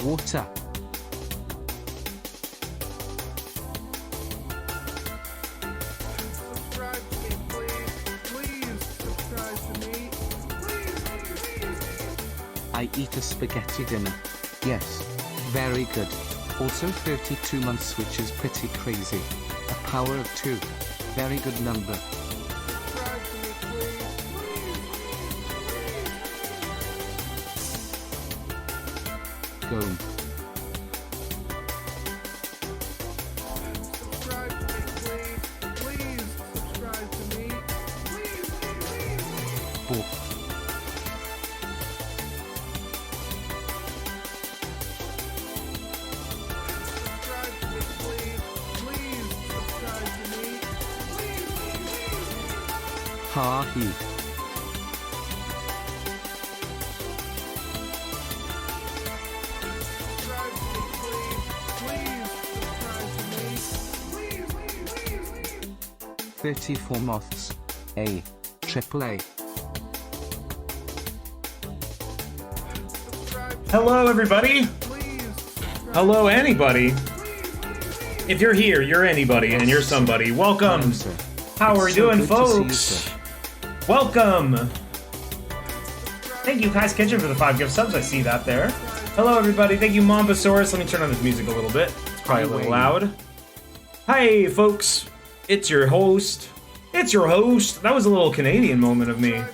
water. Subscribe to me, please. Please subscribe to me. Please. I eat a spaghetti dinner. Yes. Very good. Also 32 months, which is pretty crazy. A power of 2. Very good number. Subscribe to me, please. Go. Subscribe to me, please. Please subscribe to me. Please. Book. Subscribe to me, please. Please subscribe to me. Please. Ha he. Subscribe to me, please. Please subscribe to me. Please. 34 moths. A. Triple A. Subscribe to Hello, everybody. me, please. Subscribe Hello, anybody. If you're here, you're anybody, and you're somebody. Welcome. Hello, sir. How are we It's so doing, good to see you, folks? sir. Welcome. Thank you, Kai's Kitchen, for the 5 gift subs. I see that there. Hello, everybody. Thank you, Mombasaurus. Let me turn on this music a little bit. It's probably a little loud. Hi, folks. It's your host. It's your host. That was a little Canadian moment of me.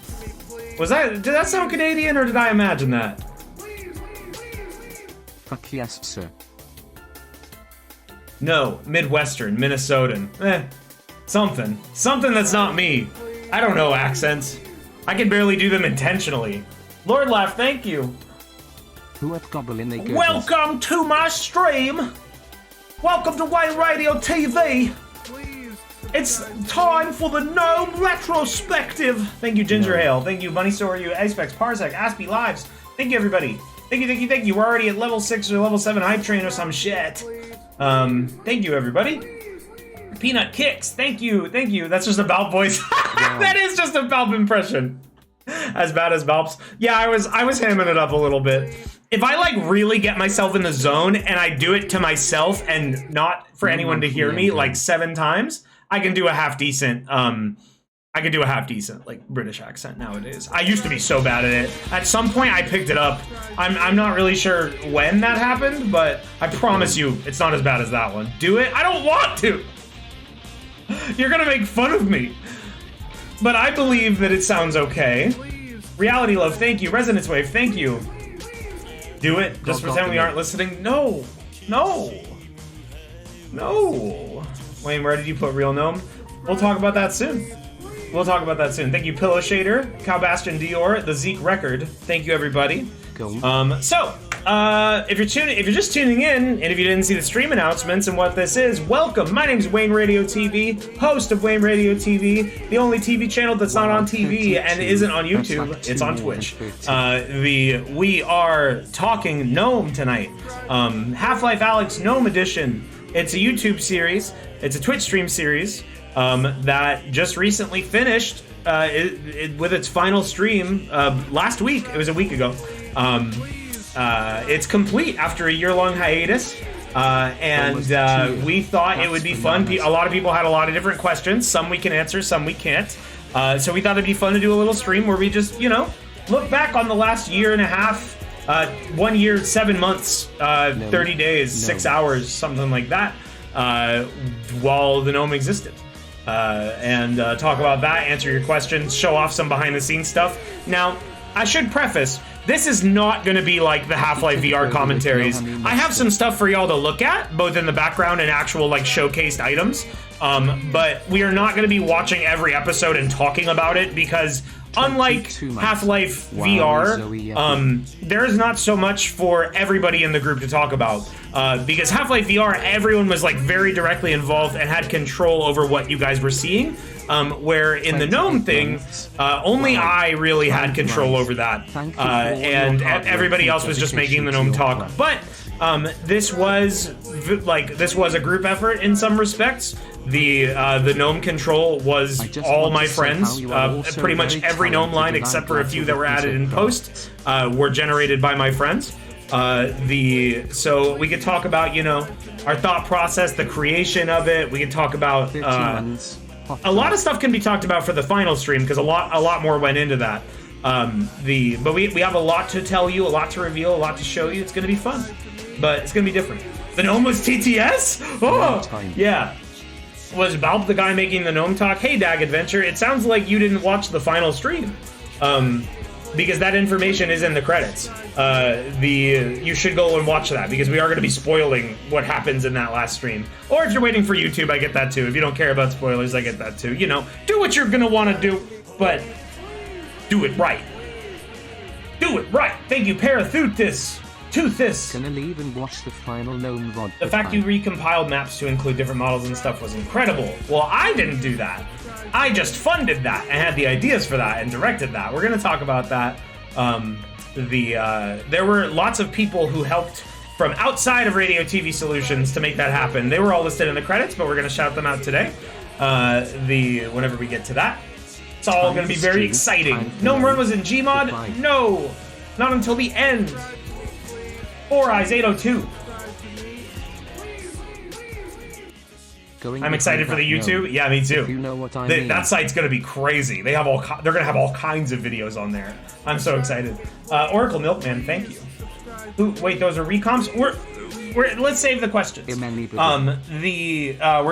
Was that? Did that sound Canadian, or did I imagine that? Fuck yes, sir. No, Midwestern, Minnesotan. Something. Something that's not me. I don't know accents. I can barely do them intentionally. Lord Laugh, thank you. Who at Goblin they go? Welcome to my stream. Welcome to Wayne Radio TV. Please. It's time for the Gnome Retrospective. Thank you, Ginger Ale. Thank you, Bunny Store, you, Apex, Parsec, Aspie Lives. Thank you, everybody. Thank you. We're already at level 6 or level 7 hype train or some shit. Thank you, everybody. Peanut Kicks, thank you. That's just a Balp voice. That is just a Balp impression. As bad as Balp's. Yeah, I was hamming it up a little bit. If I like really get myself in the zone and I do it to myself and not for anyone to hear me like 7 times, I can do a half decent like British accent nowadays. I used to be so bad at it. At some point I picked it up. I'm not really sure when that happened, but I promise you it's not as bad as that one. Do it? I don't want to. You're gonna make fun of me. But I believe that it sounds okay. Reality Love, thank you. Resonance Wave, thank you. Do it. Just pretend we aren't listening. No. Wayne, where did you put Real Gnome? We'll talk about that soon. Thank you, Pillow Shader, Cow Bastion Dior, the Zeke Record. Thank you, everybody. If you're just tuning in, and if you didn't see the stream announcements and what this is, welcome. My name's Wayne Radio TV, host of Wayne Radio TV, the only TV channel that's not on TV and isn't on YouTube. It's on Twitch. We are talking Gnome tonight. Half-Life Alyx Gnome Edition. It's a YouTube series. It's a Twitch stream series that just recently finished with its final stream last week. It was a week ago. It's complete after a year-long hiatus, and we thought it would be fun. A lot of people had a lot of different questions. Some we can answer, some we can't. So we thought it'd be fun to do a little stream where we just, look back on the last year and a half, 1 year, 7 months, 30 days, 6 hours, something like that, while the gnome existed. And talk about that, answer your questions, show off some behind-the-scenes stuff. Now, I should preface, this is not going to be like the Half-Life VR commentaries. I have some stuff for y'all to look at, both in the background and actual like showcased items. But we are not going to be watching every episode and talking about it because unlike Half-Life VR, there is not so much for everybody in the group to talk about. Because Half-Life VR, everyone was like very directly involved and had control over what you guys were seeing. Where in the gnome thing, only I really had control over that, and everybody else was just making the gnome talk. But this was a group effort in some respects. The gnome control was all my friends. Pretty much every gnome line except for a few that were added in post were generated by my friends. So we could talk about, you know, our thought process, the creation of it. We could talk about a lot of stuff can be talked about for the final stream because a lot more went into that. But we have a lot to tell you, a lot to reveal, a lot to show you. It's gonna be fun, but it's gonna be different. The gnome was TTS? Oh, yeah. Was Balb the guy making the gnome talk? Hey, Dag Adventure, it sounds like you didn't watch the final stream. Because that information is in the credits. You should go and watch that because we are going to be spoiling what happens in that last stream. Or if you're waiting for YouTube, I get that too. If you don't care about spoilers, I get that too. You know, do what you're going to want to do, but do it right. Do it right. Thank you, Parathutis. Toothis. Gonna leave and watch the final gnome VOD. The fact you recompiled maps to include different models and stuff was incredible. Well, I didn't do that. I just funded that and had the ideas for that and directed that. We're gonna talk about that. There were lots of people who helped from outside of Radio TV Solutions to make that happen. They were all listed in the credits, but we're gonna shout them out today. Whenever we get to that. It's all gonna be very exciting. Gnome Run was in Gmod? No! Not until the end. Four Eyes 802. I'm excited for the YouTube. Yeah, me too. You know what I mean. That site's gonna be crazy. They're gonna have all kinds of videos on there. I'm so excited. Oracle Milkman, thank you. Ooh, wait, those are recomps. Let's save the questions. We're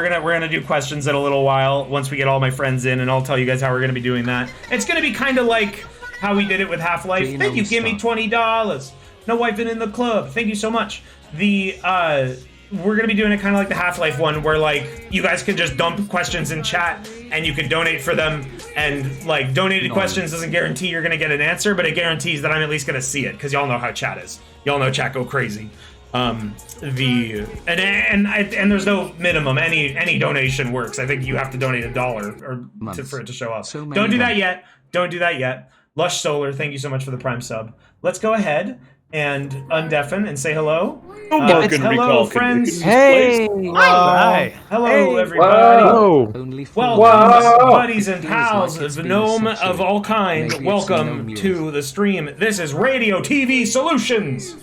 gonna do questions in a little while once we get all my friends in, and I'll tell you guys how we're gonna be doing that. It's gonna be kind of like how we did it with Half-Life. Thank you. Give me $20. No wifing in the club. Thank you so much. We're gonna be doing it kind of like the Half-Life one, where like you guys can just dump questions in chat and you can donate for them. And like donated questions doesn't guarantee you're gonna get an answer, but it guarantees that I'm at least gonna see it because y'all know how chat is. Y'all know chat go crazy. And there's no minimum. Any donation works. I think you have to donate $1 for it to show up. Don't do that yet. Don't do that yet. Lush Solar, thank you so much for the Prime sub. Let's go ahead and undeafen and say hello. Hello, friends. Hey. Hi. Hello, everybody. Only Welcome, buddies and pals of Gnome of all kind. Welcome to the stream. This is Radio TV Solutions.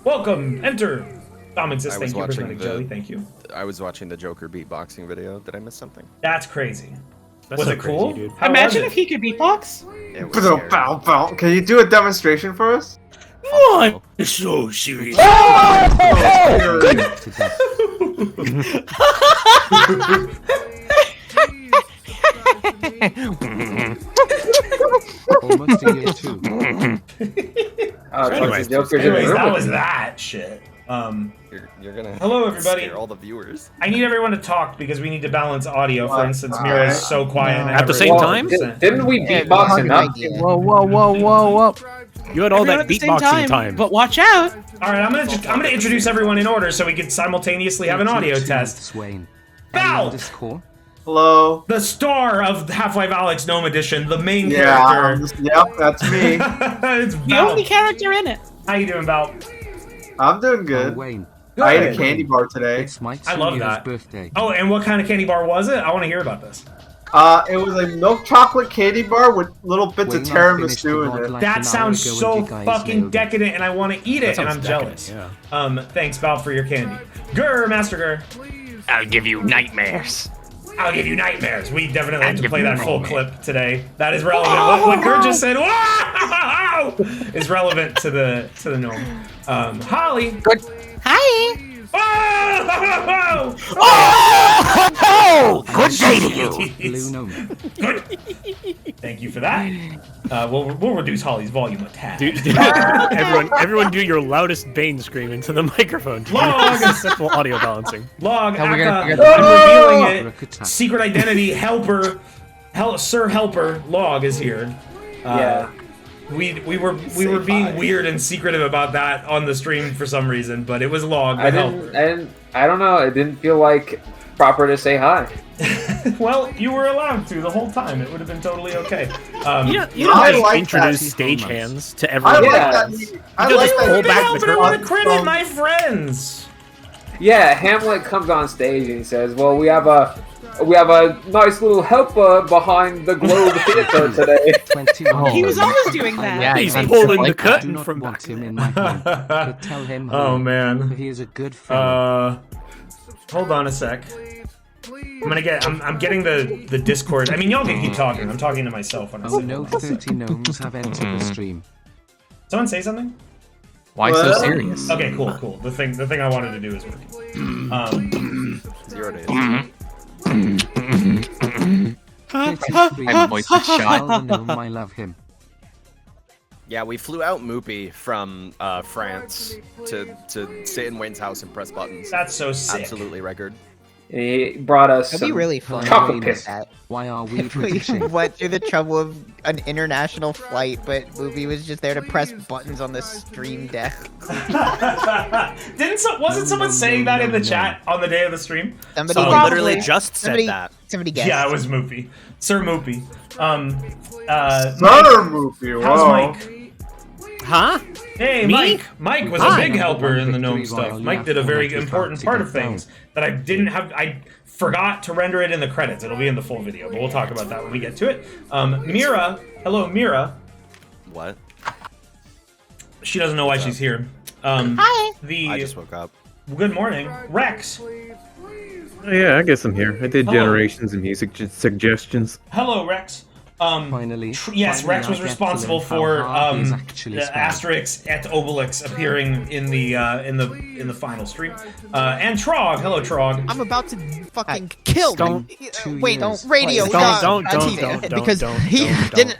Welcome. Enter. Dominic says thank you. Prismatic Jelly, thank you. I was watching the Joker beatboxing video. Did I miss something? That's crazy. That's was so it cool? Crazy, dude. Imagine if he could beatbox. It was scary. Can you do a demonstration for us? What? So serious. Almost a year too. Anyways, that was that shit. You're gonna hello, everybody. Scare all the viewers. I need everyone to talk because we need to balance audio. For instance, Mira is so quiet. And at the same time? Didn't we beatbox enough? Whoa. You had all that beatboxing time. But watch out. All right, I'm gonna introduce everyone in order so we can simultaneously have an audio test. Swain. Val! Hello. The star of Half-Life Alyx Gnome Edition, the main character. Yep, that's me. It's The Val. only character in it. How you doing, Val? I'm doing good. Wayne. I ate a candy bar today. It's Mike's I love that. birthday. Oh, and what kind of candy bar was it? I want to hear about this. It was a milk chocolate candy bar with little bits of tiramisu in it. That sounds so fucking decadent, and I want to eat it, and I'm jealous. Yeah. Thanks, Val, for your candy. Grr, Master Grr. I'll give you nightmares. I'll give you nightmares. We definitely have to play that full clip today. That is relevant. What Grr just said, wow, is relevant to the gnome. Holly. Good. Hi. Oh! Good day to you. Blue gnome. Good. Thank you for that. We'll reduce Holly's volume a tad. Dude, everyone do your loudest Bane scream into the microphone. Log. Simple audio balancing. Log. I'm revealing it. Secret identity. Helper. Sir Helper. Log is here. Yeah. We were being weird and secretive about that on the stream for some reason, but it was Log. I don't know. It didn't feel like proper to say hi. Well, you were allowed to the whole time. It would have been totally okay. You I don't like introduce that. stagehands to I everyone. like Yeah. that. I You like just that. pull back the But I want to curtain. credit my friends. Yeah, Hamlet comes on stage and he says, "Well, we have a We have a nice little helper behind the globe theater today. 21. He was always doing that. Yeah, He's I'm pulling like the that. I do curtain not from want back him there. in my home, but tell him Oh man. he is a good fellow. Hold on a sec. I'm getting the Discord. I mean, y'all can keep talking. I'm talking to myself when I Oh say no, 30 gnomes have entered the stream. Someone say something? Why so serious? Okay, cool. The thing I wanted to do is working. 0 days. 33. My voice is shot. Tell the gnome I love him. Yeah, we flew out Moopy from France to sit in Wayne's house and press buttons. That's so sick. Absolutely record. He brought us That'd be some really fun. chocolate Wayne, piss. That. Why are we If we Britishing? went through the trouble of an international flight, but Movie was just there to press buttons on the stream deck. Wasn't someone saying that in the chat on the day of the stream? Somebody, Someone Probably. literally just said somebody, that. somebody guessed. Yeah, it was Moopy. Sir Moopy. Another movie. How's Wow. Mike? Huh? Hey, Me? Mike. Mike was a Hi. big helper in the gnome Victory stuff. Royale, Mike yeah, did a very format important to part get of things that I didn't have. I forgot to render it in the credits. It'll be in the full video, but we'll talk about that when we get to it. Mira. Hello, Mira. What? She doesn't know why she's here. Hi. I just woke up. Good morning, Rex. Oh, yeah, I guess I'm here. I did Hello. generations and music suggestions. Hello, Rex. Finally. Yes, finally Rex was I get to responsible learn how for hard is actually the spelled. Asterix et Obelix appearing in the final stream. And Trog. Hello, Trog. I'm about to fucking kill Don't- him. 2 Wait, years. don't radio. Don't, God, don't, God, don't, he- don't, don't, because don't, he don't. didn't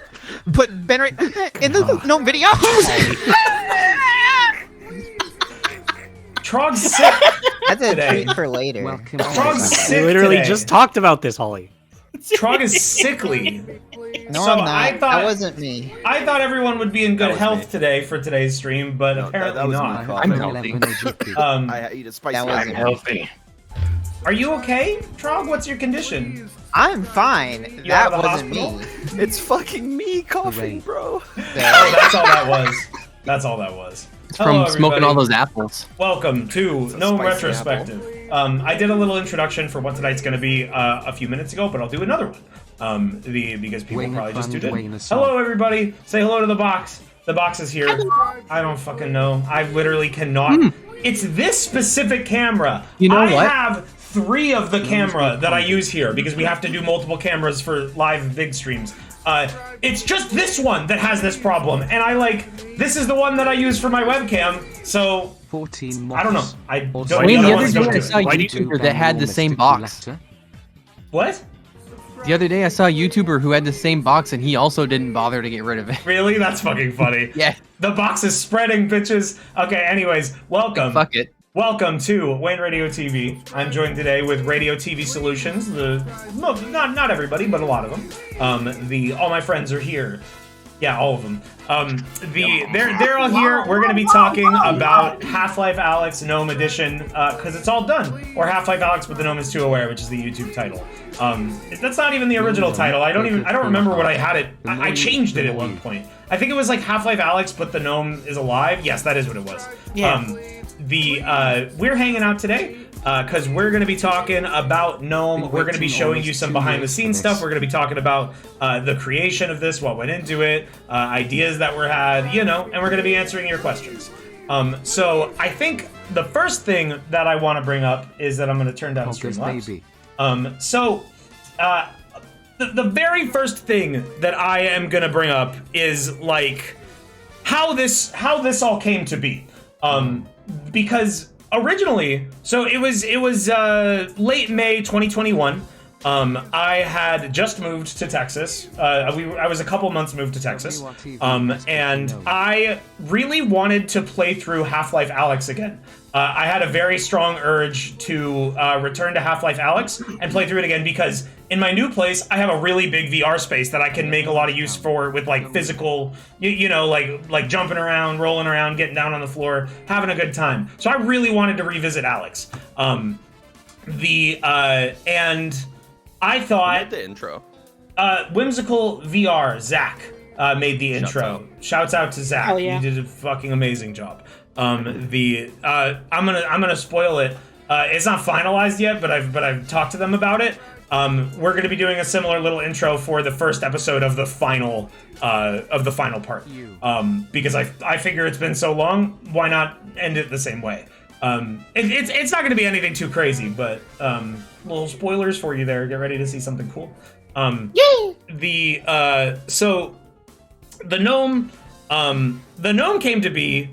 put Ben right in the gnome video. Trog's sick. That's a Today. treat for later. Welcome. Trog's sick We literally today. just talked about this, Holly. Trog is sickly. No, So I'm not. I thought- that wasn't me. I thought everyone would be in That good was health me. today for today's stream, but No, apparently that was not. me. I'm healthy. 11 AGP. I eat a spicy. That was apple. Healthy. Are you okay, Trog? What's your condition? I'm fine. You out That of the wasn't hospital? me. It's fucking me coughing, bro. Oh, that's all that was. That's all that was. It's Hello, from smoking everybody. all those apples. Welcome to a Gnome spicy Retrospective. I did a little introduction for what tonight's going to be a few minutes ago, but I'll do another one. Because people Wayne probably just Fund, tuned in. Wayne Assault. Hello, everybody. Say hello to the box. The box is here. I don't fucking know. I literally cannot. It's this specific camera. You know I what? have 3 of the camera that I use here because we have to do multiple cameras for live big streams. It's just this one that has this problem, and this is the one that I use for my webcam, so 14 I don't know. mods. I don't Also, know Wayne, the how other it's day going I to saw a Why do you- YouTuber that had the same box. What? The other day I saw a YouTuber who had the same box and he also didn't bother to get rid of it. Really? That's fucking funny. Yeah, The box is spreading, bitches. Okay, anyways, welcome. fuck it. Welcome to Wayne Radio TV. I'm joined today with Radio TV Solutions. Not everybody, but a lot of them. All my friends are here. Yeah, all of them. They're all here. We're gonna be talking about Half-Life Alyx Gnome Edition because it's all done, or Half-Life Alyx but the Gnome is Too Aware, which is the YouTube title. That's not even the original title. I don't remember what I had it. I changed it at one point. I think it was like Half-Life Alyx but the Gnome is Alive. Yes, that is what it was. Yeah. We're hanging out today because we're going to be talking about Gnome. We're going to be showing you some behind-the-scenes stuff. We're going to be talking about the creation of this, what went into it, ideas that were had, and we're going to be answering your questions. So I think the first thing that I want to bring up is that I'm going to turn down Focus, Streamlabs. baby. The very first thing that I am going to bring up is how this all came to be. Because originally, so it was late May 2021. I had just moved to Texas. I was a couple months moved to Texas. And I really wanted to play through Half-Life Alyx again. I had a very strong urge to return to Half-Life Alyx and play through it again because in my new place, I have a really big VR space that I can make a lot of use for with physical, like jumping around, rolling around, getting down on the floor, having a good time. So I really wanted to revisit Alyx. And I thought the intro. Whimsical VR, Zach, made the intro. Shouts out to Zach. Hell yeah. You did a fucking amazing job. I'm gonna spoil it. It's not finalized yet, but I've talked to them about it. we're going to be doing a similar little intro for the first episode of the final part. Because I figure it's been so long, why not end it the same way? It's not going to be anything too crazy, but little spoilers for you there. Get ready to see something cool. Yay! So the gnome came to be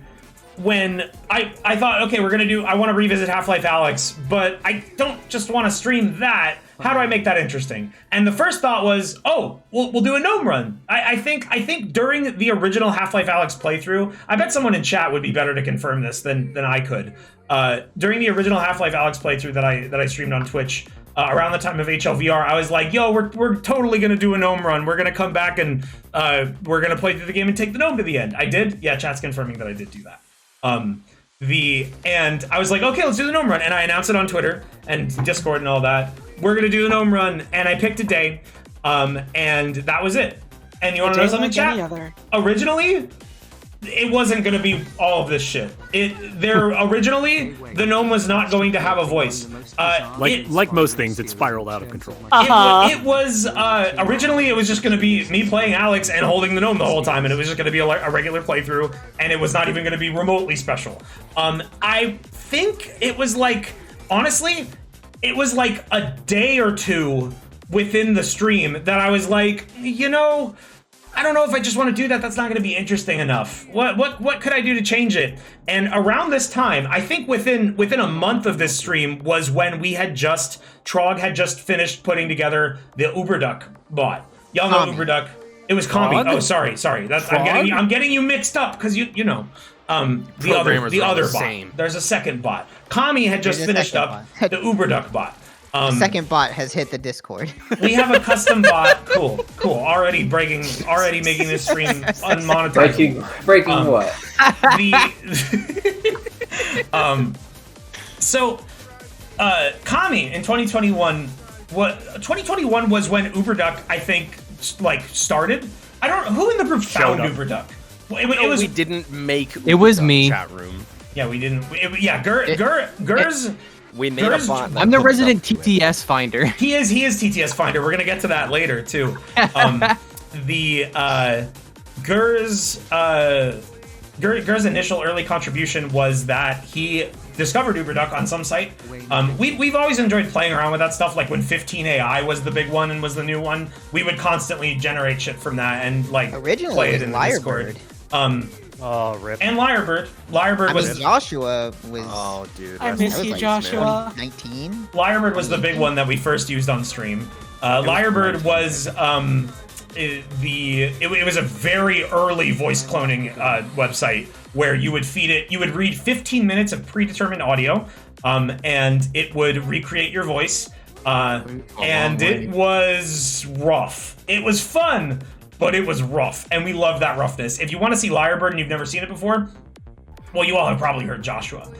when I thought, okay, I want to revisit Half-Life Alyx, but I don't just want to stream that. How do I make that interesting? And the first thought was, oh, we'll do a gnome run. I think during the original Half-Life Alyx playthrough, I bet someone in chat would be better to confirm this than I could. During the original Half-Life Alyx playthrough that I streamed on Twitch, around the time of HLVR, I was like, yo, we're totally gonna do a gnome run. We're gonna come back and we're gonna play through the game and take the gnome to the end. I did? Yeah, chat's confirming that I did do that. And I was like, okay, let's do the gnome run. And I announced it on Twitter and Discord and all that. We're gonna do the gnome run, and I picked a day, and that was it. And you wanna know something, chat? Originally, it wasn't gonna be all of this shit. Originally, the gnome was not going to have a voice. Like most things, it spiraled out of control. It was originally it was just gonna be me playing Alyx and holding the gnome the whole time, and it was just gonna be a regular playthrough, and it was not even gonna be remotely special. I think it was honestly, it was like a day or two within the stream that I was like, I don't know if I just want to do that. That's not going to be interesting enough. What could I do to change it? And around this time, I think within a month of this stream was when Trog had just finished putting together the Uberduck bot. Y'all know Uberduck. It was Kami. Oh, sorry. I'm getting you mixed up because you know. The other bot. There's a second bot. Kami had just finished up the Uberduck bot. The second bot has hit the Discord. We have a custom bot. Cool. Already making this stream unmonetized. Breaking what? Kami in 2021. 2021 was when Uberduck, I think, started. I don't know who in the group found Uberduck. We didn't make. It was me. Chat room. Yeah, we didn't. Gers. We made a bot. I'm the resident TTS finder. He is TTS finder. We're gonna get to that later too. Gers' initial early contribution was that he discovered Uberduck on some site. We've always enjoyed playing around with that stuff. Like when 15 AI was the big one and was the new one, we would constantly generate shit from that and originally play it it in Lyrebird. Discord. Oh, rip. And Lyrebird was Joshua was. Oh, dude. I miss you, Joshua. 19. Lyrebird was the big one that we first used on stream. Lyrebird was it was a very early voice cloning website where you would feed it. You would read 15 minutes of predetermined audio, and it would recreate your voice. And it was rough. It was fun, but it was rough, and we love that roughness. If you want to see Lyrebird and you've never seen it before, well, you all have probably heard Joshua.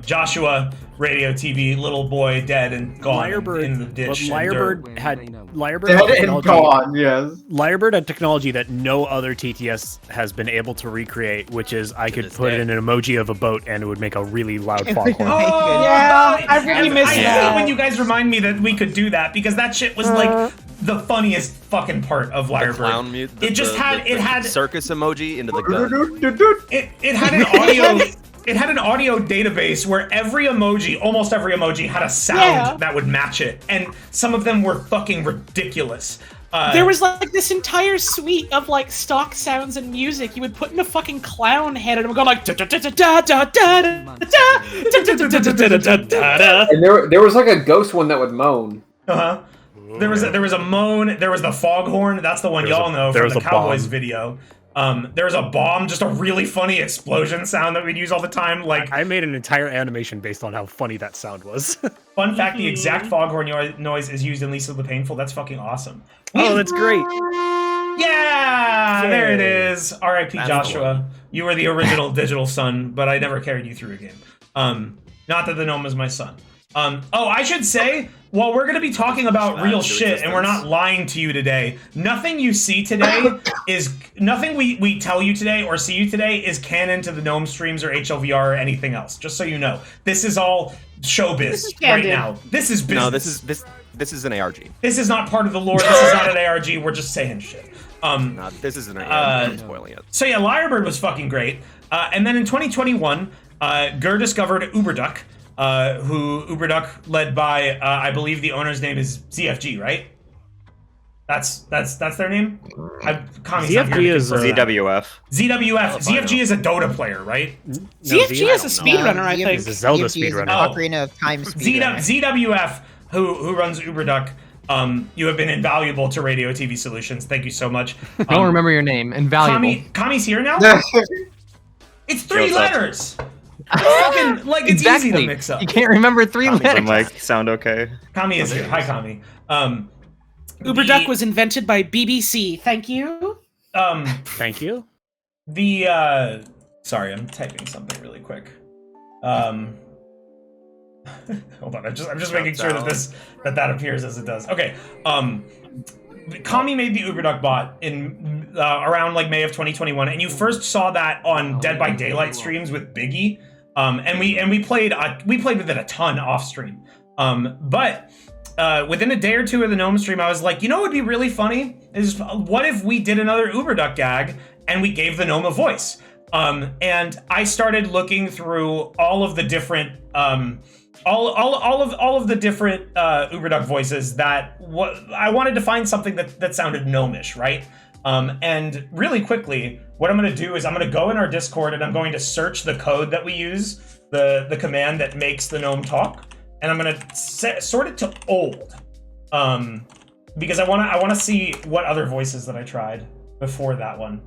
Joshua, radio TV, little boy, dead and gone in the ditch. But Lyrebird had Dead and gone, yes. Lyrebird had technology that no other TTS has been able to recreate, which is I could put in an emoji of a boat and it would make a really loud foghorn. Yeah, I really miss I that. hate when you guys remind me that we could do that because that shit was like the funniest fucking part of Lyrebird. Clown mute. It had circus emoji into the gun. It had an audio. It had an audio database where almost every emoji had a sound that would match it, and some of them were fucking ridiculous. There was this entire suite of stock sounds and music you would put in a fucking clown head and it would go like da da da da da da da da da da. And there was a ghost one that would moan. There was a moan. There was the foghorn. That's the one y'all know from the Cowboys video. There was a bomb, just a really funny explosion sound that we'd use all the time. I made an entire animation based on how funny that sound was. Fun fact: the exact foghorn noise is used in Lisa the Painful. That's fucking awesome. Oh, that's great. Yeah, there it is. R.I.P. Joshua. You were the original digital son, but I never carried you through a game. Not that the gnome is my son. Oh, I should say, while we're going to be talking about real shit and we're not existence. lying to you today, nothing you see today is nothing we tell you today or see you today is canon to the Gnome streams or HLVR or anything else. Just so you know, this is all showbiz This is right canon. now. This is business. No, this is an ARG. This is not part of the lore. This is not an ARG. We're just saying shit. No, this is an ARG. I'm spoiling it. So yeah, Lyrebird was fucking great. And then in 2021, Gur discovered Uberduck, who Uberduck led by I believe the owner's name is ZFG, right? That's their name. Kami's not here to ZFG is confirm that. ZWF. ZWF. Oh, ZFG is a Dota player, right? ZFG is a speedrunner, I think. He's a Zelda ZFG is an speedrunner. Ocarina of Time speedrunner. ZWF, who runs Uberduck. You have been invaluable to Radio TV Solutions. Thank you so much. I don't remember your name. Invaluable. Kami's here now? It's 3 letters. Fucking, like, it's easy to mix up. You can't remember 3 Does letters. my mic sound okay? Kami is here. Hi, Kami. Uberduck was invented by BBC. Thank you. Thank you. Sorry, I'm typing something really quick. Hold on, I'm just making sure that appears as it does. Okay. Kami made the Uberduck bot in around like May of 2021, and you first saw that on Dead by Daylight streams with Biggie. And we played with it a ton off stream. But within a day or two of the Gnome stream, I was like, you know what would be really funny is what if we did another Uberduck gag and we gave the Gnome a voice. And I started looking through all of the different all of the different Uberduck voices that I wanted to find something that sounded gnomish, right? And really quickly, what I'm going to do is I'm going to go in our Discord and I'm going to search the code that we use, the command that makes the gnome talk, and I'm going to sort it to old, because I want to see what other voices that I tried before that one.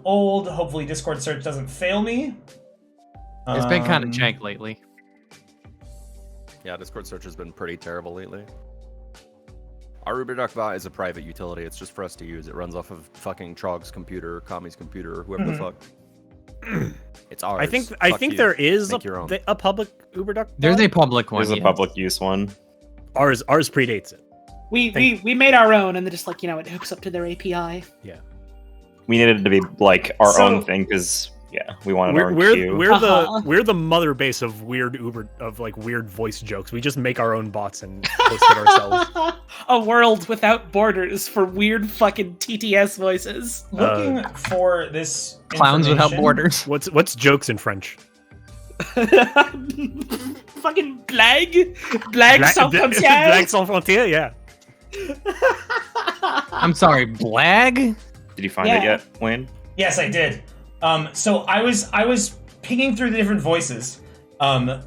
Old. Hopefully, Discord search doesn't fail me. It's been kind of jank lately. Yeah, Discord search has been pretty terrible lately. Our Uberduck bot is a private utility. It's just for us to use. It runs off of fucking Trog's computer, Kami's computer, whoever the fuck. It's ours. I think you. there is Make your own. a public Uberduck. There's a public one. There's a yes. public use one. Ours predates it. We made our own, and then just like it hooks up to their API. Yeah. We needed it to be like our So- own thing because we wanted our queue. We're the mother base of weird weird voice jokes. We just make our own bots and post it ourselves. A world without borders for weird fucking TTS voices. Looking for this Clowns without information. borders. What's jokes in French? Fucking blague sans frontières. Blague sans frontières, yeah. I'm sorry, Blag? Did you find it yet, Wayne? Yes, I did. So I was picking through the different voices, because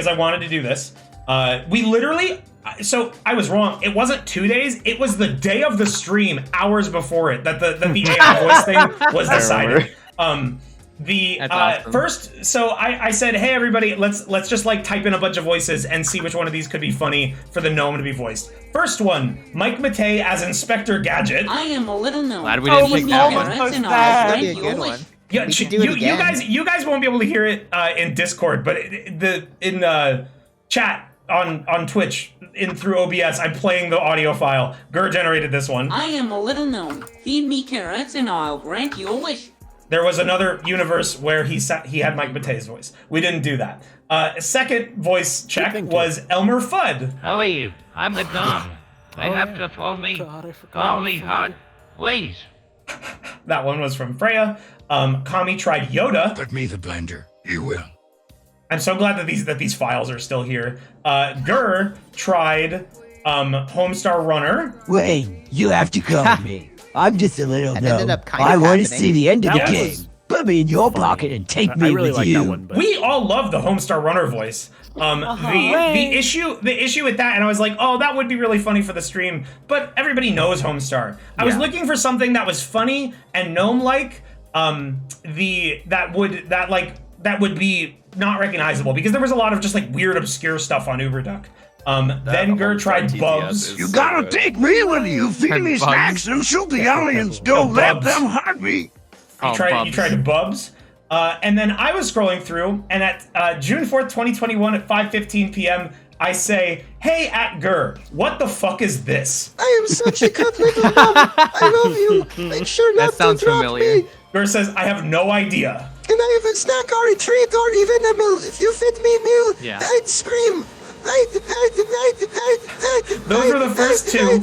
I wanted to do this. We literally, so I was wrong. It wasn't 2 days. It was the day of the stream, hours before it, that the AI voice thing was decided. That's awesome. First, so I said, hey everybody, let's just like type in a bunch of voices and see which one of these could be funny for the gnome to be voiced. First one, Mike Matei as Inspector Gadget. I am a little gnome. Glad we didn't pick that one. That'd be a good one. Yeah, We should do it again. you guys won't be able to hear it in Discord, but in chat on Twitch through OBS, I'm playing the audio file. Gur generated this one. I am a little gnome. Feed me carrots and I'll grant you a wish. There was another universe where he had Mike Matei's voice. We didn't do that. Second voice check was Elmer Fudd. How are you? I'm the gnome. I have to call me hard. Please. That one was from Freya. Kami tried Yoda. Put me the blender. You will. I'm so glad that these files are still here. Gur tried Homestar Runner. Wayne, you have to call me. I'm just a little That ended gnome. up kind I of want to happening. see the end of the That game. was Put me in your pocket and take me I really with like you. that one. But We all love the Homestar Runner voice. The issue with that, and I was like, oh, that would be really funny for the stream, but everybody knows Homestar. I was looking for something that was funny and gnome-like, that would be not recognizable, because there was a lot of just like weird, obscure stuff on Uberduck. Then Gur tried TTS Bubs. is You so gotta good. take me with you. Feed me snacks and shoot the aliens. Don't let Bubs. them hurt me. You tried Bubs. And then I was scrolling through, and at June 4th, 2021 at 5:15 p.m., I say, hey, @Gur, what the fuck is this? I am such a good little mom. I love you. Make sure not That sounds to drop familiar. me. Gur says, I have no idea. Can I have a snack or a treat or even a meal? If you fit me a meal, Yeah. I'd scream. Those were the first two.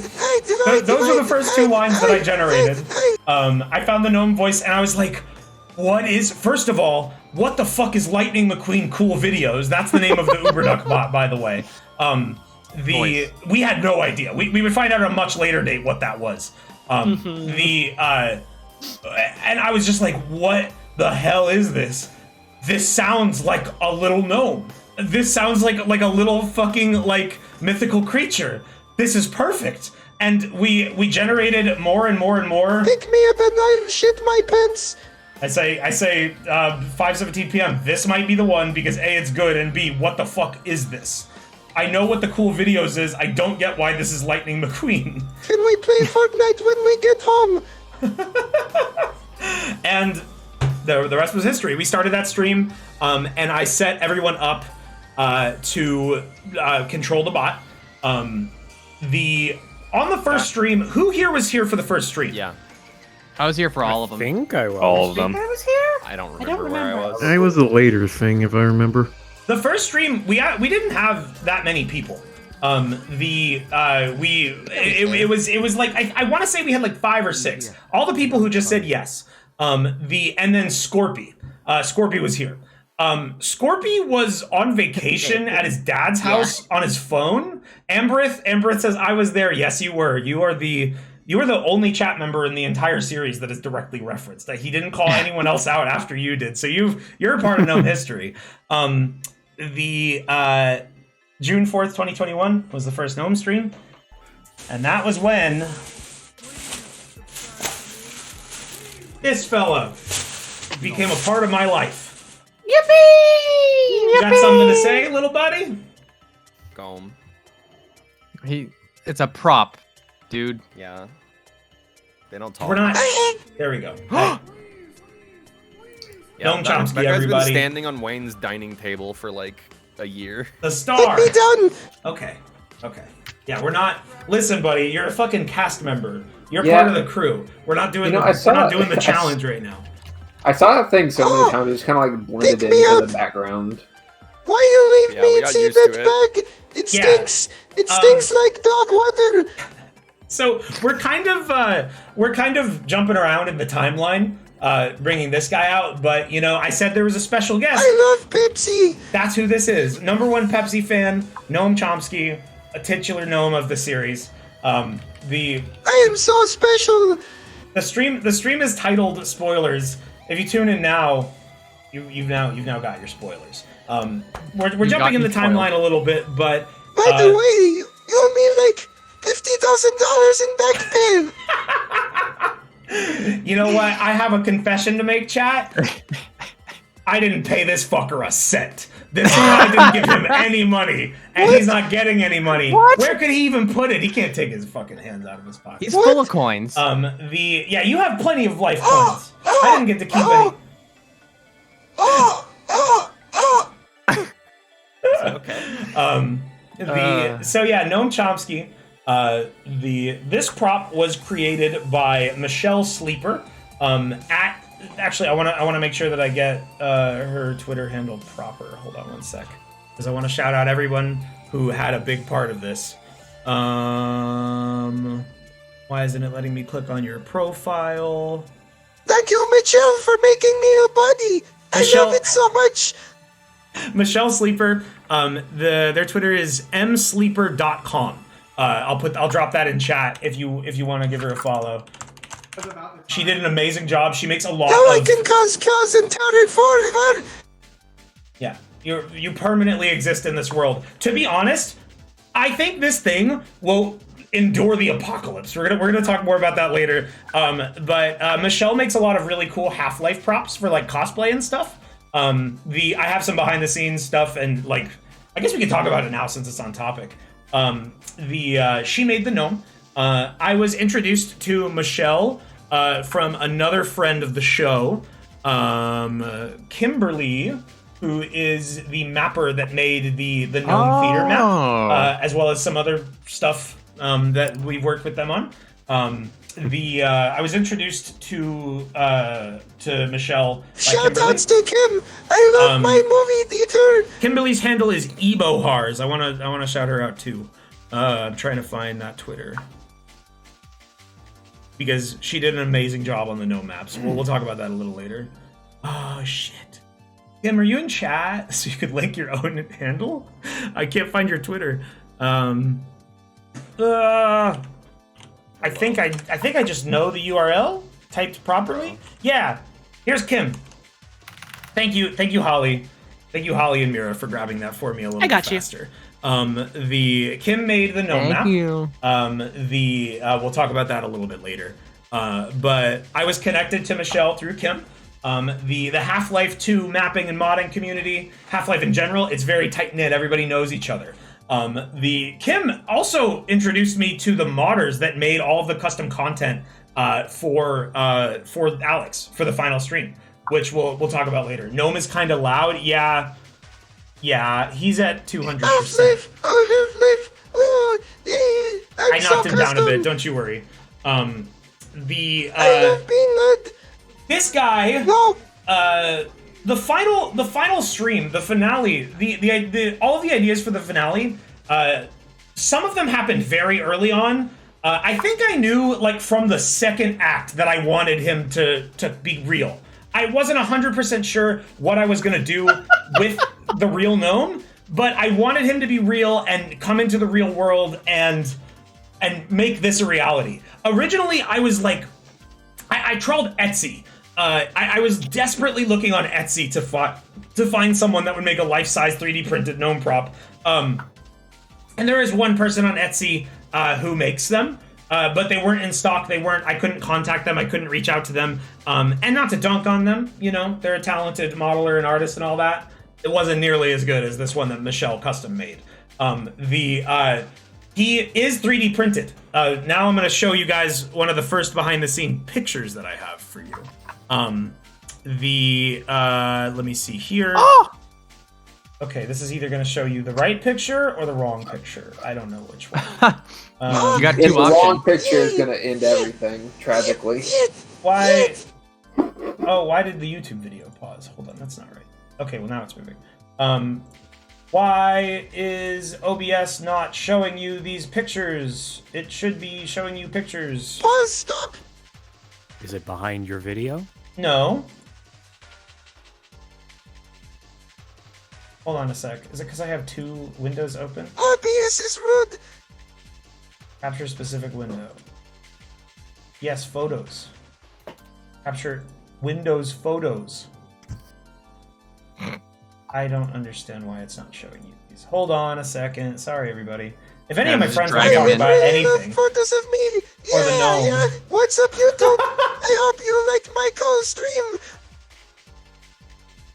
Those were the first two lines that I generated. I found the gnome voice, and I was like, what is... First of all, what the fuck is Lightning McQueen Cool Videos? That's the name of the UberDuck bot, by the way. We had no idea. We would find out at a much later date what that was. And I was just like, what the hell is this? This sounds like a little gnome. This sounds like a little fucking like mythical creature. This is perfect. And we generated more and more and more. Pick me up and I'll shit my pants. I say 5:17 p.m. This might be the one because A, it's good, and B, what the fuck is this? I know what the Cool Videos is. I don't get why this is Lightning McQueen. Can we play Fortnite when we get home? And the rest was history. We started that stream, and I set everyone up to control the bot. On the first stream, who here was here for the first stream? Yeah. I was here for all of them. I think I was. All of them. I was here. I don't remember where I was. I was a later thing, if I remember. The first stream, we didn't have that many people. It was like I want to say we had like 5 or 6. All the people who just said yes. And then Scorpy. Scorpy was here. Scorpy was on vacation at his dad's house on his phone. Ambrith says, I was there. Yes, you were. You are the only chat member in the entire series that is directly referenced. That he didn't call anyone else out after you did. So you're a part of gnome history. June 4th, 2021 was the first gnome stream. And that was when this fella became a part of my life. Yippee! You got something to say, little buddy? Gome. It's a prop, dude. Yeah. They don't talk. We're not. There we go. Gnome Chomsky, that guy's everybody. been standing on Wayne's dining table for like a year. The star. Get me done. Okay. Yeah, we're not. Listen, buddy, you're a fucking cast member. You're part of the crew. We're not doing the challenge right now. I saw that thing so many times, it just kind of like blended into the background. Why you leave me we and got see used that to bag? It stinks. It stinks like dog water. So we're kind of jumping around in the timeline, bringing this guy out. But I said there was a special guest. I love Pepsi. That's who this is. #1 Pepsi fan, Gnome Chomsky, a titular gnome of the series. I am so special. The stream is titled Spoilers. If you tune in now, you've now got your spoilers. We're jumping in the timeline a little bit, but by the way, you owe me like $50,000 in back pay. You know what? I have a confession to make, chat. I didn't pay this fucker a cent. I didn't give him any money, and he's not getting any money. What? Where could he even put it? He can't take his fucking hands out of his pocket. He's full of coins. You have plenty of life coins. I didn't get to keep any. Okay. So yeah, Gnome Chomsky. This prop was created by Michelle Sleeper. Actually, I want to make sure that I get her Twitter handle proper. Hold on one sec, because I want to shout out everyone who had a big part of this. Why isn't it letting me click on your profile? Thank you, Michelle, for making me a buddy. I love it so much. Michelle Sleeper. Their Twitter is msleeper.com. I'll drop that in chat if you want to give her a follow. She did an amazing job. She makes a lot now I can cause chaos and turn it forever. Yeah, you permanently exist in this world. To be honest, I think this thing will endure the apocalypse. We're gonna talk more about that later. But Michelle makes a lot of really cool Half-Life props for like cosplay and stuff. I have some behind the scenes stuff, and like I guess we can talk about it now since it's on topic. She made the gnome. I was introduced to Michelle from another friend of the show Kimberly, who is the mapper that made the Gnome Theater map, as well as some other stuff that we've worked with them on. I was introduced to Michelle. Shoutouts to Kim. I love my movie theater. Kimberly's handle is Ebohars. I wanna shout her out too. I'm trying to find that Twitter because she did an amazing job on the Gnome maps. We'll talk about that a little later. Oh shit. Kim, are you in chat so you could link your own handle? I can't find your Twitter. I think I just know the URL typed properly. Yeah, here's Kim. Thank you, Holly. Thank you, Holly and Mira, for grabbing that for me a little bit faster. The Kim made the Gnome map. Thank you. We'll talk about that a little bit later. But I was connected to Michelle through Kim. The Half-Life 2 mapping and modding community, Half-Life in general, it's very tight-knit. Everybody knows each other. Kim also introduced me to the modders that made all of the custom content for Alyx for the final stream, which we'll talk about later. Gnome is kind of loud. Yeah, he's at 200%. I knocked him down a bit. Don't you worry. I love being led. This guy, the final stream, the finale, all of the ideas for the finale, some of them happened very early on. I think I knew, like, from the second act that I wanted him to be real. I wasn't 100% sure what I was gonna do with the real gnome, but I wanted him to be real and come into the real world and make this a reality. Originally, I was like, I trawled Etsy. I was desperately looking on Etsy to find someone that would make a life-size 3D printed gnome prop. And there is one person on Etsy who makes them, but they weren't in stock. I couldn't contact them. I couldn't reach out to them. And not to dunk on them, you know, they're a talented modeler and artist and all that. It wasn't nearly as good as this one that Michelle custom made. He is 3D printed. Now I'm going to show you guys one of the first behind-the-scene pictures that I have for you. Let me see here. Oh! Okay, this is either going to show you the right picture or the wrong picture. I don't know which one. You got The two wrong options. picture is gonna end everything tragically. Why? Oh, why did the YouTube video pause? Hold on, that's not right. Okay, well now it's moving. Why is OBS not showing you these pictures? It should be showing you pictures. Pause, stop. Is it behind your video? No. Hold on a sec. Is it because I have two windows open? OBS is rude. Capture specific window. Yes, photos. Capture Windows photos. I don't understand why it's not showing you these. Hold on a second. Sorry, everybody. If any of my friends want to talk about anything, Photos of me. Or the gnome. Yeah. What's up, YouTube? I hope you liked my co-stream.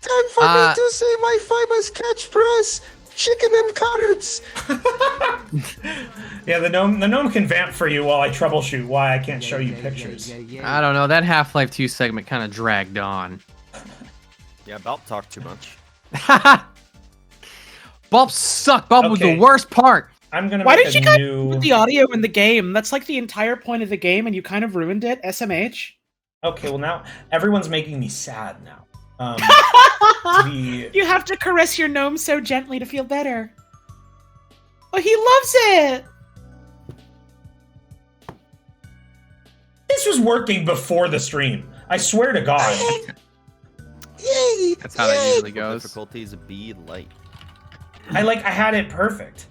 Time for me to say my famous catchphrase: chicken and carrots. yeah, the gnome can vamp for you while I troubleshoot why I can't show you pictures. I don't know. That Half-Life 2 segment kind of dragged on. Yeah, Balp talked too much. Bulb sucked. Bulb was the worst part. I'm gonna. Why did you guys put the audio in the game? That's like the entire point of the game, and you kind of ruined it. SMH. Okay, well now everyone's making me sad now. You have to caress your gnome so gently to feel better. Oh, he loves it! This was working before the stream. I swear to God. Yay! That's how that usually goes. Difficulties be light. I had it perfect.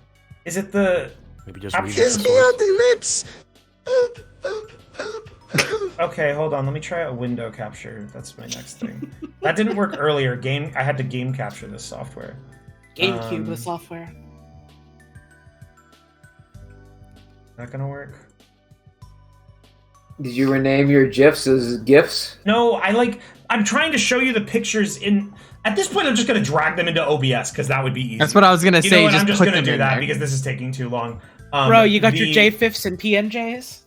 Is it the... Maybe just Kiss me on the lips. Okay, hold on. Let me try a window capture. That's my next thing. That didn't work earlier. I had to game capture this software. GameCube, the software. Not gonna work. Did you rename your GIFs as GIFs? No, I'm trying to show you the pictures in... At this point, I'm just gonna drag them into OBS, because that would be easy. That's what I was gonna say. You know what? I'm just put gonna them do in that, there. because this is taking too long. Bro, you got your J-Fifs and PNJs?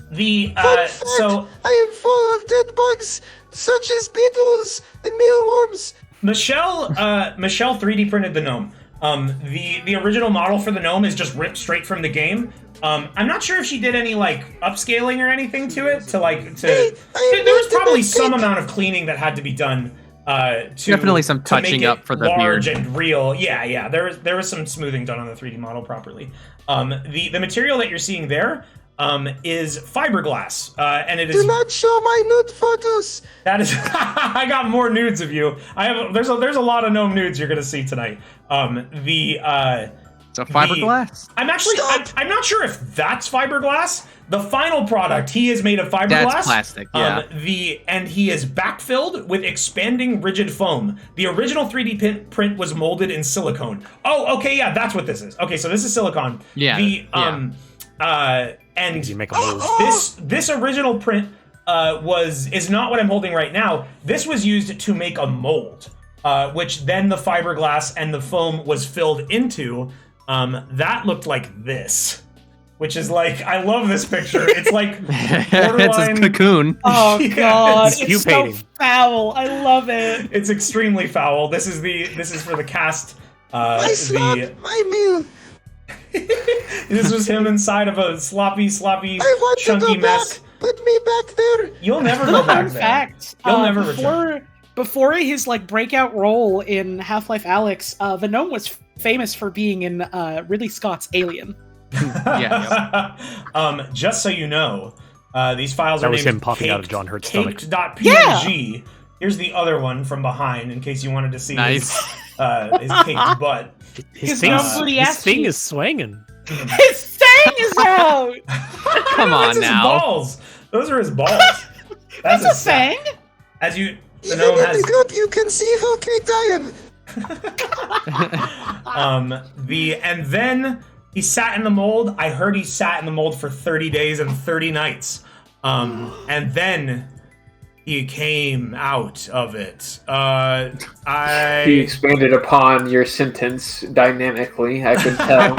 So I am full of dead bugs, such as beetles and mealworms. Michelle 3D printed the gnome. The original model for the gnome is just ripped straight from the game. I'm not sure if she did any like upscaling or anything to it there was probably some amount of cleaning that had to be done. Definitely some touching up for the large beard. and real. Yeah. There was some smoothing done on the 3D model properly. The material that you're seeing there is fiberglass, and it is. Do not show my nude photos. That is. I got more nudes of you. There's a lot of gnome nudes you're gonna see tonight. So fiberglass? I'm not sure if that's fiberglass. The final product, he is made of fiberglass. That's plastic, yeah. And he is backfilled with expanding rigid foam. The original 3D print was molded in silicone. Oh, okay, yeah, that's what this is. Okay, so this is silicone. Yeah. And you make a mold. This original print is not what I'm holding right now. This was used to make a mold, which then the fiberglass and the foam was filled into. That looked like this, which is like, I love this picture. It's like borderline. It's a cocoon. Oh god, it's so foul. I love it. It's extremely foul. This is for the cast. My meal. This was him inside of a sloppy, chunky mess. Put me back there. You'll never go back Fun there. fact. You'll never return. Before his like breakout role in Half-Life Alyx, the gnome was famous for being in Ridley Scott's Alien. Just so you know, these files that are was named him popping out of John Hurt's stomach. Caked.png. Here's the other one from behind, in case you wanted to see his caked butt. His thing is swinging. His thing is out. Come on That's now. His balls. Those are his balls. That's a thing. As you, the Even gnome in has. the group, you can see how caked I am. And then he sat in the mold. I heard he sat in the mold for 30 days and 30 nights. And then he came out of it. He expanded upon your sentence dynamically, I could tell.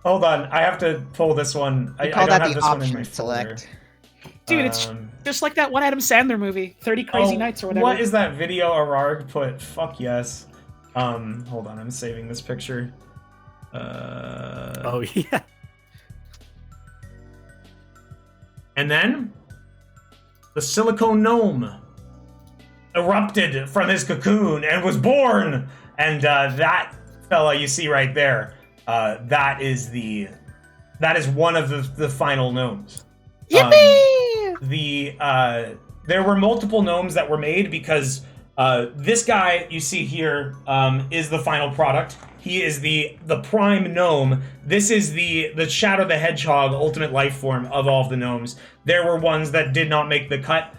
Hold on, I have to pull this one. I don't have this one in my select. Dude, it's just like that one Adam Sandler movie, 30 Crazy Nights or whatever. What is that video Ararg put? Fuck yes. Hold on, I'm saving this picture. Oh yeah. And then the silicone gnome erupted from his cocoon and was born. And that fella you see right there, that is one of the final gnomes. Yippee! There were multiple gnomes that were made because this guy you see here is the final product. He is the prime gnome. This is the Shadow the Hedgehog ultimate life form of all of the gnomes. There were ones that did not make the cut,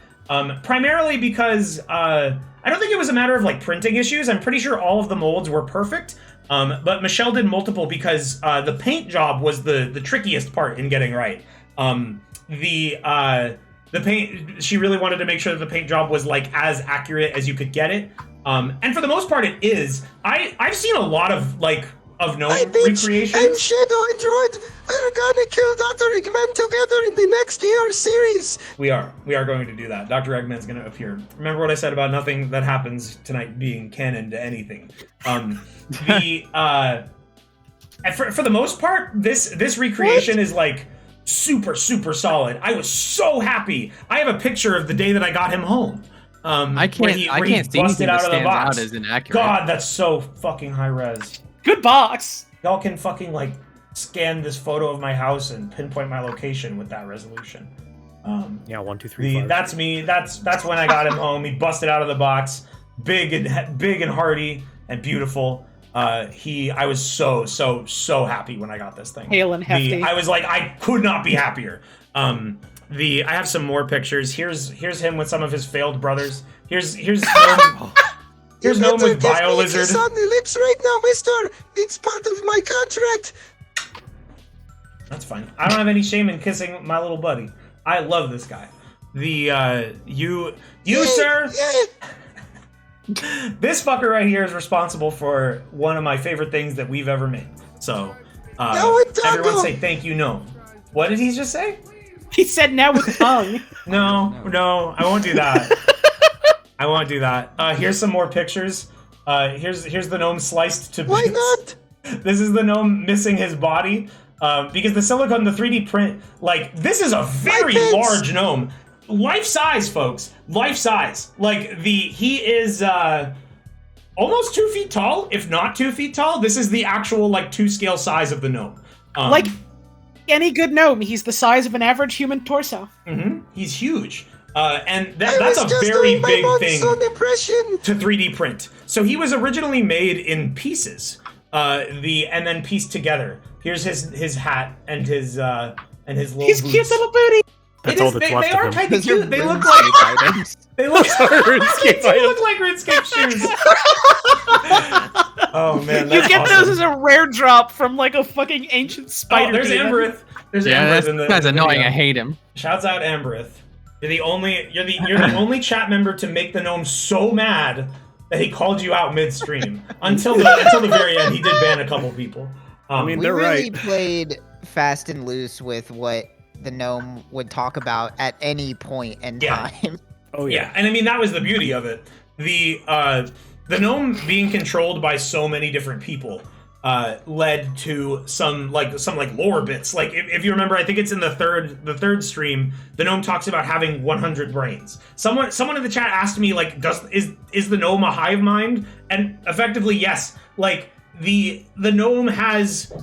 primarily because I don't think it was a matter of like printing issues. I'm pretty sure all of the molds were perfect, but Michelle did multiple because the paint job was the trickiest part in getting right. The paint, she really wanted to make sure that the paint job was like as accurate as you could get it. And for the most part, it is. I've seen a lot of gnome recreations. And Shadow and Droid are gonna kill Dr. Eggman together in the next year series. We are going to do that. Dr. Eggman's going to appear. Remember what I said about nothing that happens tonight being canon to anything. And for the most part, this recreation is like super solid. I was so happy. I have a picture of the day that I got him home. I can't see anything that stands out as inaccurate. God, that's so fucking high res. Good box. Y'all can fucking like scan this photo of my house and pinpoint my location with that resolution. Yeah, 1, 2, 3, 5. That's me. That's when I got him home. He busted out of the box, big and hardy and beautiful. I was so happy when I got this thing. Hale and hefty. I was like, I could not be happier. I have some more pictures. Here's him with some of his failed brothers. Here's gnome. Here's gnome with bio lizard. Kiss on the lips right now, mister. It's part of my contract. That's fine. I don't have any shame in kissing my little buddy. I love this guy. You sir. This fucker right here is responsible for one of my favorite things that we've ever made. So, everyone say thank you, Gnome. What did he just say? He said now with tongue. No, I won't do that. I won't do that. Here's some more pictures. Here's the gnome sliced to bits. Why not? This is the gnome missing his body. Because the silicone, the 3D print, like, this is a very large gnome. Life size, folks. Life size. Like, he is almost 2 feet tall, if not 2 feet tall. This is the actual, like, 2-scale size of the gnome. Like any good gnome, he's the size of an average human torso. He's huge. And that's a very big thing to 3D print. So he was originally made in pieces, and then pieced together. Here's his hat and his little His boots. cute little booty. They are kind of cute. They look like they look like RuneScape shoes. Oh man, You that's get awesome. those as a rare drop from like a fucking ancient spider. Oh, there's demon. Amberith. There's Yeah, Amberith in the this guy's in the annoying. video. I hate him. Shouts out Amberith. You're the only chat member to make the gnome so mad that he called you out midstream. Until the very end, he did ban a couple people. We really played fast and loose with what the gnome would talk about at any point in time. Oh yeah, and I mean that was the beauty of it. The gnome being controlled by so many different people led to some lore bits. Like if you remember, I think it's in the third stream. The gnome talks about having 100 brains. Someone in the chat asked me like, is the gnome a hive mind? And effectively, yes. Like the gnome has.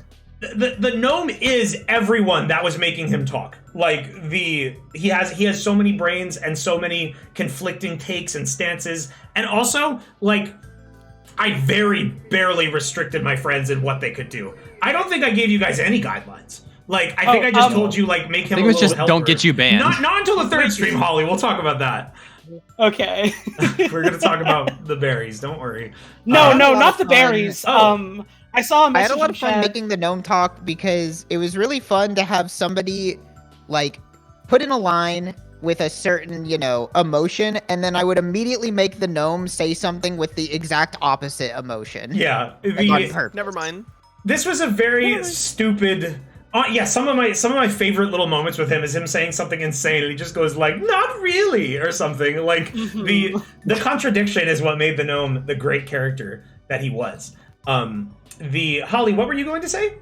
The gnome is everyone that was making him talk. Like he has so many brains and so many conflicting takes and stances, and also like I very barely restricted my friends in what they could do. I don't think I gave you guys any guidelines. Like I think I just told you like make him. I think a it was little just helper. don't get you banned. Not until the third stream, Holly. We'll talk about that. Okay. We're gonna talk about the berries. Don't worry. No, not the berries. I saw a message I had a lot of in fun chat. making the gnome talk because it was really fun to have somebody like put in a line with a certain, emotion, and then I would immediately make the gnome say something with the exact opposite emotion. Yeah. On purpose. Never mind. This was a very stupid. Yeah, some of my favorite little moments with him is him saying something insane and he just goes like, "Not really," or something. Like the contradiction is what made the gnome the great character that he was. Holly, what were you going to say?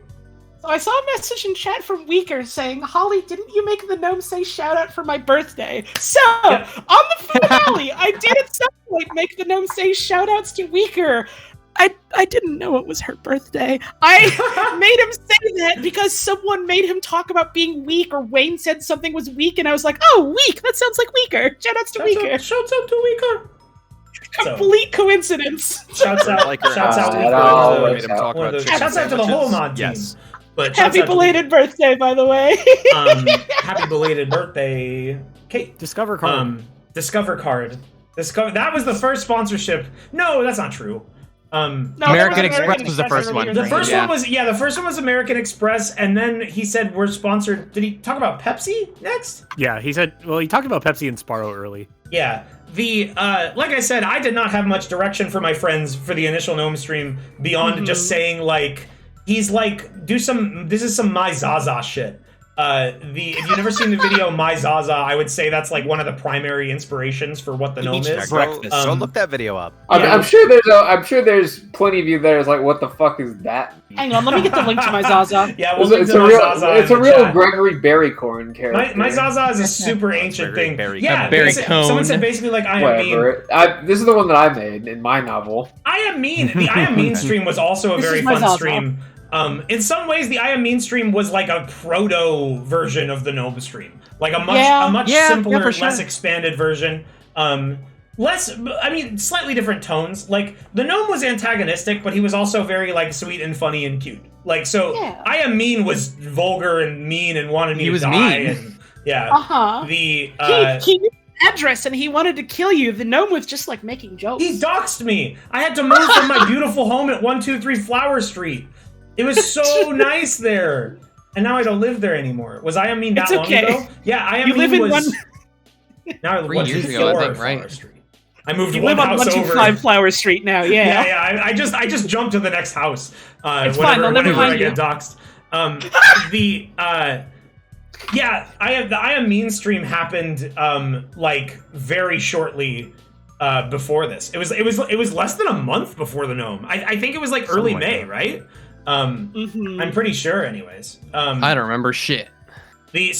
So I saw a message in chat from Weaker saying, "Holly, didn't you make the gnome say shout out for my birthday?" So on the finale, I did at some point make the gnome say shout outs to Weaker. I didn't know it was her birthday. I made him say that because someone made him talk about being weak, or Wayne said something was weak, and I was like, "Oh, weak! That sounds like Weaker." Shout outs to Weaker. Shouts out to Weaker. Complete coincidence. Shouts out. Shouts out to the whole mod team. Yes. But Happy belated birthday, by the way. Happy belated birthday, Kate. Discover card. Discover card. That was the first sponsorship. No, that's not true. American Express was the first one. The first one was American Express, and then he said we're sponsored. Did he talk about Pepsi next? Yeah, he said. Well, he talked about Pepsi and Sparrow early. Yeah. Like I said, I did not have much direction for my friends for the initial gnome stream beyond just saying like he's like this is some My Zaza shit. If you've never seen the video My Zaza, I would say that's like one of the primary inspirations for what the gnome is. Go look that video up. I'm sure there's plenty of you there is like, what the fuck is that? Hang on, let me get the link to My Zaza. Yeah, we'll link to My Zaza. It's a real Gregory Berrycorn character. My Zaza is a super ancient thing. Yeah, someone said basically like I am mean. This is the one that I made in my novel. I am mean. The I am mean stream was also a very fun stream. In some ways, the I Am Mean stream was like a proto version of the gnome stream, like a much simpler, less expanded version. Slightly different tones. Like the gnome was antagonistic, but he was also very like sweet and funny and cute. Like I Am Mean was vulgar and mean and wanted me to die. And, yeah. He address and he wanted to kill you. The gnome was just like making jokes. He doxed me. I had to move from my beautiful home at 123 Flower Street. It was so nice there, and now I don't live there anymore. Was I Am Mean that long ago? Yeah, I Am Mean was. Now I live 3 years ago, I think, right? I moved You one live on house over. 125 Flower Street now, yeah. Yeah. I just jumped to the next house. It's fine, they'll never whenever I find get you. doxxed. The I Am Mean stream happened like very shortly before this. It was less than a month before the gnome. I think it was like early May, right? I'm pretty sure, anyways. I don't remember shit. The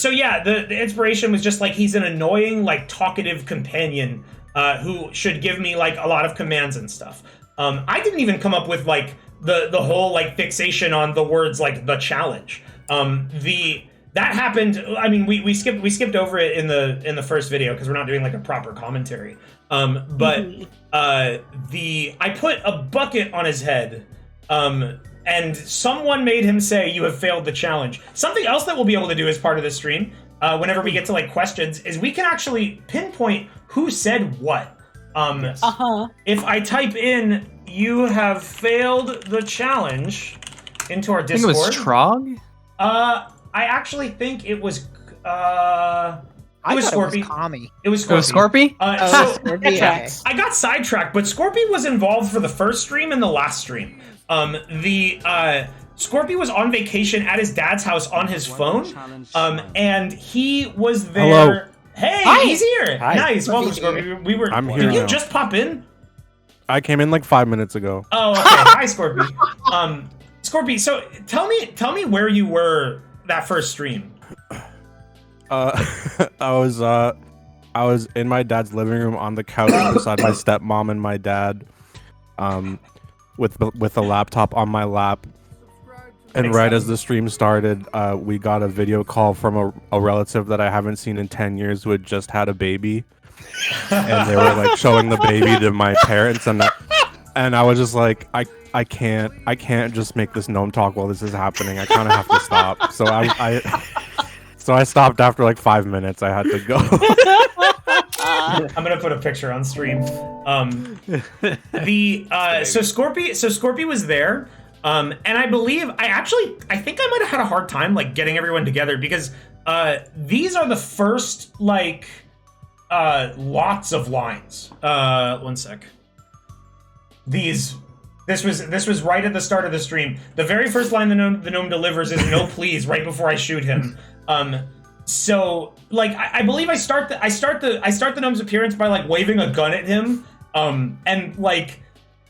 inspiration was just like he's an annoying, like talkative companion who should give me like a lot of commands and stuff. I didn't even come up with like the whole like fixation on the words like the challenge. That happened. I mean, we skipped over it in the first video because we're not doing like a proper commentary. I put a bucket on his head. And someone made him say, "You have failed the challenge." Something else that we'll be able to do as part of this stream, whenever we get to like questions, is we can actually pinpoint who said what. If I type in "You have failed the challenge" into our Discord, I think it was Trog. I actually think it was. It was Scorpy. It was Scorpy. I got sidetracked, but Scorpy was involved for the first stream and the last stream. Scorpy was on vacation at his dad's house on his phone, and he was there. Hello. Hey, Hi. He's here. Hi. Nice, welcome, Scorpy. I'm here Did you now. just pop in? I came in like 5 minutes ago. Oh, okay. Hi, Scorpy. Scorpy. So tell me where you were that first stream. I was in my dad's living room on the couch beside my stepmom and my dad, with a laptop on my lap. And right as the stream started, we got a video call from a relative that I haven't seen in 10 years who had just had a baby. And they were like showing the baby to my parents, and I was just like, I can't just make this gnome talk while this is happening. I kind of have to stop. So I stopped after like 5 minutes. I had to go. I'm gonna put a picture on stream. So Scorpy was there, and I believe I think I might have had a hard time like getting everyone together because these are the first like lots of lines. One sec. This was right at the start of the stream. The very first line the gnome delivers is "No, please," right before I shoot him. So like I believe I start the gnome's appearance by like waving a gun at him. And like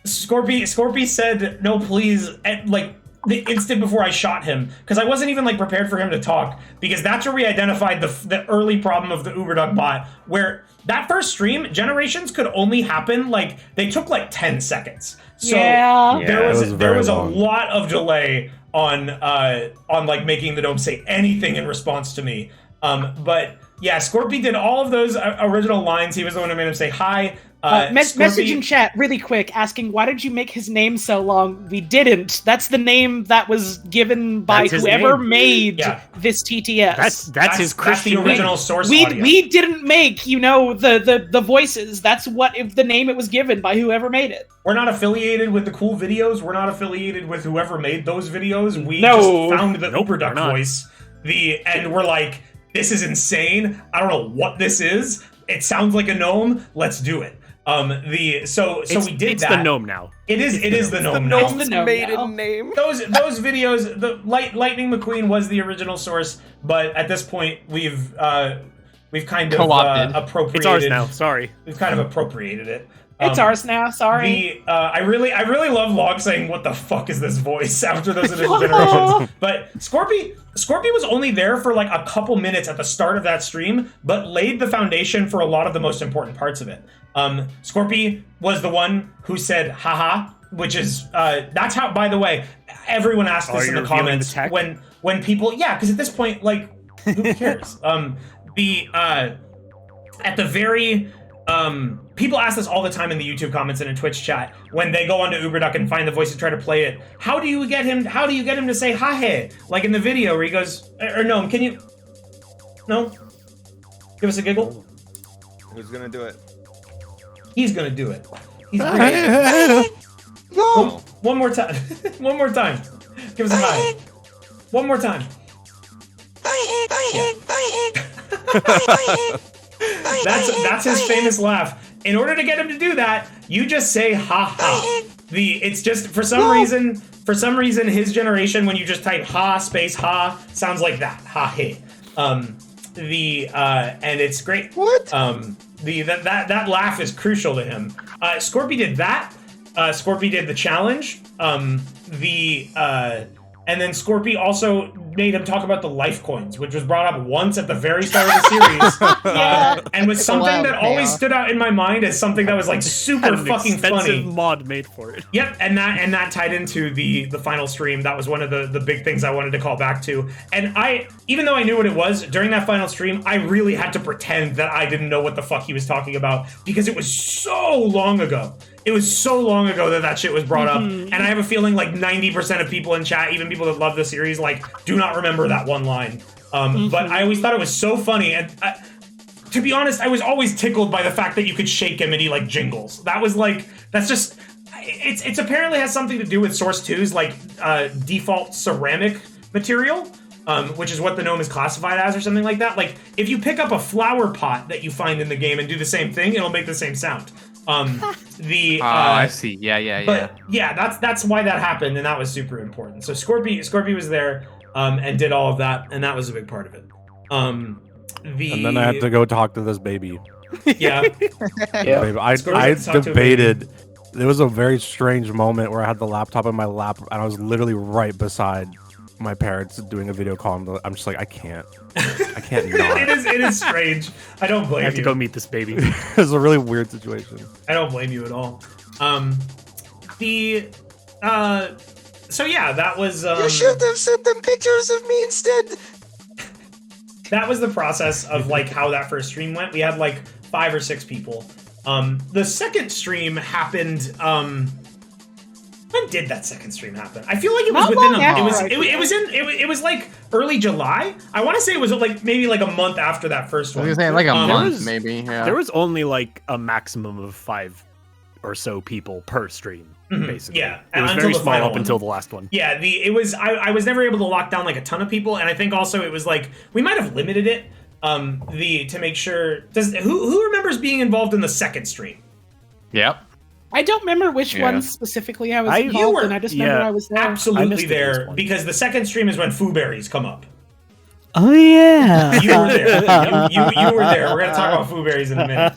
Scorpy said "No, please" at like the instant before I shot him, because I wasn't even like prepared for him to talk, because that's where we identified the early problem of the UberDuck bot, where that first stream generations could only happen like they took like 10 seconds. So there was a lot of delay on like making the gnome say anything in response to me. But yeah, Scorpy did all of those original lines. He was the one who made him say hi. Message in chat really quick asking, why did you make his name so long? We didn't. That's the name that was given by whoever made this TTS. That's his Christian the original source we audio. We didn't make, the voices. That's what the name it was given by whoever made it. We're not affiliated with the cool videos. We're not affiliated with whoever made those videos. We just found the UberDuck voice. And we're like, this is insane. I don't know what this is. It sounds like a gnome. Let's do it. So we did it's that. the gnome now. It is the gnome now. Gnome's maiden name. Those videos, the Lightning McQueen was the original source, but at this point we've kind of Co-opted. appropriated. It's ours now. Sorry, we've kind of appropriated it. It's ours now. Sorry. I really love Log saying, "What the fuck is this voice?" after those initial generations. But Scorpy was only there for like a couple minutes at the start of that stream, but laid the foundation for a lot of the most important parts of it. Scorpy was the one who said haha, which is that's how, by the way, everyone asked this in the comments when people, because at this point, like, who cares? At the very people ask this all the time in the YouTube comments and in Twitch chat when they go onto UberDuck and find the voice and try to play it. How do you get him to say "ha hey" like in the video where he goes, or no? Can you? No. Give us a giggle. Who's gonna do it? He's gonna do it. He's great. One more time. One more time. Give us a hi. One more time. That's his famous laugh. in order to get him to do that, you just say ha ha. It's just for some reason his generation, when you just type ha space ha, sounds like that. Ha he. And it's great. What? That laugh is crucial to him. Scorpy did that. Scorpy did the challenge. And then Scorpy also made him talk about the life coins, which was brought up once at the very start of the series. And was something that always stood out in my mind as something that was like super fucking funny. Mod made for it. Yep, and that tied into the final stream. That was one of the big things I wanted to call back to. And even though I knew what it was, during that final stream, I really had to pretend that I didn't know what the fuck he was talking about, because it was so long ago. It was so long ago that shit was brought up, and I have a feeling like 90% of people in chat, even people that love the series, like, do not remember that one line. But I always thought it was so funny, and to be honest, I was always tickled by the fact that you could shake him and he like jingles. That's just, it's apparently has something to do with Source 2's like default ceramic material, which is what the gnome is classified as or something like that. Like, if you pick up a flower pot that you find in the game and do the same thing, it'll make the same sound. I see. Yeah. But yeah, that's why that happened, and that was super important. So Scorpy was there, and did all of that, and that was a big part of it. And then I had to go talk to this baby. Yeah. Baby. I debated. There was a very strange moment where I had the laptop in my lap, and I was literally right beside my parents doing a video call, and I'm just like, I can't not. It is strange. I don't blame you. I have to go meet this baby. It's a really weird situation. I don't blame you at all. So yeah, that was you should have sent them pictures of me instead. That was the process of like how that first stream went. We had like 5 or 6 people. The second stream happened when did that second stream happen? I feel like it was it was like early July. I want to say it was like maybe like a month after that first one. I was gonna say like a month maybe. Yeah. There was only like a maximum of 5 or so people per stream, basically. Yeah, it was very small up until the last one. Yeah, I was never able to lock down like a ton of people, and I think also it was like we might have limited it to make sure. Who remembers being involved in the second stream? Yep. I don't remember which one specifically I was involved in. I just remember I was there. Absolutely there, because the second stream is when Foo Berries come up. Oh yeah. You were there. You were there. We're gonna talk about Foo Berries in a minute.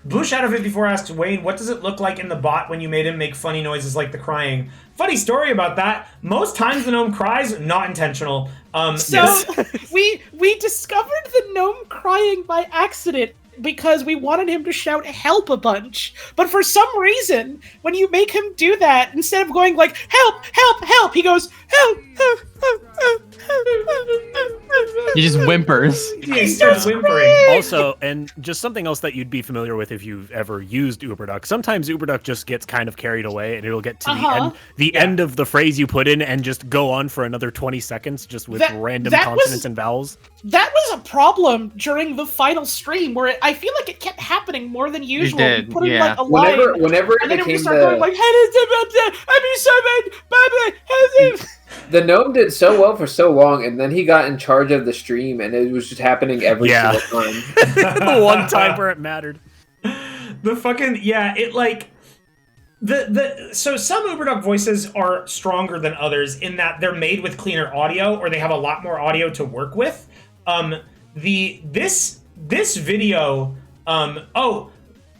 Blue Shadow 54 asks, Wayne, what does it look like in the bot when you made him make funny noises like the crying? Funny story about that. Most times the gnome cries, not intentional. We discovered the gnome crying by accident because we wanted him to shout help a bunch. But for some reason, when you make him do that, instead of going like, help, help, help, he goes, help, help, help, help, help. He just whimpers. He starts whimpering. Also, and just something else that you'd be familiar with if you've ever used UberDuck, sometimes UberDuck just gets kind of carried away and it'll get to the end of the phrase you put in and just go on for another 20 seconds just with random consonants and vowels. That was a problem during the final stream where I feel like it kept happening more than usual. It did, Put in like a line, whenever it and then became we started going like, the gnome did so well for so long, and then he got in charge of the stream, and it was just happening every single time. One time where it mattered. The fucking it like so some UberDuck voices are stronger than others in that they're made with cleaner audio or they have a lot more audio to work with. This video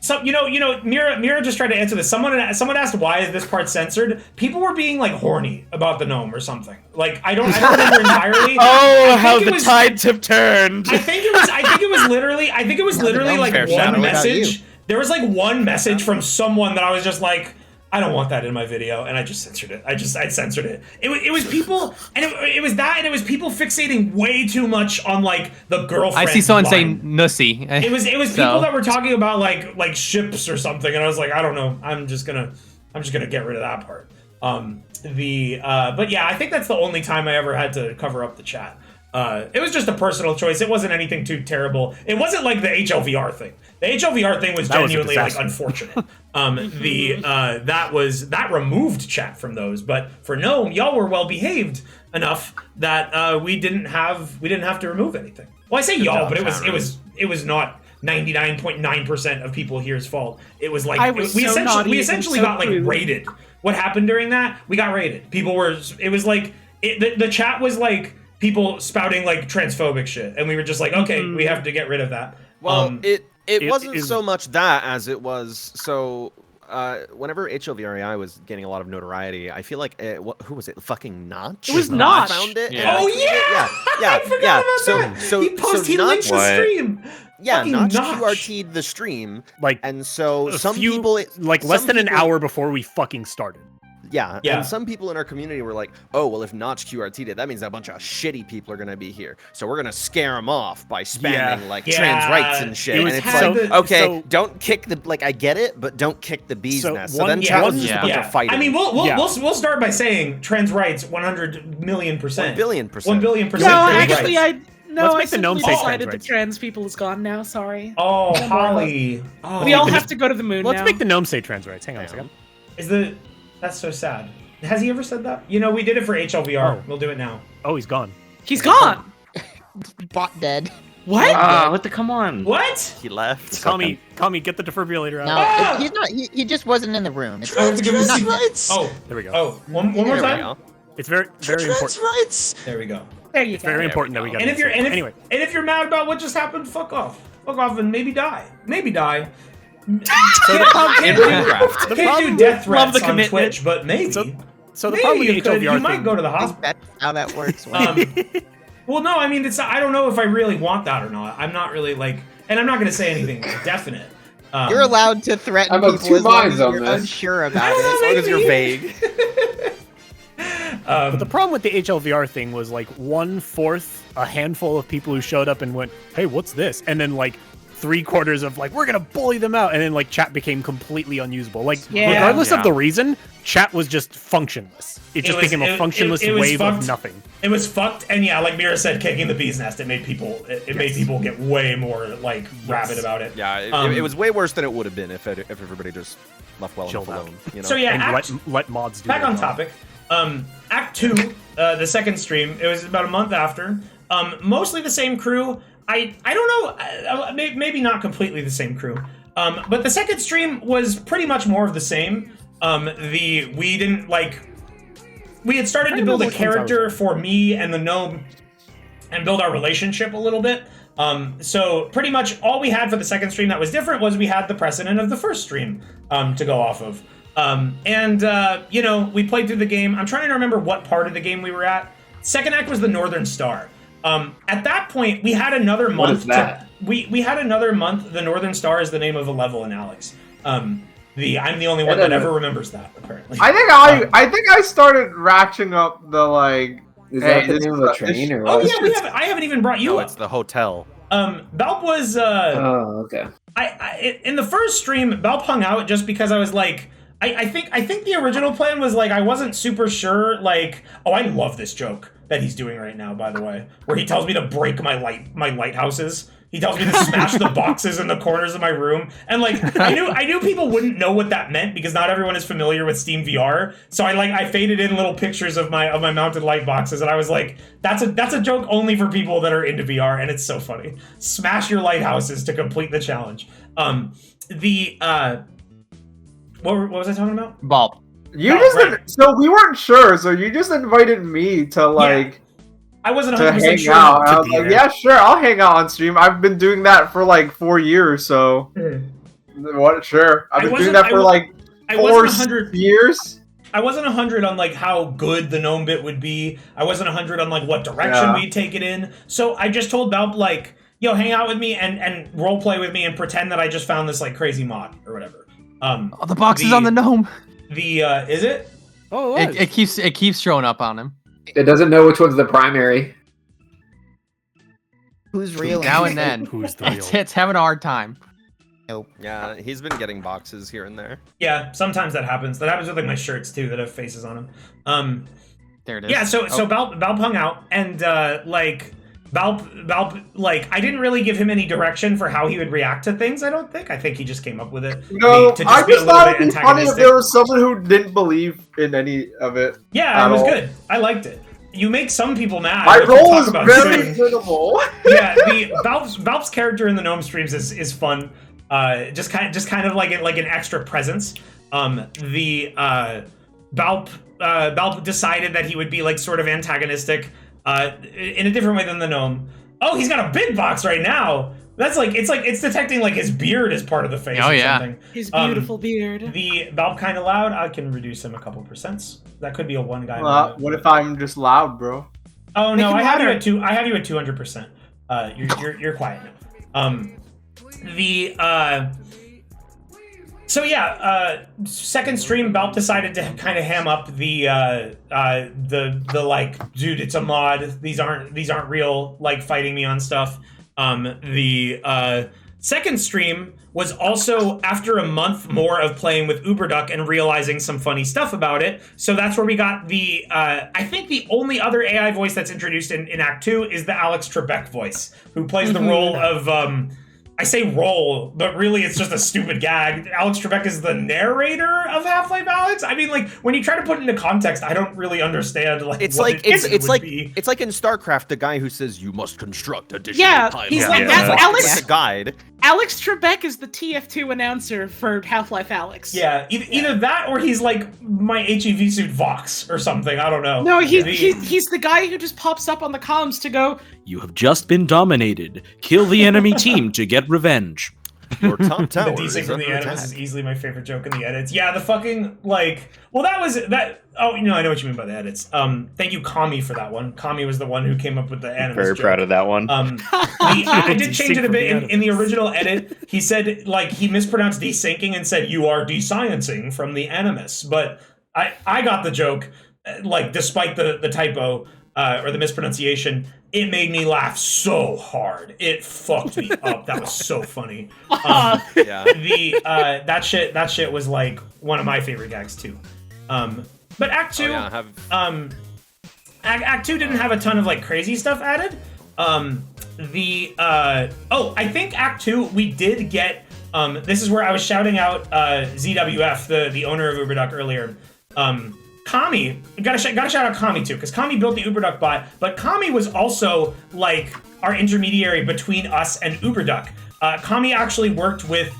Mira just tried to answer this. Someone asked why is this part censored? People were being like horny about the gnome or something. Like I don't remember entirely. How the tides have turned. I think it was literally like one message. There was like one message from someone that I was just like, I don't want that in my video, and I just censored it. I censored it. It was people, and it was that, and it was people fixating way too much on like the girlfriend. I see someone saying nussy. It was people that were talking about like ships or something, and I was like, I don't know. I'm just gonna get rid of that part. But yeah, I think that's the only time I ever had to cover up the chat. It was just a personal choice. It wasn't anything too terrible. It wasn't like the HLVR thing. The HLVR thing was genuinely like unfortunate. That removed chat from those. But for Gnome, y'all were well behaved enough that we didn't have to remove anything. Well, I say y'all, but it was not 99.9% of people here's fault. It was like we so naughty we and essentially so got like rude. raided. What happened during that? We got raided. People were. It was like the chat was like people spouting like transphobic shit, and we were just like, okay, we have to get rid of that. Well, it wasn't so much that as it was so. Whenever HLVREI was gaining a lot of notoriety, I feel like who was it? Fucking Notch. It was Notch. Found it. Yeah. Oh yeah, yeah. I forgot about that. So he linked the stream. Yeah, Fucking Notch Notch. QRT'd the stream, like, and so some people like less than an hour before we fucking started. Yeah, and some people in our community were like, "Oh, well, if Notch QRT'd it, that means a bunch of shitty people are gonna be here. So we're gonna scare them off by spamming trans rights and shit." And it's like, okay, don't kick the I get it, but don't kick the bee's nest. So then chat was just a bunch of fighting. I mean, we'll start by saying trans rights 100 million %. 1 billion %. 1 billion %. No, actually, Let's make the gnome say decided the trans people is gone now. Sorry. Oh, Holly. We all have to go to the moon. Let's now. make the gnome say trans rights. Hang on a second. That's so sad. Has he ever said that? You know, we did it for HLVR. We'll do it now. Oh, he's gone. He's gone. Bot dead. What? What the? Come on. What? He left. Call me. Get the defibrillator out. No, he's not. He just wasn't in the room. It's Trans rights. Oh, there we go. Oh, one more time. It's very important. Trans rights. There we go. There you It's very important that we got. And if you're mad about what just happened, fuck off. Fuck off and maybe die. Maybe die. So the problem can't do death threats on Twitch, but maybe. So the problem with the HLVR you might go to the hospital. That's how that works. Well, no, I mean, I don't know if I really want that or not. I'm not really and I'm not going to say anything definite. You're allowed to threaten I'm of people two as long minds as on you're this. unsure about it. As long as you're vague. But the problem with the HLVR thing was like 1/4, a handful of people who showed up and went, "Hey, what's this?" And then like 3/4 of like, "We're gonna bully them out," and then like chat became completely unusable. Like regardless of the reason, chat was just functionless. It just became a functionless wave of nothing. It was fucked, and yeah, like Mira said, kicking the bee's nest. It made people. It made people get way more like rabid about it. Yeah, it was way worse than it would have been if everybody just left well enough alone. You know? So yeah, and let mods do. Back on topic. Act 2, the second stream. It was about a month after. Mostly the same crew. I don't know. Maybe not completely the same crew. But the second stream was pretty much more of the same. We had started to build a character for me and the gnome and build our relationship a little bit. So pretty much all we had for the second stream that was different was we had the precedent of the first stream to go off of. You know, we played through the game. I'm trying to remember what part of the game we were at. Second act was the Northern Star. At that point, we had another month. What is that? We had another month. The Northern Star is the name of a level in Alyx. I'm the only one that ever remembers that, apparently. I think I started ratcheting up the like. Is that the name of the train or what? Oh yeah, I haven't even brought you up. It's the hotel. Balp was. Oh, okay. In the first stream, Balp hung out just because I was like. I think the original plan was like I wasn't super sure. Like, oh, I love this joke that he's doing right now, by the way, where he tells me to break my lighthouses. He tells me to smash the boxes in the corners of my room, and like I knew people wouldn't know what that meant because not everyone is familiar with Steam VR. So I faded in little pictures of my mounted light boxes, and I was like, that's a joke only for people that are into VR, and it's so funny. Smash your lighthouses to complete the challenge. What was I talking about? Bulb. So we weren't sure. So you just invited me to like. I wasn't to 100% hang sure. out. I was like, yeah, sure, I'll hang out on stream. I've been doing that for like 4 years. So what? Sure, I've been doing that for like 4 years. I wasn't 100 on like how good the gnome bit would be. I wasn't 100 on like what direction we'd take it in. So I just told Balp like, yo, hang out with me and role play with me and pretend that I just found this like crazy mod or whatever. Oh, the box is on the gnome. Is it? Oh, it keeps showing up on him. It doesn't know which one's the primary. Who's real? Now and then. Who's the real? It's having a hard time. Nope. Yeah, he's been getting boxes here and there. Yeah, sometimes that happens. That happens with like my shirts too that have faces on them. There it is. Yeah, so Balp hung out and like Balp like I didn't really give him any direction for how he would react to things. I don't think. I think he just came up with it. No, I just thought it'd be funny if there was someone who didn't believe in any of it. Yeah, it was good. I liked it. you make some people mad. My which we'll role talk is about very soon. minimal. Yeah, the Valp's character in the gnome streams is fun. Just kind of like an extra presence. Valp decided that he would be like sort of antagonistic in a different way than the gnome. Oh, he's got a big box right now. That's it's detecting like his beard as part of the face. Oh, or yeah. something. His beautiful beard. The Valp kind of loud. I can reduce him a couple %. That could be a one guy. What if I'm just loud, bro? Oh no, I have you at 200%. You're quiet now. So yeah, second stream, Valp decided to kind of ham up the like, dude, it's a mod. These aren't real, like fighting me on stuff. The second stream was also after a month more of playing with Uberduck and realizing some funny stuff about it. So that's where we got the, I think the only other AI voice that's introduced in Act 2 is the Alyx Trebek voice, who plays the role of, I say role, but really it's just a stupid gag. Alyx Trebek is the narrator of Half-Life Alyx. I mean, like, when you try to put it into context, I don't really understand. Like, it's what like it's like in StarCraft, the guy who says you must construct additional pilots. He's like that's Alyx. Like a guide. Alyx Trebek is the TF2 announcer for Half-Life Alyx. Yeah, either that or he's like my HEV suit Vox or something. I don't know. No, he's the guy who just pops up on the comms to go, "You have just been dominated. Kill the enemy team to get revenge." Your top tower the DC is from the under Animus attack. is easily my favorite joke in the edits. Yeah, the fucking, like... Well, that was... that. Oh, you know, I know what you mean by the edits. Thank you, Kami, for that one. Kami was the one who came up with the Animus Very joke. proud of that one. I did change it a bit. In the original edit, he said, like, he mispronounced desyncing and said, "You are desciencing from the Animus." But I got the joke, like, despite the typo or the mispronunciation. It made me laugh so hard. It fucked me up. That was so funny. Yeah. That shit was like one of my favorite gags too. But Act 2, Act 2 didn't have a ton of like crazy stuff added. I think Act 2 we did get. This is where I was shouting out ZWF, the owner of Uberduck earlier. Kami, gotta shout out Kami too, because Kami built the Uberduck bot, but Kami was also like our intermediary between us and Uberduck. Kami actually worked with,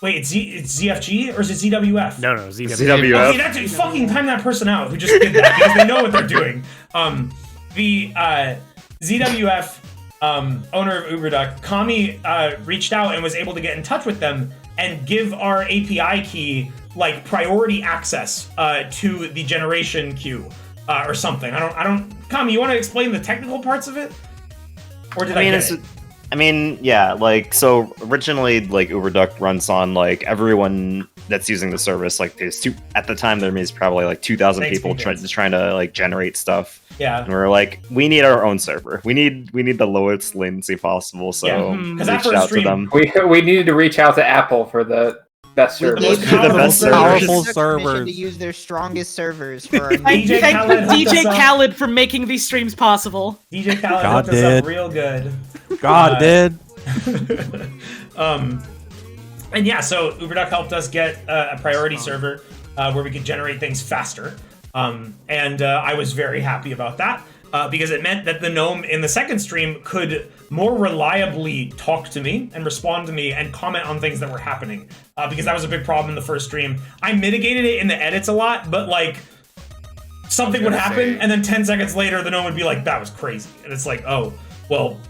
wait, it's ZFG or is it ZWF? No, ZWF. ZWF. Okay, that's fucking time that person out who just did that because they know what they're doing. The ZWF owner of Uberduck, Kami reached out and was able to get in touch with them and give our API key like priority access to the generation queue or something. I don't. Kami, you want to explain the technical parts of it, or did I get it? I mean, yeah, like, so originally, like, Uberduck runs on, like, everyone that's using the service, like, at the time, there was probably, like, 2,000 people trying to, like, generate stuff. Yeah. And we're like, we need our own server. We need the lowest latency possible, so reached out to them. We needed to reach out to Apple for the best servers. The best powerful servers. To use their strongest servers for our Thank DJ Khaled for making these streams possible. DJ Khaled hooked us up real good. God did. And yeah, so Uberduck helped us get a priority server where we could generate things faster. And I was very happy about that because it meant that the gnome in the second stream could more reliably talk to me and respond to me and comment on things that were happening because that was a big problem in the first stream. I mitigated it in the edits a lot, but like something would happen and then 10 seconds later the gnome would be like, "That was crazy." And it's like, oh, well,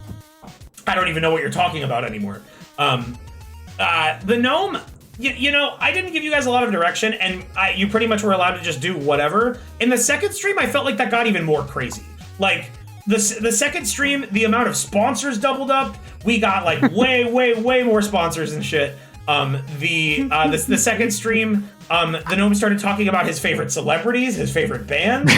I don't even know what you're talking about anymore. The gnome, you know, I didn't give you guys a lot of direction, and you pretty much were allowed to just do whatever. In the second stream, I felt like that got even more crazy. Like, the second stream, the amount of sponsors doubled up. We got, like, way more sponsors and shit. The second stream, the gnome started talking about his favorite celebrities, his favorite band.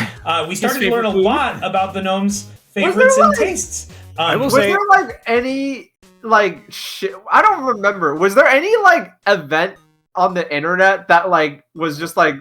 We started to learn a lot about the gnome's favorites and tastes. Was there like any like shit? I don't remember. Was there any like event on the internet that like was just like,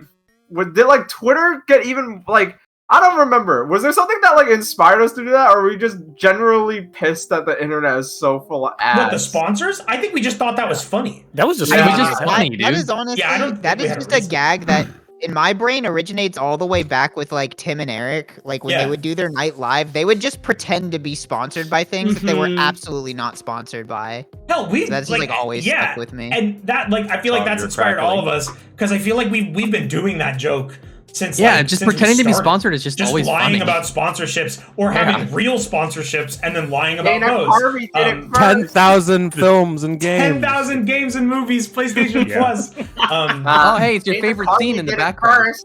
did like Twitter get even like? I don't remember. Was there something that like inspired us to do that, or were we just generally pissed that the internet is so full of ads? What, the sponsors? I think we just thought that was funny. That was just funny, funny, dude. That is honestly, that is just a gag that in my brain originates all the way back with like Tim and Eric. Like when they would do their night live, they would just pretend to be sponsored by things that they were absolutely not sponsored by. Hell, so that's just like always stuck with me. And that, like, I feel like that's inspired all of us because I feel like we've been doing that joke since. Yeah, just pretending to be sponsored is just always lying funny. about sponsorships or having real sponsorships and then lying about those. 10,000 films and games. 10,000 games and movies, PlayStation Plus. Oh, hey, it's your favorite scene in the background.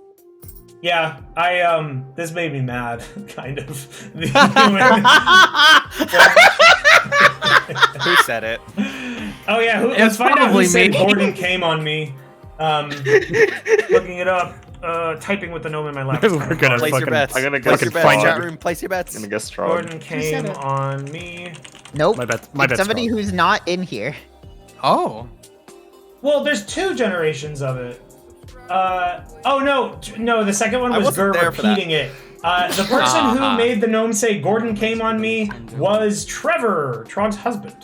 Yeah, this made me mad, kind of. Who said it? Oh yeah, let's find out who said Gordon came on me. Looking it up. Typing with the gnome in my lap. We're gonna place your bets. I'm gonna guess your bets. Chat room, place your bets. I'm gonna guess Trog. Gordon came on me. Nope. My it's bet's somebody wrong. who's not in here. Oh. Well, there's 2 generations of it. Oh no, the second one I was wasn't Gur there for that. repeating it. The person who made the gnome say Gordon came on me was Trevor, Trog's husband.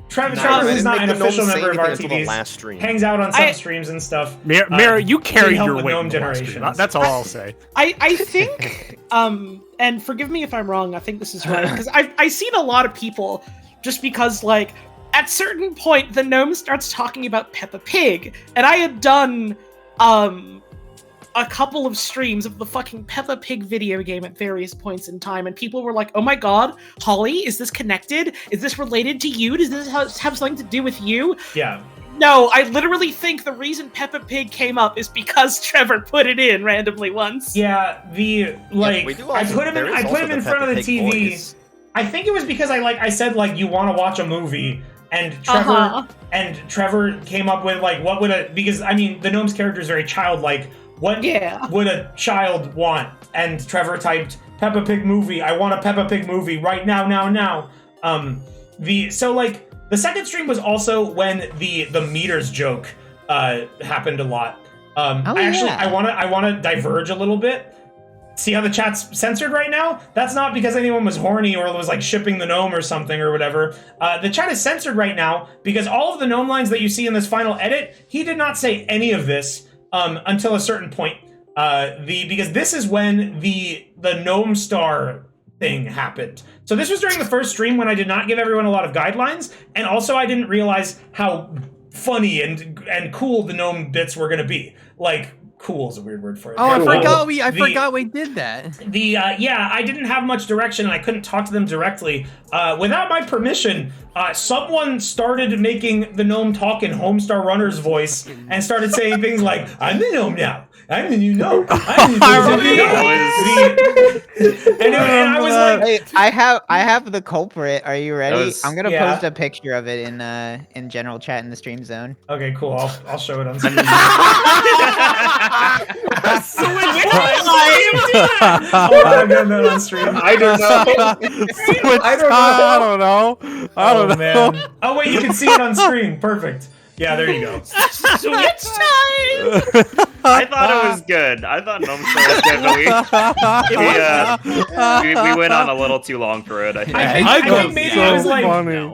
Trevor is not an official member of RTVs. Hangs out on some streams and stuff. Mira, you carried help your with weight gnome in the last generations. stream. That's all I'll say. I think, and forgive me if I'm wrong, I think this is right, because I've seen a lot of people, just because, like, at certain point, the gnome starts talking about Peppa Pig, and I had done, a couple of streams of the fucking Peppa Pig video game at various points in time, and people were like, oh my god, Holly, is this connected? Is this related to you? Does this have something to do with you? Yeah. No, I literally think the reason Peppa Pig came up is because Trevor put it in randomly once. Yeah, I put him in front of the TV. Voice. I think it was because I said, like, you want to watch a movie, and Trevor came up with, like, what would because I mean the gnome's character is very childlike. What would a child want? And Trevor typed Peppa Pig movie. I want a Peppa Pig movie right now. The second stream was also when the meters joke happened a lot. I want to diverge a little bit. See how the chat's censored right now? That's not because anyone was horny or was like shipping the gnome or something or whatever. The chat is censored right now because all of the gnome lines that you see in this final edit, he did not say any of this until a certain point. Because this is when the gnome star thing happened. So this was during the first stream when I did not give everyone a lot of guidelines, and also I didn't realize how funny and cool the gnome bits were gonna be. Like, cool is a weird word for it. Oh, I forgot we did that. I didn't have much direction and I couldn't talk to them directly. Without my permission, someone started making the gnome talk in Homestar Runner's voice and started saying things like, I'm the gnome now. I'm the new gnome. I'm the new gnome. And I was like, hey, I have the culprit. Are you ready? I'm gonna post a picture of it in general chat in the stream zone. Okay, cool. I'll show it on stream. I don't know. Man. Oh wait, you can see it on screen. Perfect. Yeah, there you go. Switch time! I thought it was good. I thought Gnome Star was good, but we went on a little too long for it. I think maybe it was like funny.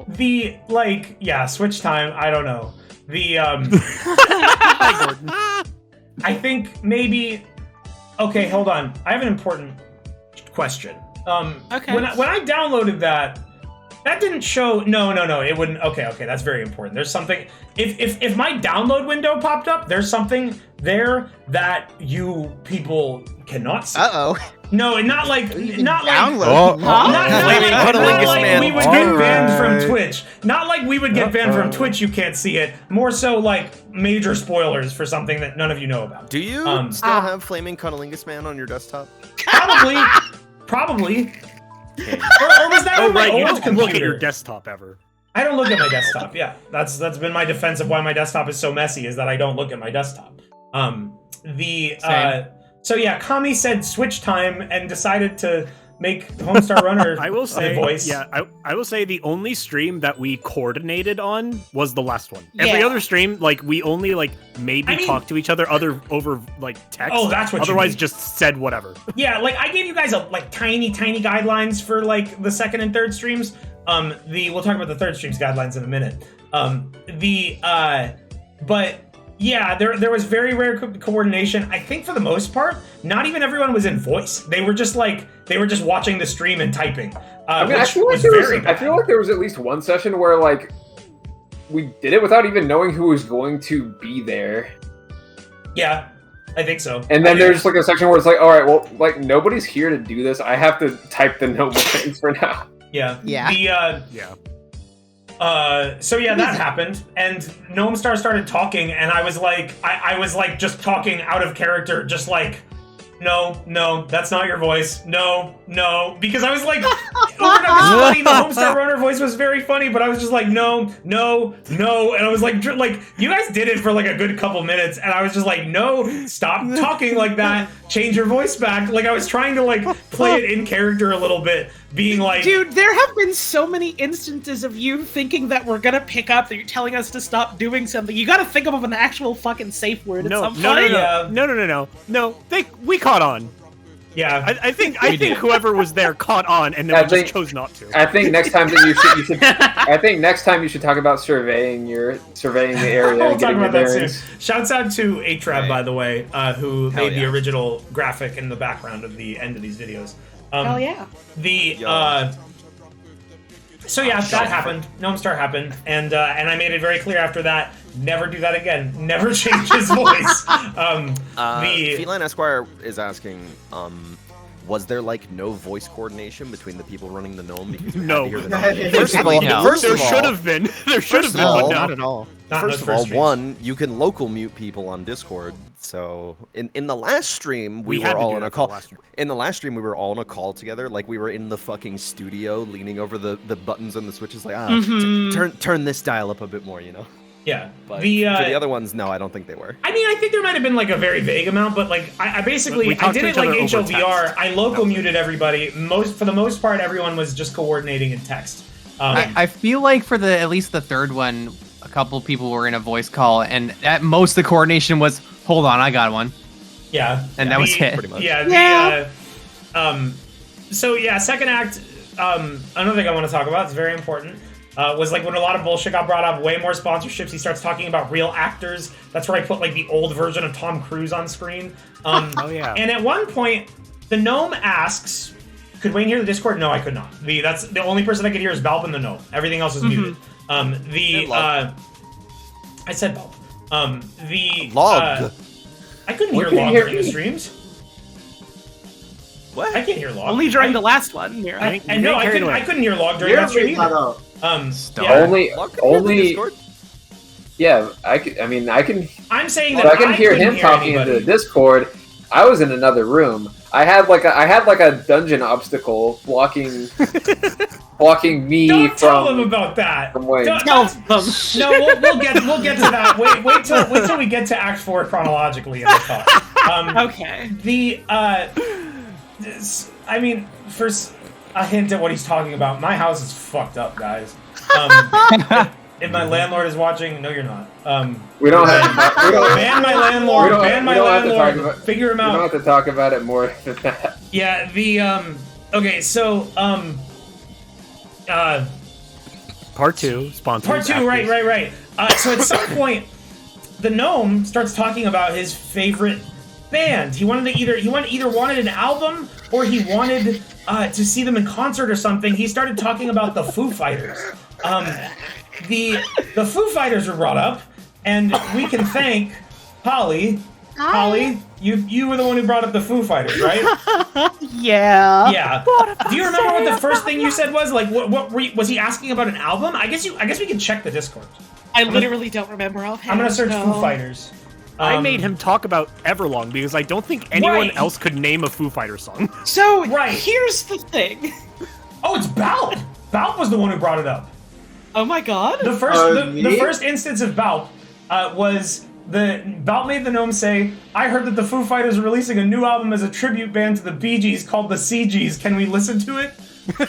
Switch time. I don't know. I think maybe. Okay, hold on. I have an important question. Okay. When I downloaded that didn't show. No, it wouldn't. Okay, that's very important. There's something. If my download window popped up, there's something there that you people cannot see. No, not like we would get banned from Twitch. Not like we would get banned from Twitch. You can't see it. More so like major spoilers for something that none of you know about. Do you still have Flaming Cunnilingus Man on your desktop? Probably. Or was that on my old computer? Look at your desktop ever. I don't look at my desktop. Yeah, that's been my defense of why my desktop is so messy, is that I don't look at my desktop. So yeah, Kami said switch time and decided to make Homestar Runner I will say, voice. Yeah, I will say the only stream that we coordinated on was the last one. Every other stream, like, we only maybe talked to each other over text. Oh, that's what. Otherwise, just said whatever. Yeah, I gave you guys tiny guidelines for the second and third streams. We'll talk about the third stream's guidelines in a minute. But Yeah, there was very rare coordination. I think for the most part, not even everyone was in voice. They were just watching the stream and typing. I mean, I feel like there was at least one session where like we did it without even knowing who was going to be there. Yeah, I think so. And then there's like a section where it's like, all right, well, like nobody's here to do this. I have to type the noble things for now. Yeah. Yeah. So yeah, that happened, and Gnome Star started talking, and I was like, I was like just talking out of character, just like, no, that's not your voice. No, because I was like, Overduck is funny. The Homestar Runner voice was very funny, but I was just like, no, and I was like, you guys did it for like a good couple minutes, and I was just like, no, stop talking like that. Change your voice back. Like I was trying to like play it in character a little bit, being like, dude, there have been so many instances of you thinking that we're gonna pick up, that you're telling us to stop doing something. You gotta think of an actual fucking safe word at some point. No. We caught on. Yeah, I think whoever was there caught on, and then we just chose not to. I think next time that you should. I think next time you should talk about surveying the area. We'll and talk getting about the that bearings. soon. Shouts out to A-Trab, by the way, who made the original graphic in the background of the end of these videos. Hell yeah. So yeah, that happened. Gnome Star happened, and I made it very clear after that, never do that again. Never change his voice. Feline Esquire is asking, was there like no voice coordination between the people running the gnome? Because we had to hear the gnome. First of all, there should have been. There should have been, but not at all. First of all, one, you can local mute people on Discord. So in the last stream, we were all in a call. In the last stream, we were all in a call together, like we were in the fucking studio, leaning over the buttons and the switches, like turn this dial up a bit more, you know. Yeah. But for the other ones, no, I don't think they were. I mean, I think there might have been like a very vague amount, but like I basically I did it like HLVR. I local muted everybody. For the most part, everyone was just coordinating in text. I feel like for at least the third one, a couple people were in a voice call, and at most the coordination was, "Hold on, I got one." Yeah, and that was it. Pretty much. Yeah. So yeah, second act. Another thing I want to talk about. It's very important. Was like when a lot of bullshit got brought up, way more sponsorships. He starts talking about real actors. That's where I put like the old version of Tom Cruise on screen. Oh yeah. And at one point, the gnome asks, "Could Wayne hear the Discord?" No, I could not. That's the only person I could hear is Balp and the gnome. Everything else is muted. I said Balp. Log. I couldn't hear Log during the streams. What? I can't hear Log. Only during the last one. I couldn't hear Log during that stream either. Only. Yeah, I can. I'm saying that I can hear him talking into the Discord. I was in another room. I had like a dungeon obstacle blocking me Don't from. tell them about that. From Wayne. Tell them. No, we'll get to that. Wait till we get to Act 4 chronologically in the talk. Okay. I mean, first a hint at what he's talking about. My house is fucked up, guys. If my landlord is watching, no, you're not. We don't have. Ban my landlord. Ban my landlord. Figure him out. We don't have to talk about it more than that. Yeah. Okay. So. Part 2, sponsored. Part 2, right. So at some point, the gnome starts talking about his favorite band. He either wanted an album or he wanted to see them in concert or something. He started talking about the Foo Fighters. The Foo Fighters were brought up, and we can thank Holly. Hi. Holly, you were the one who brought up the Foo Fighters, right? Yeah. Yeah. Do you remember what the first thing you said was? Like, what was he asking about an album? I guess we can check the Discord. I literally don't remember offhand. I'm gonna search Foo Fighters. I made him talk about Everlong because I don't think anyone else could name a Foo Fighter song. So here's the thing. Oh, it's Balp. Balp was the one who brought it up. Oh my god. The first instance of Balp was Balp made the gnome say, "I heard that the Foo Fighters are releasing a new album as a tribute band to the Bee Gees called the CGs. Can we listen to it?"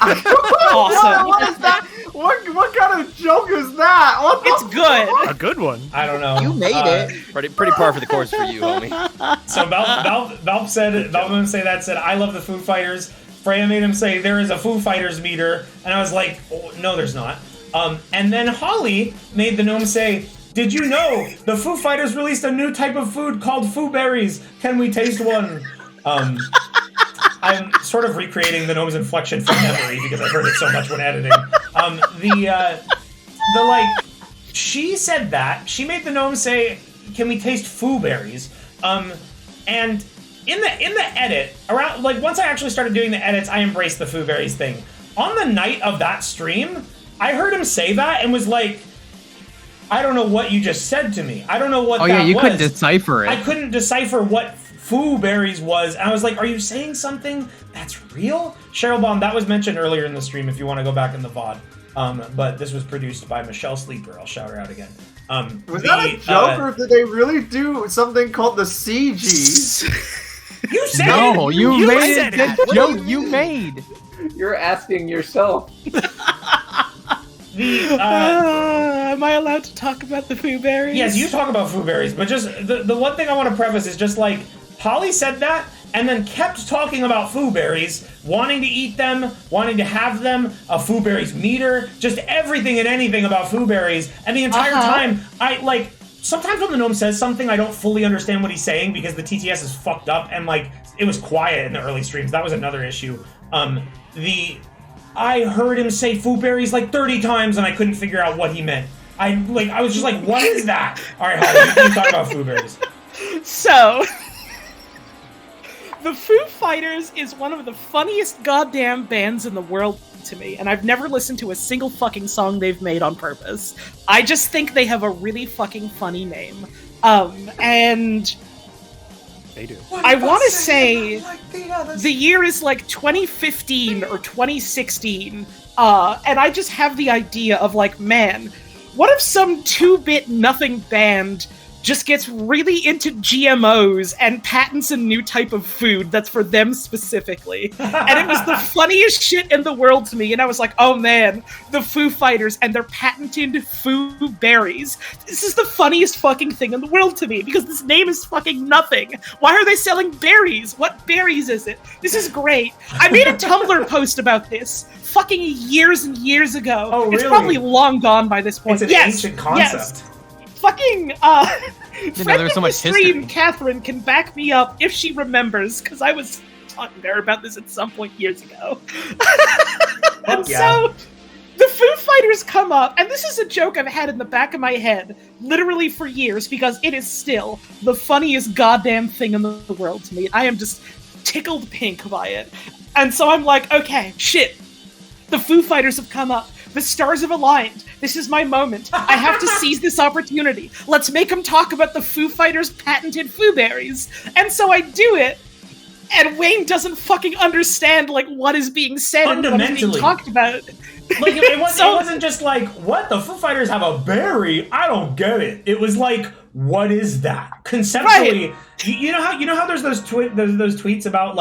Awesome. What is that? What kind of joke is that? It's good. A good one. I don't know. You made it. Pretty par for the course for you, homie. So Balp made him say that. Said, "I love the Foo Fighters." Freya made him say, "There is a Foo Fighters meter," and I was like, oh, "No, there's not." And then Holly made the gnome say, Did you know the Foo Fighters released a new type of food called Foo Berries? Can we taste one? I'm sort of recreating the Gnome's inflection from memory because I heard it so much when editing. She said that. She made the Gnome say, can we taste Foo Berries? And in the edit, around once I actually started doing the edits, I embraced the Foo Berries thing. On the night of that stream, I heard him say that and was like, I don't know what you just said to me. I don't know what that was. Oh yeah, you couldn't decipher it. I couldn't decipher what Foo Berries was, and I was like, are you saying something that's real? Cheryl Baum, that was mentioned earlier in the stream if you want to go back in the VOD. But this was produced by Michelle Sleeper. I'll shout her out again. Was that a joke, or did they really do something called the CG? You said no, it! You made it! That joke you made! You're asking yourself. Am I allowed to talk about the Foo Berries? Yes, you talk about Foo Berries, but just the one thing I want to preface is just like, Holly said that, and then kept talking about Foo Berries, wanting to eat them, wanting to have them, a Foo Berries meter, just everything and anything about Foo Berries, and the entire time, sometimes when the Gnome says something, I don't fully understand what he's saying because the TTS is fucked up, and it was quiet in the early streams. That was another issue. I heard him say Foo Berries 30 times, and I couldn't figure out what he meant. I was just like, what is that? All right, Holly, you can talk about Foo Berries. So, the Foo Fighters is one of the funniest goddamn bands in the world to me, and I've never listened to a single fucking song they've made on purpose. I just think they have a really fucking funny name. And they do. I want to say the year is 2015 or 2016, and I just have the idea of man, what if some 2-bit nothing band just gets really into GMOs and patents a new type of food that's for them specifically. And it was the funniest shit in the world to me, and I was like, oh man, the Foo Fighters and their patented Foo Berries. This is the funniest fucking thing in the world to me, because this name is fucking nothing. Why are they selling berries? What berries is it? This is great. I made a Tumblr post about this fucking years and years ago. Oh, really? It's probably long gone by this point. It's an ancient concept. Yes. Fucking, friend of the stream, Catherine, can back me up if she remembers, because I was talking to her about this at some point years ago. And so, the Foo Fighters come up, and this is a joke I've had in the back of my head, literally for years, because it is still the funniest goddamn thing in the world to me. I am just tickled pink by it. And so I'm like, okay, shit. The Foo Fighters have come up. The stars have aligned. This is my moment. I have to seize this opportunity. Let's make them talk about the Foo Fighters' patented Foo Berries. And so I do it, and Wayne doesn't fucking understand what is being said and what is being talked about. It wasn't just what? The Foo Fighters have a berry? I don't get it. It was what is that? Conceptually, right. you know how there's those tweets about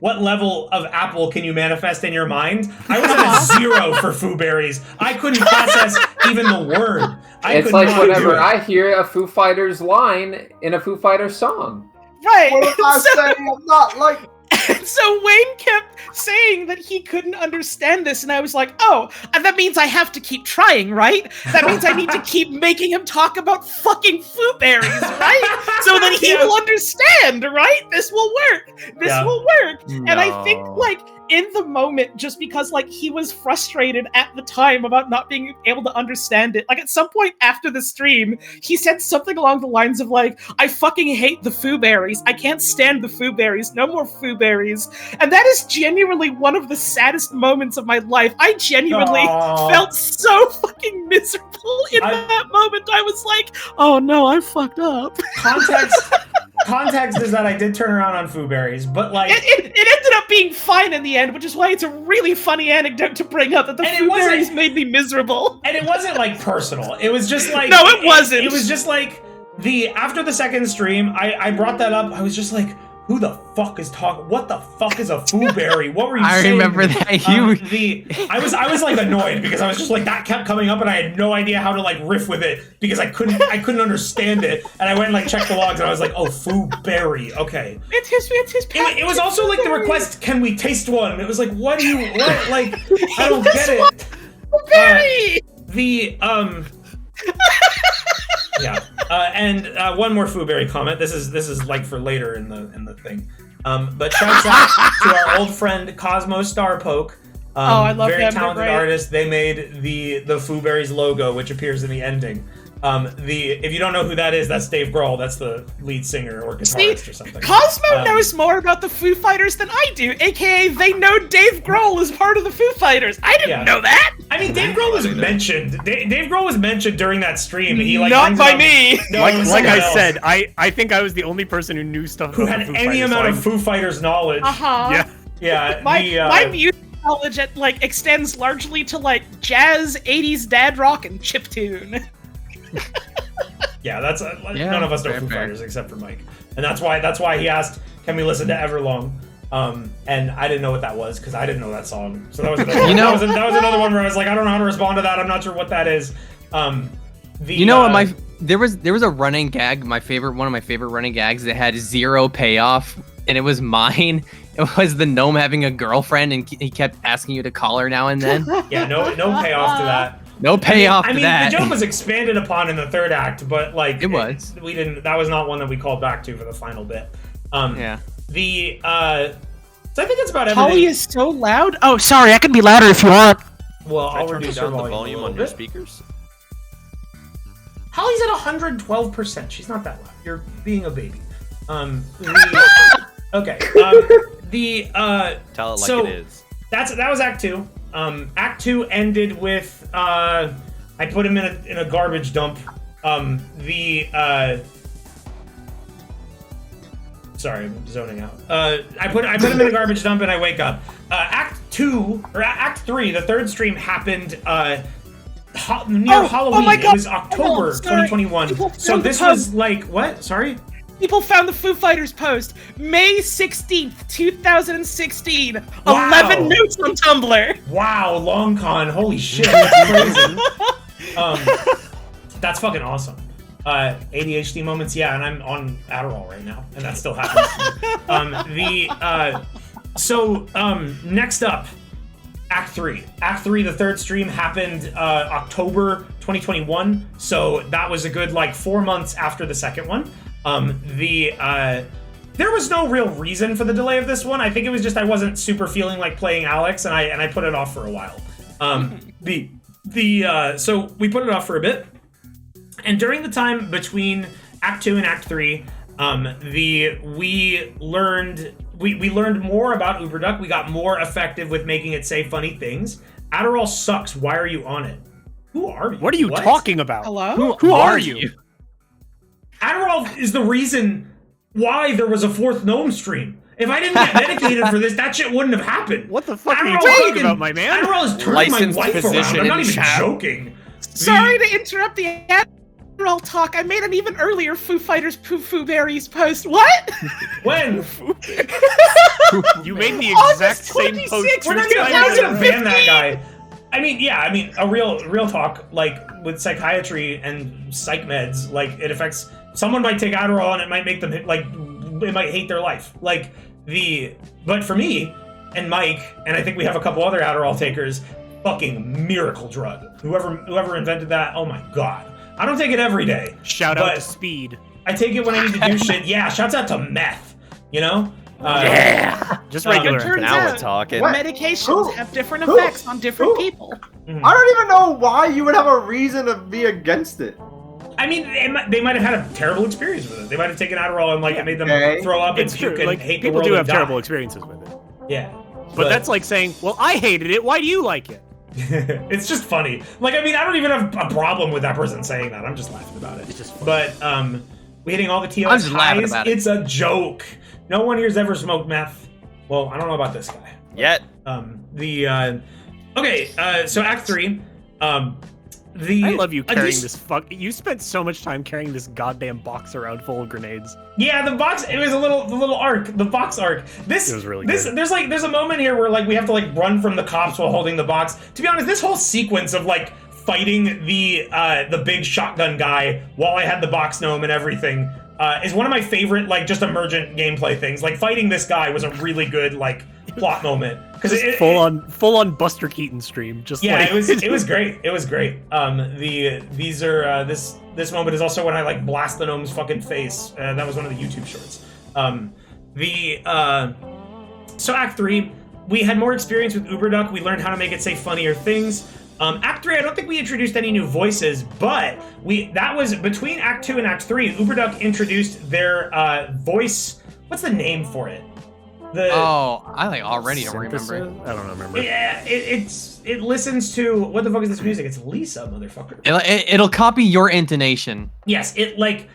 what level of apple can you manifest in your mind? I was at a 0 for Foo Berries. I couldn't process even the word. It's whenever I hear a Foo Fighters line in a Foo Fighters song. Right. What am I saying? I'm not So Wayne kept saying that he couldn't understand this, and I was like, oh, and that means I have to keep trying, right? That means I need to keep making him talk about fucking Foo Berries, right? So that he will understand, right? This will work. This will work. No. And I think, in the moment, just because, he was frustrated at the time about not being able to understand it, at some point after the stream, he said something along the lines of, I fucking hate the Foo Berries. I can't stand the Foo Berries. No more Foo Berries. And that is genuinely one of the saddest moments of my life. I genuinely felt so fucking miserable in that moment. I was like, oh no, I fucked up. Context is that I did turn around on Foo Berries, but it ended up being fine in the end, which is why it's a really funny anecdote to bring up that the Foo Berries made me miserable. And it wasn't personal. It was just no, it wasn't. It was just after the second stream, I brought that up. I was just like, who the fuck is talking? What the fuck is a Foo Berry? What were you saying? I remember that. I was annoyed because I was just that kept coming up and I had no idea how to riff with it because I couldn't understand it. And I went and checked the logs and I was like, oh, Foo Berry. Okay. It's his It was also the request, can we taste one? It was what I don't get it. Berry! Yeah. And one more Fooberry comment. This is like for later in the thing. But shouts out to our old friend Cosmo Starpoke. I love very him. talented They're great. artist. They made the Fooberry's logo, which appears in the ending. If you don't know who that is, that's Dave Grohl. That's the lead singer or guitarist or something. Cosmo knows more about the Foo Fighters than I do, aka they know Dave Grohl is part of the Foo Fighters. I didn't know that. I mean, Dave Grohl was mentioned. Dave Grohl was mentioned during that stream. He like Not brings by it up- me. No, Like it was I someone else said, I think I was the only person who knew stuff who about had the Foo any Fighters, amount so of Foo Fighters knowledge. Uh-huh. Yeah. My music knowledge extends largely to like jazz, 80s dad rock, and chiptune. Yeah, that's none of us know Foo Fighters except for Mike, and that's why he asked, "Can we listen to Everlong?" And I didn't know what that was because I didn't know that song. So that was another one. That was another one where I was like, I don't know how to respond to that. I'm not sure what that is. There was a running gag. One of my favorite running gags that had zero payoff, and it was mine. It was the gnome having a girlfriend, and he kept asking you to call her now and then. Yeah, no payoff to that. No payoff to that. The joke was expanded upon in the third act, but like it was. We didn't. That was not one that we called back to for the final bit. Yeah. So I think that's about everything. Holly is so loud. Oh, sorry, I can be louder if you want. Well, Try I'll turning reduce down her the volume on your bit. speakers. Holly's at 112%. She's not that loud. You're being a baby. Okay. Tell it like so it is. That was Act 2. Act 2 ended with I put him in a garbage dump. Sorry, I'm zoning out. I put him in a garbage dump and I wake up. Act 3, the third stream happened near Halloween. Oh my God. It was October 2021. So this was like what? Sorry? People found the Foo Fighters post May 16th, 2016. Wow. 11 notes on Tumblr. Wow, long con. Holy shit. That's crazy. That's fucking awesome. ADHD moments, yeah, and I'm on Adderall right now, and that still happens. Next up, Act 3. Act 3, the third stream, happened October 2021, so that was a good, 4 months after the second one. There was no real reason for the delay of this one. I think it was just I wasn't super feeling like playing Alyx, and I put it off for a while. So we put it off for a bit. And during the time between Act 2 and Act 3, we learned more about UberDuck. We got more effective with making it say funny things. Adderall sucks. Why are you on it? Who are you? What are you talking about? Hello? Who are you? Adderall is the reason why there was a fourth gnome stream. If I didn't get medicated for this, that shit wouldn't have happened. What the fuck are you talking about, my man? Adderall is turning my wife around. I'm not even joking. Sorry to interrupt the Adderall talk. I made an even earlier Foo Fighters Foo Berries post. What? When? You made the exact same post. We're not gonna ban that guy. I mean, a real talk, with psychiatry and psych meds, it affects someone might take Adderall and it might make them it might hate their life. But for me and Mike, and I think we have a couple other Adderall takers, fucking miracle drug. Whoever invented that, oh my god. I don't take it every day. Shout out to Speed. I take it when I need to do shit. Yeah, shouts out to meth. You know? Just regular. Turns Now out we're talking. medications have different effects on different people. I don't even know why you would have a reason to be against it. I mean, they might have had a terrible experience with it. They might have taken Adderall and it made them throw up It's and true. puke and hate the People world do and have die. terrible experiences with it. Yeah. But that's like saying, well, I hated it. Why do you like it? It's just funny. I don't even have a problem with that person saying that. I'm just laughing about it. It's just funny. But we hitting all the TOS I'm just laughing highs. about it. It's a joke. No one here's ever smoked meth. Well, I don't know about this guy. Yet. So Act 3. I love you carrying this You spent so much time carrying this goddamn box around full of grenades. Yeah, the box. It was the little arc, the box arc. It was really good. There's a moment here where we have to run from the cops while holding the box. To be honest, this whole sequence of fighting the big shotgun guy while I had the box gnome and everything is one of my favorite, like, just emergent gameplay things. Like, fighting this guy was a really good, like, plot moment. Because full on Buster Keaton stream. Just yeah, like... it was great. It was great. This moment is also when I like blast the gnome's fucking face. That was one of the YouTube shorts. So Act 3, we had more experience with Uberduck. We learned how to make it say funnier things. Act 3, I don't think we introduced any new voices, but that was between Act 2 and Act 3. Uberduck introduced their voice. What's the name for it? I already don't remember. I don't remember. Yeah, it listens to what the fuck is this music? It's Lisa, motherfucker. It'll copy your intonation. Yes, they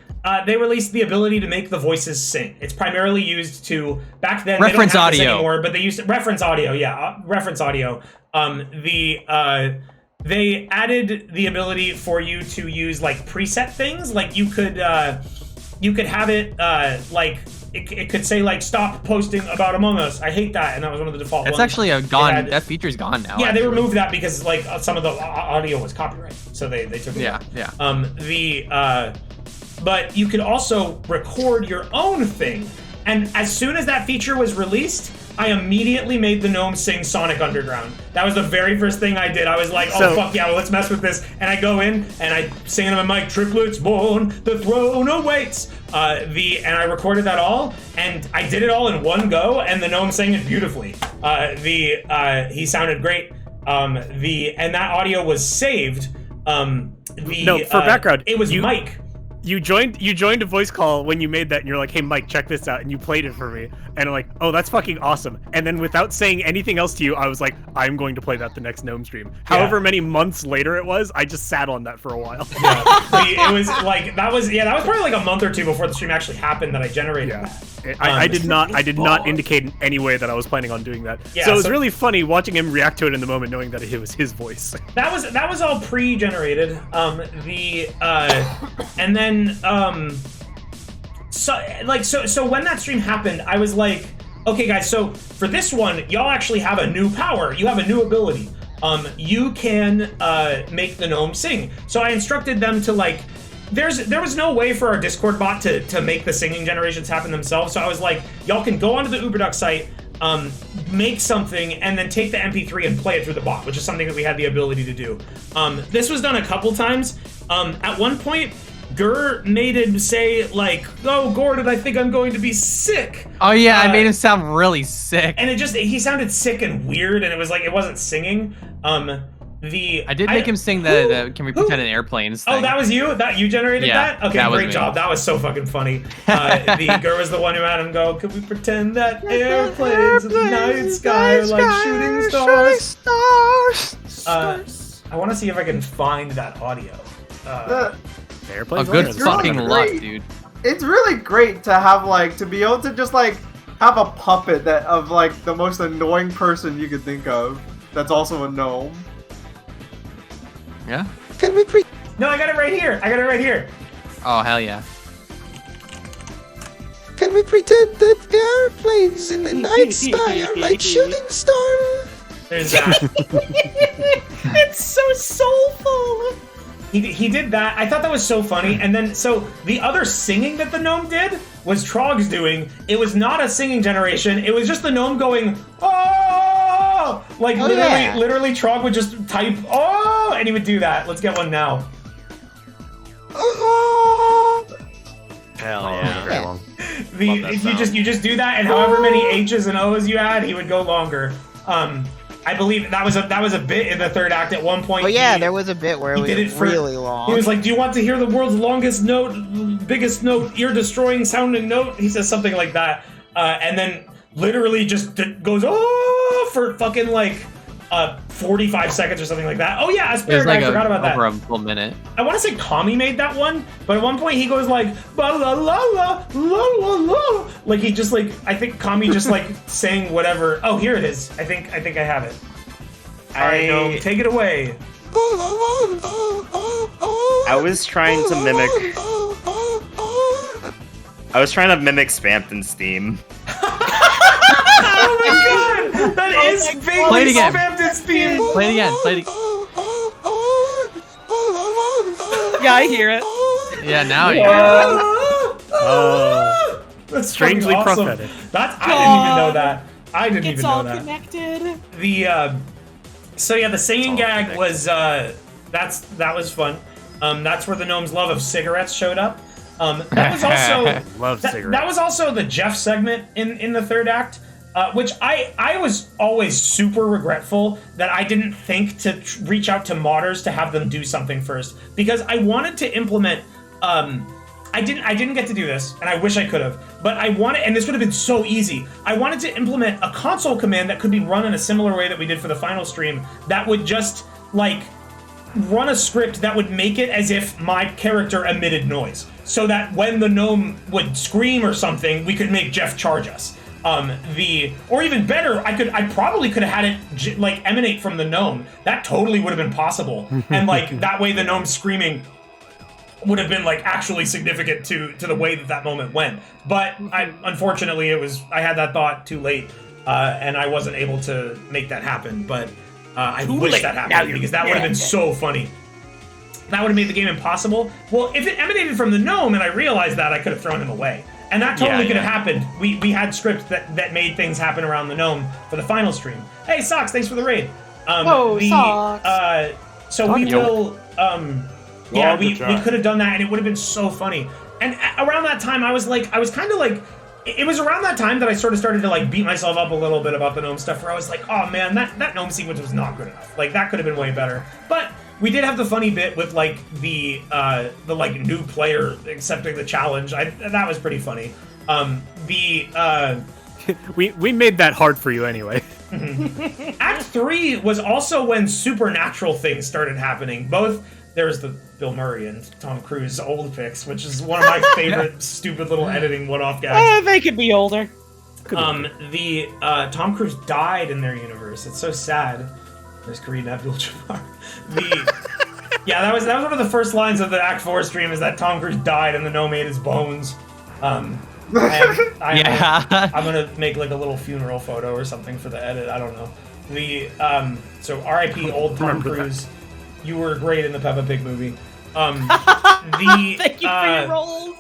released the ability to make the voices sing. It's primarily used to back then. Reference they don't have this audio anymore, but they used reference audio. Yeah, reference audio. They added the ability for you to use like preset things. Like you could have it like. It could say like stop posting about Among Us. I hate that, and that was one of the default ones. It's actually gone. That feature's gone now. Yeah, actually. they removed that because like some of the audio was copyright, so they took it out. Yeah. But you could also record your own thing, and as soon as that feature was released, I immediately made the gnome sing Sonic Underground. That was the very first thing I did. I was like, fuck yeah, well, let's mess with this. And I go in and I sing on my mic, triplets born, the throne awaits. And I recorded that all, and I did it all in one go, and the gnome sang it beautifully. He sounded great. And that audio was saved. For background, it was Mike. You joined a voice call when you made that, and you're like, hey, Mike, check this out, and you played it for me. And I'm like, oh, that's fucking awesome. And then without saying anything else to you, I was like, I'm going to play that the next Gnome stream. Yeah. However many months later it was, I just sat on that for a while. Yeah. It was like, that was probably like a month or two before the stream actually happened that I generated that. I did not indicate in any way that I was planning on doing that. Yeah, so it was really funny watching him react to it in the moment, knowing that it was his voice. That was all pre-generated. And then so when that stream happened, I was like, okay guys, so for this one, y'all actually have a new power. You have a new ability. You can make the gnome sing. So I instructed them to like. There was no way for our Discord bot to make the singing generations happen themselves. So I was like, y'all can go onto the Uberduck site, make something, and then take the MP3 and play it through the bot, which is something that we had the ability to do. This was done a couple times. At one point, Gur made him say like, "Oh, Gordon, I think I'm going to be sick." Oh yeah, I made him sound really sick. And he sounded sick and weird, and it was like it wasn't singing. I did make him sing the Can We Pretend in Airplanes thing. Oh, that was you? You generated that? Okay, great job. That was so fucking funny. The Gur was the one who had him go, "Can we pretend that airplanes in the night sky are like shooting stars?" I want to see if I can find that audio. A good fucking luck, dude. It's really great to have to be able to just have a puppet of the most annoying person you could think of. That's also a gnome. Yeah. Can we No, I got it right here. Oh hell yeah. Can we pretend that airplanes in the night sky are like shooting stars? There's that. It's so soulful. He did that. I thought that was so funny. And then, so the other singing that the gnome did was Trog's doing. It was not a singing generation. It was just the gnome going, "Oh!" Literally Trog would just type, "Oh!" and he would do that. Let's get one now. Hell yeah. You just do that, and however many H's and O's you add, he would go longer. I believe that was a bit in the third act at one point. Oh yeah, there was a bit where it was really long. He was like, "Do you want to hear the world's longest note, biggest note, ear-destroying sounding note?" He says something like that, and then literally just goes "oh" for fucking 45 seconds or something like that. Oh yeah, Asparagus, I forgot about that. Over a full minute. I want to say Kami made that one, but at one point he goes like "ba la la la la la la," like he just I think Kami just saying whatever. Oh, here it is. I think I have it. I know. Take it away. I was trying to mimic Spamton's theme. Oh my god! That is vaguely Spamton's theme. Play it again. Yeah, I hear it. Yeah, now you hear it. That's strangely fucking awesome. prophetic. I didn't even know that. I didn't It's even know all that. connected. The singing gag was that was fun. That's where the gnome's love of cigarettes showed up. That was also that was also the Jeff segment in the third act, which I was always super regretful that I didn't think to reach out to modders to have them do something first, because I wanted to implement. I didn't get to do this, and I wish I could have, but I wanted, and this would have been so easy. I wanted to implement a console command that could be run in a similar way that we did for the final stream, that would just, like, run a script that would make it as if my character emitted noise, so that when the gnome would scream or something, we could make Jeff charge us. Or even better, I probably could have had it, like, emanate from the gnome. That totally would have been possible. And, like, that way the gnome screaming would have been, like, actually significant to the way that moment went. But unfortunately, I had that thought too late, and I wasn't able to make that happen. But I wish that happened, because that would have been so funny. That would have made the game impossible. Well, if it emanated from the gnome and I realized that, I could have thrown him away. And that totally could have happened. We had scripts that made things happen around the gnome for the final stream. Hey, Socks, thanks for the raid. Socks. So we will... Yeah, we could have done that, and it would have been so funny. And around that time, I was kind of like, it was around that time that I sort of started to, like, beat myself up a little bit about the gnome stuff, where I was like, oh man, that gnome sequence was not good enough. Like, that could have been way better. But we did have the funny bit with, like, the like, new player accepting the challenge. That was pretty funny. We made that hard for you anyway. Act 3 was also when supernatural things started happening. There's the Bill Murray and Tom Cruise old pics, which is one of my favorite stupid little editing one-off gags. They could be older. Tom Cruise died in their universe. It's so sad. There's Kareem Abdul-Jabbar. That was one of the first lines of the Act 4 stream, is that Tom Cruise died and the gnome ate his bones. I'm gonna make, like, a little funeral photo or something for the edit. I don't know. So R.I.P. old Tom Cruise. You were great in the Peppa Pig movie. Thank you for your roles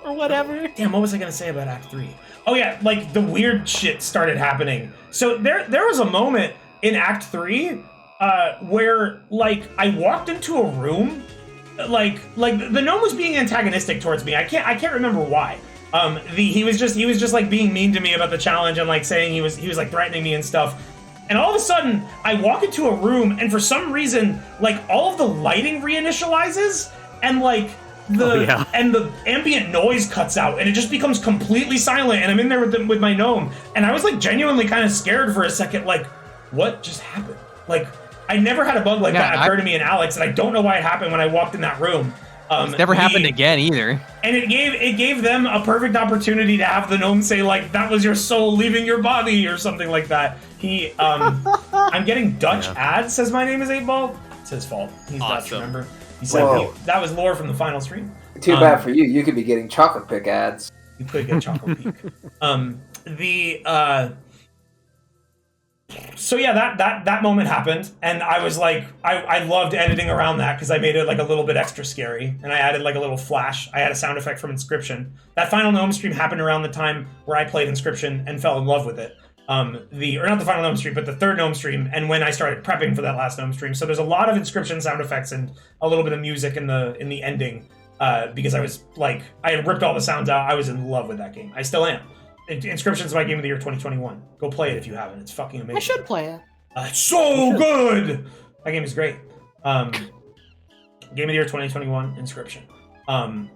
or whatever. Damn, what was I gonna say about Act 3? Oh yeah, like, the weird shit started happening. So there was a moment in Act 3 where, like, I walked into a room, like the gnome was being antagonistic towards me. I can't remember why. He was just like being mean to me about the challenge, and, like, saying he was like threatening me and stuff. And all of a sudden, I walk into a room, and for some reason, like, all of the lighting reinitializes, and, like, the ambient noise cuts out, and it just becomes completely silent, and I'm in there with my gnome, and I was, like, genuinely kind of scared for a second, like, what just happened? Like, I never had a bug like that occur to me in Alyx, and I don't know why it happened when I walked in that room. It's never happened again either. And it gave them a perfect opportunity to have the gnome say, like, that was your soul leaving your body, or something like that. I'm getting Dutch ads, says my name is 8Ball. It's his fault. He's Dutch, remember? He said that was lore from the final stream. Too bad for you. You could be getting chocolate pick ads. You could get chocolate peak. So yeah, that moment happened, and I was like, I loved editing around that, because I made it, like, a little bit extra scary, and I added, like, a little flash. I had a sound effect from Inscription. That final gnome stream happened around the time where I played Inscription and fell in love with it. Or not the final gnome stream, but the third gnome stream, and when I started prepping for that last gnome stream. So there's a lot of Inscription sound effects and a little bit of music in the ending, because I was, like, I had ripped all the sounds out. I was in love with that game. I still am. Inscription's my game of the year 2021. Go play it if you haven't. It's fucking amazing. I should play it. It's so good! That game is great. Game of the year 2021, Inscription. I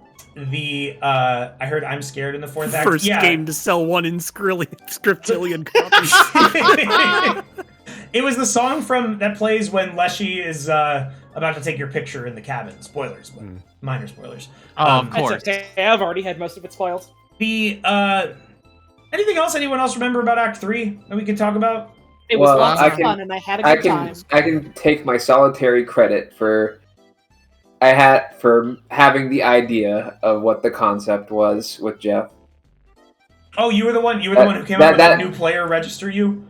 heard I'm Scared in the fourth act. First game to sell one in Scriptillion copies. It was the song that plays when Leshy is about to take your picture in the cabin. Spoilers, but minor spoilers. Of course. That's okay. I've already had most of it spoiled. Anything else anyone else remember about Act 3 that we could talk about? It was lots of fun, and I had a good time. I can take my solitary credit for having the idea of what the concept was with Jeff. Oh, you were the one who came up with the new player register you?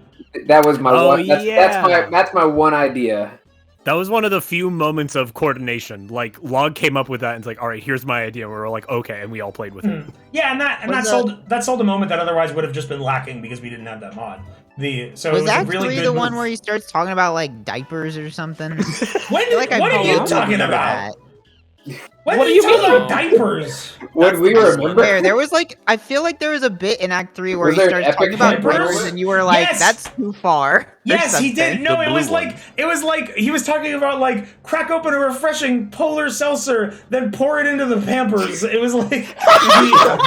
That was my one. That's my one idea. That was one of the few moments of coordination. Like, Log came up with that and it's like, all right, here's my idea. And we were like, okay, and we all played with it. Yeah, and that sold a moment that otherwise would have just been lacking because we didn't have that mod. Was Act 3 the one where he starts talking about like diapers or something? What are you talking about? What are you talking about diapers? What we remember? There was like, I feel like there was a bit in Act 3 where he starts talking about diapers, and you were like, "That's too far." Yes, he did. No, it was like he was talking about like crack open a refreshing polar seltzer, then pour it into the Pampers. It was like, wow!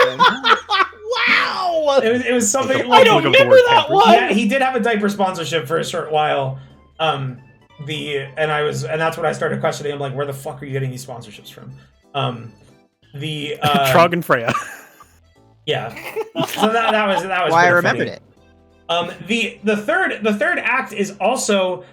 It was something. I don't remember that one. Yeah, he did have a diaper sponsorship for a short while. And that's when I started questioning. I'm like, where the fuck are you getting these sponsorships from? Trog and Freya. Yeah. So that was why I remembered it. The third act is also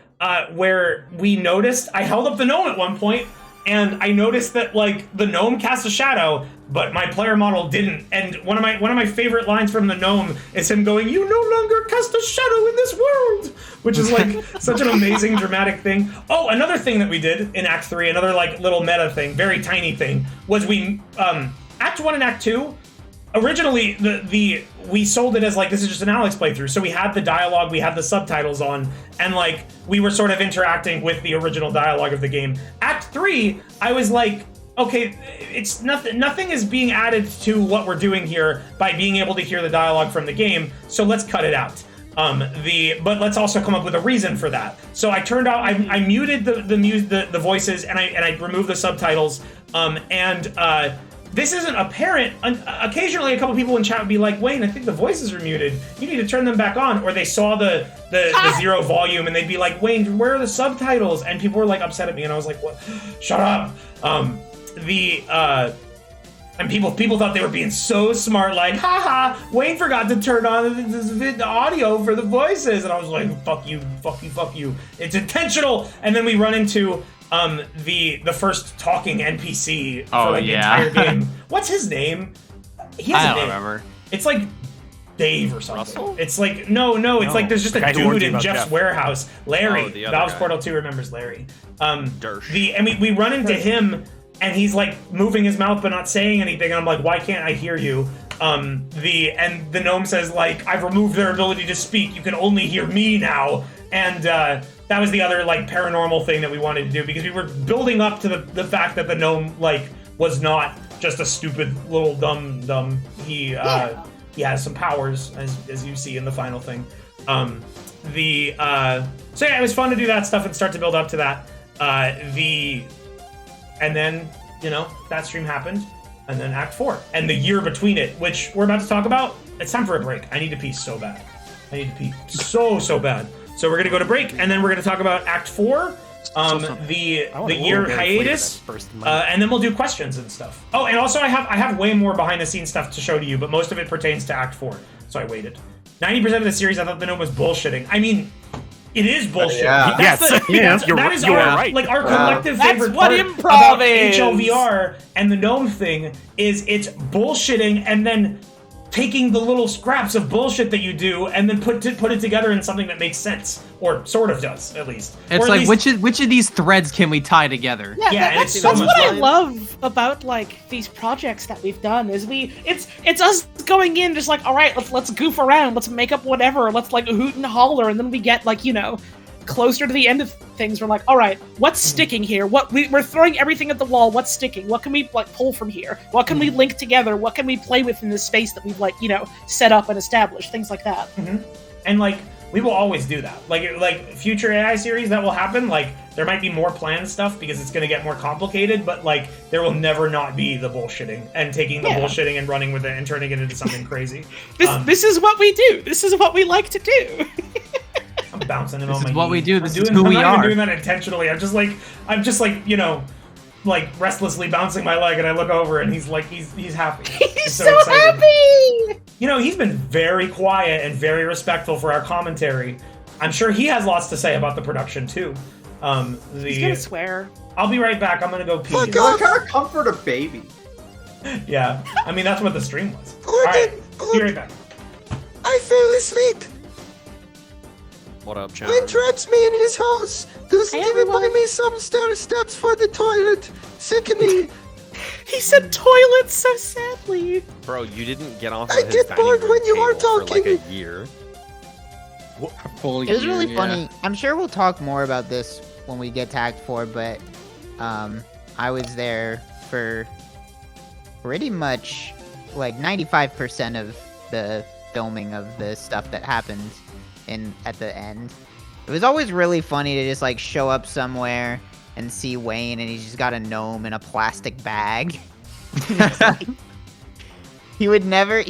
where we noticed. I held up the gnome at one point, and I noticed that like the gnome cast a shadow, but my player model didn't. And one of my favorite lines from the gnome is him going, "You no longer cast a shadow in this world," which is like such an amazing dramatic thing. Oh, another thing that we did in Act 3, another like little meta thing, very tiny thing, was we Act 1 and Act 2. Originally, we sold it as like, this is just an Alyx playthrough. So we had the dialogue, we had the subtitles on, and like we were sort of interacting with the original dialogue of the game. Act 3, I was like, okay, it's nothing is being added to what we're doing here by being able to hear the dialogue from the game. So let's cut it out. But let's also come up with a reason for that. So I turned out I muted the voices and I removed the subtitles. This isn't apparent. Occasionally, a couple people in chat would be like, "Wayne, I think the voices are muted. You need to turn them back on." Or they saw the zero volume and they'd be like, "Wayne, where are the subtitles?" And people were like upset at me, and I was like, "What? Shut up." And people thought they were being so smart, like, haha, Wayne forgot to turn on the audio for the voices. And I was like, fuck you, fuck you, fuck you. It's intentional. And then we run into the first talking NPC for like the entire game. What's his name? He has a name. Remember. It's like Dave or something. Russell? It's like, no, it's like there's just a dude in Jeff's warehouse. Larry. Oh, the other Valve's guy. Portal 2 remembers Larry. Dersh. And we run into him, and he's like moving his mouth but not saying anything, and I'm like, why can't I hear you? And the gnome says like, I've removed their ability to speak, you can only hear me now. And that was the other like paranormal thing that we wanted to do, because we were building up to the fact that the gnome like was not just a stupid little dumb. He has some powers, as you see in the final thing. So yeah, it was fun to do that stuff and start to build up to that. And then, that stream happened, and then Act 4, and the year between it, which we're about to talk about. It's time for a break. I need to pee so bad. I need to pee so bad. So we're gonna go to break, and then we're gonna talk about Act 4, the year hiatus, and then we'll do questions and stuff. Oh, and also I have way more behind the scenes stuff to show to you, but most of it pertains to Act 4, so I waited. 90% of the series I thought the gnome was bullshitting. I mean, it is bullshit. That is our right. Like our collective favorite what part improv about is. HLVR and the gnome thing is it's bullshitting and then taking the little scraps of bullshit that you do and then put it together in something that makes sense, or sort of does, at least. It's or like which of these threads can we tie together? Yeah, and that's what I love about like these projects that we've done is it's us going in just like, all right, let's goof around, let's make up whatever, let's like hoot and holler, and then we get like closer to the end of things, we're like, all right, what's sticking here? We're throwing everything at the wall. What's sticking? What can we like pull from here? What can we link together? What can we play with in this space that we've like set up and established? Things like that. Mm-hmm. And like we will always do that. Like future AI series that will happen. Like there might be more planned stuff because it's going to get more complicated, but like there will never not be the bullshitting and taking the bullshitting and running with it and turning it into something crazy. This is what we do. This is what we like to do. I'm bouncing him this on my is what knee. we do. This is I'm who we not are. even doing that intentionally. I'm just like like restlessly bouncing my leg, and I look over, and he's like, he's happy. He's so happy. He's been very quiet and very respectful for our commentary. I'm sure he has lots to say about the production too. He's gonna swear. I'll be right back. I'm gonna go pee. I kind of comfort a baby. Yeah, I mean that's what the stream was. All right, be right back. I fell asleep. What up, Chan? Wayne traps me in his house. Doesn't even buy me some steps for the toilet. Sickening. He said toilet so sadly. Bro, you didn't get off of I his get dining bored room when you are table for like a talking. year. It was really funny. I'm sure we'll talk more about this when we get to Act 4, but I was there for pretty much like 95% of the filming of the stuff that happened at the end. It was always really funny to just like show up somewhere and see Wayne and he's just got a gnome in a plastic bag. He would never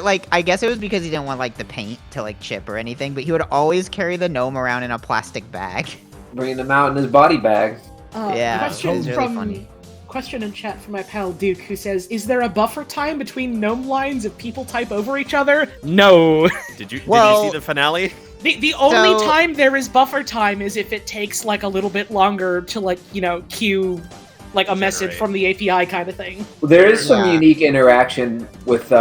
like, I guess it was because he didn't want like the paint to like chip or anything, but he would always carry the gnome around in a plastic bag. Bringing them out in his body bag. Yeah, it Question was really funny. Question in chat from my pal Duke, who says, "Is there a buffer time between gnome lines if people type over each other?" No. Did you Well- see the finale? The only time there is buffer time is if it takes like a little bit longer to like, you know, queue like a message from the API kind of thing. There is some unique interaction with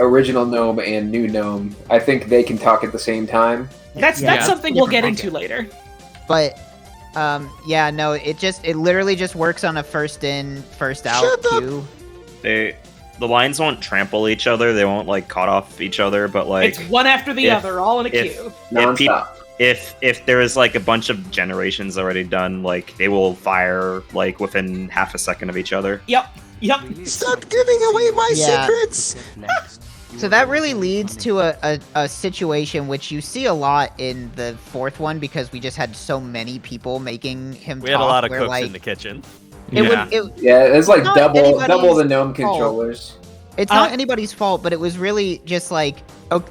original gnome and new gnome. I think they can talk at the same time. That's something we'll get into later. But yeah, no, it literally just works on a first in, first out queue. The lines won't trample each other. They won't like cut off each other. But like It's one after the other, all in a queue. If there is like a bunch of generations already done, like they will fire like within half a second of each other. Yep. Stop giving away my secrets. So that really leads to a situation which you see a lot in the fourth one because we just had so many people making him We talk. had a lot of where, cooks like, in the kitchen. It's like not double anybody's the gnome fault. controllers. It's not anybody's fault, but it was really just like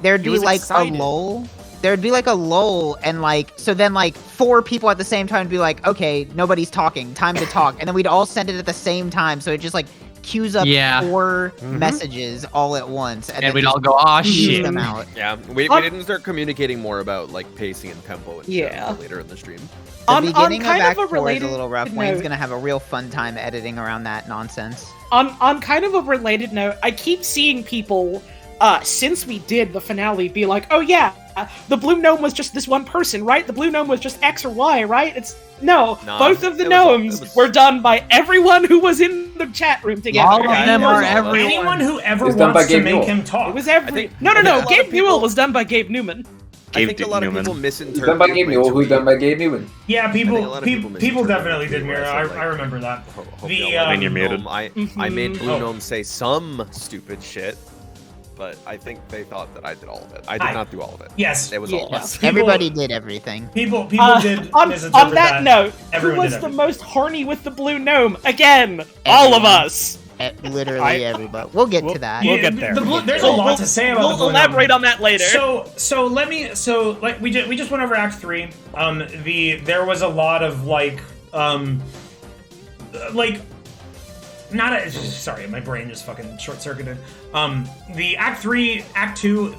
there'd He be was like excited. a lull. There'd be like a lull, and like so then like 4 people at the same time would be like, okay, nobody's talking, time to talk, and then we'd all send it at the same time, so it just like queues up 4 messages all at once, and then we'd just all go, "Aw, queues shit." them out. Yeah, we didn't start communicating more about like pacing and tempo and shit until later in the stream. The beginning of kind Act of a 4 is a related little rough. note- Wayne's gonna have a real fun time editing around that nonsense. On kind of a related note, I keep seeing people, since we did the finale, be like, "Oh yeah, the blue gnome was just this one person, right? The blue gnome was just X or Y, right?" It's no, Nah, both of the it was all- gnomes were done by everyone who was in the chat room together. All of them are everyone. Anyone who ever It's done by wants to Gabe make Newell. him talk. It was I think no. a lot Gabe of people- Newell was done by Gabe Newman. I think a lot of Newman. people misinterpret. Done by Gabe my Newell, who's tweet. done by Gabe Newman. Yeah, I think a people lot of people misinterpreted definitely my did tweet where mirror. I said, I remember that. Hope The, y'all let you're Blue muted. Gnome- I made Blue Oh. Gnome say some stupid shit, but I think they thought that I did all of it. I did not do all of it. Yes. It was all of us. Everybody did everything. People did on misinterpret that note, who Everyone was did the everything. most horny with the blue gnome? Again, all of us. Literally everybody. We'll get to that. Yeah, there's a lot to say about the We'll Blue elaborate Gnome. on that later. So we just went over Act 3. There was a lot of sorry, my brain just fucking short circuited. The Act 3, Act 2,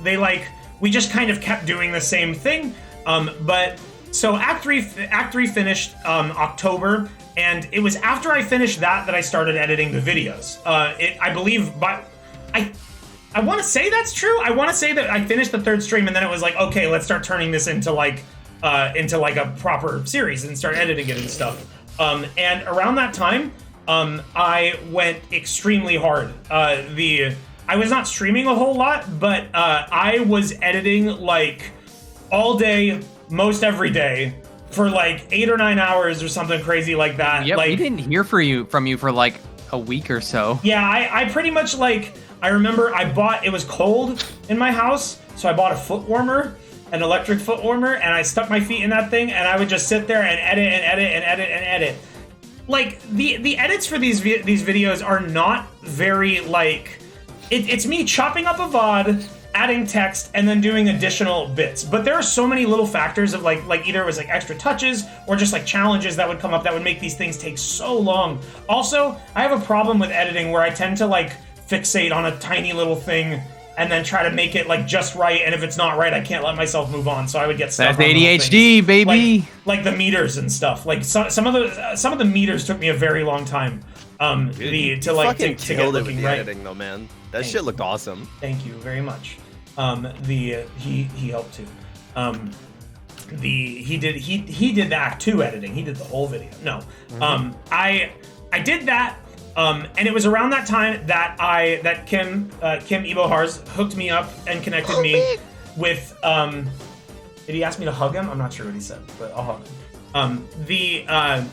we just kind of kept doing the same thing. But so Act 3 finished October, and it was after I finished that I started editing the videos. I believe I want to say that's true. I want to say that I finished the 3rd stream, and then it was like, okay, let's start turning this into a proper series and start editing it and stuff. And around that time, I went extremely hard. I was not streaming a whole lot, but I was editing like all day, most every day, for like 8 or 9 hours or something crazy like that. Yeah, like, we didn't hear from you for like a week or so. Yeah, I pretty much I remember it was cold in my house, so I bought a foot warmer, an electric foot warmer, and I stuck my feet in that thing, and I would just sit there and edit and edit and edit and edit. Like, the edits for these videos are not very, it's me chopping up a VOD, adding text, and then doing additional bits. But there are so many little factors of, either it was, extra touches, or just, challenges that would come up that would make these things take so long. Also, I have a problem with editing where I tend to, fixate on a tiny little thing and then try to make it just right, and if it's not right, I can't let myself move on. So I would get stuck. That's on little ADHD, things. baby. Like the meters and stuff. Some of the meters took me a very long time. You To fucking get killed it with looking the right. editing though, man. That shit looked awesome. Thank you very much. He helped too. He did the Act 2 editing. He did the whole video. No, I did that. And it was around that time that Kim Ebohars hooked me up and connected me with did he ask me to hug him? I'm not sure what he said, but I'll hug him.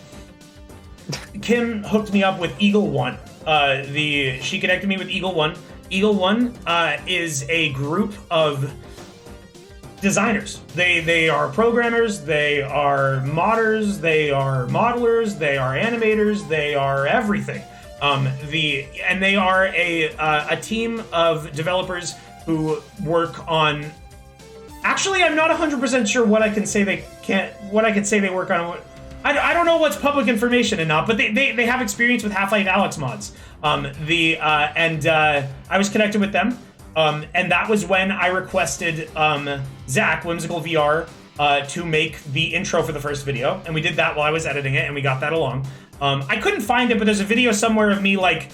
Kim hooked me up with Eagle One. She connected me with Eagle One. Eagle One is a group of designers. They are programmers, they are modders, they are modelers, they are animators, they are everything. And they are a team of developers who work on. Actually, I'm not 100% sure what I can say they work on. I don't know what's public information and not, but they have experience with Half-Life Alyx mods. I was connected with them, and that was when I requested Zach, Whimsical VR, to make the intro for the first video, and we did that while I was editing it, and we got that along. I couldn't find it, but there's a video somewhere of me like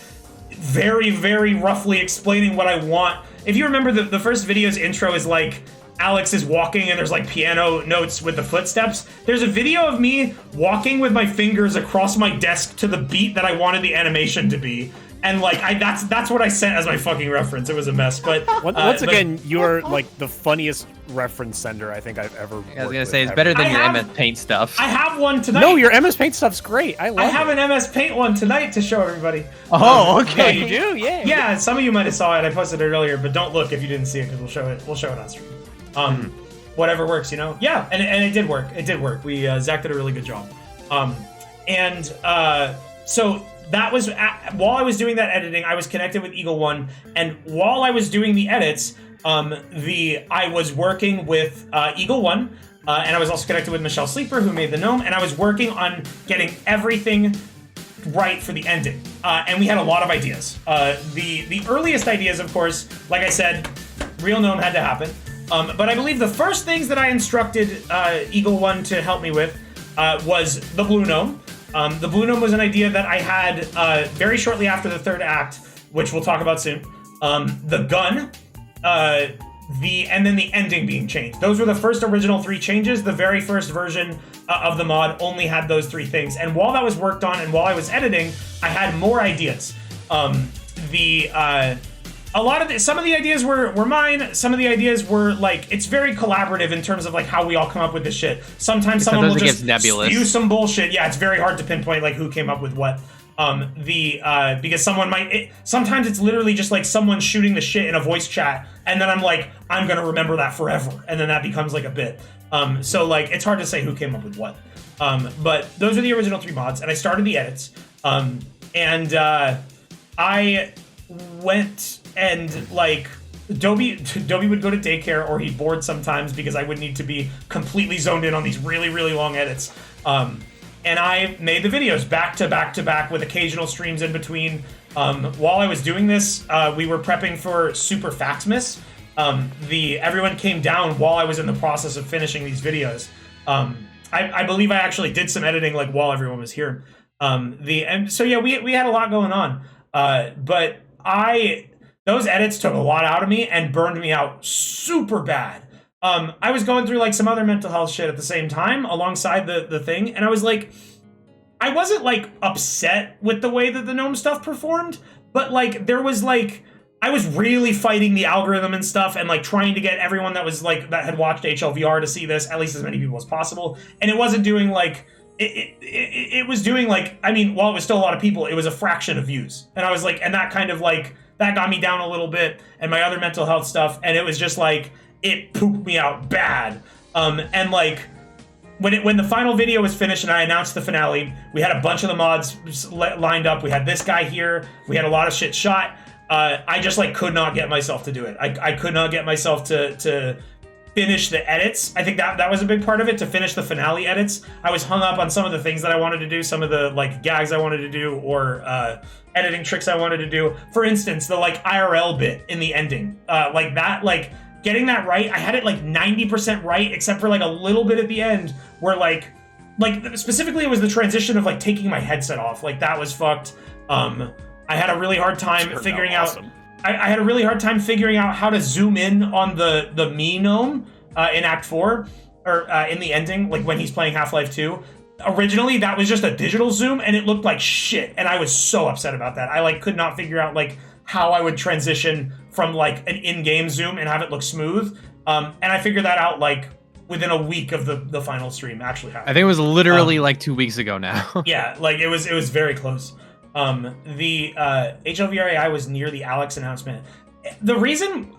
very, very roughly explaining what I want. If you remember, the first video's intro is like Alex is walking and there's like piano notes with the footsteps. There's a video of me walking with my fingers across my desk to the beat that I wanted the animation to be. And like that's what I sent as my fucking reference. It was a mess, but once again, you're like the funniest reference sender I think I've ever. I was gonna say it's better than your MS Paint stuff. I have one tonight. No, your MS Paint stuff's great. I have an MS Paint one tonight to show everybody. Oh, okay. You do, yeah. Yeah, some of you might have saw it. I posted it earlier, but don't look if you didn't see it because we'll show it on stream. Whatever works, you know. Yeah, and it did work. It did work. Zach did a really good job. So. That was while I was doing that editing, I was connected with Eagle One, and while I was doing the edits, I was working with Eagle One, and I was also connected with Michelle Sleeper, who made the gnome, and I was working on getting everything right for the ending. And we had a lot of ideas. The earliest ideas, of course, like I said, real gnome had to happen. But I believe the first things that I instructed Eagle One to help me with was the blue gnome. The blue gnome was an idea that I had very shortly after the third act, which we'll talk about soon. The gun, and then the ending being changed. Those were the first original 3 changes. The very first version of the mod only had those 3 things. And while that was worked on and while I was editing, I had more ideas. Some of the ideas were mine. Some of the ideas were like, it's very collaborative in terms of like how we all come up with this shit. Sometimes someone will just spew some bullshit. Yeah, it's very hard to pinpoint like who came up with what. Because someone sometimes it's literally just like someone shooting the shit in a voice chat, and then I'm like, I'm gonna remember that forever, and then that becomes like a bit. So like it's hard to say who came up with what. But those are the original 3 mods, and I started the edits. I went and like Dobie would go to daycare, or he'd board sometimes because I would need to be completely zoned in on these really, really long edits. And I made the videos back to back to back with occasional streams in between. While I was doing this, we were prepping for Super Faxmas. Everyone came down while I was in the process of finishing these videos. I believe I actually did some editing like while everyone was here. So yeah, we had a lot going on. But those edits took a lot out of me and burned me out super bad. I was going through like some other mental health shit at the same time alongside the thing, and I was like, I wasn't like upset with the way that the gnome stuff performed, but like there was like, I was really fighting the algorithm and stuff and like trying to get everyone that was like, that had watched HLVR to see this, at least as many people as possible. And it wasn't doing like, it was doing like, I mean, while it was still a lot of people, it was a fraction of views. And I was like, and that kind of like, that got me down a little bit, and my other mental health stuff. And it was just like, it pooped me out bad. And like, when the final video was finished and I announced the finale, we had a bunch of the mods lined up. We had this guy here. We had a lot of shit shot. I just like could not get myself to do it. I could not get myself to finish the edits. I think that was a big part of it, to finish the finale edits. I was hung up on some of the things that I wanted to do, some of the like gags I wanted to do, or editing tricks I wanted to do. For instance, the like IRL bit in the ending, like that, like getting that right. I had it like 90% right, except for like a little bit at the end where like specifically it was the transition of like taking my headset off. Like that was fucked. I had a really hard time figuring out. I had a really hard time figuring out how to zoom in on the me gnome in Act 4, or in the ending, like when he's playing Half-Life 2. Originally, that was just a digital zoom, and it looked like shit, and I was so upset about that. I like could not figure out like how I would transition from like an in-game zoom and have it look smooth. And I figured that out like within a week of the final stream actually happened. I think it was literally like 2 weeks ago now. Yeah, like it was very close. The HLVR AI was near the Alyx announcement. The reason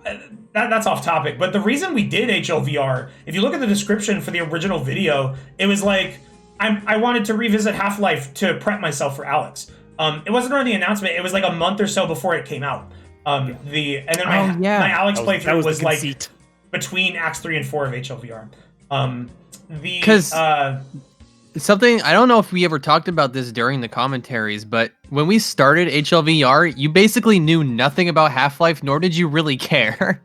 that's off topic, but the reason we did HLVR, if you look at the description for the original video, it was like I wanted to revisit Half-Life to prep myself for Alyx. It wasn't during the announcement. It was like a month or so before it came out. My Alyx playthrough was like between Acts 3 and 4 of HLVR. Because something, I don't know if we ever talked about this during the commentaries, but when we started HLVR, you basically knew nothing about Half-Life, nor did you really care.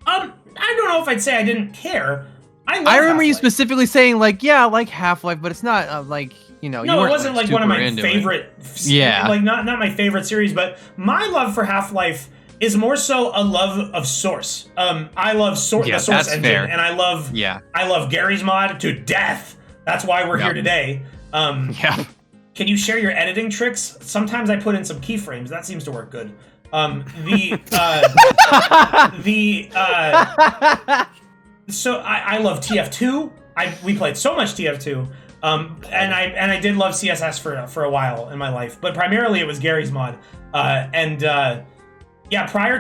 I don't know if I'd say I didn't care. I remember Half-Life. you specifically saying like, yeah, I like Half-Life, but it's not like, you know, no, you it wasn't like one of my favorite. Yeah, like not my favorite series, but my love for Half-Life is more so a love of Source. I love the Source engine, fair. and I love Gary's mod to death. That's why we're here today. Can you share your editing tricks? Sometimes I put in some keyframes. That seems to work good. So I love TF2. We played so much TF2. And I did love CSS for a while in my life, but primarily it was Gary's mod. Prior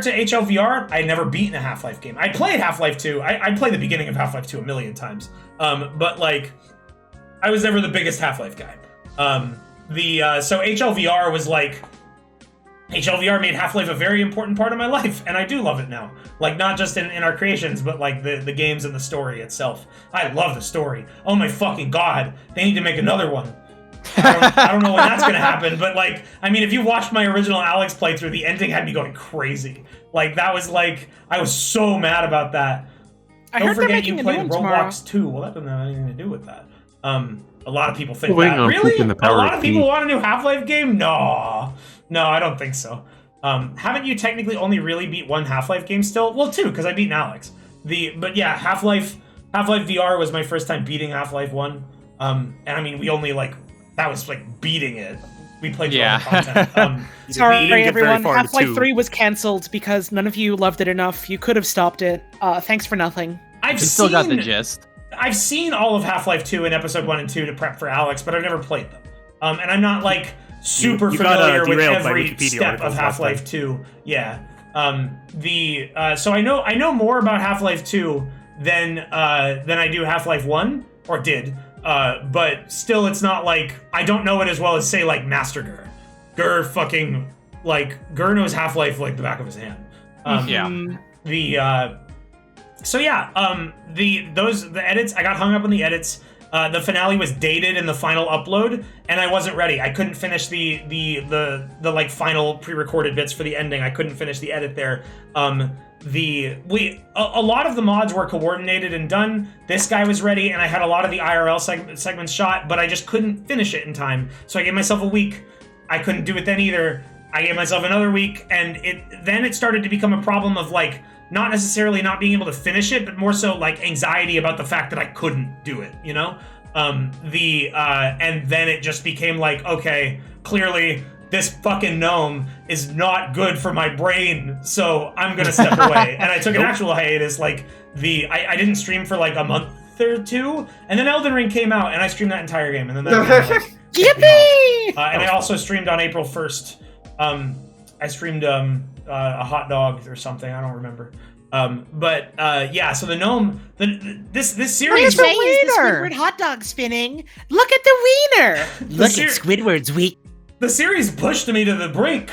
to HLVR, I'd never beaten a Half-Life game. I played Half-Life 2. I played the beginning of Half-Life 2 a million times. But like, I was never the biggest Half-Life guy. So HLVR was like, HLVR made Half-Life a very important part of my life, and I do love it now. Like, not just in our creations, but like the games and the story itself. I love the story. Oh my fucking god, they need to make another one. I don't know when that's gonna happen, but like, I mean, if you watched my original Alyx playthrough, the ending had me going crazy. Like, that was like, I was so mad about that. Don't forget you played Roblox 2. Well, that doesn't have anything to do with that. A lot of people think that. Really? A lot of people want a new Half-Life game? No, I don't think so. Haven't you technically only really beat one Half-Life game still? Well, two, because I beat Alyx. But yeah, Half-Life VR was my first time beating Half-Life 1. And I mean, we only like, that was like beating it. We played all the content. Sorry, everyone. Half-Life 3 was cancelled because none of you loved it enough. You could have stopped it. Thanks for nothing. I've still got the gist. I've seen all of Half-Life 2 in episode 1 and 2 to prep for Alyx, but I've never played them. And I'm not like super familiar with every step of Half-Life 2. Yeah. So I know more about Half-Life 2 than I do Half-Life 1, or did. But still, it's not like, I don't know it as well as, say, like, Master Gur. Gur knows Half-Life like the back of his hand. The edits, I got hung up on the edits. The finale was dated in the final upload, and I wasn't ready. I couldn't finish the like final pre-recorded bits for the ending. I couldn't finish the edit there. A lot of the mods were coordinated and done. This guy was ready, and I had a lot of the IRL segments shot, but I just couldn't finish it in time. So I gave myself a week. I couldn't do it then either. I gave myself another week, and then it started to become a problem of like, not necessarily not being able to finish it, but more so like anxiety about the fact that I couldn't do it, you know? And then it just became like, okay, clearly this fucking gnome is not good for my brain, so I'm gonna step away. And I took an actual hiatus, like I didn't stream for like a month or two, and then Elden Ring came out, and I streamed that entire game, and then that like, yippee! And I also streamed on April 1st. I streamed a hot dog or something, I don't remember. So the gnome, this series. What is the Squidward hot dog spinning? Look at the wiener. Look at Squidward's weak. The series pushed me to the brink.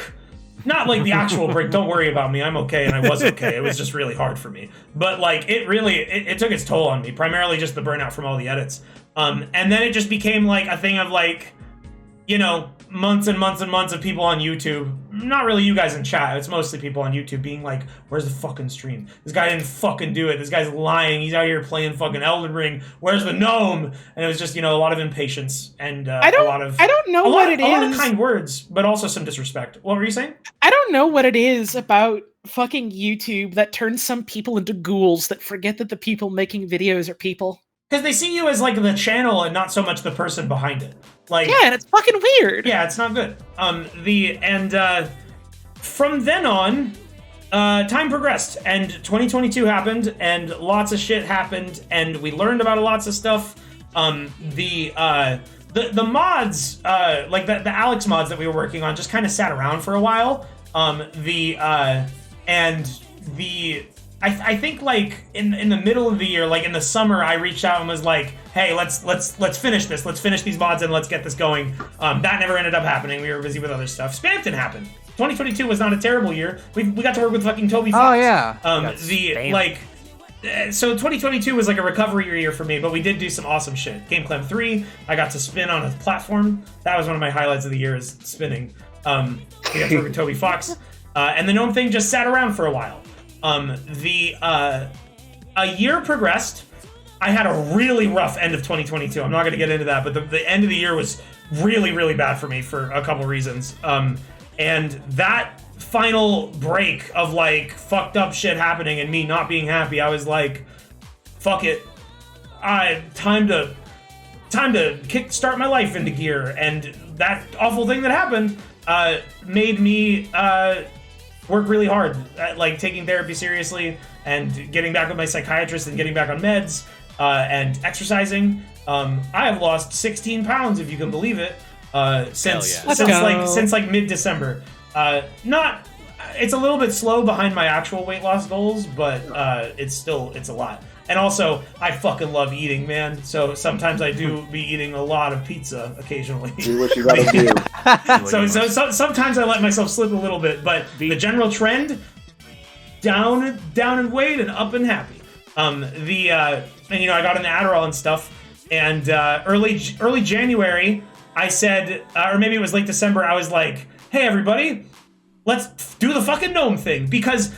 Not like the actual brink. Don't worry about me. I'm okay, and I was okay. It was just really hard for me. But like, it really took its toll on me. Primarily just the burnout from all the edits. And then it just became like a thing of like, you know, months and months and months of people on YouTube not really you guys in chat. It's mostly people on YouTube being like, "Where's the fucking stream? This guy didn't fucking do it. This guy's lying. He's out here playing fucking Elden Ring. Where's the gnome?" And it was just, you know, a lot of impatience and I don't know what it is. A lot of kind words, but also some disrespect. What were you saying? I don't know what it is about fucking YouTube that turns some people into ghouls that forget that the people making videos are people. Because they see you as like the channel and not so much the person behind it. Like, yeah, and it's fucking weird. Yeah, it's not good. From then on, time progressed, and 2022 happened, and lots of shit happened, and we learned about lots of stuff. The mods, like the Alyx mods that we were working on, just kind of sat around for a while. I think like in the middle of the year, like in the summer, I reached out and was like, "Hey, let's finish this. Let's finish these mods and let's get this going." That never ended up happening. We were busy with other stuff. Spamton happened. 2022 was not a terrible year. We got to work with fucking Toby Fox. Oh yeah. So 2022 was like a recovery year for me, but we did do some awesome shit. Game Clam 3, I got to spin on a platform. That was one of my highlights of the year, is spinning. We got to work with Toby Fox. And the gnome thing just sat around for a while. A year progressed. I had a really rough end of 2022. I'm not going to get into that, but the end of the year was really, really bad for me for a couple reasons. And that final break of like fucked up shit happening and me not being happy, I was like, fuck it. Time to start my life into gear. And that awful thing that happened made me work really hard at like taking therapy seriously and getting back with my psychiatrist and getting back on meds and exercising. I have lost 16 pounds, if you can believe it, since mid-December. It's a little bit slow behind my actual weight loss goals, but it's a lot. And also, I fucking love eating, man. So sometimes I do be eating a lot of pizza occasionally. Do what you gotta do. So sometimes I let myself slip a little bit, but the general trend, down in weight and up and happy. And you know, I got into Adderall and stuff, and early January, I said, or maybe it was late December, I was like, "Hey everybody, let's do the fucking gnome thing," because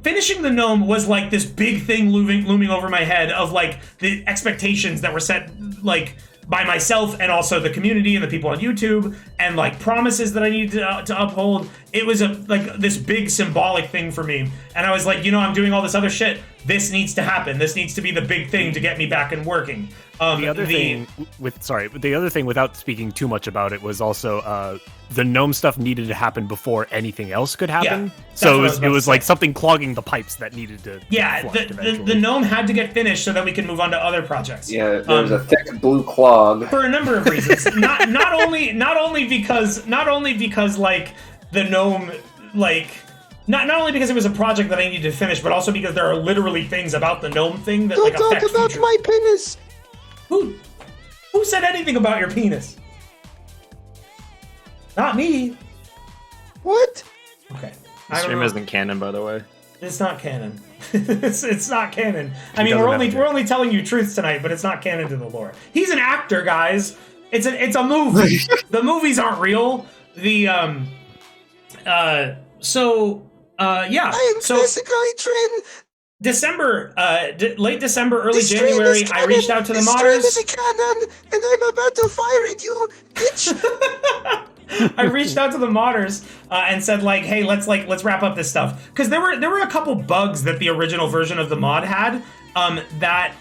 finishing the gnome was like this big thing looming over my head of like the expectations that were set like by myself and also the community and the people on YouTube, and like promises that I needed to uphold. It was this big symbolic thing for me, and I was like, you know, I'm doing all this other shit. This needs to happen. This needs to be the big thing to get me back and working. The other thing, without speaking too much about it, was also the gnome stuff needed to happen before anything else could happen. Yeah, so it was like something clogging the pipes that needed to. Yeah, the gnome had to get finished so that we could move on to other projects. Yeah, there was a thick blue clog for a number of reasons. not only because like the gnome like. Not only because it was a project that I needed to finish, but also because there are literally things about the gnome thing that like affect Don't talk about my penis. Who said anything about your penis? Not me. What? Okay. The stream isn't canon, by the way. It's not canon. it's not canon. I mean, we're only telling you truths tonight, but it's not canon to the lore. He's an actor, guys. It's a movie. The movies aren't real. Yeah. I am physically trained. December, late December, early January, I reached out to the modders. This stream is a cannon, and I'm about to fire at you, bitch. I reached out to the modders and said like, hey, let's wrap up this stuff, because there were a couple bugs that the original version of the mod had that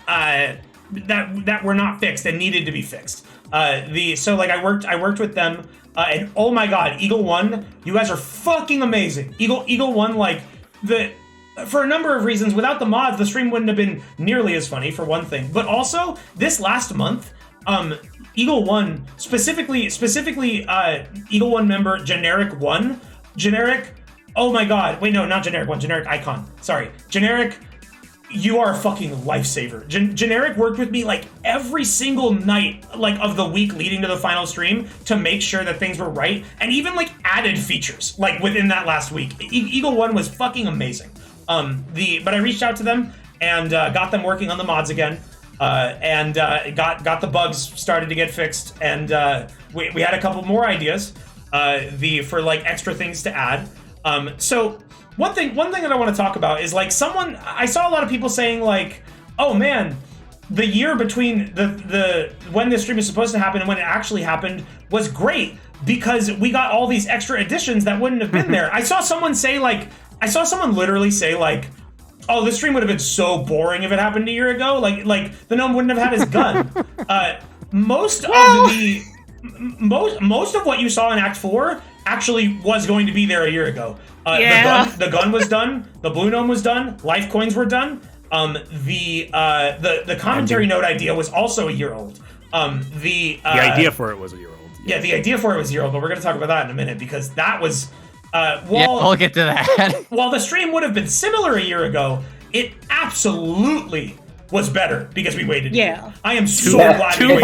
were not fixed and needed to be fixed. I worked with them. And oh my god, Eagle 1, you guys are fucking amazing. Eagle 1, like, for a number of reasons, without the mods, the stream wouldn't have been nearly as funny, for one thing. But also, this last month, Eagle 1, specifically Eagle 1 member Generic 1, oh my god, wait, no, not Generic 1, Generic Icon, sorry. Generic, you are a fucking lifesaver. Generic worked with me like every single night like of the week leading to the final stream to make sure that things were right, and even like added features like within that last week. Eagle 1 was fucking amazing. But I reached out to them and got them working on the mods again, and got the bugs started to get fixed, and we had a couple more ideas. for like extra things to add. So one thing that I want to talk about is like I saw a lot of people saying like, oh man, the year between the when the stream is supposed to happen and when it actually happened was great because we got all these extra additions that wouldn't have been there. I saw someone literally say like, oh, this stream would have been so boring if it happened a year ago. Like the gnome wouldn't have had his gun. Most of what you saw in Act 4 actually was going to be there a year ago. The gun was done. The blue gnome was done. Life coins were done. The commentary note idea was also a year old. The idea for it was a year old. Yes. Yeah, the idea for it was a year old, but we're going to talk about that in a minute because that was. I'll get to that. While the stream would have been similar a year ago, it absolutely was better because we waited. Yeah. I am so glad we waited.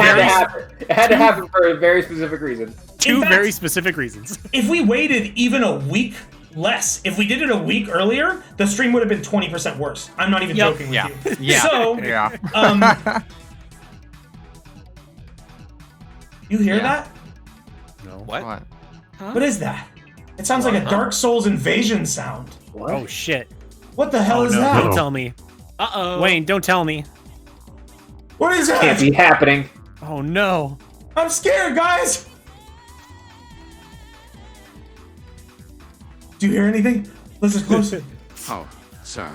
It had to happen for a very specific reason. Two very specific reasons. If we waited even a week less, if we did it a week earlier, the stream would have been 20% worse. I'm not even joking with you. Yeah. So, you hear that? No. What? Huh? What is that? It sounds like a Dark Souls invasion sound. What? Oh shit. What the hell is that? Don't tell me. Uh-oh. Wayne, don't tell me. What is that? Can't be happening. Oh no. I'm scared, guys. Do you hear anything? Listen closely. Oh, sir.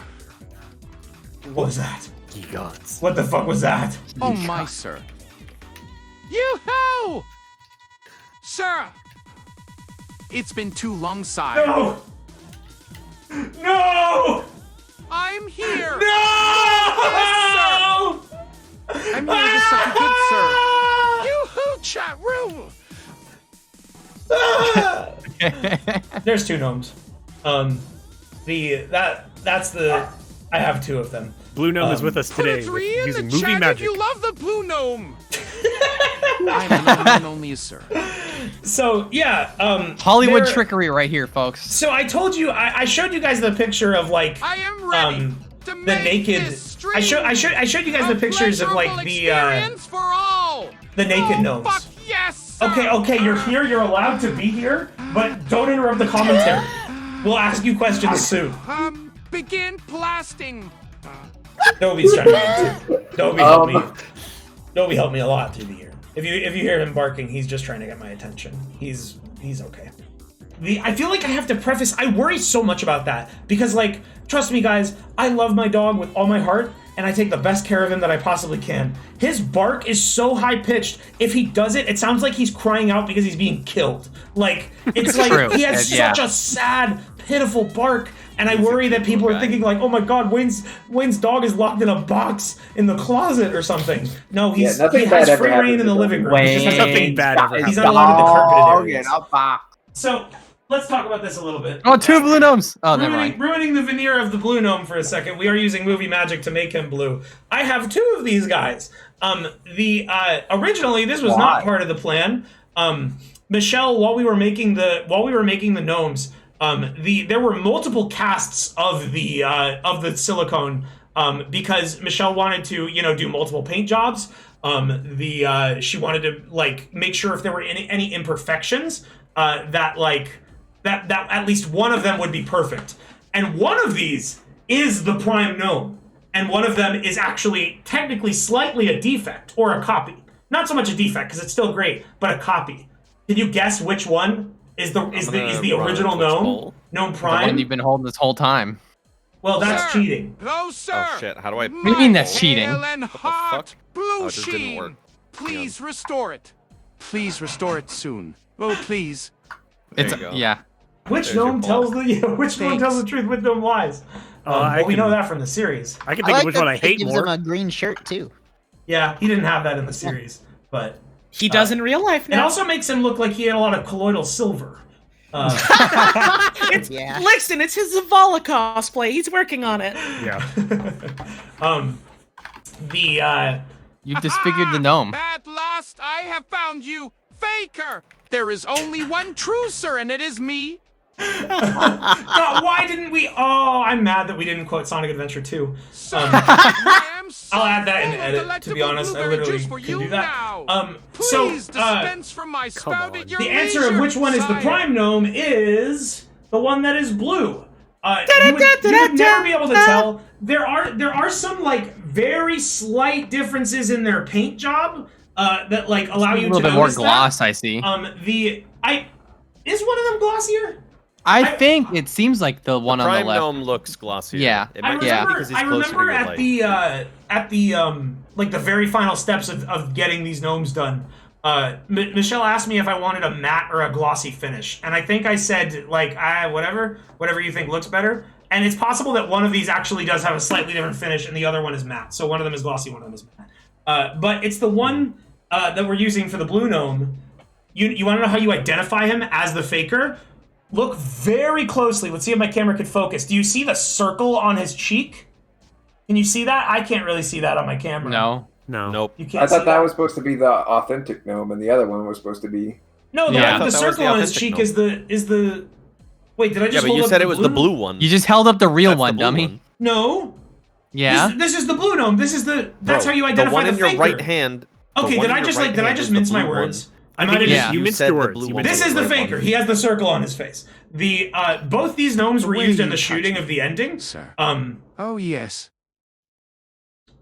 What was that? Gigots. What the fuck was that? Oh my, sir. Yoo-hoo! Sir! It's been too long, sire. No! No! I'm here! No! Yes, sir! I'm here to such a good sir. Yoo-hoo, chat room! There's two gnomes. I have two of them. Blue gnome is with us today Three in using the movie chat magic. if you love the blue gnome. I'm the one and only sir. So yeah, Hollywood trickery right here, folks. So I told you, I showed you guys the picture of like I am ready to the naked. I showed you guys the pictures of like the naked gnomes. Fuck yes. Sir. Okay, you're here. You're allowed to be here, but don't interrupt the commentary. We'll ask you questions soon. Begin blasting. Dobie's trying to Dobie help me. Dobie helped me a lot through the year. If you hear him barking, he's just trying to get my attention. He's okay. I feel like I have to preface, I worry so much about that because like, trust me guys, I love my dog with all my heart and I take the best care of him that I possibly can. His bark is so high pitched. If he does it, it sounds like he's crying out because he's being killed. Like, it's like True. he has such a sad, pitiful bark. And I worry that people are thinking like, oh my god, Wayne's dog is locked in a box in the closet or something. No, he has free reign in the living room. Wayne, nothing bad ever He's happened. not allowed in the carpeted areas. In a box. So let's talk about this a little bit. Oh, two blue gnomes. Oh, never mind. Ruining the veneer of the blue gnome for a second. We are using movie magic to make him blue. I have two of these guys. Originally this was not part of the plan. Michelle, while we were making the gnomes, there were multiple casts of the silicone because Michelle wanted to do multiple paint jobs. She wanted to like make sure if there were any imperfections that at least one of them would be perfect. And one of these is the prime gnome, and one of them is actually technically slightly a defect or a copy. Not so much a defect because it's still great, but a copy. Can you guess which one is the original gnome? Gnome Prime? The one you've been holding this whole time. Well, that's cheating. Hello, sir. Oh shit! How do I? What do you mean that's cheating? And hot blue it just didn't sheen. work. Please restore it. Please restore it soon. Oh, please. There you go. Yeah. Which gnome tells the truth? Which gnome lies? We know that from the series. I can think of which one I hate gives more. him a green shirt too. Yeah, he didn't have that in the series, but he does in real life now. It also makes him look like he had a lot of colloidal silver. Listen, it's his Zavala cosplay. He's working on it. Yeah. You've disfigured the gnome. At last, I have found you, Faker. There is only one true sir, and it is me. God, why didn't we? Oh, I'm mad that we didn't quote Sonic Adventure 2. I I'll add that in the edit. To be honest, I literally can do that. The answer of which one is the prime gnome is the one that is blue. You would never be able to tell. There are some like very slight differences in their paint job that like allow you to a little bit more gloss. I see. Is one of them glossier? I think it seems like the one on the left. Prime gnome looks glossier. Yeah, it might just be because he's I closer remember to your light. at the like the very final steps of getting these gnomes done. Michelle asked me if I wanted a matte or a glossy finish, and I think I said like whatever you think looks better. And it's possible that one of these actually does have a slightly different finish, and the other one is matte. So one of them is glossy, one of them is matte. But it's the one that we're using for the blue gnome. You want to know how you identify him as the faker? Look very closely. Let's see if my camera can focus. Do you see the circle on his cheek? Can you see that? I can't really see that on my camera. No. Nope. You can't I thought see that was supposed to be the authentic gnome, and the other one was supposed to be. No, the circle on his cheek is the. Wait, did I just? Yeah, but you said it was the blue one. You just held up the real one, dummy. No. Yeah. This is the blue gnome. This is the. That's how you identify the one in your faker. right hand. Okay, did I just mince my words? I think you minced your words. This is the faker. He has the circle on his face. The both these gnomes were used in the shooting of the ending. Sir. Oh yes.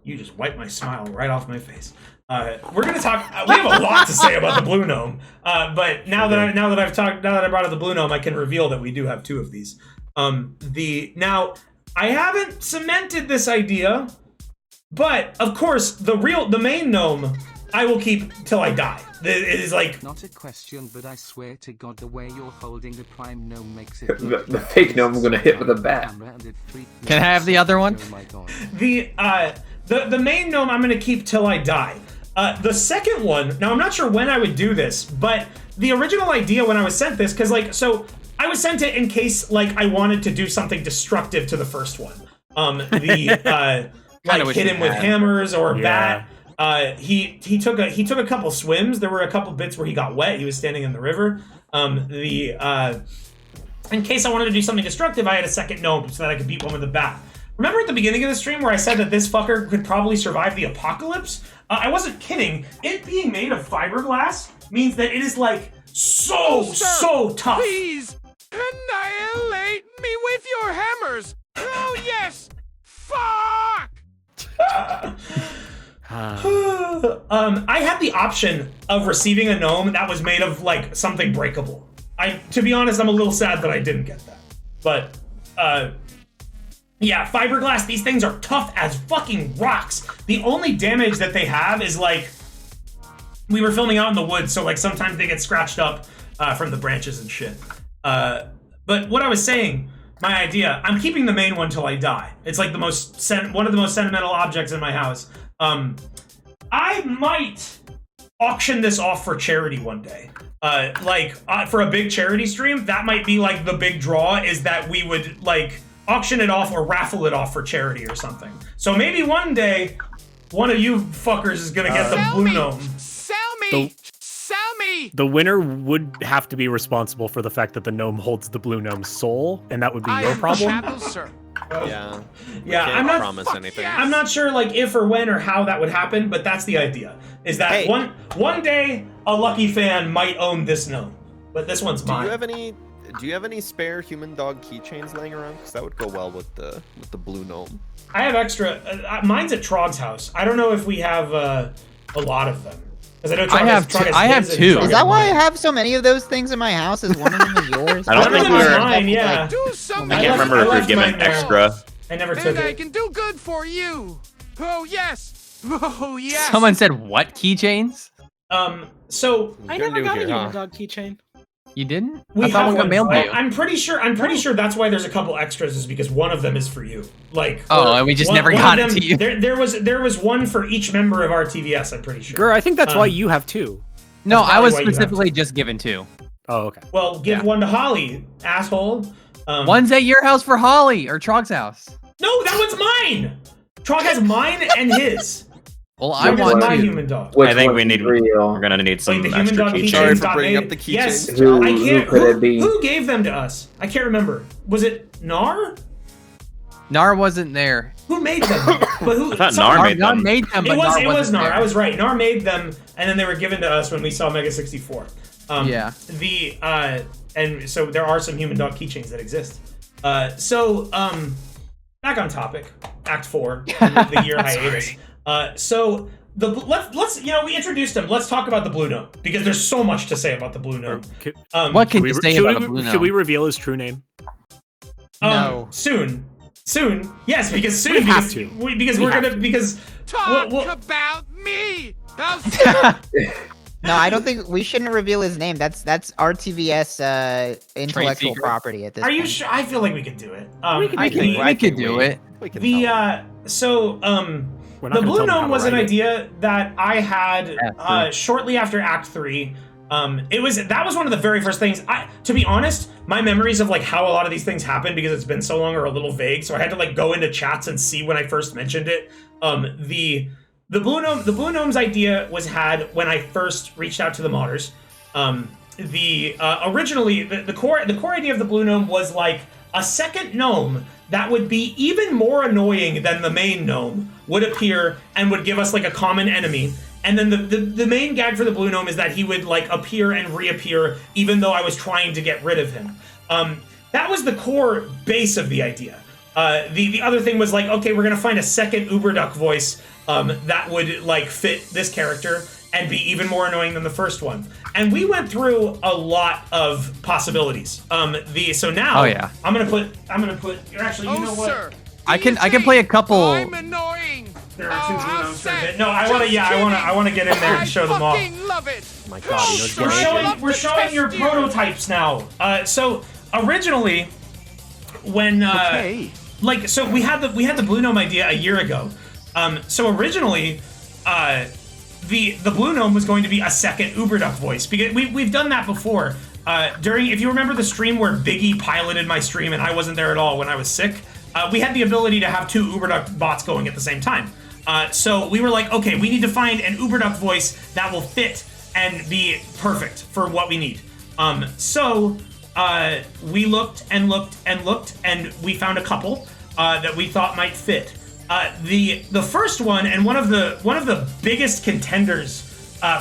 You just wiped my smile right off my face. We're gonna talk. We have a lot to say about the blue gnome. But now that I brought up the blue gnome, I can reveal that we do have two of these. Now I haven't cemented this idea, but of course the main gnome I will keep till I die. It is like not a question, but I swear to God, the way you're holding the prime gnome makes it. The fake gnome I'm gonna hit with a bat. Can I have the other one? Oh my God. The main gnome I'm gonna keep till I die. The second one, now I'm not sure when I would do this, but the original idea when I was sent this, because like, so I was sent it in case like I wanted to do something destructive to the first one. Like hit him with hammers or bat. He took a couple swims. There were a couple bits where he got wet. He was standing in the river. In case I wanted to do something destructive, I had a second gnome so that I could beat one with a bat. Remember at the beginning of the stream where I said that this fucker could probably survive the apocalypse? I wasn't kidding. It being made of fiberglass means that it is like so tough. Please annihilate me with your hammers. Oh yes. Fuck. I had the option of receiving a gnome that was made of like something breakable. To be honest, I'm a little sad that I didn't get that. But yeah, fiberglass, these things are tough as fucking rocks. The only damage that they have is like, we were filming out in the woods, so like sometimes they get scratched up from the branches and shit. But what I was saying, my idea, I'm keeping the main one till I die. It's like one of the most sentimental objects in my house. I might auction this off for charity one day. For a big charity stream, that might be like the big draw, is that we would like auction it off or raffle it off for charity or something. So maybe one day, one of you fuckers is gonna get the blue gnome. Sell me! Sell me! The winner would have to be responsible for the fact that the gnome holds the blue gnome's soul, and that would be your problem. Yeah. I'm not promise anything. I'm not sure like if or when or how that would happen, but that's the idea. Is that one day a lucky fan might own this gnome, but this one's mine. Do you have any spare human dog keychains laying around? Because that would go well with the blue gnome. I have extra. Mine's at Trog's house. I don't know if we have a lot of them. I know I have two. Is that why I have so many of those things in my house? Is one of them yours? I don't think we were. Mine, yeah. I can't remember if we were given extra. I never took I it. can do good for you. Oh yes. Oh yes. Someone said what keychains? So I never got a human dog keychain. You didn't? We I thought have one got mailed to you. I'm pretty sure that's why there's a couple extras, is because one of them is for you. Like, and we just never got it to you. There was one for each member of our TVS. I'm pretty sure. Girl, I think that's why you have two. No, I was specifically just given two. Oh, okay. Well, give one to Holly, asshole. One's at your house for Holly or Trog's house. No, that one's mine. Trog has mine and his. Well, I want my two. human dog. I think we're gonna need some extra keychains. Sorry for bringing up the keychains. Yes, who gave them to us? I can't remember. Was it Nar? Nar wasn't there. Who made them? But who? I thought Nar made them. made them, but It was Nar. there. I was right. Nar made them, and then they were given to us when we saw Mega 64. Yeah. And so there are some human dog keychains that exist. Back on topic. Act 4, the year hiatus. Let's we introduced him. Let's talk about the Blue Gnome because there's so much to say about the Blue Gnome. What can you say about the Blue Gnome? Should we reveal his true name? No. Soon. Yes, because soon. Because we're gonna Talk about me. No, I don't think we shouldn't reveal his name. That's RTVS intellectual property at this point. Are you sure? I feel like we could do it. We could do it. The Blue Gnome was an idea that I had shortly after Act 3. That was one of the very first things. To be honest, my memories of like how a lot of these things happened because it's been so long are a little vague. So I had to like go into chats and see when I first mentioned it. The Blue Gnome's idea was had when I first reached out to the modders. Originally the core idea of the Blue Gnome was like a second gnome that would be even more annoying than the main gnome would appear and would give us like a common enemy. And then the main gag for the Blue Gnome is that he would like appear and reappear even though I was trying to get rid of him. That was the core base of the idea. The other thing was like, okay, we're gonna find a second Uberduck voice that would like fit this character and be even more annoying than the first one. And we went through a lot of possibilities. So now I'm gonna put actually you know what? Sir. I can play a couple. I'm annoying. There are two Blue Gnomes for a bit. No, I wanna get in there and show them off. I love it. Oh my god, We're showing your prototypes now. So originally when so we had the Blue Gnome idea a year ago. So originally the Blue Gnome was going to be a second Uberduck voice because we've done that before. If you remember the stream where Biggie piloted my stream and I wasn't there at all when I was sick, we had the ability to have two Uberduck bots going at the same time. So we were like, okay, we need to find an Uberduck voice that will fit and be perfect for what we need. So we looked and looked and looked and we found a couple that we thought might fit. The first one and one of the biggest contenders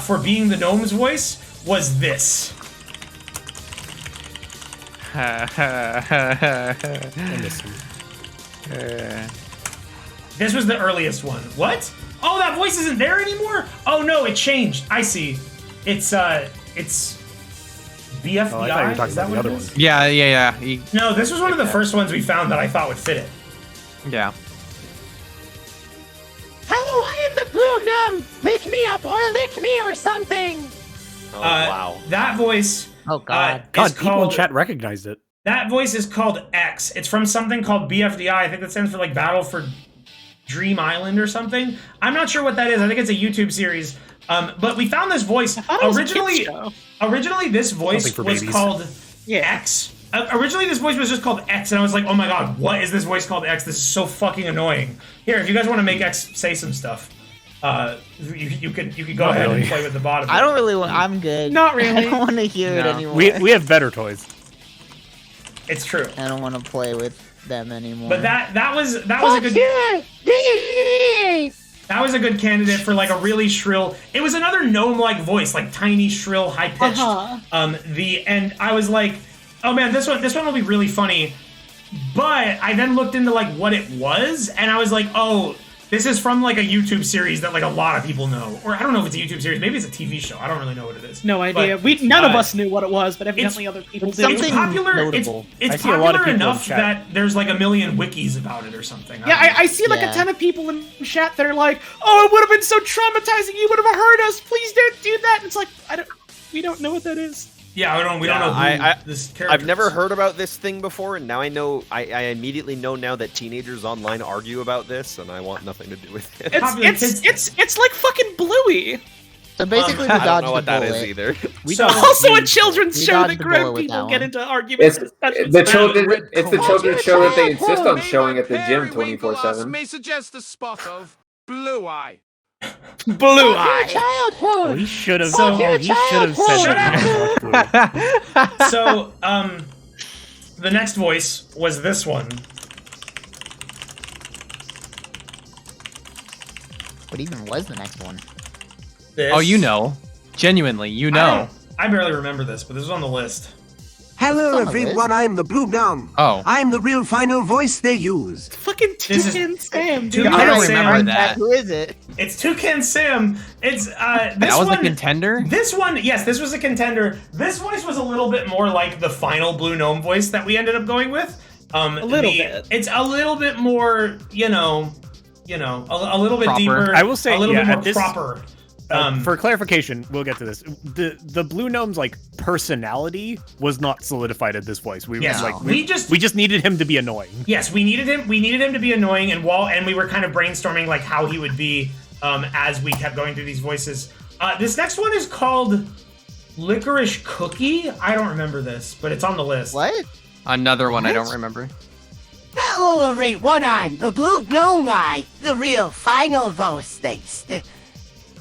for being the gnome's voice was this. This was the earliest one. What? Oh, that voice isn't there anymore? Oh no, it changed. I see. It's BFBI. Oh, I thought you were talking about the other one. Yeah. No, this was one of the first ones we found that I thought would fit it. Yeah. Hello, I am the Blue Gnome. Lick me up or lick me or something. Oh, wow. That voice. Oh God. People in chat recognized it. That voice is called X. It's from something called BFDI. I think that stands for like Battle for Dream Island or something. I'm not sure what that is. I think it's a YouTube series. But we found this voice originally. Originally, this voice was called X. Originally, this voice was just called X, and I was like, "Oh my god, what is this voice called X? This is so fucking annoying." Here, if you guys want to make X say some stuff, you could go ahead and play with the bot. I don't really want. I'm good. Not really. I don't want to hear it anymore. We have better toys. It's true. I don't want to play with them anymore. But that was a good. That was a good candidate for like a really shrill. It was another gnome-like voice, like tiny, shrill, high pitched. And I was like, oh man, this one will be really funny. But I then looked into like what it was, and I was like, oh, this is from like a YouTube series that like a lot of people know. Or I don't know if it's a YouTube series, maybe it's a TV show. I don't really know what it is. No idea. None of us knew what it was, but evidently other people did. It's popular. It's popular enough that there's like a million wikis about it or something. Yeah, I see like a ton of people in chat that are like, "Oh, it would have been so traumatizing. You would have hurt us. Please don't do that." And it's like, we don't know what that is. Yeah, we don't know who this character I've never is. heard about this thing before, and now I know. I immediately know now that teenagers online argue about this, and I want nothing to do with it. It's like fucking Bluey. So basically, we I don't dodged know what the that bullet. is either. Also a children's show dodged that the grown bullet with people that get one. into arguments. It's the children's show that they insist on showing at the gym 24/7. May suggest a spot of blue eye. Blue eye. Childhood. Oh, he should have. So- He should have said that. So, the next voice was this one. What even was the next one? Oh, you know. Genuinely, you know. I barely remember this, but this was on the list. Hello, everyone. I'm the Blue Gnome. Oh. I'm the real final voice they use. Fucking Toucan Sam, dude. I don't remember that. Who is it? It's Toucan Sam. It's this that was one, a contender? This one, yes, this was a contender. This voice was a little bit more like the final Blue Gnome voice that we ended up going with. A little bit. It's a little bit more, a little bit Proper. deeper. I will say, a little yeah, bit at more this- proper. For clarification, we'll get to this. The Blue Gnome's like personality was not solidified at this voice. We Yes, like we we just needed him to be annoying. Yes, we needed him. We needed him to be annoying, and we were kind of brainstorming like how he would be as we kept going through these voices. This next one is called Licorice Cookie. I don't remember this, but it's on the list. What? Another one I don't remember. Hello, everyone. I'm the Blue Gnome Eye, the real final voice.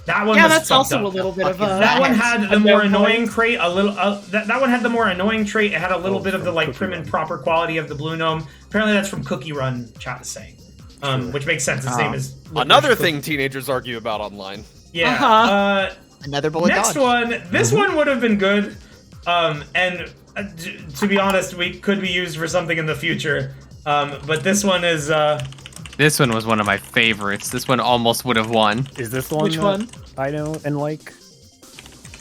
That one Yeah, was that's fucked also up. a little bit of a. That one had the more annoying voice. trait. That one had the more annoying trait. It had a little bit of the like prim and proper quality of the Blue Gnome. Apparently, that's from Cookie Run. Chat is saying, which makes sense. His name is Licorice Another Cookie. thing teenagers argue about online. Yeah. Another bullet Next dodge. one. This one would have been good. And to be honest, we could be used for something in the future. But this one is. This one was one of my favorites. This one almost would have won. Is this the one? Which one? I know and like.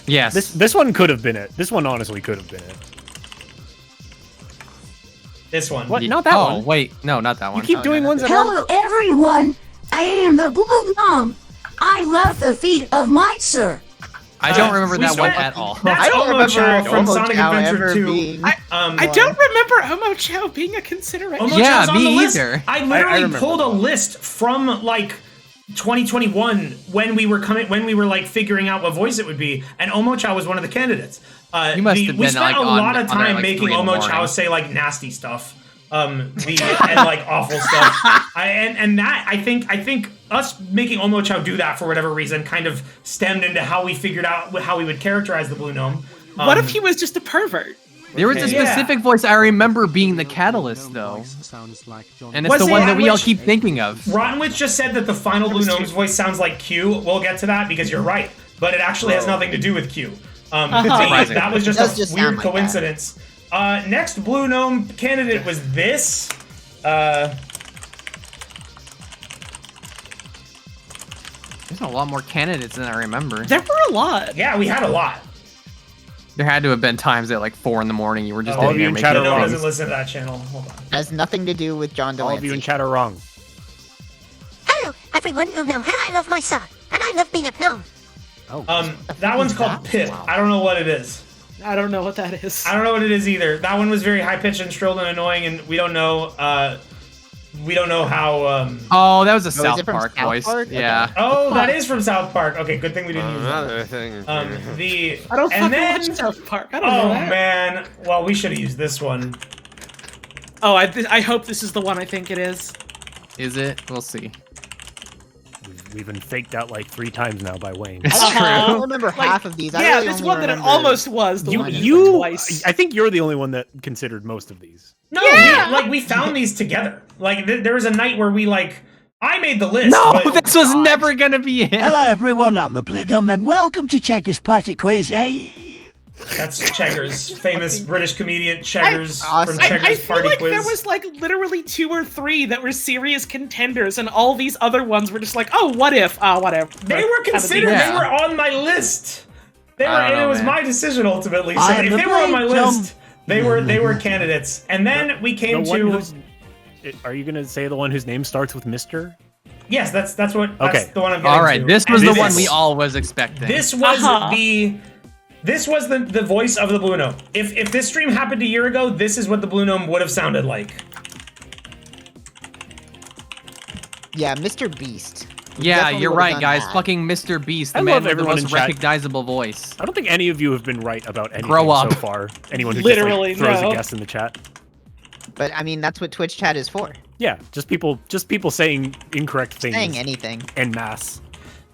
Yes. This one could have been it. This one honestly could have been it. This one. What? Not that one. Oh, wait. No, not that one. You keep doing ones that Hello, everyone. I am the Blue Gnome. I love the feet of my sir. I don't remember that one at all. That's I don't Omo remember Chow from Omo Sonic Chow Adventure ever 2. being I don't remember Omo Chow being a consideration. Omo Yeah, Chow's on me the list. either. I literally remember pulled a that one. list from like 2021 when we were like figuring out what voice it would be, and Omo Chow was one of the candidates. You must have we been, spent like, a lot on of there, time like, making 3 in the Omo Chow morning. say like nasty stuff. And like awful stuff. And that I think us making Omo Chow do that for whatever reason kind of stemmed into how we figured out how we would characterize the Blue Gnome. What if he was just a pervert? There was a Yeah. specific voice I remember being the catalyst, though. And it's Was the it one that we all Rottenwich? keep thinking of. Rottenwich just said that the final Blue Gnome's voice sounds like Q. We'll get to that because you're right, but it actually has nothing to do with Q. Surprising. That was It does just just a sound weird like that. coincidence. Next Blue Gnome candidate was this. There's a lot more candidates than I remember. There were a lot. Yeah, we had a lot. There had to have been times at like 4 in the morning you were just All in of you there in making chat are No, wrong. doesn't listen to that channel. Hold on. Has nothing to do with John All of you in Delancey. chat are wrong. Hello, everyone who knows how I love my son, and I love being a gnome. That one's called Pip. I don't know what it is. I don't know what that is. I don't know what it is either. That one was very high pitched and shrilled and annoying, and we don't know. We don't know how. Oh, that was a is South it from Park South voice. Park? Yeah. Oh, that is from South Park. Okay, good thing we didn't use that. Another thing. I don't and fucking then, watch South Park. I don't know oh that. man, well we should have used this one. Oh, I hope this is the one I think it is. Is it? We'll see. We've been faked out like 3 times now by Wayne. It's I true. don't remember half of these. I Yeah, really this only one that it remember- almost was. The You, one you, twice. I think you're the only one that considered most of these. No, Yeah! we found these together. Like there was a night where we like I made the list. No, but- this was never gonna be it. Hello, everyone. I'm the Blue Gnome, and welcome to Checkers Party Quiz. That's Cheggers, famous British comedian Cheggers Awesome. from Cheggers I feel Party like Quiz. there was like literally 2 or 3 that were serious contenders, and all these other ones were just like, oh, what if? Whatever. They were considered. Yeah. They were on my list. They were, I don't and know, it was man. my decision ultimately. So I am if the they were on my Blue Gnome. list, they were candidates. And then we The came one to. who's, are you gonna say the one whose name starts with Mr.? Yes, that's the one. I'm All getting right, to. this was And the one we all was expecting. This was the voice of the Blue Gnome. If this stream happened a year ago, this is what the Blue Gnome would have sounded like. Yeah, Mr. Beast. Yeah, Definitely you're would've right, done guys. that. Fucking Mr. Beast, the I man love with the everyone most in chat. recognizable voice. I don't think any of you have been right about anything Grow up. so far. Anyone who Literally, just like, throws no. a guess in the chat. But I mean, that's what Twitch chat is for. Yeah, just people saying incorrect things. Saying anything. En masse.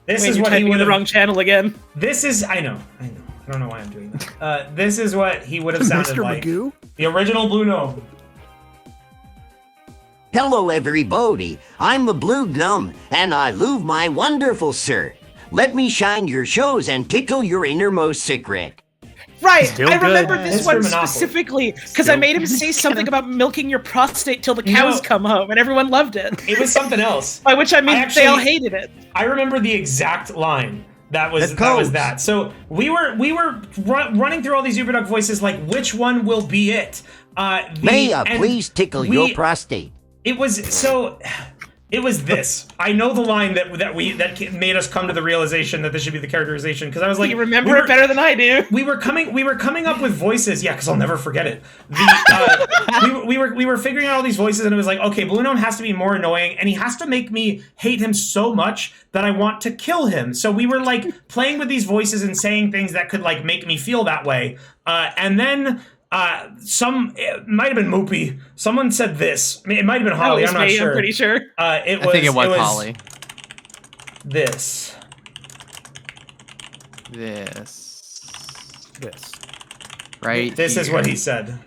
This Wait, is you're what he typing in would the have. wrong channel again. This is. I know. I don't know why I'm doing that. This is what he would have sounded Mr. like. Magoo? The original Blue Gnome. Hello, everybody. I'm the Blue Gnome, and I love my wonderful sir. Let me shine your shows and tickle your innermost secret. Right, Still I good. remember this Mr. one Monopoly. specifically because I made him say something about milking your prostate till the cows come home, and everyone loved it. It was something else. By which I mean they all hated it. I remember the exact line. That was that. So we were running through all these Uberduck voices, like which one will be it? May I please tickle your prostate? It was so. It was this. I know the line that made us come to the realization that this should be the characterization, because I was like, you remember it better than I do. We were coming up with voices, yeah, because I'll never forget it. We were figuring out all these voices, and it was like, okay, Blue Gnome has to be more annoying, and he has to make me hate him so much that I want to kill him. So we were like playing with these voices and saying things that could like make me feel that way, and then. It might have been Moopy. Someone said this. I mean, it might have been Holly. I'm not sure. I'm pretty sure. I think it was Holly. This. Right. This is what he said.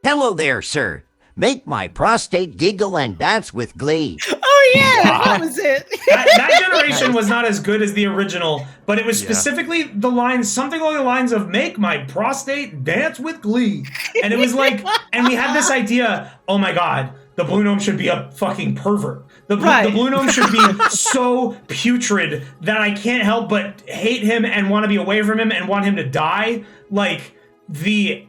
Hello there, sir. Make my prostate giggle and dance with glee. Oh yeah, that was it. That generation was not as good as the original, but it was specifically the lines, something along the lines of "Make my prostate dance with glee," and it was like, and we had this idea. Oh my god, the Blue Gnome should be a fucking pervert. The Blue Gnome should be so putrid that I can't help but hate him and want to be away from him and want him to die. Like. We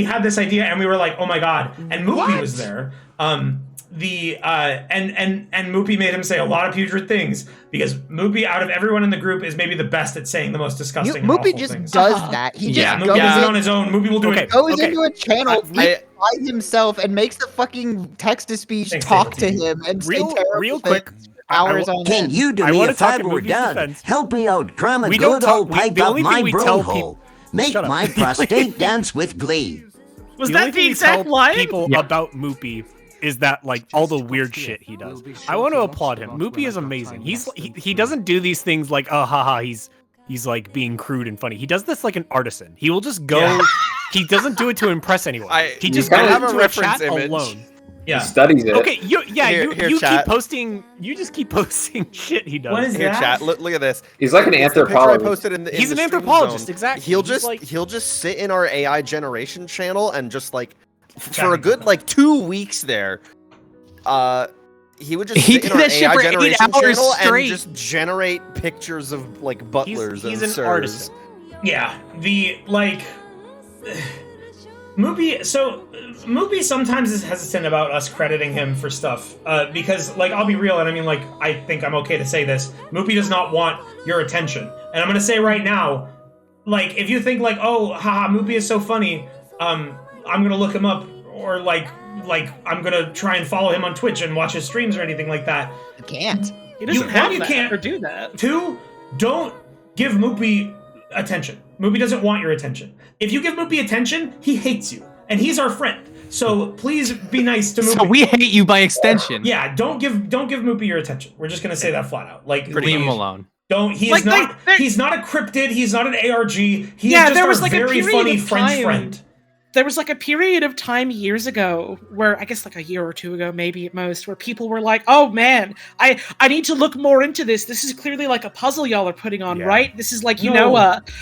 had this idea and we were like, oh my god, and Moopy was there. And Moopy made him say a lot of putrid things because Moopy, out of everyone in the group, is maybe the best at saying the most disgusting and awful Moopy just things. does that. He just Moopy does it on his own. Moopy will do it. Goes into a channel by himself and makes the fucking text-to-speech talk to him and say terrible quick. Hours on Can end. you do me a favor, done? Help me out, cram a We good don't old talk- pipe the up only my thing we tell blowhole. Make Shut up. my prostate dance with glee. Was The that only the thing we exact tell line? people about Moopy is that like all the weird shit he does. I want to applaud him. Moopy is amazing. He doesn't do these things like oh haha he's like being crude and funny. He does this like an artisan. He will just go. He doesn't do it to impress anyone. He just goes have a into reference chat image. alone. He studies it. Okay, you keep chat. posting. You just keep posting shit he does. What is Here, that? chat. Look at this. He's like an It's the picture I anthropologist. posted in the, in He's the an stream anthropologist, zone. exactly. He'll He's just sit in our AI generation channel and just like for a good like 2 weeks there. He would just sit in our AI generation channel and just generate pictures of like butlers He's and an sirs. artist. Yeah, Moopy. So Moopy sometimes is hesitant about us crediting him for stuff because, like, I'll be real, and I mean, like, I think I'm okay to say this. Moopy does not want your attention, and I'm gonna say right now, like, if you think like, oh, haha, Moopy is so funny, I'm gonna look him up, or like I'm gonna try and follow him on Twitch and watch his streams or anything like that. You can't. He doesn't can't or do that. 2, don't give Moopy attention. Moopy doesn't want your attention. If you give Moopy attention, he hates you, and he's our friend. So please be nice to Moopy. So we hate you by extension. Yeah, don't give Moopy your attention. We're just gonna say that flat out. Like, Leave him alone. Don't. He is Like, not. He's not a cryptid. He's not an ARG. He is just there was our like a very period funny of French time. friend. There was like a period of time years ago where I guess like a year or two ago, maybe at most, where people were like, "Oh man, I need to look more into this. This is clearly like a puzzle y'all are putting on, right? This is like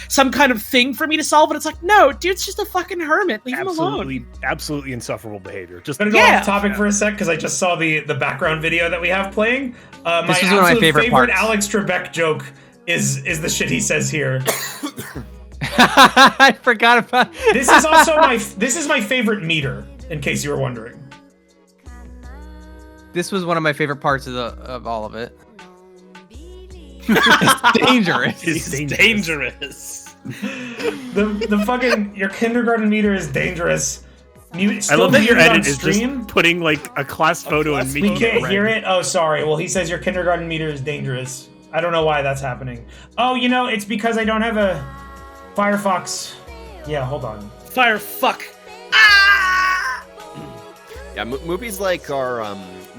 some kind of thing for me to solve." And it's like, no, dude's just a fucking hermit. Leave him alone. Absolutely insufferable behavior. Just I'm gonna go off topic for a sec because I just saw the background video that we have playing. This is one of my favorite parts. Alyx Trebek joke is the shit he says here. I forgot about This is also my favorite meter, in case you were wondering. This was one of my favorite parts of all of it. It's dangerous. It's dangerous. the fucking your kindergarten meter is dangerous. I love that your edit is just putting like a class photo and me. We can't hear it. Oh, sorry. Well, he says your kindergarten meter is dangerous. I don't know why that's happening. Oh, it's because I don't have a Firefox. Yeah, hold on. Firefuck. Yeah, Moopy's like our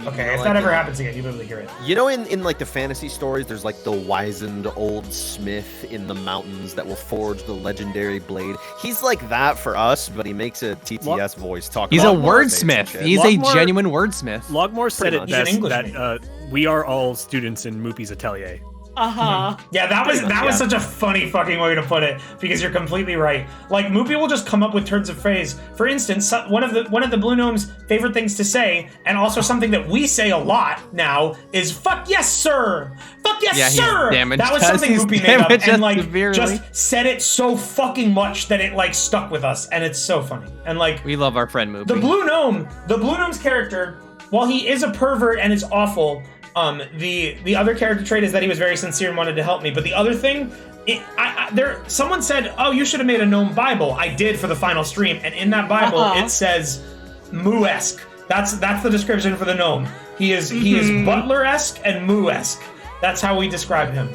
Okay, if that ever happens again, you literally hear it. You know, in like the fantasy stories, there's like the wizened old smith in the mountains that will forge the legendary blade. He's like that for us, but he makes a TTS voice talk. He's a wordsmith. He's a genuine wordsmith. Logmore said it He's best that we are all students in Moopy's atelier. Yeah, that was such a funny fucking way to put it, because you're completely right. Like, Moopy will just come up with turns of phrase. For instance, one of the Blue Gnome's favorite things to say, and also something that we say a lot now, is "fuck yes, sir." Fuck yes, sir. That was something Moopy made up, and like just said it so fucking much that it like stuck with us, and it's so funny. And like, we love our friend Moopy. The Blue Gnome's character, while he is a pervert and is awful. The other character trait is that he was very sincere and wanted to help me. But the other thing, someone said, "Oh, you should have made a gnome Bible." I did for the final stream, and in that Bible it says Moo-esque. That's the description for the gnome. He is Butler-esque and Moo-esque. That's how we describe him.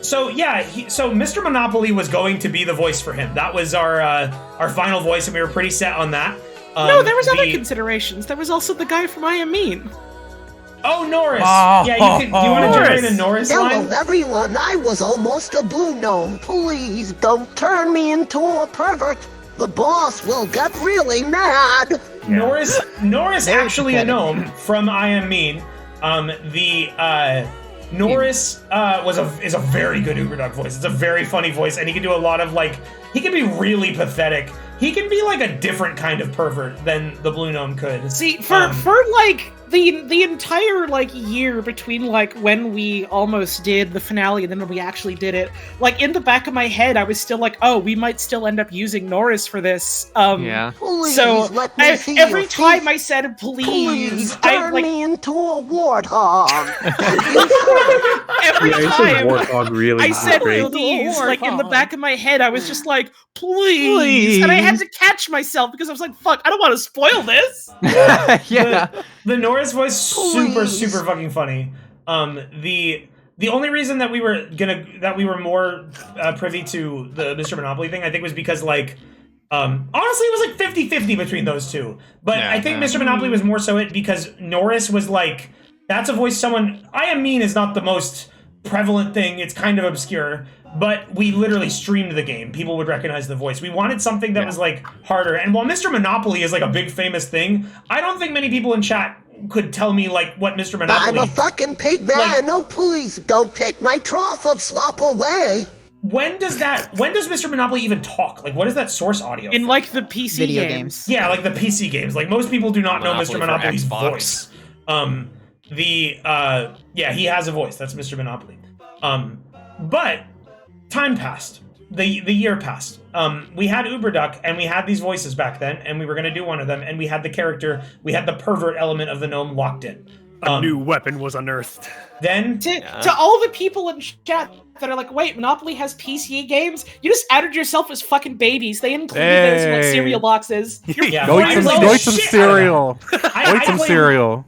So Mr. Monopoly was going to be the voice for him. That was our final voice, and we were pretty set on that. No, there was other considerations. There was also the guy from I Am Mean. Oh, Norris. Yeah, do you want to generate a Norris line? Hello, everyone. I was almost a blue gnome. Please don't turn me into a pervert. The boss will get really mad. Yeah. Norris actually a gnome from I Am Mean. Norris is a very good Uberduck voice. It's a very funny voice, and he can do a lot of like. He can be really pathetic. He can be like a different kind of pervert than the Blue Gnome could. See, for like the entire like year between like when we almost did the finale and then when we actually did it, like in the back of my head, I was still like, oh, we might still end up using Norris for this. Yeah. Please, so let me see every your time teeth. I said Please I turn like me into a warthog. every time warthog really I said great. please, like in the back of my head, I was just like, please, and I had to catch myself because I was like, fuck, I don't want to spoil this. Yeah. The Norris voice, super fucking funny. The only reason that we were more privy to the Mr. Monopoly thing, I think, was because like honestly it was like 50-50 between those two. But I think Mr. Monopoly was more so it because Norris was like, that's a voice I Am Mean is not the most prevalent thing. It's kind of obscure. But we literally streamed the game. People would recognize the voice. We wanted something that was like harder. And while Mr. Monopoly is like a big famous thing, I don't think many people in chat could tell me like what Mr. Monopoly. I'm a fucking pig man. Like, no, please don't take my trough of slop away. When does Mr. Monopoly even talk? Like, what is that source audio? In like the PC Video games. Yeah, like the PC games. Like most people do not know Mr. Monopoly's voice. Yeah, he has a voice. That's Mr. Monopoly. But time passed. The year passed. We had Uberduck, and we had these voices back then, and we were going to do one of them, and we had the character, we had the pervert element of the gnome locked in. A new weapon was unearthed. Then to all the people in chat that are like, wait, Monopoly has PC games? You just outed yourself as fucking babies. They included those in like cereal boxes. Go eat some cereal.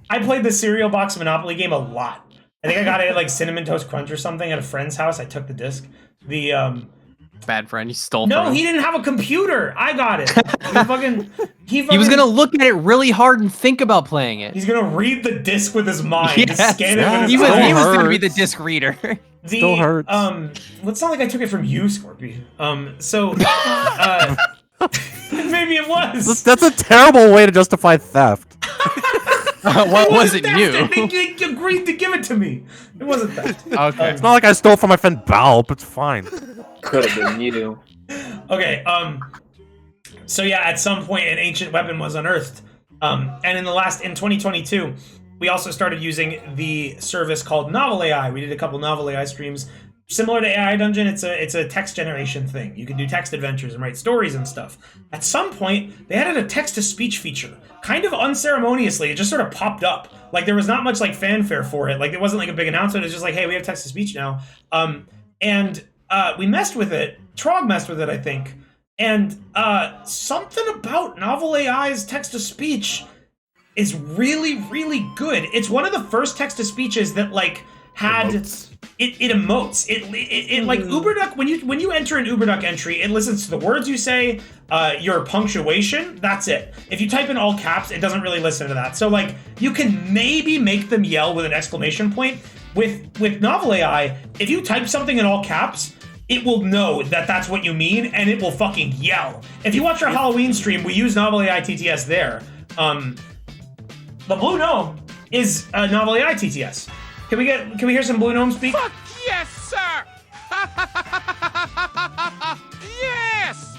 I played the cereal box Monopoly game a lot. I think I got it at like Cinnamon Toast Crunch or something at a friend's house. I took the disc. Bad friend, you stole No, from him. he didn't have a computer. I got it. He was gonna look at it really hard and think about playing it. He's gonna read the disc with his mind. Just scan it with his he eyes. was gonna be the disc reader. Still hurts. It's not like I took it from you, Scorpy. Maybe it was. That's a terrible way to justify theft. What wasn't you? They agreed to give it to me. It wasn't that. Okay. It's not like I stole from my friend Balp. It's fine. Could have been you. Okay. So yeah, at some point, an ancient weapon was unearthed. And in 2022, we also started using the service called Novel AI. We did a couple Novel AI streams. Similar to AI Dungeon, it's a text generation thing. You can do text adventures and write stories and stuff. At some point, they added a text-to-speech feature. Kind of unceremoniously, it just sort of popped up. Like, there was not much, like, fanfare for it. Like, it wasn't, like, a big announcement. It was just like, hey, we have text-to-speech now. We messed with it. Trog messed with it, I think. And something about Novel AI's text-to-speech is really, really good. It's one of the first text-to-speeches that, like, had... it emotes. It like UberDuck, when you enter an UberDuck entry, it listens to the words you say, your punctuation, that's it. If you type in all caps, it doesn't really listen to that. So like you can maybe make them yell with an exclamation point. With Novel AI, if you type something in all caps, it will know that that's what you mean, and it will fucking yell. If you watch our Halloween stream, we use Novel AI TTS there. The Blue Gnome is Novel AI TTS. Can we hear some Blue Gnome speak? Fuck yes, sir! Yes!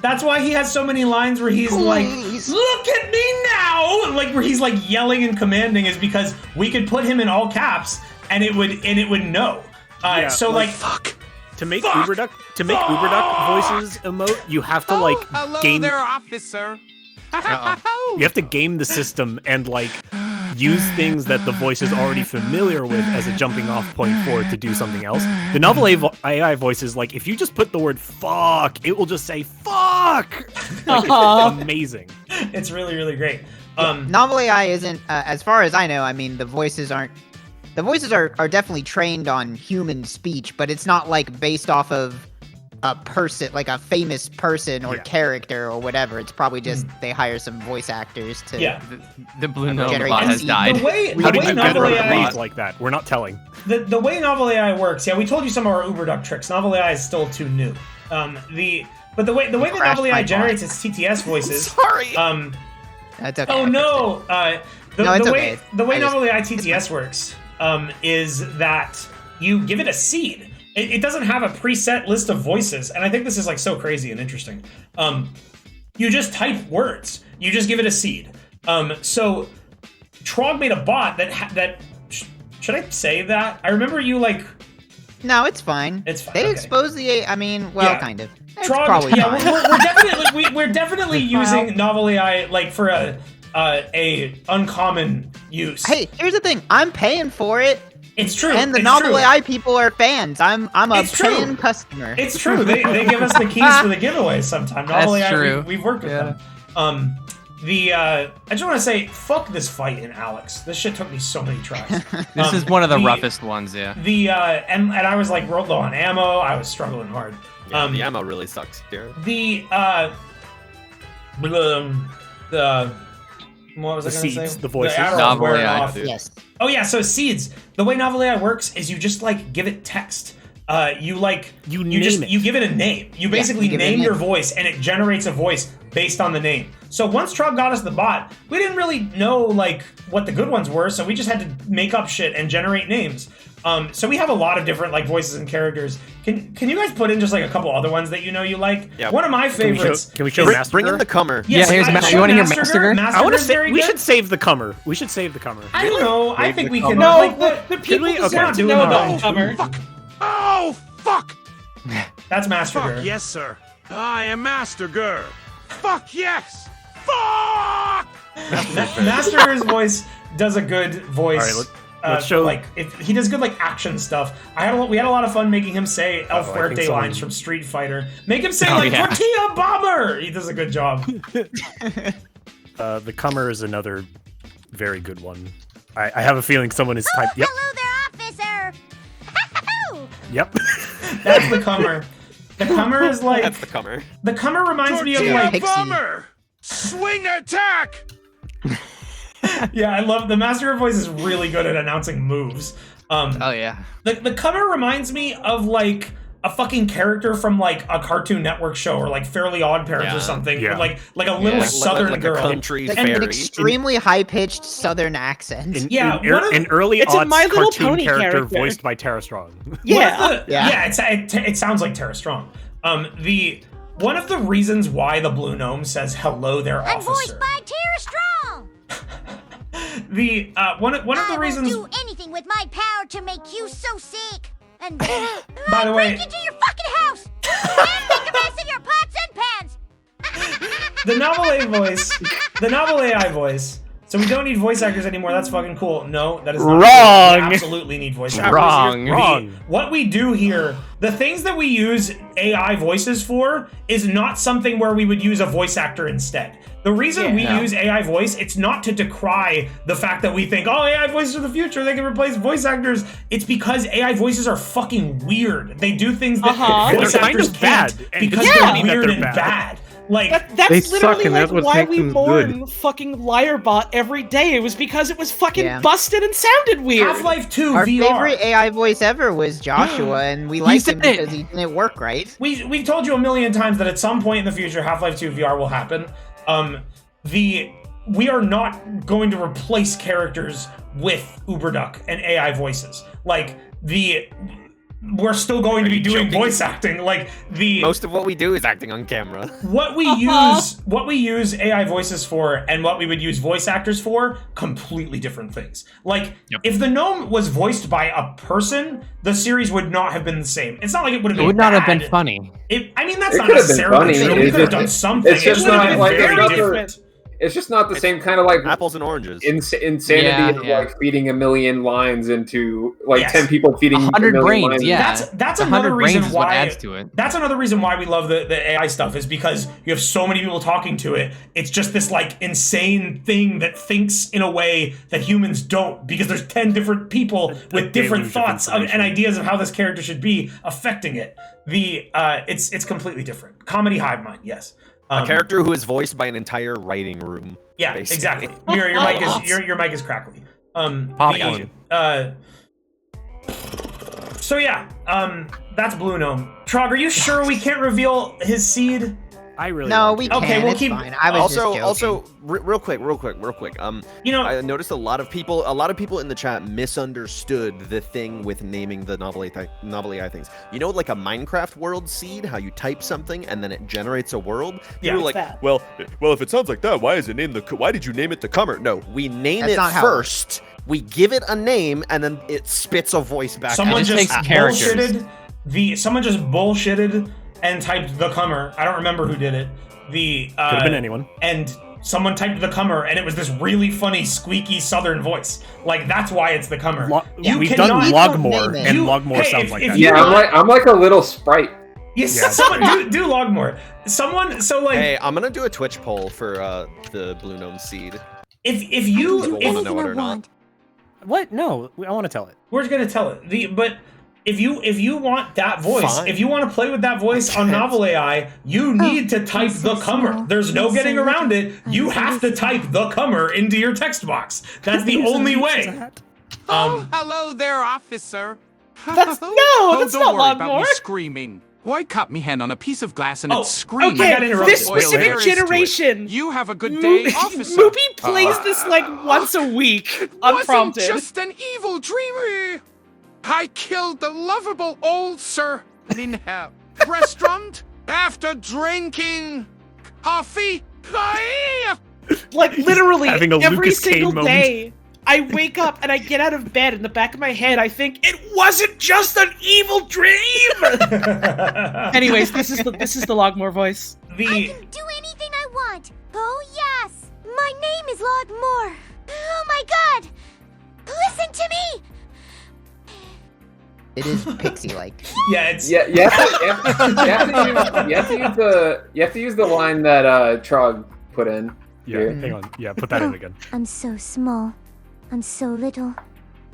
That's why he has so many lines where he's like, look at me now! Like where he's like yelling and commanding is because we could put him in all caps and it would know. So like fuck. To make UberDuck voices emote, you have to like Hello there, officer. You have to game the system and like use things that the voice is already familiar with as a jumping off point for it to do something else. The Novel AI voice is like, if you just put the word fuck, it will just say fuck. Like, it's amazing. It's really, really great. Novel AI isn't, as far as I know, I mean, the voices are definitely trained on human speech, but it's not like based off of a person, like a famous person or character or whatever. It's probably just they hire some voice actors to. Yeah, the Blue Gnome generate bot has died. How did you get a like that? We're not telling. The way Novel AI works, we told you some of our UberDuck tricks. Novel AI is still too new. But the way that Novel AI generates its TTS voices. Sorry. That's okay. Oh no. The way I Novel AI TTS works is that you give it a seed. It doesn't have a preset list of voices, and I think this is like so crazy and interesting. You just type words. You just give it a seed. So Trog made a bot that should I say that? I remember you like. No, it's fine. It's fine. They okay. expose the. I mean, well, kind of. It's Trog, probably fine. we're definitely using Novel AI like for a uncommon use. Hey, here's the thing. I'm paying for it. It's true. And the it's Novel true. AI people are fans. I'm a It's true. paying customer. It's true. They give us the keys for the giveaways sometimes. Novel That's AI, true. We've worked with them. I just want to say, fuck this fight in Alyx. This shit took me so many tries. This is one of the roughest ones, yeah. And I was like low on ammo. I was struggling hard. Yeah, the ammo really sucks here. What was I going to say? The voices. Novel AI. Yes. Oh yeah, so seeds. The way Novel AI works is you just like give it text. You give it a name. You basically name your voice, and it generates a voice based on the name. So once Trog got us the bot, we didn't really know like what the good ones were, so we just had to make up shit and generate names. So we have a lot of different like voices and characters. Can you guys put in just like a couple other ones that you know you like? Yeah. One of my favorites. Can we show Master? Bring in the Cummer. Yes, here's you want to hear Master? I want to say we should save the Cummer. We should save the Cummer. I don't know. I think we can. No, like, the people deserve not to doing know the about whole Cover. Fuck. Oh, fuck. That's Master. Fuck yes, sir. I am Master Gur. Fuck yes. Fuck. Master's voice does a good voice. All right, let's show. Like if he does good like action stuff. We had a lot of fun making him say El Fuerte so. lines from Street Fighter. Make him say Tortilla Bomber. He does a good job. The Cummer is another very good one. I have a feeling someone is typed. Yep. Hello there, officer. Yep. That's the Cummer. The Cummer is like. That's the Cummer. The Cummer reminds me of Tortilla like. Bomber. Swing attack. Yeah, I love the Master voice is really good at announcing moves. Oh yeah. The Cummer reminds me of like a fucking character from like a Cartoon Network show or like Fairly Odd Parents or something. Yeah. Like a little Southern like girl. a country An fairy. extremely high-pitched Southern accent. An early It's a odds My Little cartoon Pony character. voiced by Tara Strong. Yeah. It sounds like Tara Strong. One of the reasons why the Blue Gnome says hello there, I'm officer. voiced by Tara Strong. One of the reasons. I will do anything with my power to make you so sick. And then By the way, break into your fucking house and make a mess of your pots and pans. the Novel AI voice So we don't need voice actors anymore. That's fucking cool. No, that is not Wrong. true. We absolutely need voice actors. Wrong. What we do here, the things that we use AI voices for is not something where we would use a voice actor instead. The reason we use AI voice, it's not to decry the fact that we think, oh, AI voices are the future, they can replace voice actors. It's because AI voices are fucking weird. They do things that voice actors can't because they're weird and bad. Like that's literally like why we mourn fucking Liarbot every day. It was because it was fucking busted and sounded weird. Half-Life 2 Our VR. favorite AI voice ever was Joshua, and we liked him because he didn't work right. We've told you a million times that at some point in the future, Half-Life 2 VR will happen. We are not going to replace characters with Uberduck and AI voices. Like we're still going to be doing voice acting. Like most of what we do is acting on camera. What we use AI voices for and what we would use voice actors for, completely different things. Like if the gnome was voiced by a person, the series would not have been the same. It's not like it would have been. It would not have been funny. I mean, that's not necessarily true. We could have done something. It's just not like it's just not the same kind of like apples and oranges insanity of like feeding a million lines into like 10 people feeding 100 brains. lines. Yeah, that's another reason why adds to it. That's another reason why we love the AI stuff is because you have so many people talking to it. It's just this like insane thing that thinks in a way that humans don't, because there's 10 different people with different thoughts and ideas of how this character should be affecting it. It's completely different. Comedy hive mind, yes. A character who is voiced by an entire writing room. Yeah, basically. exactly. Your mic is crackly. So yeah, that's Blue Gnome. Trog, are you sure we can't reveal his seed? I really we can. Okay, we'll it's keep. Fine. I was also, real quick. I noticed a lot of people in the chat misunderstood the thing with naming the novel AI things. You know, like a Minecraft world seed, how you type something and then it generates a world. Yeah, You're like, well, if it sounds like that, why did you name it the Comer? No, we name it first. We give it a name and then it spits a voice back. Someone just bullshitted and typed the Comer. I don't remember who did it. Could have been anyone. And someone typed the Comer, and it was this really funny, squeaky Southern voice. Like that's why it's the Comer. We've done Logmore, and Logmore sounds like that. Yeah, I'm like a little sprite. Yes, someone do Logmore. Hey, I'm gonna do a Twitch poll for the Blue Gnome seed. If you want to know it or not. What? No, I want to tell it. We're gonna tell it. But if you want that voice, if you want to play with that voice on Novel AI, you need to type the Comer. There's no getting around it. You have to type the Comer into your text box. That's the only way. Hello there, officer. That's not don't worry about me Logmore. screaming. Well, I caught me hand on a piece of glass and it's screaming. Okay, this specific generation. You have a good day, officer. Moopy plays this like once a week, unprompted. Wasn't just an evil dreamer. I killed the lovable old sir in a restaurant after drinking coffee. Like literally Having a every Lucas Kane single moment. day, I wake up and I get out of bed. In the back of my head, I think it wasn't just an evil dream. Anyways, this is the Logmore voice. I can do anything I want. Oh yes, my name is Logmore. Oh my God, listen to me. It is pixie-like. Yeah, it's You have to use the line that Trog put in. Yeah, here. hang on. Yeah, put that in again. I'm so small. I'm so little.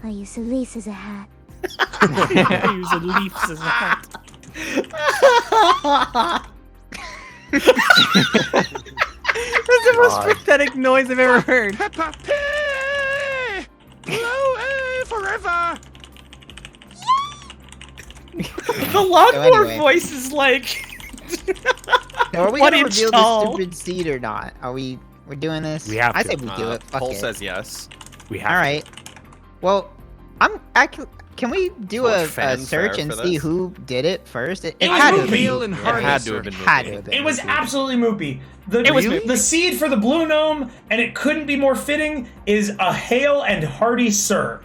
I use a lace as a hat. I use a leaf as a hat. That's the most pathetic noise I've ever heard. Peppa Pig! Hello, forever! The Logmore voice is like. So are we What gonna inch reveal tall? the stupid seed or not? We're doing this? We have I to. say we do it. Fuck Poll it. says yes. We have. All right. Well, can we do Much a fanfare search and for see this. who did it first? It was had to have Real been. and It hearty had to have been Had to Moopy. have been. It was Moopy. absolutely Moopy. Really? The seed for the Blue Gnome, and it couldn't be more fitting, is a hail and hearty sir.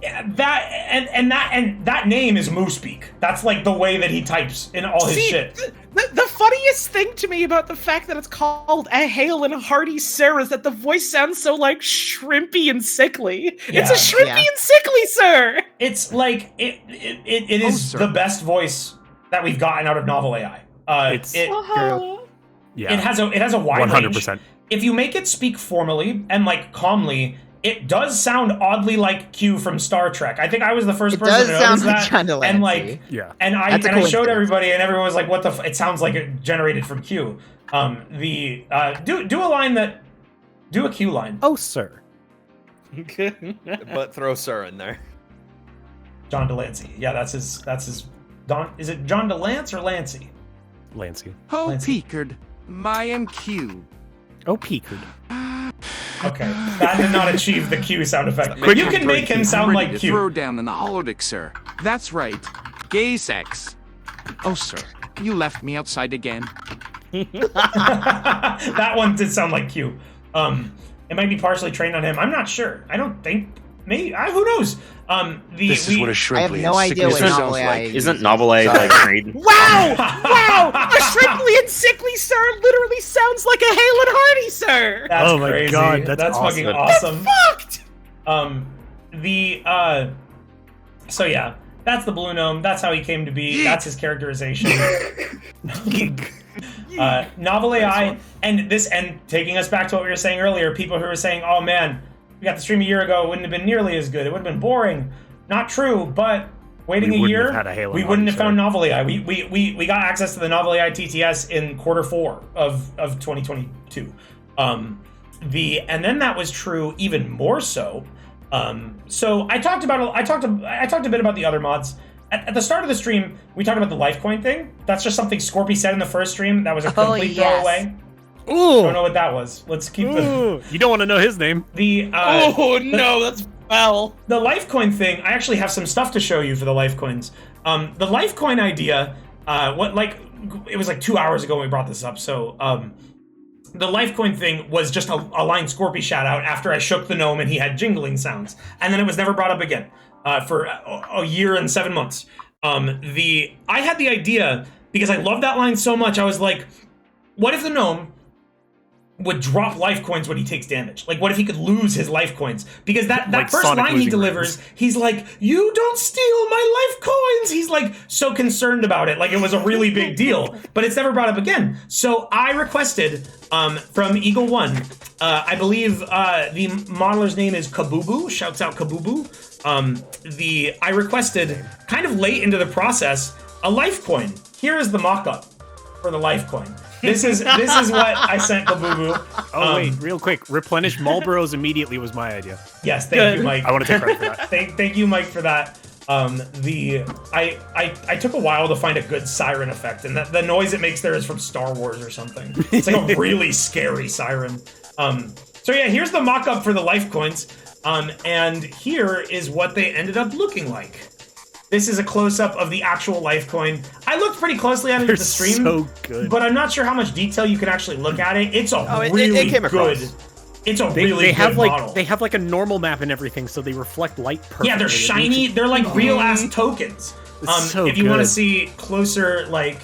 That name is Moospeak. That's like the way that he types in all his shit. The funniest thing to me about the fact that it's called a hale and hearty sir is that the voice sounds so like shrimpy and sickly. Yeah. It's a shrimpy and sickly sir. It's like it is the best voice that we've gotten out of novel AI. Yeah. It has a wide 100%. range. If you make it speak formally and like calmly, it does sound oddly like Q from Star Trek. I think I was the first person to notice that. And like, and I showed everybody, and everyone was like, "What the? It sounds like it generated from Q." Do a line that do a Q line. Oh, sir. But throw sir in there. John Delancey. Yeah, that's his. Don. Is it John Delance or Lancey? Lancey. Oh, Lancey. Peakard, Mayan Q. Oh, Peakard. Okay, that did not achieve the Q sound effect. You can make him sound like Q. Throw down in the holodeck, sir. That's right. Gay sex. Oh, sir, you left me outside again. That one did sound like Q. It might be partially trained on him. I'm not sure. I don't think. Maybe. Who knows? This is what a shrimply I have no idea what novel AI like. Isn't novel AI like trained? Wow! Wow! A shrimply and sickly sir literally sounds like a hale and hearty sir. That's oh my crazy. god, that's awesome. fucking awesome. That's fucked. So yeah, that's the Blue Gnome. That's how he came to be. That's his characterization. Novel AI, and taking us back to what we were saying earlier, people who were saying, "Oh man, we got the stream a year ago. It wouldn't have been nearly as good. It would have been boring." Not true, but waiting a year, we wouldn't have found Novel AI. We got access to the Novel AI TTS in Q4 of 2022. And then that was true even more so. So I talked a bit about the other mods. At the start of the stream, we talked about the Lifecoin thing. That's just something Scorpy said in the first stream. That was a complete throwaway. Ooh. Don't know what that was. Let's keep the. You don't want to know his name. That's foul. The Lifecoin thing. I actually have some stuff to show you for the Lifecoins. The Lifecoin idea. It was like 2 hours ago when we brought this up. So the Lifecoin thing was just a line Scorpy shout out after I shook the gnome and he had jingling sounds, and then it was never brought up again for a year and 7 months. I had the idea because I love that line so much. I was like, what if the gnome would drop life coins when he takes damage? Like, what if he could lose his life coins? Because that first Sonic line he delivers, he's like, "You don't steal my life coins!" He's like so concerned about it, like it was a really big deal. But it's never brought up again. So I requested from Eagle One, I believe the modeler's name is Kabubu. Shouts out Kabubu. I requested kind of late into the process a life coin. Here is the mock-up for the life coin. This is what I sent Kabubu. Oh wait, real quick, replenish Marlboros immediately was my idea. Yes, thank you, Mike. I want to take credit for that. Thank you, Mike, for that. I took a while to find a good siren effect, and the noise it makes there is from Star Wars or something. It's like a really scary siren. So yeah, here's the mock-up for the life coins, and here is what they ended up looking like. This is a close-up of the actual life coin. I looked pretty closely at it at the stream, so good. but I'm not sure how much detail you can actually look at it. It's a really good. It's a really they have good model. They have like a normal map and everything, so they reflect light perfectly. Yeah, they're shiny. They're like real ass tokens. So if you want to good. see closer, like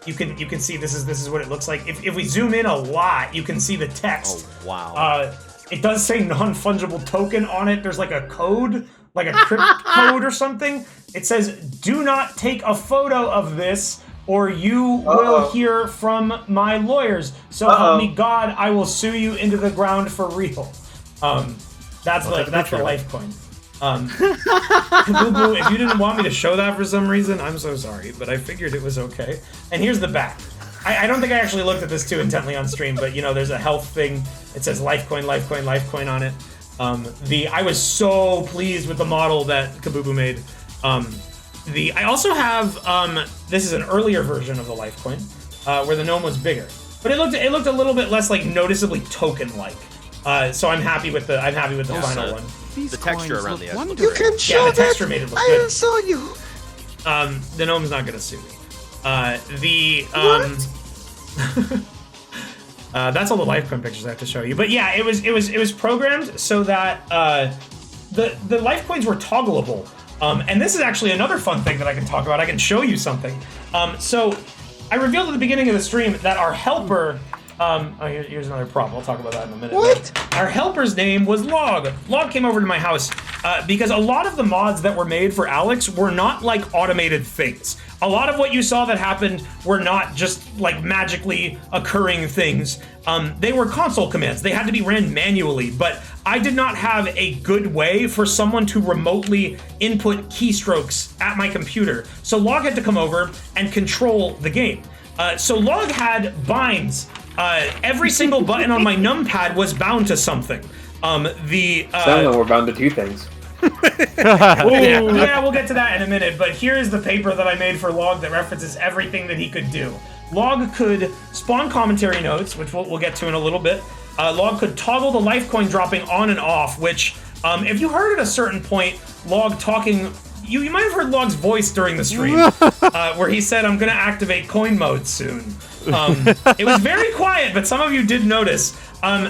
you can see this is what it looks like. If we zoom in a lot, you can see the text. Oh wow. It does say non-fungible token on it. There's like a code, like a crypt code or something. It says, "Do not take a photo of this, or you will hear from my lawyers. So help me God, I will sue you into the ground for real." That's the life coin. Kabubu, if you didn't want me to show that for some reason, I'm so sorry, but I figured it was okay. And here's the back. I don't think I actually looked at this too intently on stream, but you know, there's a health thing. It says life coin on it. I was so pleased with the model that Kabubu made. I also have this is an earlier version of the life coin where the gnome was bigger, but it looked a little bit less like noticeably token like. So I'm happy with the final one. The texture around the edge. You can show the texture made it look I good. will show you. The gnome's not gonna sue me. That's all the life coin pictures I have to show you. But yeah, it was programmed so that the life coins were toggleable. And this is actually another fun thing that I can talk about. I can show you something. So I revealed at the beginning of the stream that our helper. Here's another prop. I'll talk about that in a minute. What? Our helper's name was Log. Log came over to my house because a lot of the mods that were made for Alyx were not like automated things. A lot of what you saw that happened were not just like magically occurring things. They were console commands. They had to be ran manually, but I did not have a good way for someone to remotely input keystrokes at my computer. So Log had to come over and control the game. So Log had binds. Every single button on my numpad was bound to something. Some of them were bound to 2 things. Yeah, we'll get to that in a minute, but here is the paper that I made for Log that references everything that he could do. Log could spawn commentary notes, which we'll get to in a little bit. Log could toggle the life coin dropping on and off, which, if you heard at a certain point Log talking, you might have heard Log's voice during the stream, where he said, "I'm gonna activate coin mode soon." It was very quiet, but some of you did notice.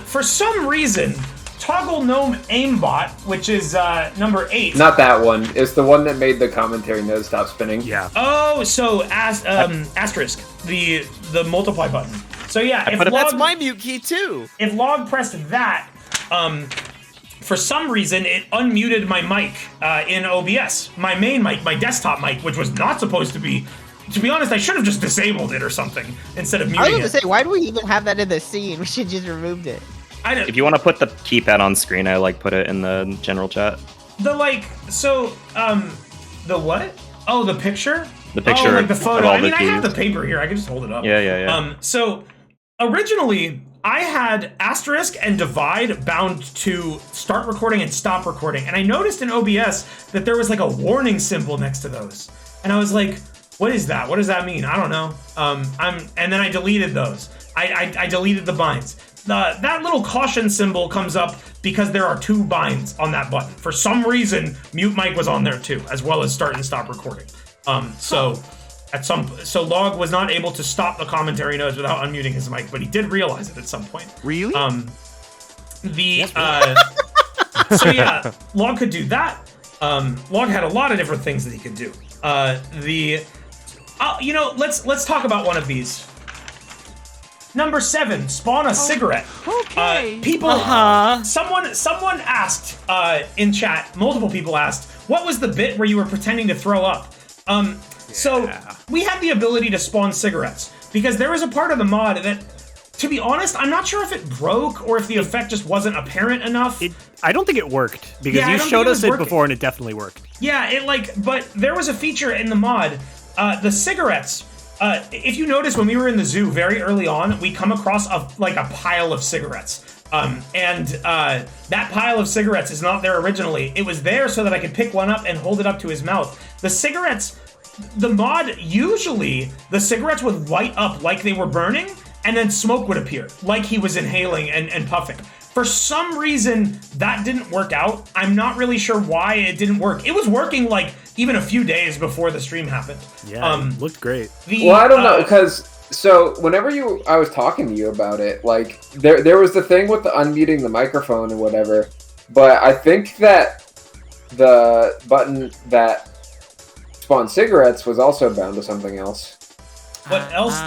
For some reason, Toggle Gnome Aimbot, which is number 8. Not that one. It's the one that made the commentary node stop spinning. Yeah. Oh, so asterisk, the multiply button. So yeah, that's my mute key too. If Log pressed that, for some reason it unmuted my mic in OBS, my main mic, my desktop mic, which was not supposed to be. To be honest, I should have just disabled it or something instead of muting it. I was going to say, why do we even have that in the scene? We should just removed it. If you want to put the keypad on screen, I put it in the general chat. The what? Oh, the picture? The picture. Oh, like the photo. I mean, I have keys. the paper here. I can just hold it up. Yeah. So originally, I had asterisk and divide bound to start recording and stop recording, and I noticed in OBS that there was like a warning symbol next to those, and I was like, "What is that? What does that mean? I don't know." And then I deleted those. I deleted the binds. That little caution symbol comes up because there are 2 binds on that button. For some reason, mute mic was on there too, as well as start and stop recording. So Log was not able to stop the commentary notes without unmuting his mic, but he did realize it at some point. Really? So yeah, Log could do that. Log had a lot of different things that he could do. Let's talk about one of these. Number 7, spawn a cigarette. Okay. Someone asked in chat, multiple people asked, what was the bit where you were pretending to throw up? So we had the ability to spawn cigarettes because there was a part of the mod that, to be honest, I'm not sure if it broke or if the effect just wasn't apparent enough. I don't think it worked because you showed us it before and it definitely worked. Yeah, but there was a feature in the mod, the cigarettes. If you notice, when we were in the zoo very early on, we come across a pile of cigarettes. That pile of cigarettes is not there originally. It was there so that I could pick one up and hold it up to his mouth. The cigarettes, the mod, usually the cigarettes would light up like they were burning, and then smoke would appear, like he was inhaling and puffing. For some reason, that didn't work out. I'm not really sure why it didn't work. It was working even a few days before the stream happened. Yeah, looked great. Well, I don't know, because whenever I was talking to you about it, there was the thing with the unmuting the microphone and whatever, but I think that the button that spawned cigarettes was also bound to something else. What else?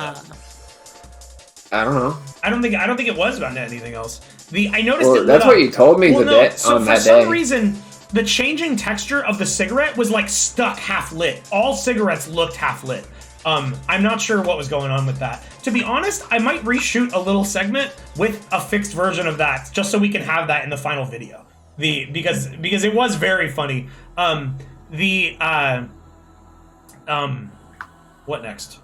I don't know. I don't think it was bound to anything else. I noticed it. That's what you told me on that day. So for some reason, the changing texture of the cigarette was stuck half lit. All cigarettes looked half lit. I'm not sure what was going on with that. To be honest, I might reshoot a little segment with a fixed version of that, just so we can have that in the final video. Because it was very funny. What next?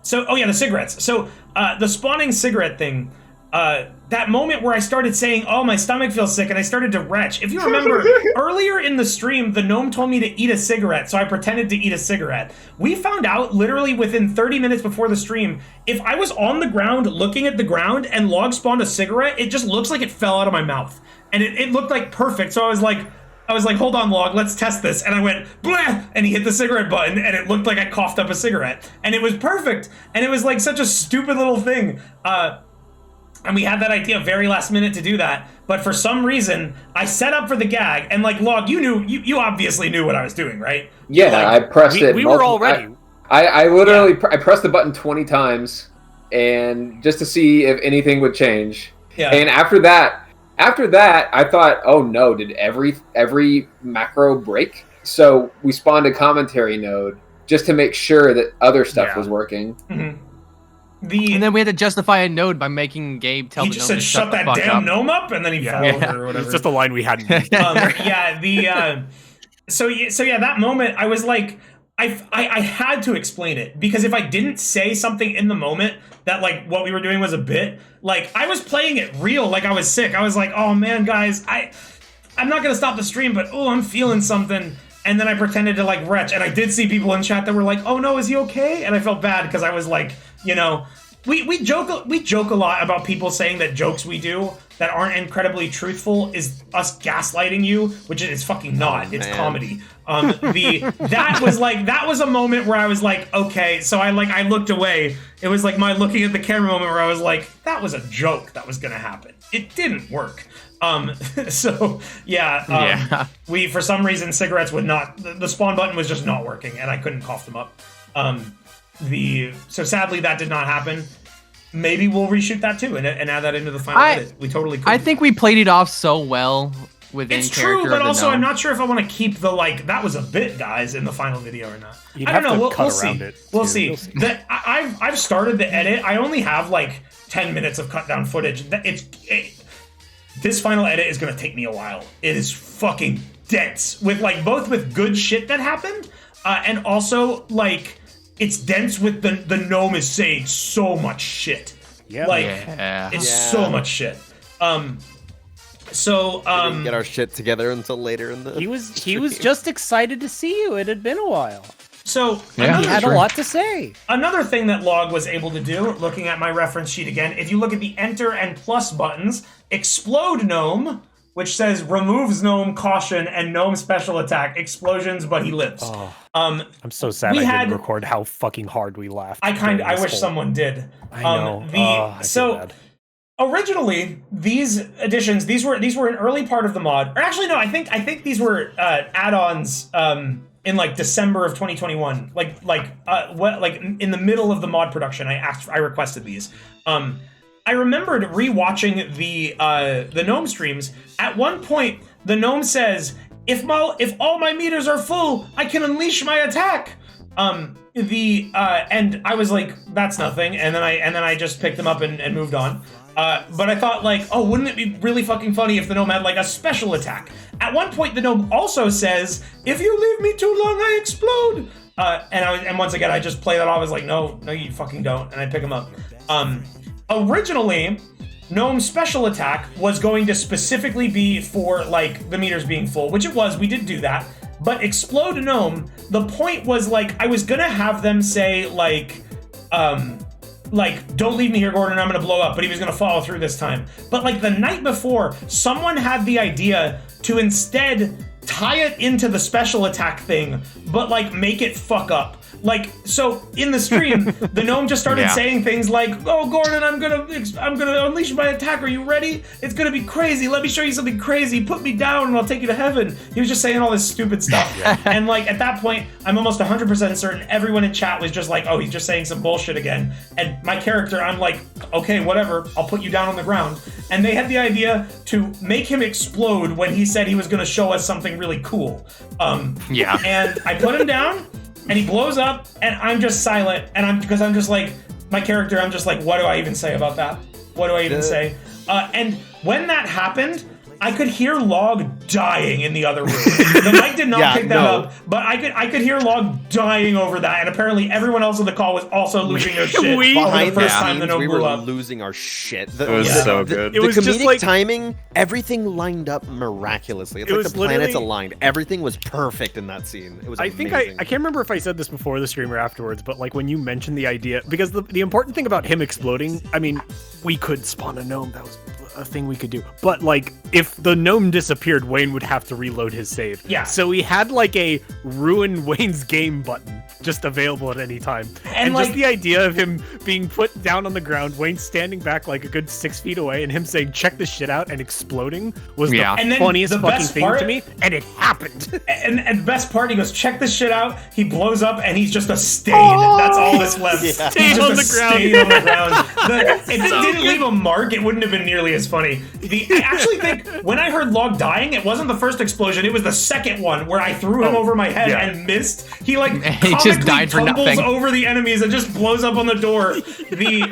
So, the cigarettes. So, the spawning cigarette thing, that moment where I started saying, "Oh, my stomach feels sick," and I started to retch. If you remember, earlier in the stream, the gnome told me to eat a cigarette, so I pretended to eat a cigarette. We found out literally within 30 minutes before the stream, if I was on the ground looking at the ground and Log spawned a cigarette, it just looks like it fell out of my mouth. And it looked perfect, so I was like, hold on, Log, let's test this. And I went, blah, and he hit the cigarette button, and it looked like I coughed up a cigarette. And it was perfect. And it was such a stupid little thing. And we had that idea very last minute to do that. But for some reason, I set up for the gag, and Log, you obviously knew what I was doing, right? Yeah, I pressed it. We were all ready. I literally I pressed the button 20 times, and just to see if anything would change. Yeah. And after that, I thought, oh no, did every macro break? So we spawned a commentary node just to make sure that other stuff was working. Mm-hmm. And then we had to justify a node by making Gabe tell He the just gnome said, to "Shut that damn gnome up," and then he fell over or whatever. It's just a line we hadn't used. So yeah, that moment I was like, I had to explain it, because if I didn't say something in the moment that like what we were doing was a bit, like I was playing it real, like I was sick. I was like, oh man, guys, I'm not gonna stop the stream, but oh, I'm feeling something. And then I pretended to like retch, and I did see people in chat that were like, "Oh no, is he okay?" And I felt bad because I was like, you know, we joke a lot about people saying that jokes we do that aren't incredibly truthful is us gaslighting you, which it's fucking not. It's comedy. That was a moment where I was like, okay, so I looked away. It was like my looking at the camera moment where I was like, that was a joke that was gonna happen. It didn't work. We, for some reason, cigarettes would not, the spawn button was just not working, and I couldn't cough them up. So sadly that did not happen. Maybe we'll reshoot that too and add that into the final edit. We totally could. I think we played it off so well within it's character. True, but of also the gnome. I'm not sure if I want to keep the that was a bit, guys, in the final video or not. You'd I don't have know. to cut We'll around see. it, We'll too. see. We'll see. I've started the edit. I only have like 10 minutes of cut down footage. This final edit is gonna take me a while. It is fucking dense with both with good shit that happened, and also it's dense with the gnome is saying so much shit. It's so much shit. We didn't get our shit together until later in the. He was just excited to see you. It had been a while. So he had a lot to say. Another thing that Log was able to do, looking at my reference sheet again, if you look at the Enter and Plus buttons, Explode Gnome, which says removes Gnome Caution and Gnome Special Attack, explosions, but he lives. Oh, I'm so sad I didn't record how fucking hard we laughed. I wish someone did. I know. I feel bad. Originally, these additions, these were an early part of the mod. Or actually, no, I think these were add-ons in December of 2021. In the middle of the mod production, I requested these. I remembered rewatching the gnome streams. At one point, the gnome says, "If all my meters are full, I can unleash my attack." And I was like, "That's nothing." And then I just picked them up and moved on. But I thought wouldn't it be really fucking funny if the gnome had a special attack? At one point, the gnome also says, "If you leave me too long, I explode." And once again, I just play that off. I was like, no, you fucking don't. And I pick him up. Originally, Gnome's special attack was going to specifically be for the meters being full, which it was. We did do that. But Explode Gnome, the point was I was gonna have them say don't leave me here, Gordon, I'm gonna blow up, but he was gonna follow through this time. But the night before, someone had the idea to instead tie it into the special attack thing, but make it fuck up. So in the stream, the gnome just started saying things like, "Oh, Gordon, I'm gonna unleash my attack. Are you ready? It's gonna be crazy. Let me show you something crazy. Put me down and I'll take you to heaven." He was just saying all this stupid stuff. And at that point, I'm almost 100% certain everyone in chat was just "Oh, he's just saying some bullshit again." And my character, I'm like, "Okay, whatever. I'll put you down on the ground." And they had the idea to make him explode when he said he was gonna show us something really cool. And I put him down. And he blows up, and I'm just silent, and because I'm just my character, I'm just what do I even say about that? What do I even say? And when that happened, I could hear Log dying in the other room. The mic did not pick that up, but I could hear Log dying over that, and apparently everyone else on the call was also losing their shit. Behind the first time the gnome we blew were up. losing our shit. It was so good. The comedic timing, everything lined up miraculously. It's the planets aligned. Everything was perfect in that scene. It was amazing. I can't remember if I said this before the stream or afterwards, but when you mentioned the idea, because the important thing about him exploding, I mean, we could spawn a gnome. That was a thing we could do. But if the gnome disappeared, Wayne would have to reload his save. Yeah. So we had a ruin Wayne's game button just available at any time. And just the idea of him being put down on the ground, Wayne standing back like a good 6 feet away, and him saying, check this shit out, and exploding was the funniest fucking thing to me, and it happened. And the best part, he goes, check this shit out, he blows up, and he's just a stain. That's all that's left. Yeah. He's just on a the ground. stain on the ground. If it didn't leave a mark, it wouldn't have been nearly as funny. I actually think, when I heard Log dying, it wasn't the first explosion, it was the second one, where I threw him over my head and missed. He just died for tumbles nothing. over the enemies and just blows up on the door. Everything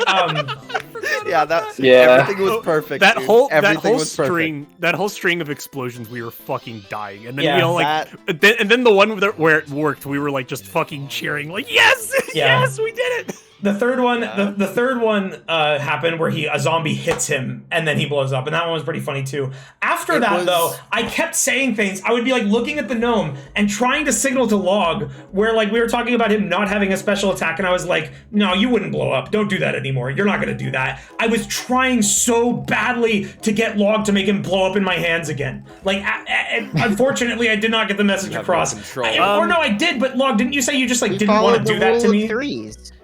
was perfect. That dude. whole Everything was string, that whole string of explosions, we were fucking dying, and then Yeah, and then the one where it worked, we were like just fucking cheering, like yes, yes, we did it. The third one, the third one happened where a zombie hits him and then he blows up, and that one was pretty funny too. After though, I kept saying things. I would be like looking at the gnome and trying to signal to Log where we were talking about him not having a special attack, and I was like, no, you wouldn't blow up. Don't do that anymore. You're not gonna do that. I was trying so badly to get Log to make him blow up in my hands again. Unfortunately, I did not get the message across. Or no, I did, but Log, didn't you say you just didn't want to do that to me?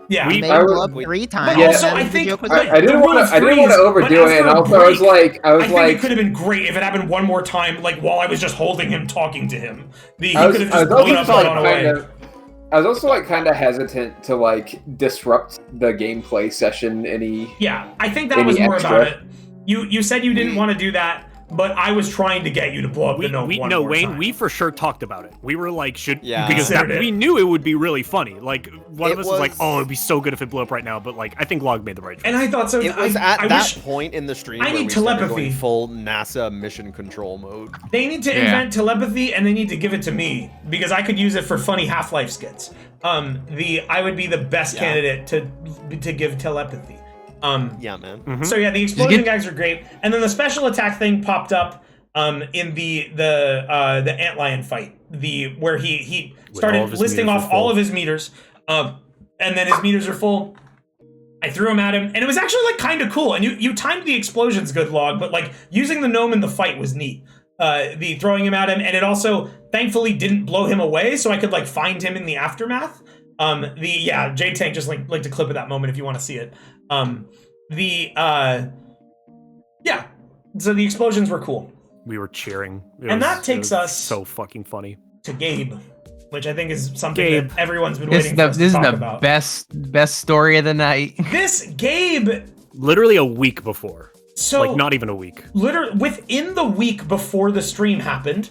Yeah, we made him up 3 times. But also, I think I didn't want to overdo it, and also I was like, I think it could have been great if it happened one more time, while I was just holding him, talking to him. He could have just blown up and gone away. I was also kind of hesitant to disrupt the gameplay session. I think that was more about it. You said you didn't want to do that, but I was trying to get you to blow up the gnome one more Wayne, time. we for sure talked about it. We were like, because we knew it would be really funny. One of us was like, oh, it'd be so good if it blew up right now. But I think Log made the right choice. And I thought so. It was at that point in the stream I where need we started telepathy. going full NASA mission control mode. They need to invent telepathy, and they need to give it to me because I could use it for funny Half-Life skits. I would be the best candidate to give telepathy. Yeah, man. So the explosion gags are great, and then the special attack thing popped up in the antlion fight, where he started listing off all of his meters, and then his meters are full. I threw him at him, and it was actually kind of cool. And you timed the explosions good, Log, but using the gnome in the fight was neat. The throwing him at him, and it also thankfully didn't blow him away, so I could find him in the aftermath. J-Tank just linked a clip of that moment if you want to see it. So the explosions were cool. We were cheering. That takes us so fucking funny to Gabe, which I think is something that everyone's been waiting This is talk the about. best story of the night. This Gabe, literally a week before. So not even a week. Literally within the week before the stream happened,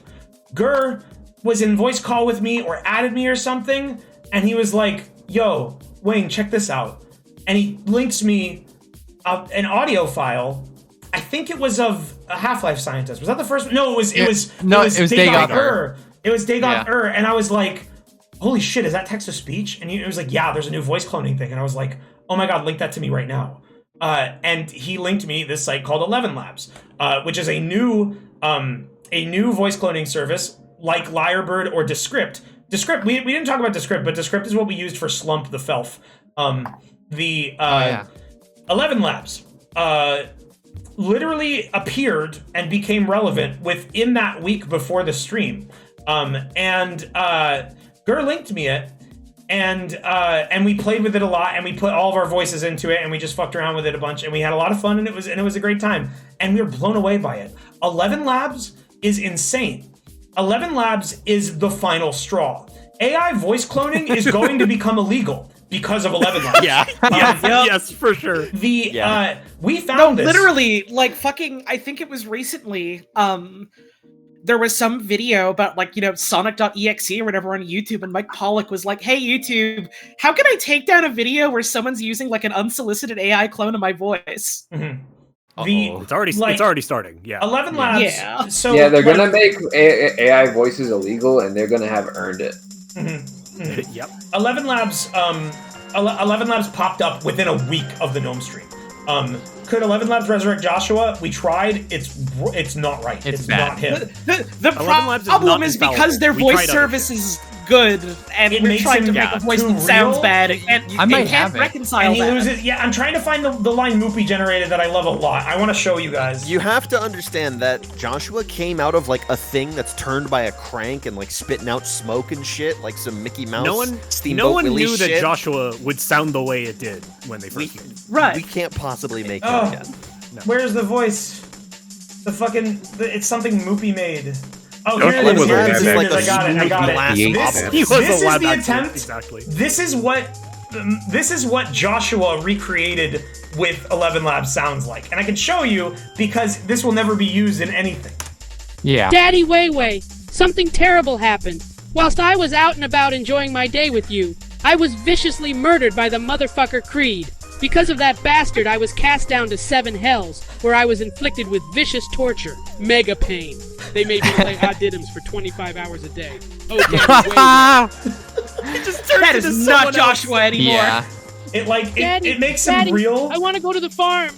Gur was in voice call with me or added me or something, and he was like, "Yo, Wayne, check this out," and he links me an audio file. I think it was of a Half-Life scientist. Was that the first one? No, it was Dagon Ur. It was Dagon Ur, and I was like, holy shit, is that text-to-speech? And it was like, yeah, there's a new voice cloning thing. And I was like, oh my god, link that to me right now. And he linked me this site called 11 Labs, which is a new voice cloning service like Lyrebird or Descript. Descript, we didn't talk about Descript, but Descript is what we used for Slump the Felf. 11 Labs literally appeared and became relevant within that week before the stream. Gur linked me it, and we played with it a lot, and we put all of our voices into it, and we just fucked around with it a bunch, and we had a lot of fun, and it was a great time, and we were blown away by it. 11 Labs is insane. 11 Labs is the final straw. AI voice cloning is going to become illegal because of 11 Labs. Yes, for sure. We found this. Literally, I think it was recently, there was some video about Sonic.exe or whatever on YouTube, and Mike Pollock was like, hey YouTube, how can I take down a video where someone's using an unsolicited AI clone of my voice? Mm-hmm. It's already starting. Yeah. 11 Labs. Yeah. So they're gonna make AI voices illegal, and they're gonna have earned it. Mm-hmm. Mm-hmm. Yep. 11 Labs. 11 Labs popped up within a week of the Gnome stream. Could 11 Labs resurrect Joshua? We tried. It's not right. It's bad. not him. The problem is because their voice service is good, and It we're makes trying him, to make a voice too that sounds real. bad, and I might it can't have it. reconcile And he that. loses. Yeah, I'm trying to find the line Moopy generated that I love a lot. I want to show you guys. You have to understand that Joshua came out of like a thing that's turned by a crank and like spitting out smoke and shit, like some Mickey Mouse. No one Willie knew that shit. Joshua would sound the way it did when they first made it. Right. We can't possibly make Oh. that again. Where's the voice? It's something Moopy made. Oh, Joshua here it is. was Here a it is. lab Here it is. I got it. I got actor. it. He was This a is lab the actor. attempt. Exactly. This is what Joshua recreated with 11 Labs sounds like, and I can show you because this will never be used in anything. Yeah. Daddy Way, something terrible happened. Whilst I was out and about enjoying my day with you, I was viciously murdered by the motherfucker Creed. Because of that bastard, I was cast down to 7 hells, where I was inflicted with vicious torture. Mega pain. They made me play odd diddums for 25 hours a day. Oh, Daddy Way. That is not Joshua anymore. Yeah. It Daddy, it makes him Daddy, real. I want to go to the farm.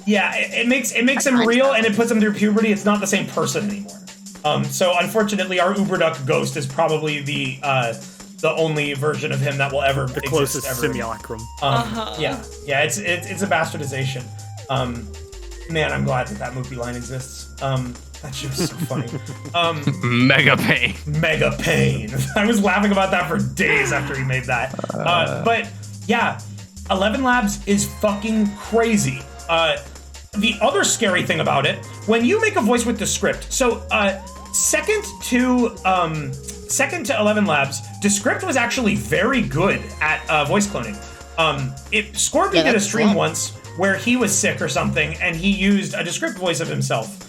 Yeah, it makes him real, and it puts him through puberty. It's not the same person anymore. So unfortunately, our Uberduck ghost is probably the only version of him that will ever The exist closest ever. simulacrum. Yeah, it's a bastardization. Man, I'm glad that movie line exists. That shit was so funny. Mega pain. Mega pain. I was laughing about that for days after he made that. But yeah, 11 Labs is fucking crazy. The other scary thing about it, when you make a voice with the script, so second to 11 Labs, Descript was actually very good at voice cloning. Scorby did a stream once where he was sick or something, and he used a Descript voice of himself.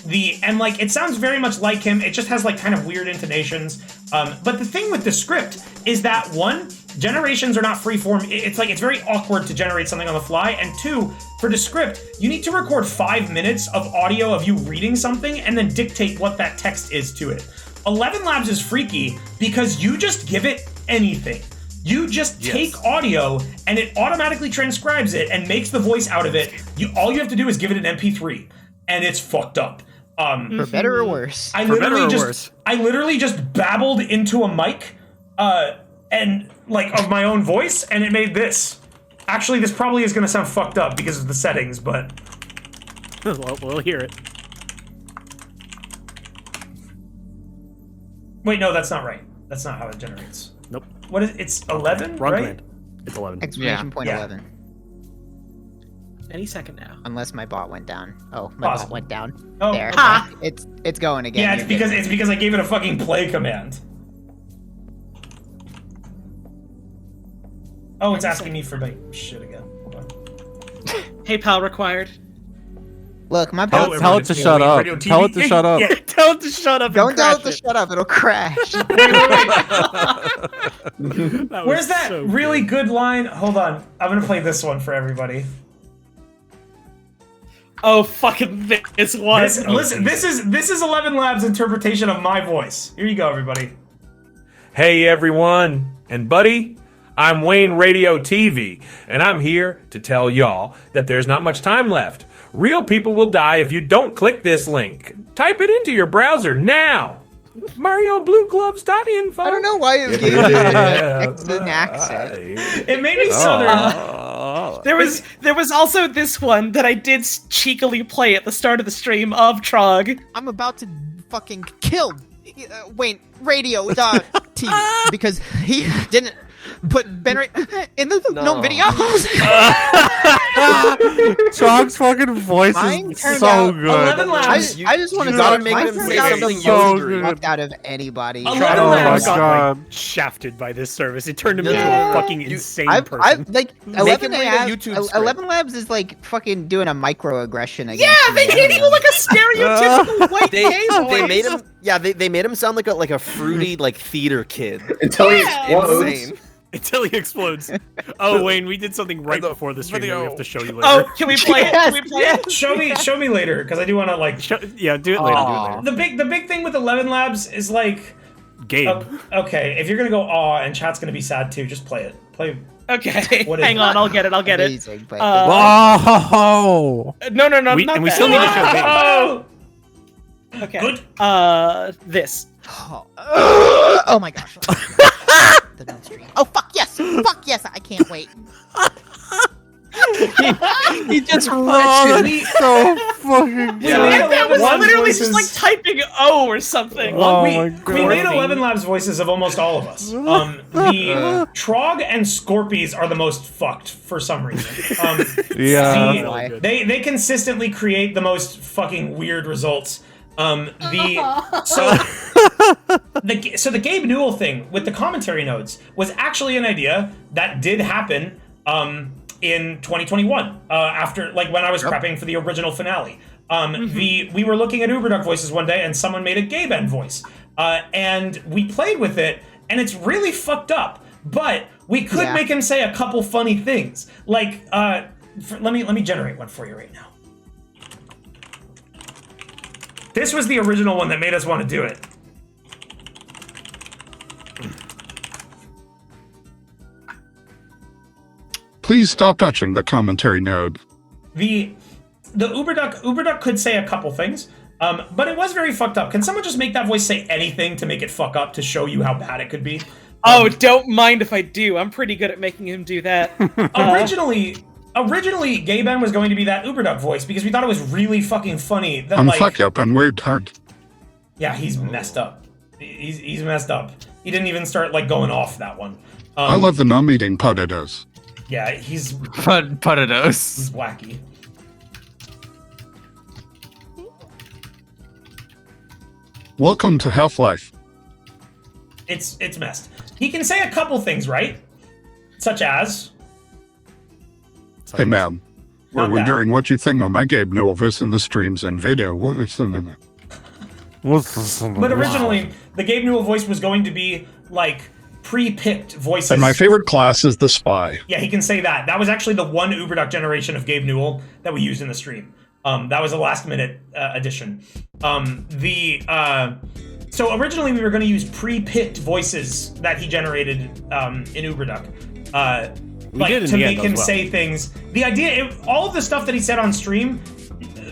It sounds very much like him. It just has like kind of weird intonations. But the thing with Descript is that one, generations are not freeform. It's very awkward to generate something on the fly. And two, for Descript, you need to record 5 minutes of audio of you reading something and then dictate what that text is to it. 11 Labs is freaky because you just give it anything. You just take audio and it automatically transcribes it and makes the voice out of it. All you have to do is give it an MP3, and it's fucked up. For better or worse. I literally just babbled into a mic, and like of my own voice, and it made this. Actually, this probably is going to sound fucked up because of the settings, but Well, we'll hear it. Wait, no, that's not right. That's not how it generates. Nope. What is it's 11, Wrong right? command. It's 11. Exclamation point 11. Any second now. Unless my bot went down. Oh, my bot went down. Oh, there. okay. It's going again. Yeah, You're good. it's because I gave it a fucking play command. Oh, it's asking me for my shit again. Hold on. PayPal required. Look, my Tell bot. it to shut up. Tell it to shut up. Yeah, tell it to shut up. Don't tell it to shut up. It'll crash. Where's that really good line? Hold on. I'm gonna play this one for everybody. Oh, fucking this one. Listen, this is 11 Labs' interpretation of my voice. Here you go, everybody. Hey everyone, and buddy, I'm Wayne Radio TV, and I'm here to tell y'all that there's not much time left. Real people will die if you don't click this link. Type it into your browser now. MarioBlueGloves.info. I don't know why it gave me an accent. It made me southern. There was also this one that I did cheekily play at the start of the stream of Trog. I'm about to fucking kill Wayne Radio TV because he didn't put Ben in the gnome videos. Trog's fucking voice is so good. 11 Labs. I just want to gotta make them say something so good. fucked out of anybody. 11 Oh my Labs. god. Shafted by this service. It turned him into a fucking insane I've person. like Make 11 him read a Labs, YouTube script. 11 Labs is like fucking doing a microaggression against Yeah, they me. gave you like a stereotypical white gay voice. They made him. Yeah, they made him sound like a fruity like theater kid. Until he explodes. Insane. Until he explodes. Oh, Wayne, we did something right before the stream that we have to show you later. Oh, can we play it? Can we play it? Show me later, because I do want to like. Yeah, do it later. The big thing with 11 Labs is like. Gabe. Okay, if you're gonna go aw and chat's gonna be sad too, just play it. Play. Okay, What is hang it? on, I'll get it. Amazing, but Oh! No, We not still that. need to show Gabe. Oh. Okay. Good. This. Oh my gosh. The gnome stream. Oh fuck yes! Fuck yes! I can't wait. he just rushed it. So fucking That was One literally voices- just like typing O or something. Oh we, my we made God. 11 Labs voices of almost all of us. The Trog and Scorpies are the most fucked for some reason. Yeah. They consistently create the most fucking weird results. So the Gabe Newell thing with the commentary nodes was actually an idea that did happen in 2021 after like when I was prepping for the original finale. We were looking at Uberduck voices one day and someone made a Gabe N voice and we played with it and it's really fucked up, but we could make him say a couple funny things like let me generate one for you right now. This was the original one that made us want to do it. Please stop touching the commentary node. The Uberduck could say a couple things, but it was very fucked up. Can someone just make that voice say anything to make it fuck up to show you how bad it could be? Oh, don't mind if I do. I'm pretty good at making him do that. Originally, Gabe N was going to be that Uberduck voice because we thought it was really fucking funny. That Unfuck up and wait hard. Yeah, he's messed up. He's messed up. He didn't even start like going off that one. I love the gnome eating potatoes. Yeah, he's potatoes. He's wacky. Welcome to Half-Life. It's messed. He can say a couple things, right? Such as, Hey ma'am, we're wondering what you think of my Gabe Newell voice in the streams and video. What is the but originally the Gabe Newell voice was going to be like pre-picked voices. And my favorite class is the spy. Yeah, he can say that. That was actually the one Uberduck generation of Gabe Newell that we used in the stream. That was a last-minute addition. So originally we were going to use pre-picked voices that he generated in Uberduck, to make him say things. The idea, all of the stuff that he said on stream,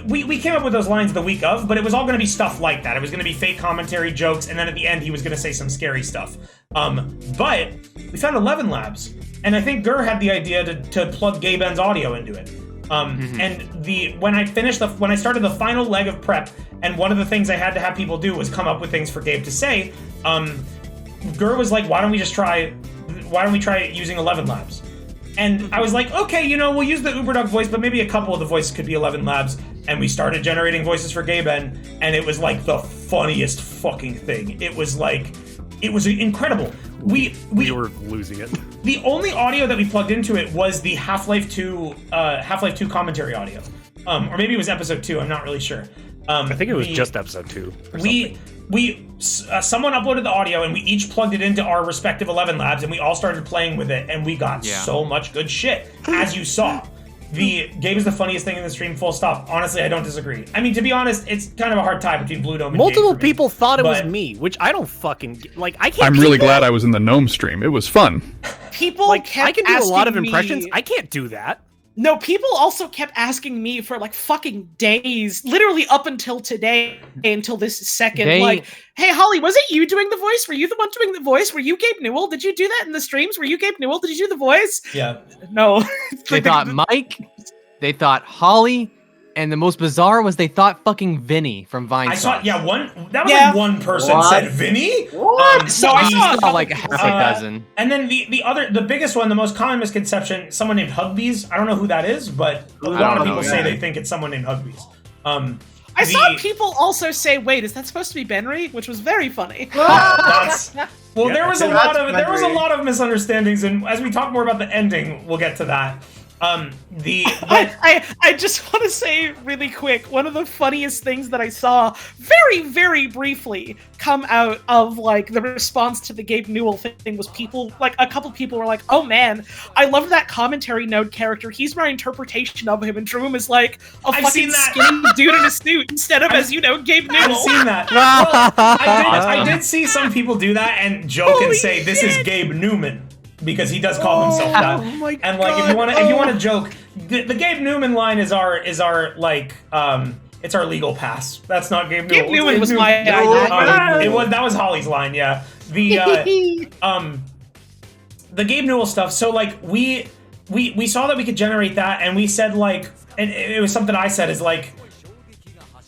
we came up with those lines the week of, but it was all going to be stuff like that. It was going to be fake commentary, jokes, and then at the end he was going to say some scary stuff. But we found 11 Labs, and I think Gur had the idea to plug Gabe N's audio into it. And when I started the final leg of prep, and one of the things I had to have people do was come up with things for Gabe to say, Gur was like, why don't we try using 11 Labs? And I was like, okay, we'll use the Uberduck voice, but maybe a couple of the voices could be 11 Labs. And we started generating voices for Gabe N, and it was like the funniest fucking thing. It was incredible. We were losing it. The only audio that we plugged into it was the Half-Life 2 commentary audio. Or maybe it was episode 2, I'm not really sure. I think it was just episode 2. Someone uploaded the audio and we each plugged it into our respective 11 Labs and we all started playing with it and we got so much good shit, as you saw. The Gabe is the funniest thing in the stream, full stop. Honestly, I don't disagree. I mean, to be honest, it's kind of a hard tie between Blue Dome and Multiple Gabe for me. people thought it was me, which I don't fucking like. I can't. I'm do really that. glad I was in the gnome stream. It was fun. People I can do a lot of asking impressions. me- I can't do that. No, people also kept asking me for like fucking days, literally up until today, until this second. Like, hey, Holly, was it you doing the voice? Were you the one doing the voice? Were you Gabe Newell? Did you do that in the streams? Were you Gabe Newell? Did you do the voice? Yeah. No. They thought Mike, they thought Holly, and the most bizarre was they thought fucking Vinny from Vine. I saw, like one person said Vinny. So I saw like half a dozen. And then the biggest one, the most common misconception, someone named Hugbees. I don't know who that is, but a lot of people say they think it's someone named Hugbees. I saw people also say, "Wait, is that supposed to be Benry?" Which was very funny. There was a lot of misunderstandings, and as we talk more about the ending, we'll get to that. I just want to say really quick, one of the funniest things that I saw very, very briefly come out of like the response to the Gabe Newell thing was people, like a couple people were like, oh man, I love that commentary node character. He's my interpretation of him, and Droom is like a fucking skinny dude in a suit instead of, as you know, Gabe Newell. I've seen that. Well, I did see some people do that and joke and say this is Gabe Newman. Because he does call himself that. Oh my and like if you want to joke, the Gabe Newman line is our like it's our legal pass. That's not Gabe Newman. Gabe Newman was my that was Holly's line, yeah. The Gabe Newell stuff. So like we saw that we could generate that, and we said like, and it was something I said is like,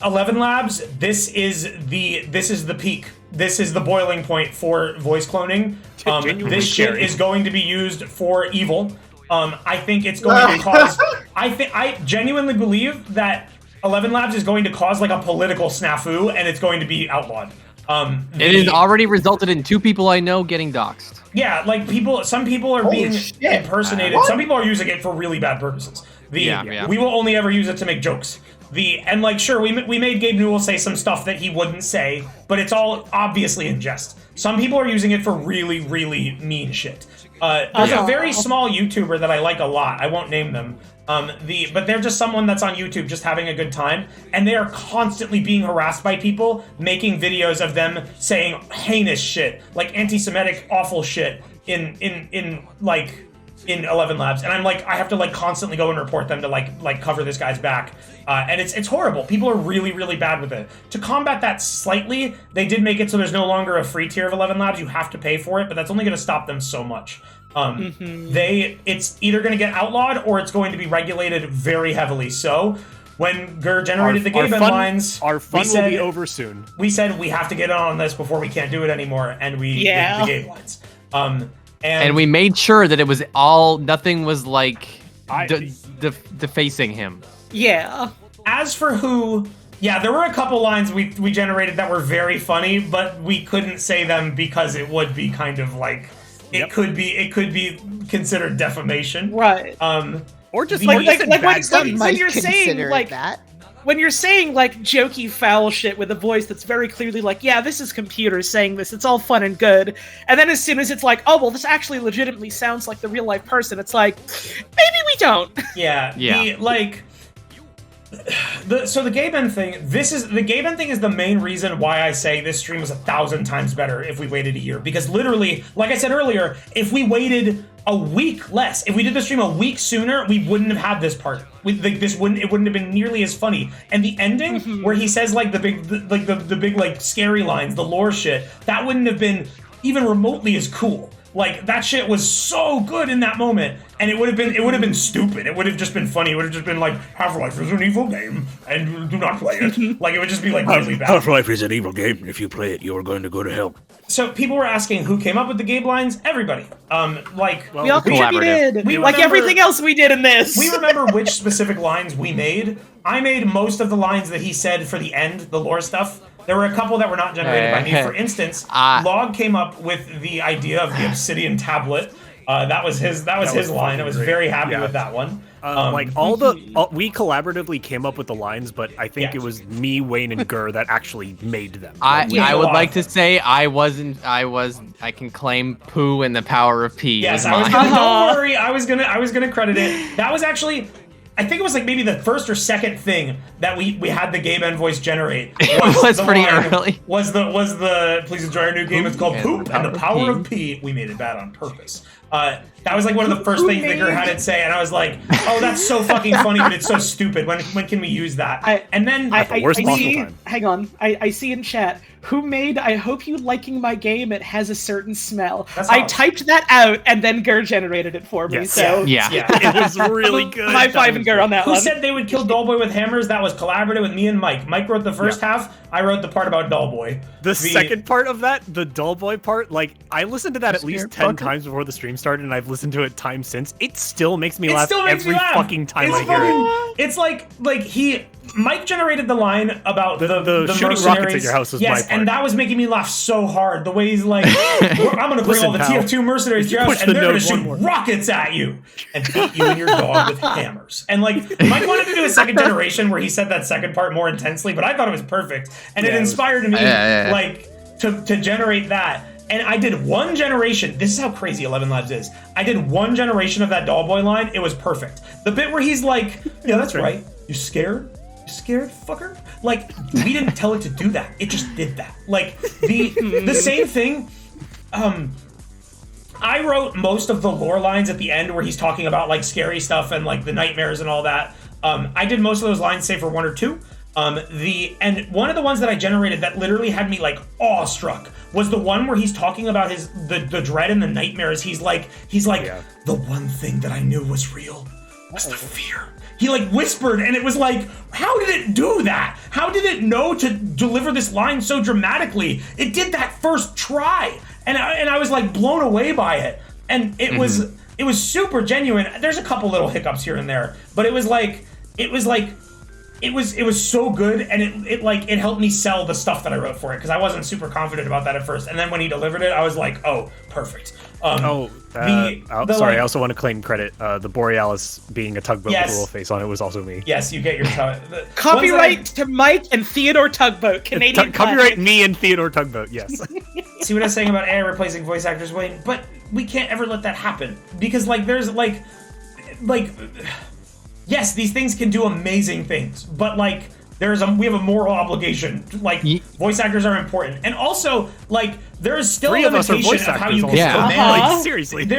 11 Labs. This is the peak. This is the boiling point for voice cloning. This shit is going to be used for evil. I think it's going to cause. I genuinely believe that 11 Labs is going to cause like a political snafu, and it's going to be outlawed. It has already resulted in 2 people I know getting doxxed. Yeah, like some people are being impersonated. Some people are using it for really bad purposes. We will only ever use it to make jokes. And like, sure, we made Gabe Newell say some stuff that he wouldn't say, but it's all obviously in jest. Some people are using it for really, really mean shit. There's a very small YouTuber that I like a lot. I won't name them. But they're just someone that's on YouTube just having a good time, and they are constantly being harassed by people making videos of them saying heinous shit, like anti-Semitic awful shit in 11 Labs, and I'm like, I have to like constantly go and report them to like cover this guy's back, and it's horrible. People are really, really bad with it. To combat that slightly, they did make it so there's no longer a free tier of 11 Labs. You have to pay for it, but that's only going to stop them so much. It's either going to get outlawed or it's going to be regulated very heavily. So when Gur generated the Gabe lines, our fun will be over soon. We said we have to get on this before we can't do it anymore, and we did the Gabe lines. And we made sure that it was nothing was like defacing him. Yeah. As for who, there were a couple lines we generated that were very funny, but we couldn't say them because it would be kind of like it could be considered defamation, right? Or just when you're saying like that. When you're saying like jokey foul shit with a voice that's very clearly like, yeah, this is computers saying this, it's all fun and good, and then as soon as it's like, oh well, this actually legitimately sounds like the real life person, it's like, maybe we don't. Yeah. So the Gaben thing, the Gaben thing is the main reason why I say this stream was 1,000 times better if we waited a year. Because literally, like I said earlier, if we waited a week less, if we did the stream a week sooner, we wouldn't have had this part. It wouldn't have been nearly as funny. And the ending, where he says like the big like scary lines, the lore shit, that wouldn't have been even remotely as cool. Like, that shit was so good in that moment, and it would have been stupid. It would have just been funny. It would have just been like, Half-Life is an evil game, and do not play it. Like, it would just be like really bad. Half-Life is an evil game. If you play it, you are going to go to hell. So people were asking who came up with the Gabe lines. Everybody. We all contributed. Like everything else we did in this. We remember which specific lines we made. I made most of the lines that he said for the end, the lore stuff. There were a couple that were not generated by me. For instance, Log came up with the idea of the obsidian tablet. That was his line. I was very happy with that one. We collaboratively came up with the lines, but I think it was me, Wayne, and Gur that actually made them. I would like to say I can claim poo and the power of pee. Yes, don't worry. I was gonna credit it. That was actually, I think it was like maybe the first or second thing that we had the Gabe N voice generate. It was pretty early. Was the please enjoy our new game. It's called Poop and the Power of Pee. We made it bad on purpose. That was like one of the first things that Gur had it say, and I was like, "Oh, that's so fucking funny, but it's so stupid. When can we use that?" Hang on. I see in chat who made I hope you liking my game. It has a certain smell. I typed that out, and then Gur generated it for me. Yes. So Yeah. It was really good. High five and Gur on that Who one. said they would kill Dollboy with hammers? That was collaborative with me and Mike. Mike wrote the first half. I wrote the part about Dollboy. The second part of that, the Dollboy part, like I listened to that at least 10 times before the stream started, and I've listened to it times since. It still makes me laugh every fucking time I hear it. It's like Mike generated the line about the shooting mercenaries. rockets at your house was my part. And that was making me laugh so hard. The way he's like, I'm gonna bring all the TF2 mercenaries to your house, and they're gonna shoot rockets at you and beat you and your dog with hammers. And like, Mike wanted to do a second generation where he said that second part more intensely, but I thought it was perfect, and it inspired me like to generate that. And I did one generation. This is how crazy 11 Labs is. I did one generation of that Dollboy line. It was perfect. The bit where he's like, yeah, that's right. You scared? You scared, fucker? Like, we didn't tell it to do that. It just did that. Like, the same thing. I wrote most of the lore lines at the end where he's talking about, like, scary stuff and, like, the nightmares and all that. I did most of those lines, save for one or two. And one of the ones that I generated that literally had me like awestruck was the one where he's talking about the dread and the nightmares. He's like the one thing that I knew was real was the fear. He like whispered, and it was like, how did it do that? How did it know to deliver this line so dramatically? It did that first try, and I was like blown away by it, and it was super genuine. There's a couple little hiccups here and there, but it was so good, and it helped me sell the stuff that I wrote for it, because I wasn't super confident about that at first, and then when he delivered it, I was like, oh, perfect. Sorry, I also want to claim credit. The Borealis being a tugboat with a little face on it was also me. Yes, you get your copyright to Mike and Theodore Tugboat. Canadian copyright me and Theodore Tugboat. Yes. See what I was saying about AI replacing voice actors, Wayne? But we can't ever let that happen, because there's yes, these things can do amazing things, but we have a moral obligation. Voice actors are important, and also there is still a limitation of how you can seriously. Do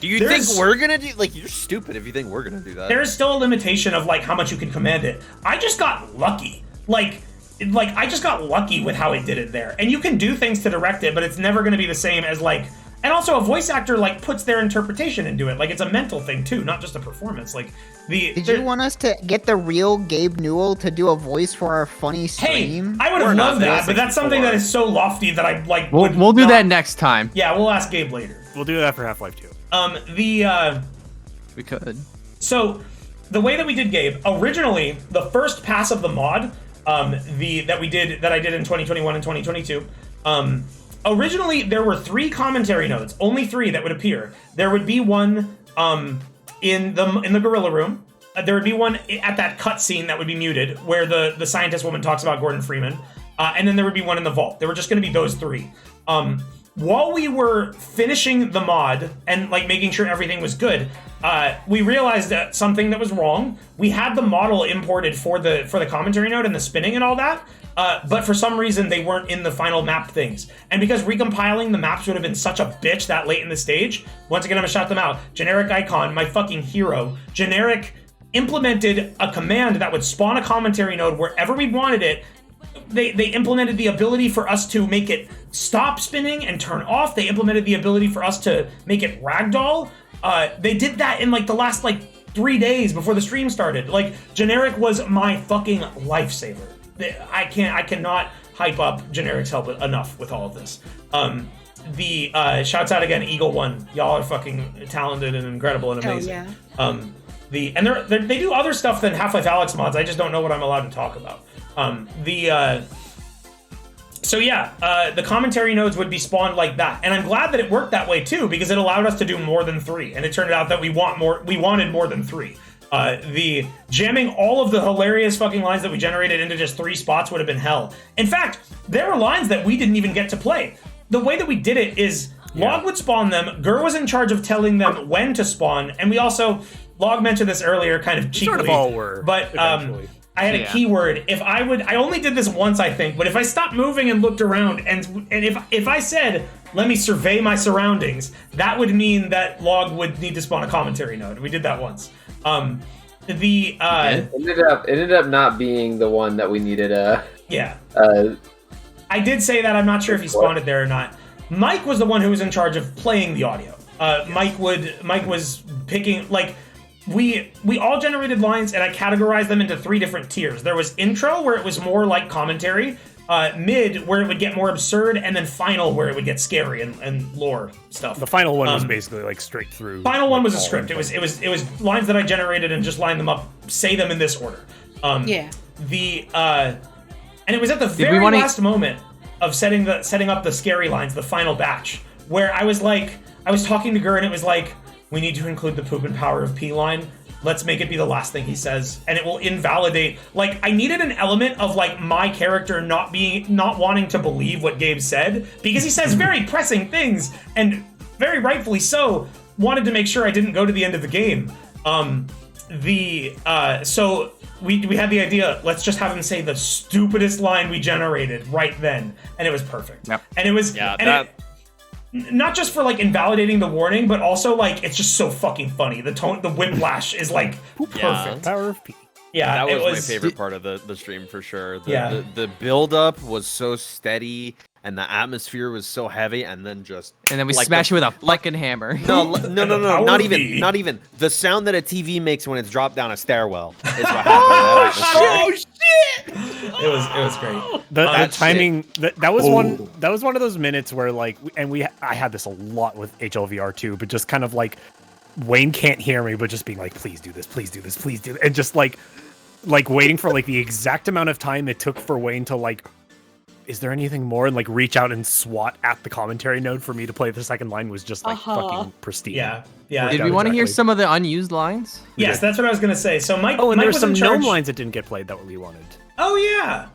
you think we're gonna do you're stupid if you think we're gonna do that? There is still a limitation of how much you can command it. I just got lucky. I just got lucky with how it did it there. And you can do things to direct it, but it's never gonna be the same as and also a voice actor puts their interpretation into it. It's a mental thing too, not just a performance. Did you want us to get the real Gabe Newell to do a voice for our funny stream? Hey, I would have loved that, but that's something that is so lofty that I We'll do that next time. Yeah, we'll ask Gabe later. We'll do that for Half-Life 2. We could. So the way that we did Gabe, originally the first pass of the mod, that I did in 2021 and 2022, originally there were 3 commentary nodes, only 3 that would appear. There would be one in the gorilla room. There would be one at that cutscene that would be muted, where the scientist woman talks about Gordon Freeman, and then there would be one in the vault. There were just going to be those 3. While we were finishing the mod and making sure everything was good, we realized that something that was wrong. We had the model imported for the commentary node and the spinning and all that. But for some reason, they weren't in the final map things. And because recompiling the maps would have been such a bitch that late in the stage, once again, I'm gonna shout them out. Generic Icon, my fucking hero. Generic implemented a command that would spawn a commentary node wherever we wanted it. They implemented the ability for us to make it stop spinning and turn off. They implemented the ability for us to make it ragdoll. They did that in the last 3 days before the stream started. Generic was my fucking lifesaver. I cannot hype up Generic's help enough with all of this. Shouts out again, Eagle One. Y'all are fucking talented and incredible and amazing. Hell yeah. And they do other stuff than Half-Life Alyx mods. I just don't know what I'm allowed to talk about. The commentary nodes would be spawned like that, and I'm glad that it worked that way too, because it allowed us to do more than 3, and it turned out that we wanted more than 3. The jamming all of the hilarious fucking lines that we generated into just 3 spots would have been hell. In fact, there were lines that we didn't even get to play. The way that we did it is Log would spawn them, Gur was in charge of telling them when to spawn, and we also, Log mentioned this earlier kind of cheekily, sort of all were, but I had a keyword. I only did this once, I think, but if I stopped moving and looked around, and if I said, let me survey my surroundings, that would mean that Log would need to spawn a commentary node. We did that once. It ended up not being the one that we needed. I did say that. I'm not sure if he spawned it there or not. Mike was the one who was in charge of playing the audio. Mike was picking we all generated lines, and I categorized them into 3 different tiers. There was intro, where it was more like commentary, mid, where it would get more absurd, and then final, where it would get scary and lore stuff. The final one was basically straight through. Final one was a script. It was lines that I generated and just lined them up, say them in this order. And it was at the very last moment of setting up the scary lines, the final batch, where I was talking to Gur, and it was we need to include the poop and power of P line. Let's make it be the last thing he says, and it will invalidate. I needed an element of my character not wanting to believe what Gabe said, because he says very pressing things, and very rightfully so. Wanted to make sure I didn't go to the end of the game. So we had the idea. Let's just have him say the stupidest line we generated right then, and it was perfect. Yep. And it was not just for invalidating the warning, but also it's just so fucking funny. The tone, the whiplash is perfect. Power of P. Yeah, that it was was my favorite part of the stream for sure. Yeah. The build up was so steady and the atmosphere was so heavy, and then we smash it with a fucking hammer. No, not even. The sound that a TV makes when it's dropped down a stairwell is what happened. Oh shit! It was great. The timing that was one of those minutes where like, and I had this a lot with HLVR too, but just kind of like Wayne can't hear me, but just being like, please do this, please do this, please do this, and just like waiting for like the exact amount of time it took for Wayne to like, is there anything more, and like reach out and swat at the commentary node for me to play the second line was just like fucking pristine. Yeah. Did we want to hear some of the unused lines? Yes, that's what I was gonna say. So Mike. Oh, and Mike there's was some in charge... gnome lines that didn't get played that we wanted. Oh yeah,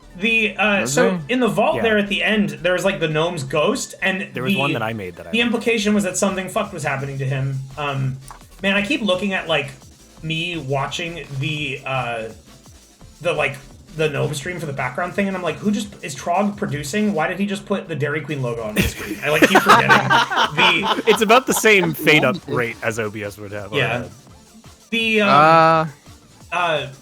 so in the vault there at the end, there was like the gnome's ghost, and there was one that I made the implication was that something fucked was happening to him. Man, I keep looking at like me watching the gnome stream for the background thing, and I'm like, is Trog producing? Why did he just put the Dairy Queen logo on the screen? I like keep forgetting. It's about the same fade up rate as OBS would have. Yeah.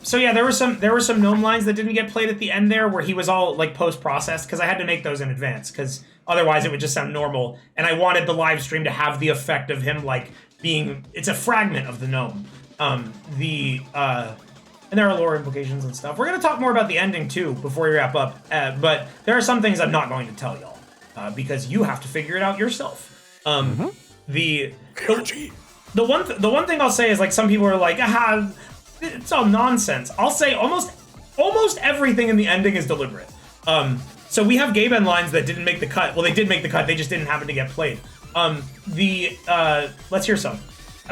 So yeah, there were some gnome lines that didn't get played at the end there, where he was all like post-processed, because I had to make those in advance, because otherwise it would just sound normal, and I wanted the live stream to have the effect of him like being, it's a fragment of the gnome. And there are lore implications and stuff. We're going to talk more about the ending, too, before we wrap up. But there are some things I'm not going to tell y'all, because you have to figure it out yourself. The one thing I'll say is, like, some people are like, it's all nonsense. I'll say almost everything in the ending is deliberate. So we have Gaben lines that didn't make the cut. Well, they did make the cut. They just didn't happen to get played. Let's hear some.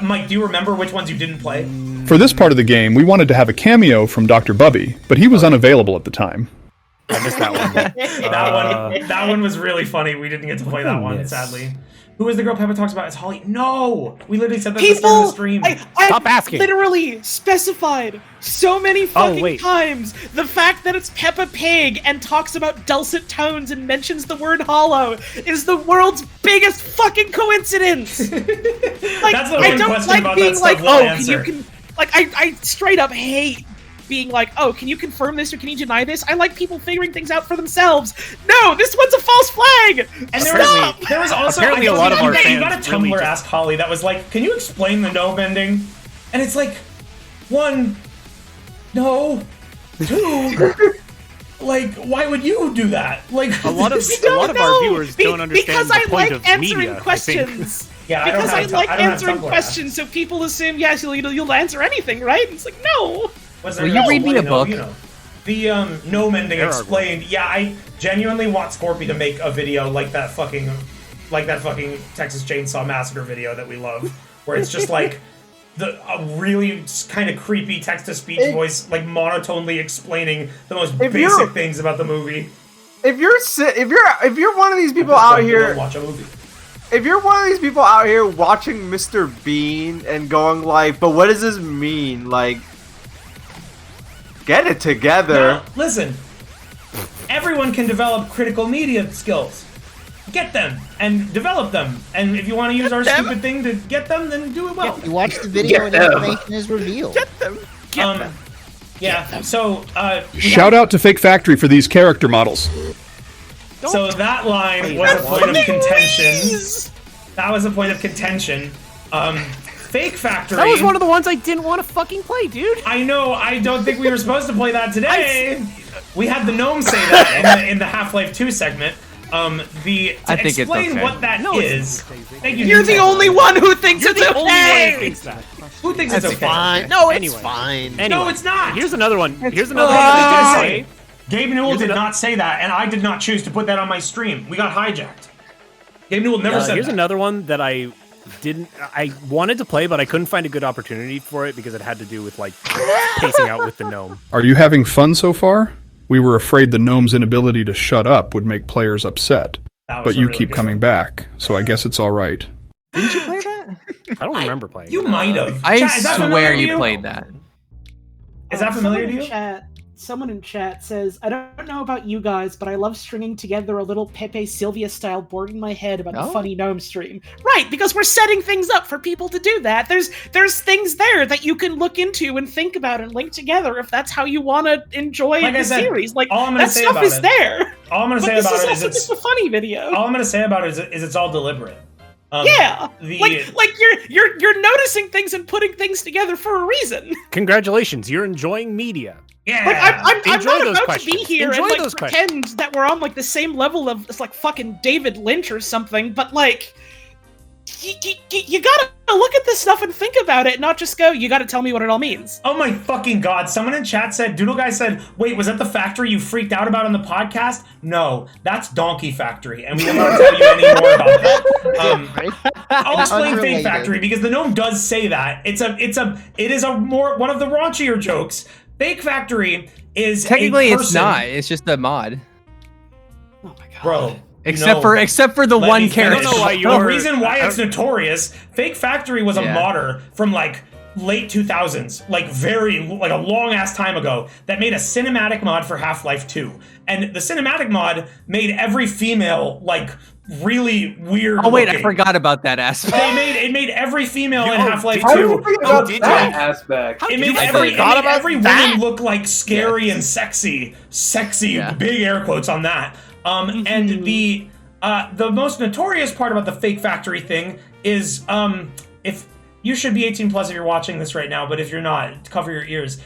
Mike, do you remember which ones you didn't play? For this part of the game, we wanted to have a cameo from Dr. Bubby, but he was unavailable at the time. I missed that one. That one was really funny. We didn't get to play that one, sadly. Who is the girl Peppa talks about? It's Holly. No! We literally said that at the start of the stream. Stop asking. Literally specified so many fucking times the fact that it's Peppa Pig and talks about dulcet tones and mentions the word hollow is the world's biggest fucking coincidence. Like, That's the I one don't question like about being that like, stuff we'll oh, answer. I straight up hate being like, oh, can you confirm this or can you deny this? I like people figuring things out for themselves. No, this one's a false flag. And Stop. there was also apparently a lot of our fans you got a Tumblr really Ask Holly that was like, can you explain the gnome ending? And it's like, 1, no, 2. Like, why would you do that? Like, a lot of our viewers don't understand the point of media. Questions. Yeah, because I like answering Tumblr questions, so people assume yes, you'll answer anything, right? And it's like, no. Will you read me a book? The gnome ending explained. Yeah, I genuinely want Scorpy to make a video like that fucking Texas Chainsaw Massacre video that we love, where it's just like a really kind of creepy text-to-speech voice, like monotonely explaining the most basic things about the movie. If you're one of these people out here, watch a movie. If you're one of these people out here watching Mr. Bean and going like, but what does this mean? Like, get it together. No, listen, everyone can develop critical media skills. Get them and develop them. And if you want to use our stupid thing to get them, then do it well. You watch the video and information is revealed. Get them. Get them. Yeah. So shout out to Fake Factory for these character models. So that line was a point of contention. That was a point of contention. Fake Factory. That was one of the ones I didn't want to fucking play, dude. I know. I don't think we were supposed to play that today. We had the gnome say that in the Half-Life 2 segment. Explain what that is. Thank you. You're the only one who thinks it's okay. Who thinks it's okay? Fine. No, it's fine. No, it's not. Here's another one. Here's another one that I didn't say. Gabe Newell did not say that, and I did not choose to put that on my stream. We got hijacked. Gabe Newell never said Here's that. another one that I wanted to play, but I couldn't find a good opportunity for it because it had to do with like pacing out with the gnome. Are you having fun so far? We were afraid the gnome's inability to shut up would make players upset. But you keep coming back, so I guess it's all right. Didn't you play that? I don't remember playing. You might have. I swear you played that. Is that familiar to you? someone in chat says, I don't know about you guys, but I love stringing together a little Pepe Sylvia style board in my head about the funny gnome stream. Right, because we're setting things up for people to do that. There's things there that you can look into and think about and link together if that's how you want to enjoy the series. Like, all I'm gonna that say stuff about is it- there. All I'm going to say But about this it is is also just a funny video. all I'm going to say about it is it's all deliberate. Yeah, the- like you're noticing things and putting things together for a reason. Congratulations, you're enjoying media. Yeah, Like I'm Enjoy not those about questions. to be here Enjoy and like those pretend that we're on like the same level of it's like fucking David Lynch or something. But like, you gotta look at this stuff and think about it, not just go. You gotta tell me what it all means. Oh my fucking god! Someone in chat said, Doodle Guy said, "Wait, was that the factory you freaked out about on the podcast?" No, that's Donkey Factory, and we will not tell you any more about that. I'll explain Fake Factory because the gnome does say that. It is one of the raunchier jokes. Fake Factory is Technically, a it's person, not. It's just a mod. bro. Except for the one character. The reason why it's notorious, Fake Factory was a modder from like late 2000s, like a long ass time ago, that made a cinematic mod for Half-Life 2. And the cinematic mod made every female like really weird. Oh wait, looking. I forgot about that aspect. It made every female in Half-Life 2. How did you forget about that aspect? It made every woman look like scary and sexy, big air quotes on that. And the most notorious part about the Fake Factory thing is if you should be 18 plus if you're watching this right now, but if you're not, cover your ears.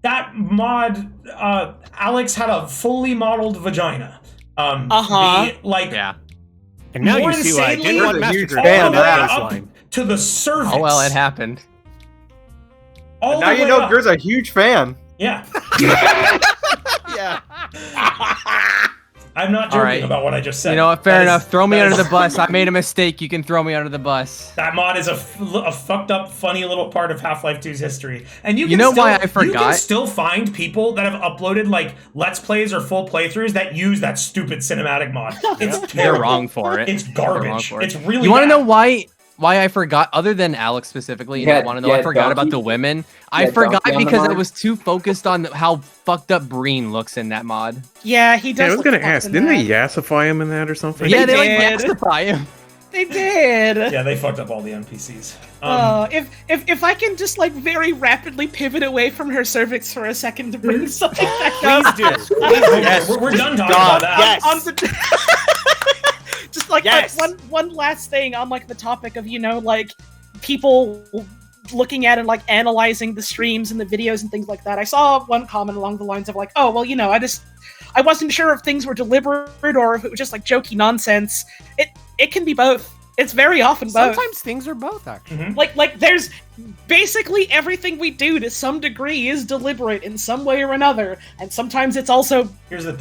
That mod, Alyx had a fully modeled vagina. And now you see why I didn't want Massacre to the cervix. Oh well, it happened. And now you know Ger's a huge fan. Yeah. Yeah. I'm not joking about what I just said. You know what? Fair enough. Throw me under the bus. I made a mistake. You can throw me under the bus. That mod is a fucked up, funny little part of Half-Life 2's history. And you know why I forgot? You can still find people that have uploaded like Let's Plays or full playthroughs that use that stupid cinematic mod. It's terrible. They're wrong for it. It's garbage. It's really You want to bad. know why I forgot, other than Alex specifically, you want to know I forgot about the women? I forgot because I was too focused on how fucked up Breen looks in that mod. Yeah, he does. I was gonna ask, didn't they yassify him in that or something? Yeah, they like yassify him. They did. Yeah, they fucked up all the NPCs. If I can just like very rapidly pivot away from her cervix for a second to bring something back up. Please do. Yes. We're done talking about that. Just like one last thing on like the topic of like people looking at and like analyzing the streams and the videos and things like that. I saw one comment along the lines of like, oh well, I wasn't sure if things were deliberate or if it was just like jokey nonsense. It can be both. It's very often both. Sometimes things are both, actually. Like there's basically everything we do to some degree is deliberate in some way or another, and sometimes it's also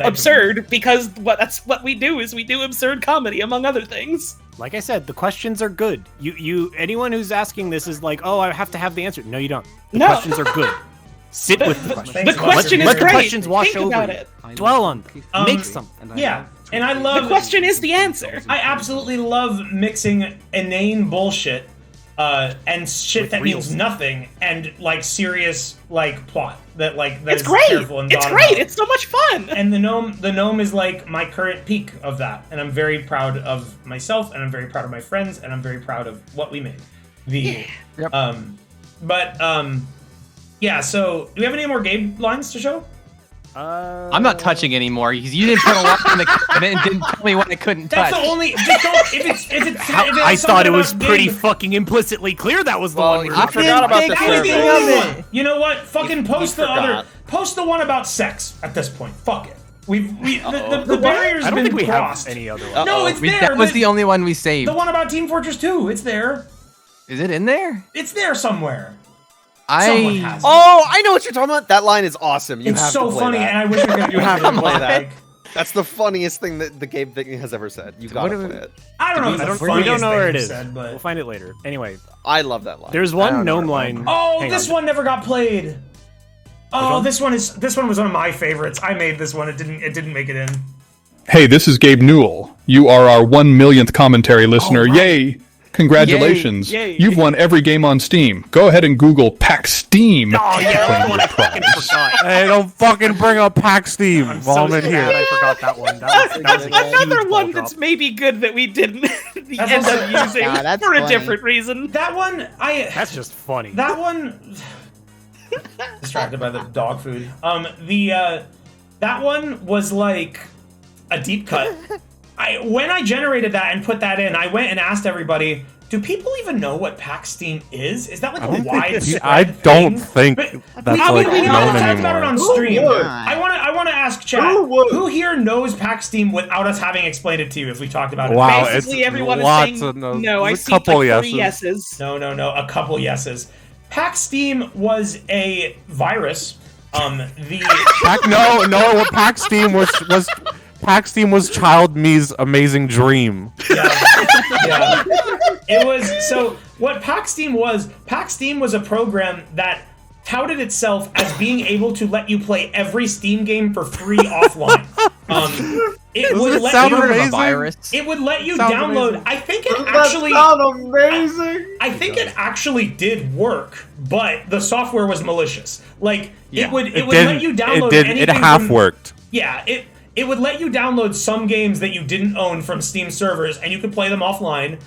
absurd because that's what we do is we do absurd comedy among other things. Like I said, the questions are good. You anyone who's asking this is like, oh, I have to have the answer. No, you don't. The questions are good. Sit with the question. The question is let great. the questions wash Think over about you. it. Dwell on them. Make some. Yeah. And I love... The question is the answer. I absolutely love mixing inane bullshit and shit With that real means stuff. nothing and like serious like plot that It's is great. careful and It's thought great. about. It's so much fun. And the gnome is like my current peak of that, and I'm very proud of myself, and I'm very proud of my friends, and I'm very proud of what we made. Yeah. So do we have any more game lines to show? I'm not touching anymore because you didn't put a lot in the comment and didn't tell me what I couldn't touch. That's the only. Just don't. If it's I thought it was something pretty about fucking implicitly clear that was the one. We were forgot about the that was the survey. only one. You know what? Fucking post the forgot. Post the one about sex at this point. Fuck it. The barrier's I don't been think we crossed. have any other one. No, it's there. That was the only one we saved. The one about Team Fortress 2. It's there. Is it in there? It's there somewhere. I Someone has it. Oh, I know what you're talking about. That line is awesome. You It's have so to play funny, that. and I wish we could. You have to play that. Like, That's the funniest thing that the game thing has ever said. You gotta play it. I don't know. If it's the We don't know where it funniest is. thing said, We'll find it later. Anyway, I love that line. there's one gnome line. Oh, Hang this on. one never got played. Oh, one? this one was one of my favorites. I made this one. It didn't make it in. Hey, this is Gabe Newell. You are our 1 millionth commentary listener. Yay! Congratulations. Yay. You've won every game on Steam. Go ahead and Google Pack Steam. Oh, yeah, to claim that's what your I fucking prize. forgot. Hey, don't fucking bring up Pack Steam while I'm in so here. sad I forgot that one. That was a Another huge one ball that's drop. maybe good that we didn't That's end also- up using Nah, that's for a funny. different reason. That one, That's just funny. That one. Distracted by the dog food. That one was like a deep cut. When I generated that and put that in, I went and asked everybody, do people even know what Pack Steam is? Is that like a widespread I don't thing? think that's like we known talked about it on anymore. stream. Who would? I want to ask chat. Who here knows Pack Steam without us having explained it to you if we talked about it? Wow, Basically, it's everyone is lots saying of no's. no. I There's a see couple like 3 yeses. yeses. No, a couple yeses. Pack Steam was a virus. What Pack Steam was Pack Steam was Child Me's amazing dream. Yeah. It was so what Pack Steam was a program that touted itself as being able to let you play every Steam game for free offline. It would let you a virus. It would let you Sounds download. amazing. I think it That actually sound amazing. I think it actually did work, but the software was malicious. Like it would let you download anything. It half worked. Yeah, it would let you download some games that you didn't own from Steam servers, and you could play them offline.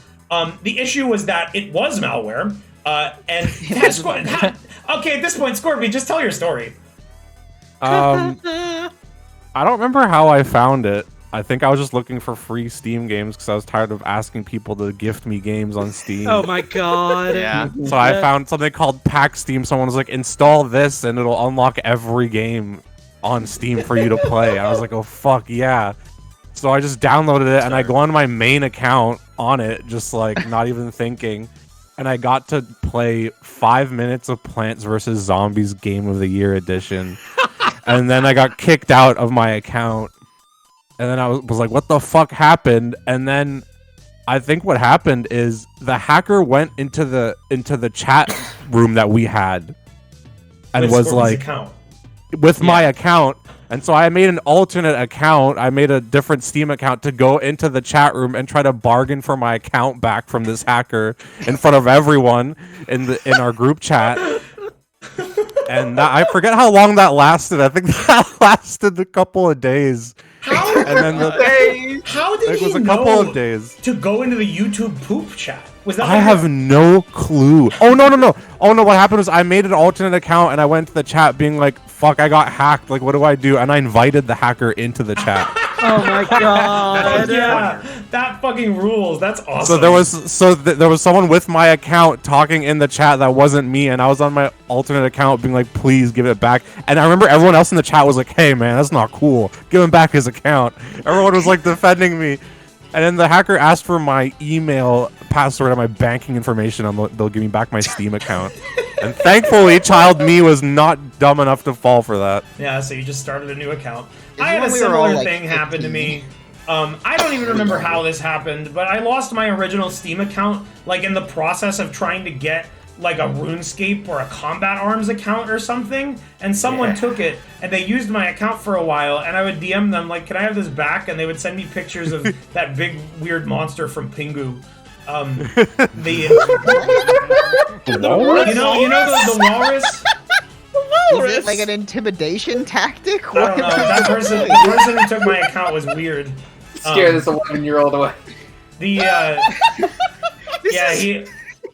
The issue was that it was malware, and okay, at this point, Scorpion, just tell your story. I don't remember how I found it. I think I was just looking for free Steam games because I was tired of asking people to gift me games on Steam. Oh my god. Yeah. So I found something called Pack Steam. Someone was like, install this and it'll unlock every game on Steam for you to play. I was like, oh fuck yeah. So I just downloaded it and I go on my main account on it, just like not even thinking. And I got to play 5 minutes of Plants vs. Zombies Game of the Year edition. And then I got kicked out of my account. And then I was like, what the fuck happened? And then I think what happened is the hacker went into the chat room that we had and With was Scorpion's like account. with my account. And so I made an alternate account. I made a different Steam account to go into the chat room and try to bargain for my account back from this hacker in front of everyone in our group chat. And I forget how long that lasted. I think that lasted a couple of days. How And then how did it he was a know couple of days. to go into the YouTube poop chat? Was that I like have no clue. Oh no! Oh no! What happened was I made an alternate account and I went to the chat being like, "Fuck! I got hacked. Like, what do I do?" And I invited the hacker into the chat. Oh my god. yeah, that fucking rules. That's awesome. So there was someone with my account talking in the chat that wasn't me, and I was on my alternate account being like, "Please give it back." And I remember everyone else in the chat was like, "Hey man, that's not cool. Give him back his account." Everyone was like defending me. And then the hacker asked for my email password and my banking information, and they'll give me back my Steam account. And thankfully, Child Me was not dumb enough to fall for that. Yeah, so you just started a new account. Isn't I had a when we were all, similar like, thing happen to 15? me. I don't even remember how this happened, but I lost my original Steam account, like in the process of trying to get like a RuneScape or a Combat Arms account or something, and someone took it and they used my account for a while, and I would DM them like, "Can I have this back?" And they would send me pictures of that big weird monster from Pingu. The walrus. Is it like an intimidation tactic? I don't know. That person, the person who took my account was weird. Scare this 11-year-old away.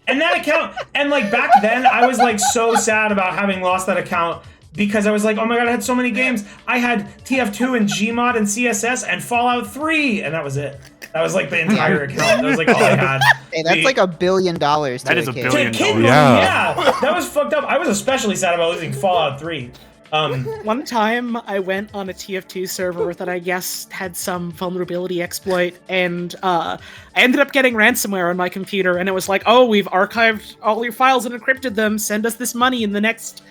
And that account, and like back then, I was like so sad about having lost that account because I was like, oh my god, I had so many games. I had TF2 and Gmod and CSS and Fallout 3, and that was it. That was like the entire account. That was like all I had. Hey, that's like $1 billion. That is $1 billion. Yeah, that was fucked up. I was especially sad about losing Fallout 3. One time I went on a TF2 server that I guess had some vulnerability exploit, and I ended up getting ransomware on my computer, and it was like, oh, we've archived all your files and encrypted them, send us this money in the next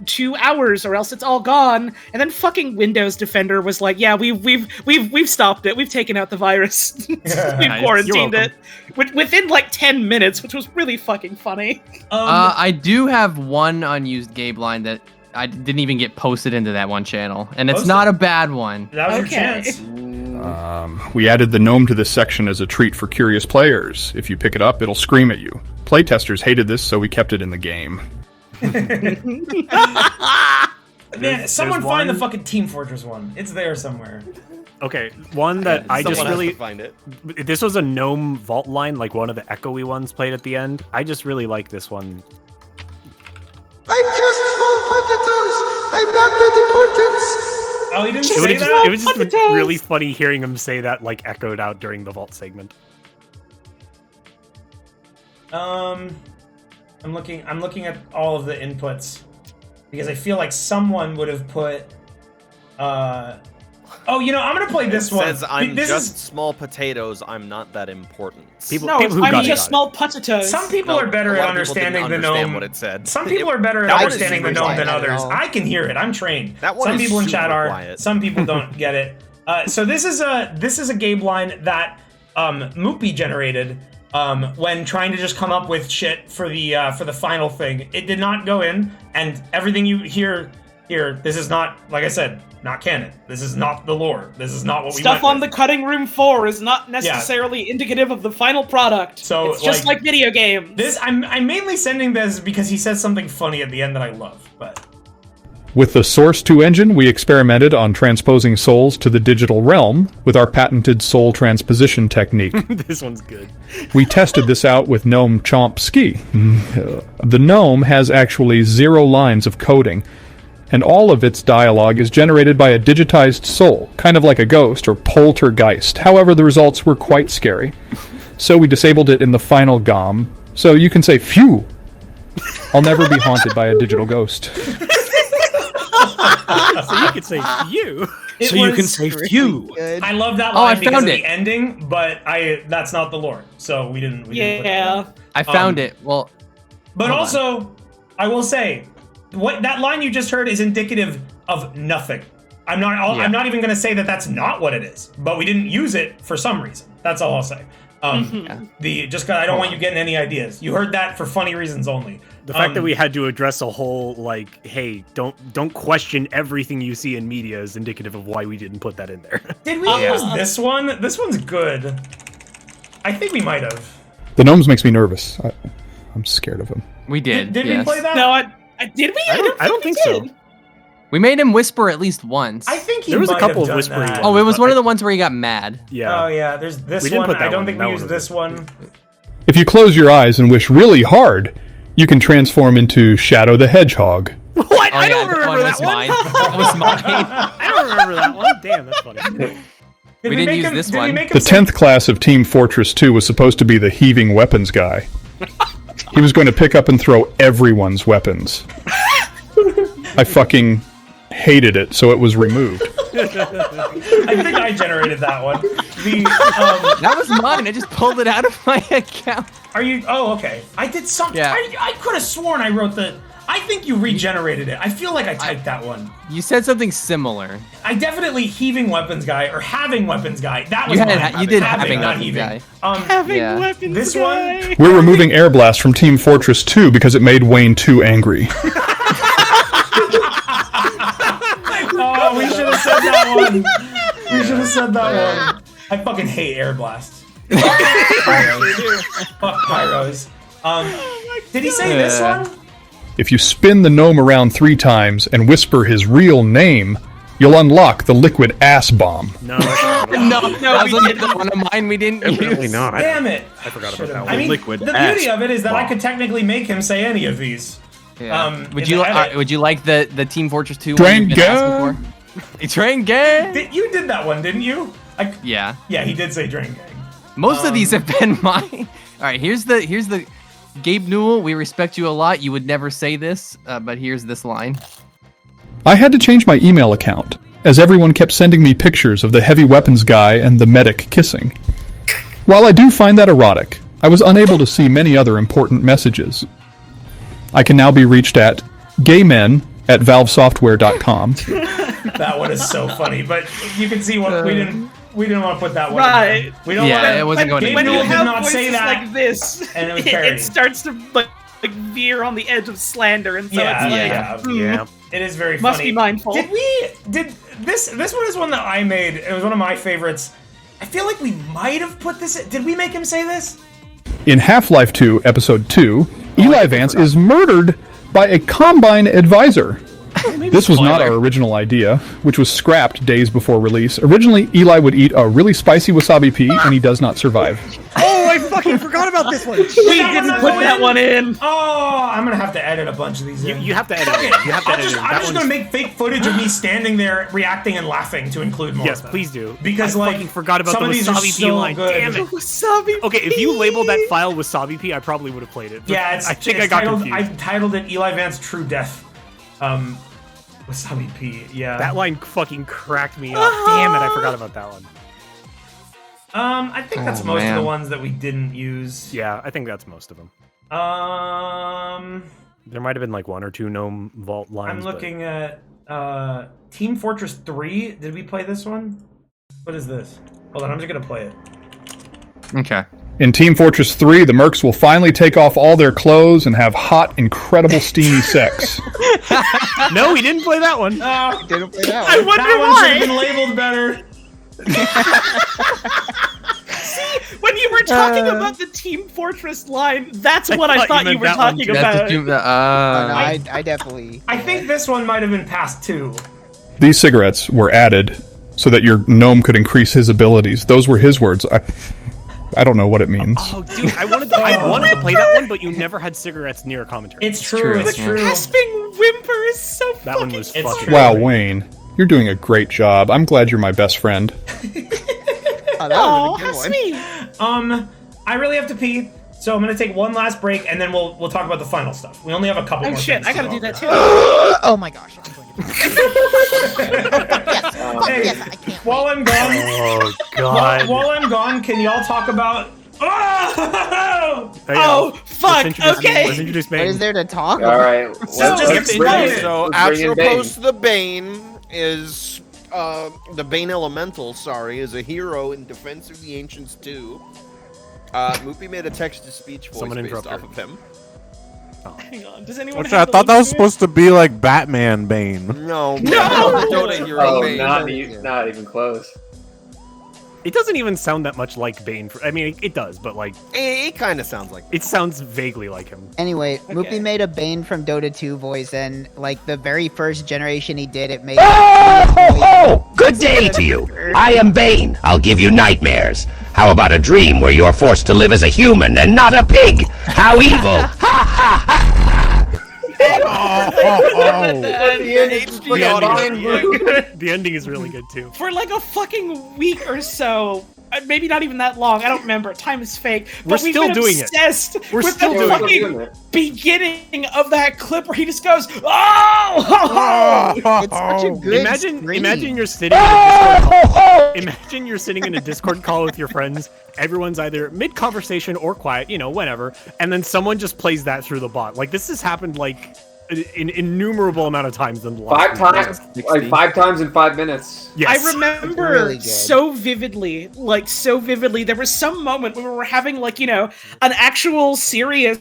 2 hours or else it's all gone. And then fucking Windows Defender was like, yeah, we've stopped it, we've taken out the virus. We've quarantined it within like 10 minutes, which was really fucking funny. I do have one unused Gabe line that I didn't even get posted into that one channel, and it's not a bad one. That was your chance. We added the gnome to this section as a treat for curious players. If you pick it up, it'll scream at you. Playtesters hated this, so we kept it in the game. Man, someone find the fucking Team Fortress one. It's there somewhere. Okay, one that I just really find it. This was a gnome vault line, like one of the echoey ones played at the end. I just really like this one. I'm just small potatoes. I'm not that important. Oh, he didn't say that? It was just really funny hearing him say that, like, echoed out during the vault segment. I'm looking at all of the inputs because I feel like someone would have put oh, you know, I'm gonna play this one. Says I'm this just small potatoes. I'm not that important. I'm just small potatoes. Some people are better at understanding the gnome. What it said. Some people are better at understanding the gnome than others. I can hear it. I'm trained. Some people in chat are. Quiet. Some people don't get it. So this is a Gabe line that Moopy generated when trying to just come up with shit for the final thing. It did not go in, and everything you hear here, this is not, like I said, not canon. This is not the lore. This is not what we Stuff on the cutting room floor is not necessarily indicative of the final product. So it's just like video games. This I'm mainly sending this because he says something funny at the end that I love. But with the Source 2 engine, we experimented on transposing souls to the digital realm with our patented soul transposition technique. This one's good. We tested this out with Gnome Chomsky. The gnome has actually 0 lines of coding, and all of its dialogue is generated by a digitized soul, kind of like a ghost or poltergeist. However, the results were quite scary. So we disabled it in the final GOM, so you can say, phew! I'll never be haunted by a digital ghost. So you could say phew. It So you can was say phew. I love that line because of the ending, but that's not the lore, so we didn't. We didn't put that in. I found it. Well, but also, I will say, what that line you just heard is indicative of nothing. I'm not even going to say that that's not what it is, but we didn't use it for some reason. That's all I'll say. Just because I don't want you getting any ideas. You heard that for funny reasons only. The fact that we had to address a whole, like, hey, don't question everything you see in media is indicative of why we didn't put that in there. Did we use this one? This one's good. I think we might have. The gnomes makes me nervous. I'm scared of him. We did. Did we play that? No, did we? I don't think so. We made him whisper at least once. I think there was a couple of whispering ones. Oh, it was one of the ones where he got mad. Yeah. Oh yeah, there's this one. I don't think we used this one. If you close your eyes and wish really hard, you can transform into Shadow the Hedgehog. What? Oh, I don't remember that one. That was mine. I don't remember that one. Damn, that's funny. We didn't use this one. The 10th class of Team Fortress 2 was supposed to be the heaving weapons guy. He was going to pick up and throw everyone's weapons. I fucking hated it, so it was removed. I think I generated that one. That was mine. I just pulled it out of my account. Are you? Oh, okay. I did something. Yeah. I could have sworn I wrote the. I think you regenerated it. I feel like I typed that one. You said something similar. I definitely heaving weapons guy or having weapons guy. That was You did having not weapons heaving. guy. Having weapons This guy. one. We're removing Air Blast from Team Fortress 2 because it made Wayne too angry. Oh, we should have said that one. We should have said that one. I fucking hate Air Blast. Fuck pyros. Did he say this one? If you spin the gnome around 3 times and whisper his real name, you'll unlock the liquid ass bomb. No, that was one of mine we didn't use. Not. Damn it. I forgot about that one. I mean, Liquid the ass beauty of it is that I bomb. could technically make him say any of these. Yeah. Would in you the edit. would you like the Team Fortress 2 one you've been asking for? Drain Gang. You did that one, didn't you? Yeah. Yeah, he did say Drain Gang. Most of these have been mine. All right, here's the Gabe Newell. We respect you a lot. You would never say this, but here's this line. I had to change my email account, as everyone kept sending me pictures of the heavy weapons guy and the medic kissing. While I do find that erotic, I was unable to see many other important messages. I can now be reached at gaymen@valvesoftware.com. That one is so funny, but you can see what we didn't want to put that one. Right. We don't Yeah, want to. it wasn't going to. When you Newell did have not say voices that. like this, and it was parody. it starts to like veer on the edge of slander, and so it's like, Yeah. It is very funny. Must be mindful. Did this one is one that I made. It was one of my favorites. I feel like we might have put this. Did we make him say this? In Half-Life 2, Episode 2, Eli Vance is murdered by a Combine advisor. This was not our original idea, which was scrapped days before release. Originally, Eli would eat a really spicy wasabi pea, and he does not survive. Oh, I fucking forgot about this one. We didn't put that one in. Oh, I'm gonna have to edit a bunch of these in. You have to edit it. You have to edit it. I'm just gonna make fake footage of me standing there reacting and laughing to include more. Yes, of them. please do. Because I like fucking forgot about some the of these are wasabi pea so line. good. Damn it. Wasabi. Okay, if you labeled that file wasabi pea, I probably would have played it. Yeah, I think I got titled, confused. I titled it Eli Vance True Death. Wasabi pea. Yeah. That line fucking cracked me up. Damn it, I forgot about that one. I think that's most of the ones that we didn't use. Yeah, I think that's most of them. There might have been like one or two gnome vault lines. I'm looking at Team Fortress 3. Did we play this one? What is this? Hold on, I'm just gonna play it. Okay. In Team Fortress 3, the mercs will finally take off all their clothes and have hot, incredible, steamy sex. No, we didn't play that one. Didn't play that one. I wonder That one why. should have been labeled better. See, when you were talking about the Team Fortress line, that's what I thought you were talking about. I definitely. I think this one might have been past 2. These cigarettes were added so that your gnome could increase his abilities. Those were his words. I don't know what it means. Oh, dude, I wanted to play that one, but you never had cigarettes near a commentary. It's true. It's true. Gasping whimper is so That one was fucking. Wow, Wayne, you're doing a great job. I'm glad you're my best friend. Oh, how sweet. I really have to pee, so I'm gonna take one last break, and then we'll talk about the final stuff. We only have a couple Oh more. shit, things I to gotta go do that over. too. Oh my gosh. Hey, while I'm gone, Oh god. while I'm gone, can y'all talk about? Oh fuck. Okay. Let's introduce What is Bane. there to talk All about? right. just explain it. So, Let's bring in Bane. Atropos the Bane is the Bane Elemental. Sorry, is a hero in Defense of the Ancients 2. Moopy made a text-to-speech voice Someone based interrupt off her. of him. Hang on. Does anyone? Which have I the thought that link was to it? supposed to be like Batman Bane. No, No! Dota hero Oh, Bane. not even close. It doesn't even sound that much like Bane. I mean, it does, but like It kind of sounds like. it sounds vaguely like him. Anyway, Okay. Moopy made a Bane from Dota 2 voice, and like the very first generation he did, it made. Oh, good day to you. I am Bane. I'll give you nightmares. How about a dream where you're forced to live as a human and not a pig? How evil! The ending is really good too. For like a fucking week or so. Maybe not even that long. I don't remember. Time is fake. But We're still doing it. obsessed We're with still the doing fucking it. beginning of that clip where he just goes, "Oh!" It's such a good scream. Imagine you're sitting in a Discord call. Imagine you're sitting in a Discord call with your friends. Everyone's either mid conversation or quiet, whenever, and then someone just plays that through the bot. Like this has happened like an innumerable amount of times in the last 5 times, like 5 times in 5 minutes. Yes. I remember really good. so vividly. There was some moment where we were having an actual serious,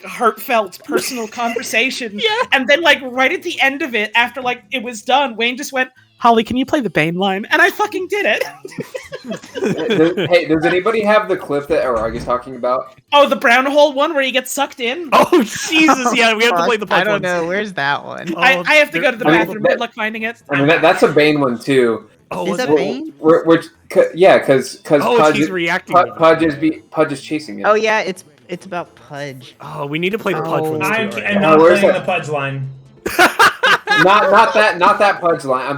heartfelt personal conversation. Yeah. And then right at the end of it, after it was done, Wayne just went, "Holly, can you play the Bane line?" And I fucking did it. Hey, does anybody have the clip that Aragi's talking about? Oh, the brown hole one where you get sucked in? Oh, Jesus, yeah, we have to play the I punch don't ones. know. Where's that one? I have to go to the bathroom. Good luck finding it. I mean, that's a Bane one too. Is that Bane? Because Pudge, he's reacting. Pudge is chasing it. Oh yeah, it's about Pudge. Oh, we need to play the Pudge ones I too. am not where's playing that? the Pudge line. not that Pudge line.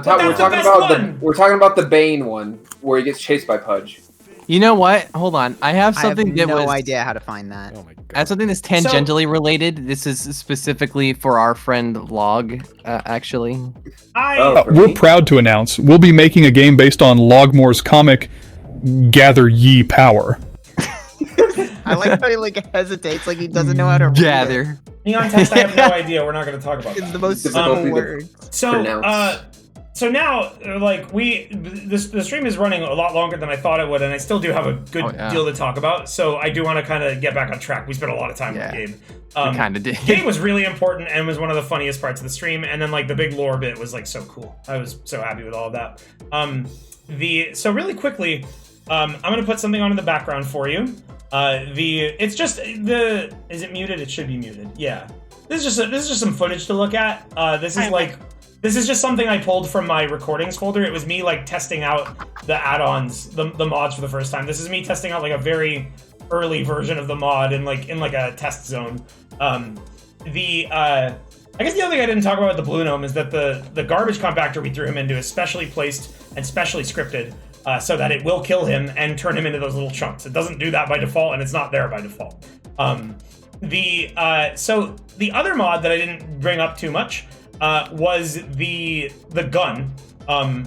We're talking about the Bane one where he gets chased by Pudge. You know what? Hold on. I have something I have that no was. idea how to find that. Oh my god. I have something that's tangentially related. This is specifically for our friend Log, actually. We're proud to announce we'll be making a game based on Logmore's comic Gather Ye Power. I like how he hesitates, like he doesn't know how to read Gather. it. Neon Test, I have no idea. We're not going to talk about It's that. the most simple word. So, So now, like, the stream is running a lot longer than I thought it would, and I still do have a good deal to talk about. So I do want to kind of get back on track. We spent a lot of time on the game. We kind of did. The game was really important and was one of the funniest parts of the stream. And then like the big lore bit was like so cool. I was so happy with all of that. So really quickly, I'm gonna put something on in the background for you. Is it muted? It should be muted. Yeah. This is just some footage to look at. This is just something I pulled from my recordings folder. It was me like testing out the add-ons, the mods for the first time. This is me testing out like a very early version of the mod in like a test zone. I guess the other thing I didn't talk about with the Blue Gnome is that the garbage compactor we threw him into is specially placed and specially scripted so that it will kill him and turn him into those little chunks. It doesn't do that by default, and it's not there by default. So the other mod that I didn't bring up too much was the gun,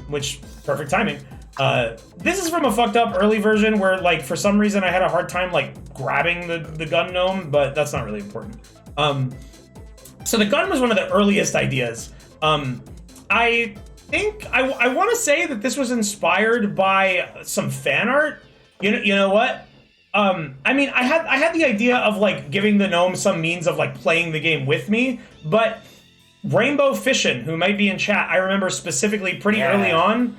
which perfect timing. This is from a fucked up early version where like for some reason I had a hard time like grabbing the gun gnome, but that's not really important. So the gun was one of the earliest ideas. I think I want to say that this was inspired by some fan art. You know what? I mean, I had the idea of like giving the gnome some means of like playing the game with me, but Rainbow Fishin', who might be in chat, I remember specifically pretty early on.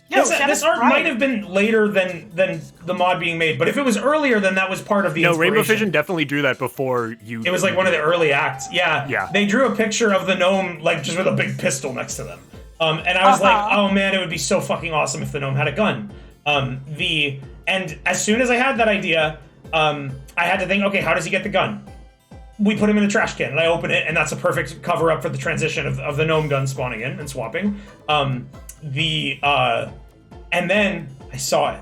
This art might have been later than the mod being made, but if it was earlier, then that was part of the inspiration. Rainbow Fishin' definitely drew that before you. It was like one of the early acts. Yeah. They drew a picture of the gnome like just with a big pistol next to them. And I was like, oh man, it would be so fucking awesome if the gnome had a gun. And as soon as I had that idea, I had to think, okay, how does he get the gun? We put him in a trash can, and I open it, and that's a perfect cover-up for the transition of the gnome gun spawning in and swapping. And then I saw it.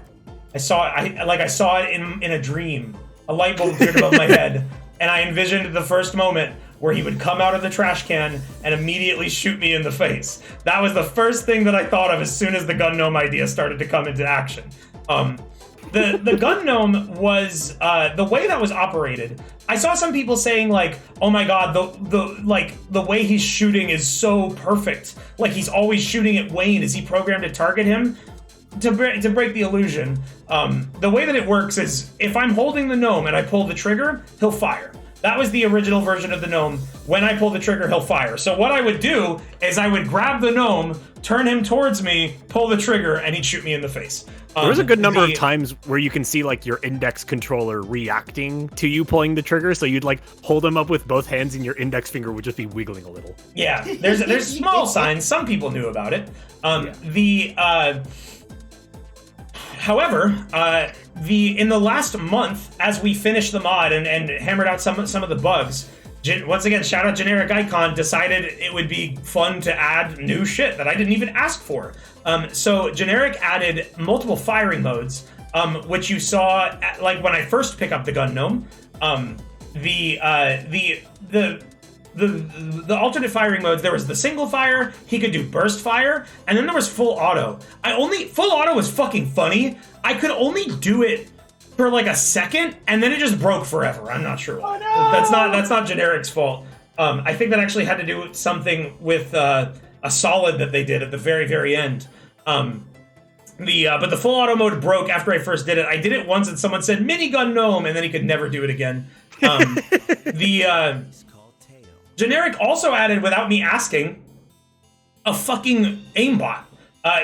I saw it in a dream. A light bulb appeared above my head, and I envisioned the first moment where he would come out of the trash can and immediately shoot me in the face. That was the first thing that I thought of as soon as the gun gnome idea started to come into action. The gun gnome was the way that was operated. I saw some people saying like, "Oh my god, the way he's shooting is so perfect. Like he's always shooting at Wayne. Is he programmed to target him?" To break the illusion, the way that it works is if I'm holding the gnome and I pull the trigger, he'll fire. That was the original version of the gnome. When I pull the trigger, he'll fire. So what I would do is I would grab the gnome, turn him towards me, pull the trigger, and he'd shoot me in the face. There was a good number of times where you can see like your index controller reacting to you pulling the trigger. So you'd like hold him up with both hands and your index finger would just be wiggling a little. Yeah, there's small signs. Some people knew about it. However, in the last month, as we finished the mod and hammered out some of the bugs, once again, shout out Generic Icon, decided it would be fun to add new shit that I didn't even ask for. So Generic added multiple firing modes, which you saw like when I first pick up the gun gnome. The alternate firing modes, there was the single fire, he could do burst fire, and then there was full auto. Full auto was fucking funny. I could only do it for like a second, and then it just broke forever. I'm not sure why. Oh, no! That's not Generic's fault. I think that actually had to do with something with a solid that they did at the very, very end. But the full auto mode broke after I first did it. I did it once and someone said minigun gnome, and then he could never do it again. Generic also added, without me asking, a fucking aimbot.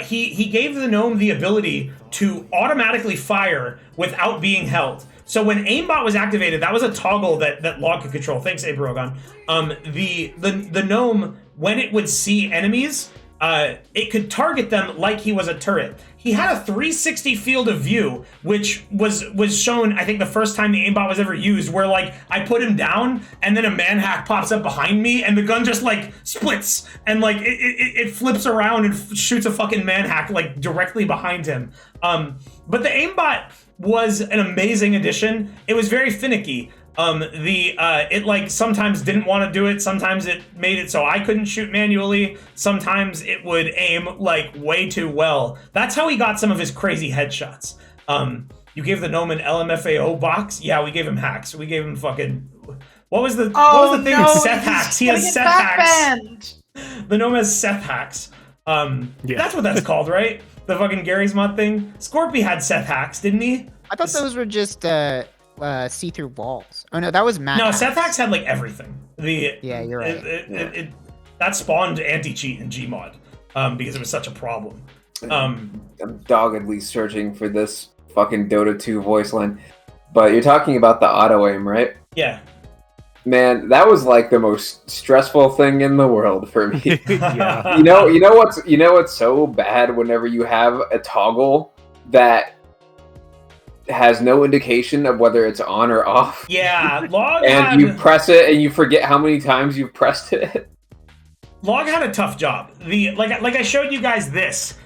He gave the gnome the ability to automatically fire without being held. So when aimbot was activated, that was a toggle that Log could control. Thanks, Abrogon. The gnome, when it would see enemies, it could target them like he was a turret. He had a 360 field of view, which was shown, I think, the first time the aimbot was ever used, where like I put him down and then a manhack pops up behind me and the gun just like splits and like it flips around and shoots a fucking manhack like directly behind him. But the aimbot was an amazing addition. It was very finicky. It like sometimes didn't want to do it. Sometimes it made it so I couldn't shoot manually. Sometimes it would aim like way too well. That's how he got some of his crazy headshots. You gave the gnome an LMFAO box? Yeah, we gave him hacks. We gave him fucking... What was the thing with Seth hacks? He has Seth hacks. The gnome has Seth hacks. That's what that's called, right? The fucking Gary's Mod thing. Scorpy had Seth hacks, didn't he? I thought those were just see-through walls. Oh no, that was Matt. No, hacks. Seth hacks had like everything. Yeah, you're right. That spawned anti-cheat in Gmod because it was such a problem. I'm doggedly searching for this fucking Dota 2 voice line. But you're talking about the auto aim, right? Yeah. Man, that was like the most stressful thing in the world for me. Yeah. You know what's so bad whenever you have a toggle that has no indication of whether it's on or off. Yeah, Log and you press it and you forget how many times you've pressed it. Log had a tough job. Like I showed you guys this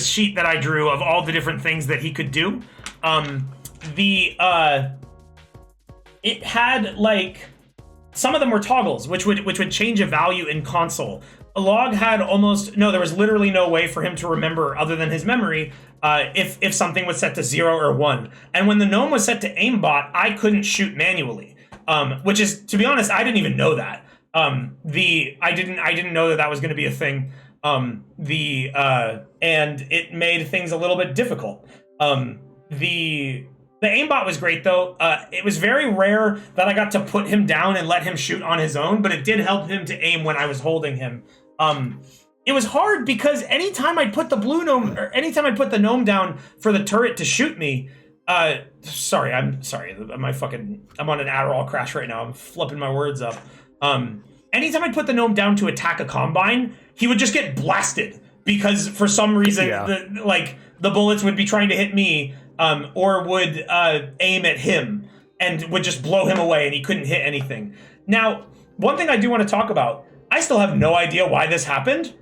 sheet that I drew of all the different things that he could do. It had like some of them were toggles, which would change a value in console. Log had there was literally no way for him to remember other than his memory if something was set to 0 or 1. And when the gnome was set to aimbot, I couldn't shoot manually, which is, to be honest, I didn't even know that. I didn't know that was going to be a thing. And it made things a little bit difficult. The aimbot was great though. It was very rare that I got to put him down and let him shoot on his own, but it did help him to aim when I was holding him. It was hard because anytime I'd put the anytime I'd put the gnome down for the turret to shoot me, I'm sorry. I'm on an Adderall crash right now. I'm flipping my words up. Anytime I'd put the gnome down to attack a combine, he would just get blasted because for some reason, the bullets would be trying to hit me, or would aim at him and would just blow him away and he couldn't hit anything. Now, one thing I do want to talk about, I still have no idea why this happened.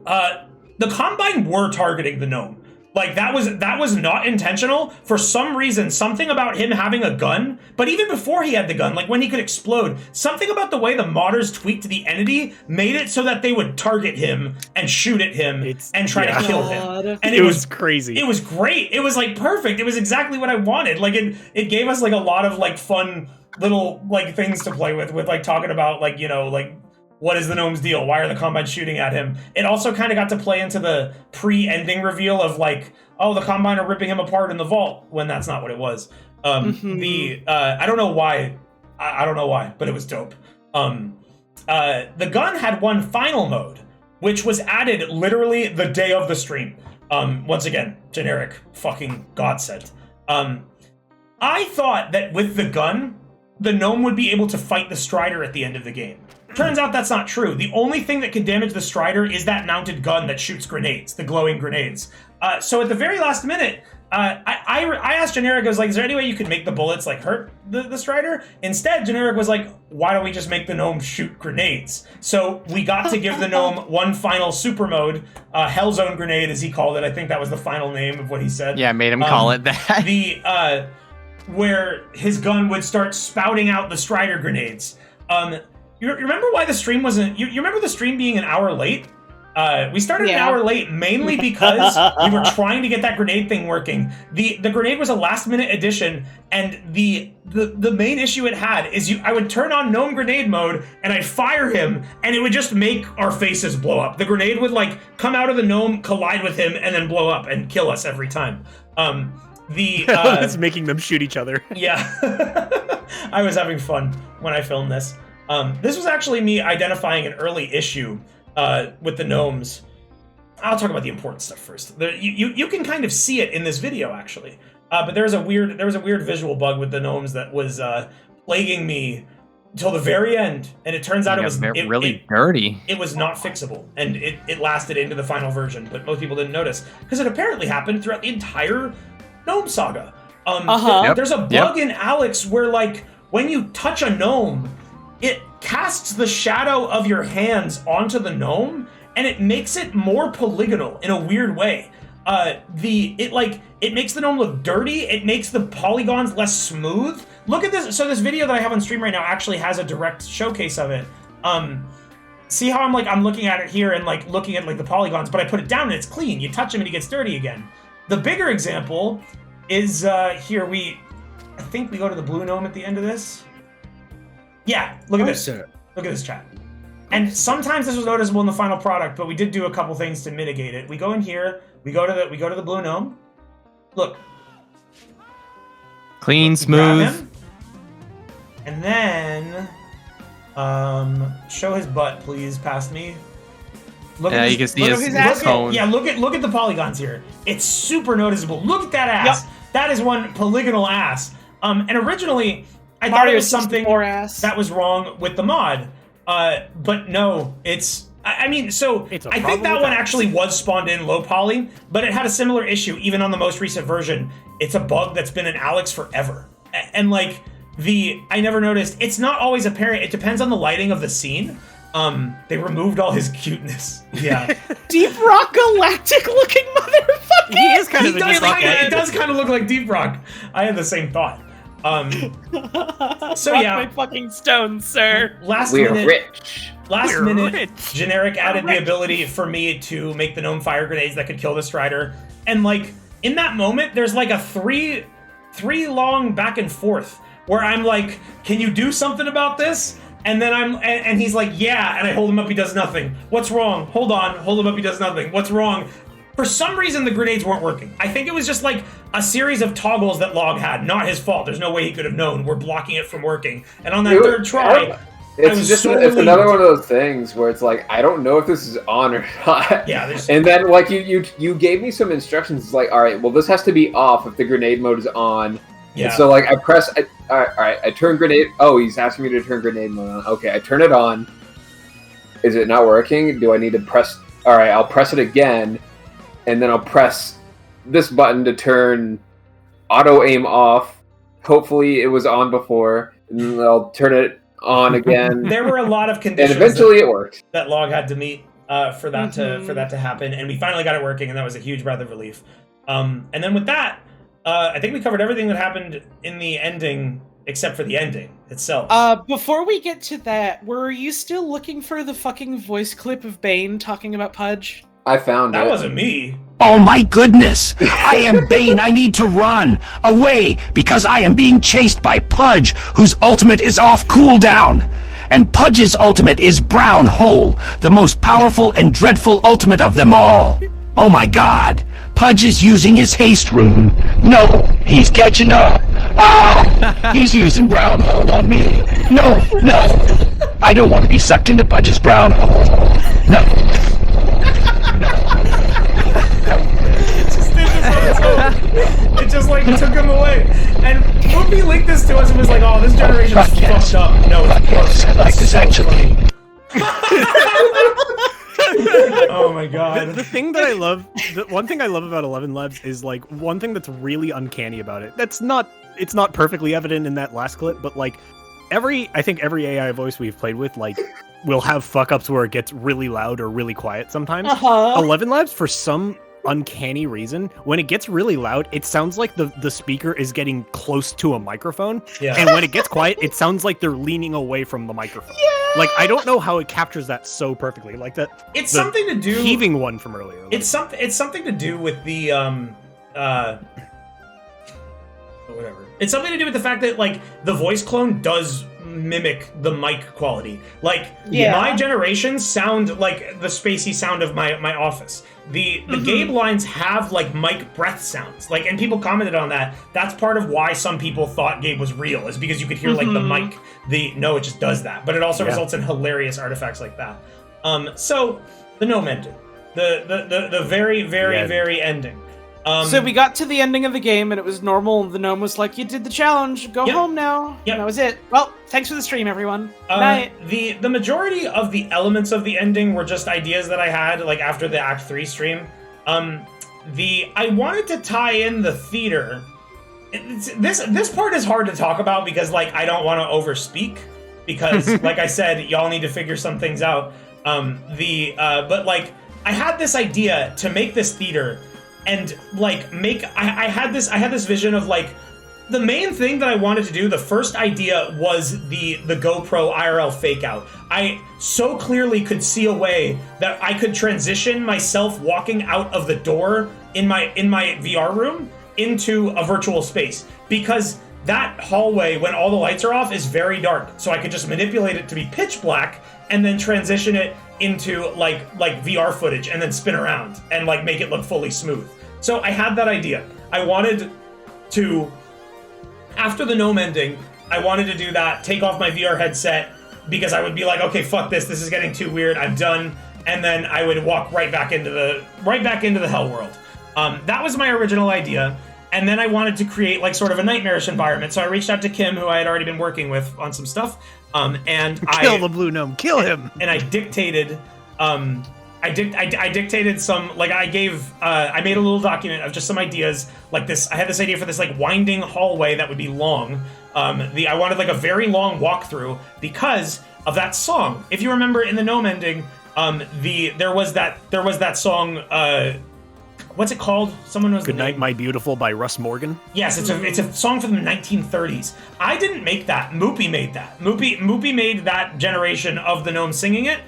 The combine were targeting the gnome. Like that was not intentional. For some reason, something about him having a gun, but even before he had the gun, like when he could explode, something about the way the modders tweaked the entity made it so that they would target him and shoot at him and try to kill him. And it was crazy. It was great. It was like perfect. It was exactly what I wanted. Like it gave us like a lot of like fun little like things to play with like talking about like, like what is the gnome's deal? Why are the Combine shooting at him? It also kind of got to play into the pre-ending reveal of like, oh, the Combine are ripping him apart in the vault, when that's not what it was. I don't know why. I don't know why, but it was dope. The gun had one final mode, which was added literally the day of the stream. Once again, generic fucking godsend. I thought that with the gun, the gnome would be able to fight the Strider at the end of the game. Turns out that's not true. The only thing that can damage the Strider is that mounted gun that shoots grenades, the glowing grenades. So at the very last minute, I asked Generic, I was like, is there any way you could make the bullets like hurt the Strider? Instead, Generic was like, why don't we just make the gnome shoot grenades? So we got to give the gnome one final super mode, Hellzone grenade as he called it. I think that was the final name of what he said. Yeah, made him call it that. Where his gun would start spouting out the Strider grenades. You remember why the stream wasn't... You remember the stream being an hour late? We started an hour late mainly because we were trying to get that grenade thing working. The grenade was a last-minute addition, and the main issue it had is I would turn on gnome grenade mode, and I'd fire him, and it would just make our faces blow up. The grenade would like come out of the gnome, collide with him, and then blow up and kill us every time. It's making them shoot each other. Yeah. I was having fun when I filmed this. This was actually me identifying an early issue with the gnomes. I'll talk about the important stuff first. You can kind of see it in this video, actually. But there was a weird visual bug with the gnomes that was plaguing me until the very end, and it turns out it was really dirty. It was not fixable, and it lasted into the final version, but most people didn't notice because it apparently happened throughout the entire gnome saga. There's a bug in Alyx where like when you touch a gnome, it casts the shadow of your hands onto the gnome, and it makes it more polygonal in a weird way. It makes the gnome look dirty. It makes the polygons less smooth. Look at this. So this video that I have on stream right now actually has a direct showcase of it. See how I'm looking at it here and like looking at like the polygons, but I put it down and it's clean. You touch him and he gets dirty again. The bigger example is here. I think we go to the blue gnome at the end of this. Yeah, look at this. Look at this, chat. And sometimes this was noticeable in the final product, but we did do a couple things to mitigate it. We go in here, we go to the blue gnome. Look. Clean, Grab smooth. him, and then show his butt, please, past me. Look Yeah, at you can see his cone. look at the polygons here. It's super noticeable. Look at that ass. Yep. That is one polygonal ass. And originally I thought it was something that was wrong with the mod. But no, it's I think that one actually was spawned in low poly, but it had a similar issue even on the most recent version. It's a bug that's been in Alyx forever. And like I never noticed, it's not always apparent. It depends on the lighting of the scene. They removed all his cuteness. Yeah. Deep Rock Galactic looking motherfucker. He is kind of a Deep Rock. It does kind of look like Deep Rock. I had the same thought. So yeah, my fucking stones, sir. Last minute, generic added the ability for me to make the gnome fire grenades that could kill the Strider, and like in that moment, there's like a three long back and forth where I'm like, "Can you do something about this?" And then and he's like, "Yeah," and I hold him up. He does nothing. What's wrong? Hold on, hold him up. He does nothing. What's wrong? For some reason, the grenades weren't working. I think it was just like a series of toggles that Log had. Not his fault. There's no way he could have known. We're blocking it from working. And on that third try, it's another one of those things where it's like, I don't know if this is on or not. Yeah. And then like you gave me some instructions. It's like, all right, well this has to be off if the grenade mode is on. Yeah. And so like I press, all right, I turn grenade. Oh, he's asking me to turn grenade mode on. Okay, I turn it on. Is it not working? Do I need to press? All right, I'll press it again. And then I'll press this button to turn auto aim off. Hopefully it was on before, and then I'll turn it on again. There were a lot of conditions, and eventually it worked. That Log had to meet for that to happen, and we finally got it working, and that was a huge breath of relief. And then with that, I think we covered everything that happened in the ending except for the ending itself. Before we get to that, were you still looking for the fucking voice clip of Bane talking about Pudge? I found that wasn't me. Oh my goodness! I am Bane. I need to run away because I am being chased by Pudge, whose ultimate is off cooldown. And Pudge's ultimate is Brown Hole, the most powerful and dreadful ultimate of them all. Oh my god! Pudge is using his haste rune. No, he's catching up. Ah! He's using Brown Hole on me. No, I don't want to be sucked into Pudge's Brown Hole. No. It just like took him away. And Whoopi linked this to us and was like, "Oh, this generation is fucked up." No, it's close. I like this actually. Oh my god. The thing that I love, the one thing I love about 11 Labs is like one thing that's really uncanny about it. It's not perfectly evident in that last clip, but like I think every AI voice we've played with like will have fuck ups where it gets really loud or really quiet sometimes. 11 Labs, for some uncanny reason, when it gets really loud, it sounds like the speaker is getting close to a microphone. Yeah. And when it gets quiet, it sounds like they're leaning away from the microphone. Yeah. Like I don't know how it captures that so perfectly. Like that. It's something to do. Heaving one from earlier. Like, It's something to do with the whatever. It's something to do with the fact that like the voice clone does mimic the mic quality. Like my generations sound like the spacey sound of my office. The Gabe lines have like mic breath sounds. Like, and people commented on that. That's part of why some people thought Gabe was real, is because you could hear like the mic. It just does that. But it also results in hilarious artifacts like that. So the gnome ending. The very, very, very ending. So we got to the ending of the game and it was normal. The gnome was like, "You did the challenge. Go home now." Yep. And that was it. Well, thanks for the stream, everyone. Good night. The majority of the elements of the ending were just ideas that I had like after the Act 3 stream. I wanted to tie in the theater. This part is hard to talk about because like I don't want to overspeak because like I said, y'all need to figure some things out. But like I had this idea to make this theater. And like I had this vision of like the main thing that I wanted to do. The first idea was the GoPro IRL fake out. I so clearly could see a way that I could transition myself walking out of the door in my VR room into a virtual space, because that hallway, when all the lights are off, is very dark. So I could just manipulate it to be pitch black and then transition it into like VR footage and then spin around and like make it look fully smooth. So I had that idea. I wanted to, after the Gnome ending, I wanted to do that, take off my VR headset, because I would be like, okay, fuck this is getting too weird, I'm done, and then I would walk right back into the hell world. That was my original idea, and then I wanted to create like sort of a nightmarish environment, so I reached out to Kim, who I had already been working with on some stuff, and kill the blue gnome, kill him. And I dictated, I dictated some, like I made a little document of just some ideas like this. I had this idea for this like winding hallway that would be long. I wanted like a very long walkthrough because of that song. If you remember in the Gnome ending, there was that song. What's it called? Someone knows. Good Night, My Beautiful by Russ Morgan. Yes, it's a song from the 1930s. I didn't make that. Moopy made that. Moopy made that generation of the Gnome singing it.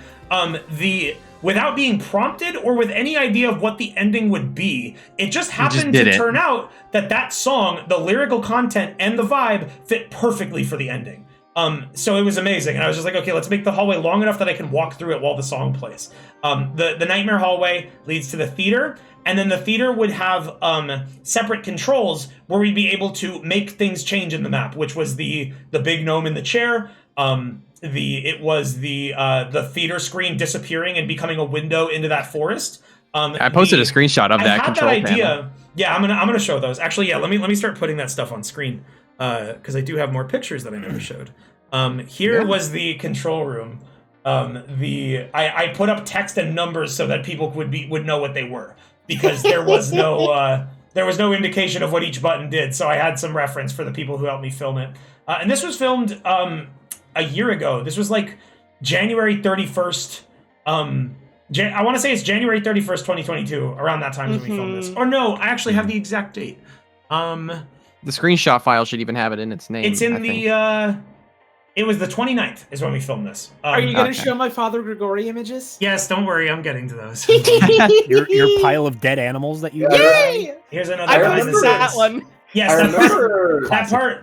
Without being prompted or with any idea of what the ending would be. It just happened to turn out that song, the lyrical content and the vibe fit perfectly for the ending. So it was amazing. And I was just like, okay, let's make the hallway long enough that I can walk through it while the song plays. The nightmare hallway leads to the theater, and then the theater would have separate controls where we'd be able to make things change in the map, which was the big gnome in the chair, the theater screen disappearing and becoming a window into that forest. I posted a screenshot of that control panel. Yeah, I'm gonna show those. Actually, yeah, let me start putting that stuff on screen because I do have more pictures that I never showed. Here was the control room. I put up text and numbers so that people would know what they were, because there was no indication of what each button did. So I had some reference for the people who helped me film it. And this was filmed a year ago. This was like January 31st. I want to say it's January 31st, 2022. Around that time when we filmed this. Or no, I actually have the exact date. The screenshot file should even have it in its name. It's in it was the 29th is when we filmed this. Are you going to show my Father Gregory images? Yes, don't worry, I'm getting to those. your pile of dead animals that you Yay! Here's another I remember that one. Yes,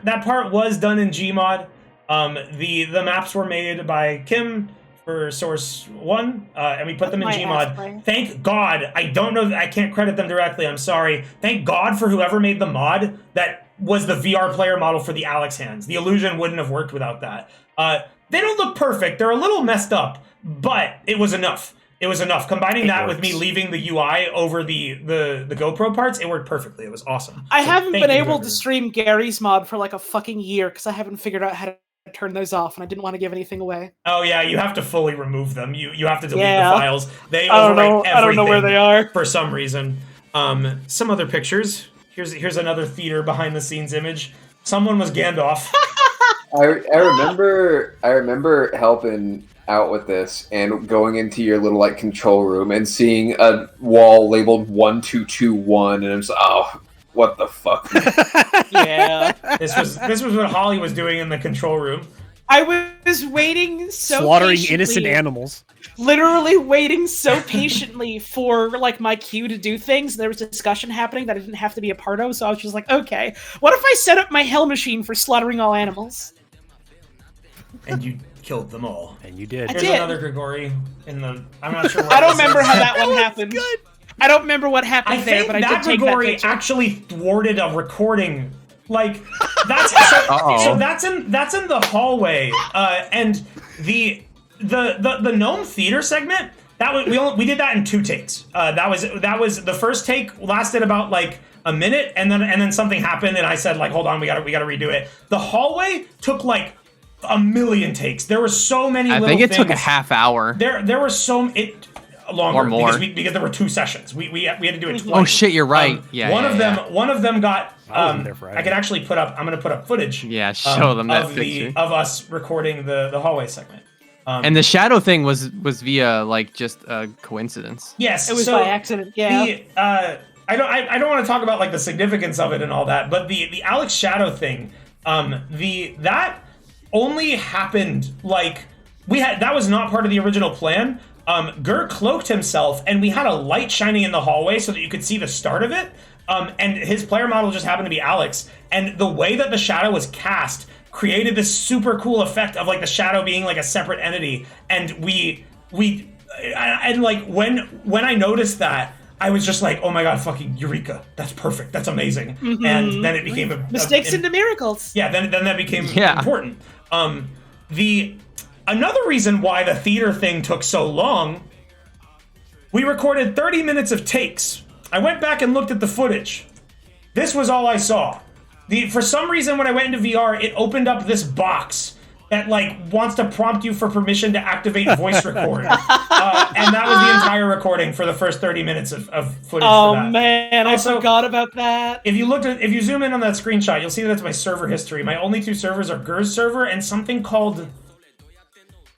that part was done in Gmod. The maps were made by Kim for Source 1, and we put them in Gmod. Thank God. I don't know, I can't credit them directly, I'm sorry. Thank God for whoever made the mod that was the VR player model for the Alyx hands. The illusion wouldn't have worked without that. They don't look perfect, they're a little messed up, but it was enough. It was enough. Combining that with me leaving the UI over the GoPro parts, it worked perfectly. It was awesome. I haven't been able to stream Gary's mod for like a fucking year because I haven't figured out how to turn those off, and I didn't want to give anything away. Oh yeah, you have to fully remove them. You have to delete the files. They overwrite everything. I don't know where they are for some reason. Some other pictures. Here's another theater behind the scenes image. Someone was Gandalf. I remember helping out with this and going into your little like control room and seeing a wall labeled 1221, and I'm just what the fuck? Yeah. This was what Holly was doing in the control room. I was waiting so slaughtering patiently, innocent animals. Literally waiting so patiently for like my cue to do things. There was a discussion happening that I didn't have to be a part of, so I was just like, okay, what if I set up my hell machine for slaughtering all animals? And you killed them all. And you did. Here's another Grigori in the. I'm not sure. I don't remember how that one happened. I don't remember what happened there, but I did take that Grigori picture. actually thwarted a recording. Like that's so that's in the hallway, and the gnome theater segment. We did that in 2 takes. That was the first take lasted about like a minute, and then something happened, and I said like, hold on, we gotta redo it. The hallway took like a million takes. There were so many. I think it took a half hour. There were longer or more because there were 2 sessions. We had to do it twice. Oh shit, you're right. One of them got. I can actually put up. I'm going to put up footage. Yeah, show them that picture of us recording the hallway segment. And the shadow thing was via like just a coincidence. Yes, it was by accident. Yeah. I don't want to talk about like the significance of it and all that, but the Alyx shadow thing, that only happened like that was not part of the original plan. Gur cloaked himself, and we had a light shining in the hallway so that you could see the start of it. And his player model just happened to be Alyx. And the way that the shadow was cast created this super cool effect of like the shadow being like a separate entity. And and like when I noticed that, I was just like, oh my god, fucking Eureka. That's perfect. That's amazing. Mhm. And then it became mistakes into miracles. Yeah, then that became important. Another reason why the theater thing took so long, we recorded 30 minutes of takes. I went back and looked at the footage. This was all I saw. For some reason, when I went into VR, it opened up this box that like wants to prompt you for permission to activate voice record. And that was the entire recording for the first 30 minutes of footage. Oh for that. man, Also, I forgot about that. If you zoom in on that screenshot, you'll see that's my server history. My only 2 servers are Gur's server and something called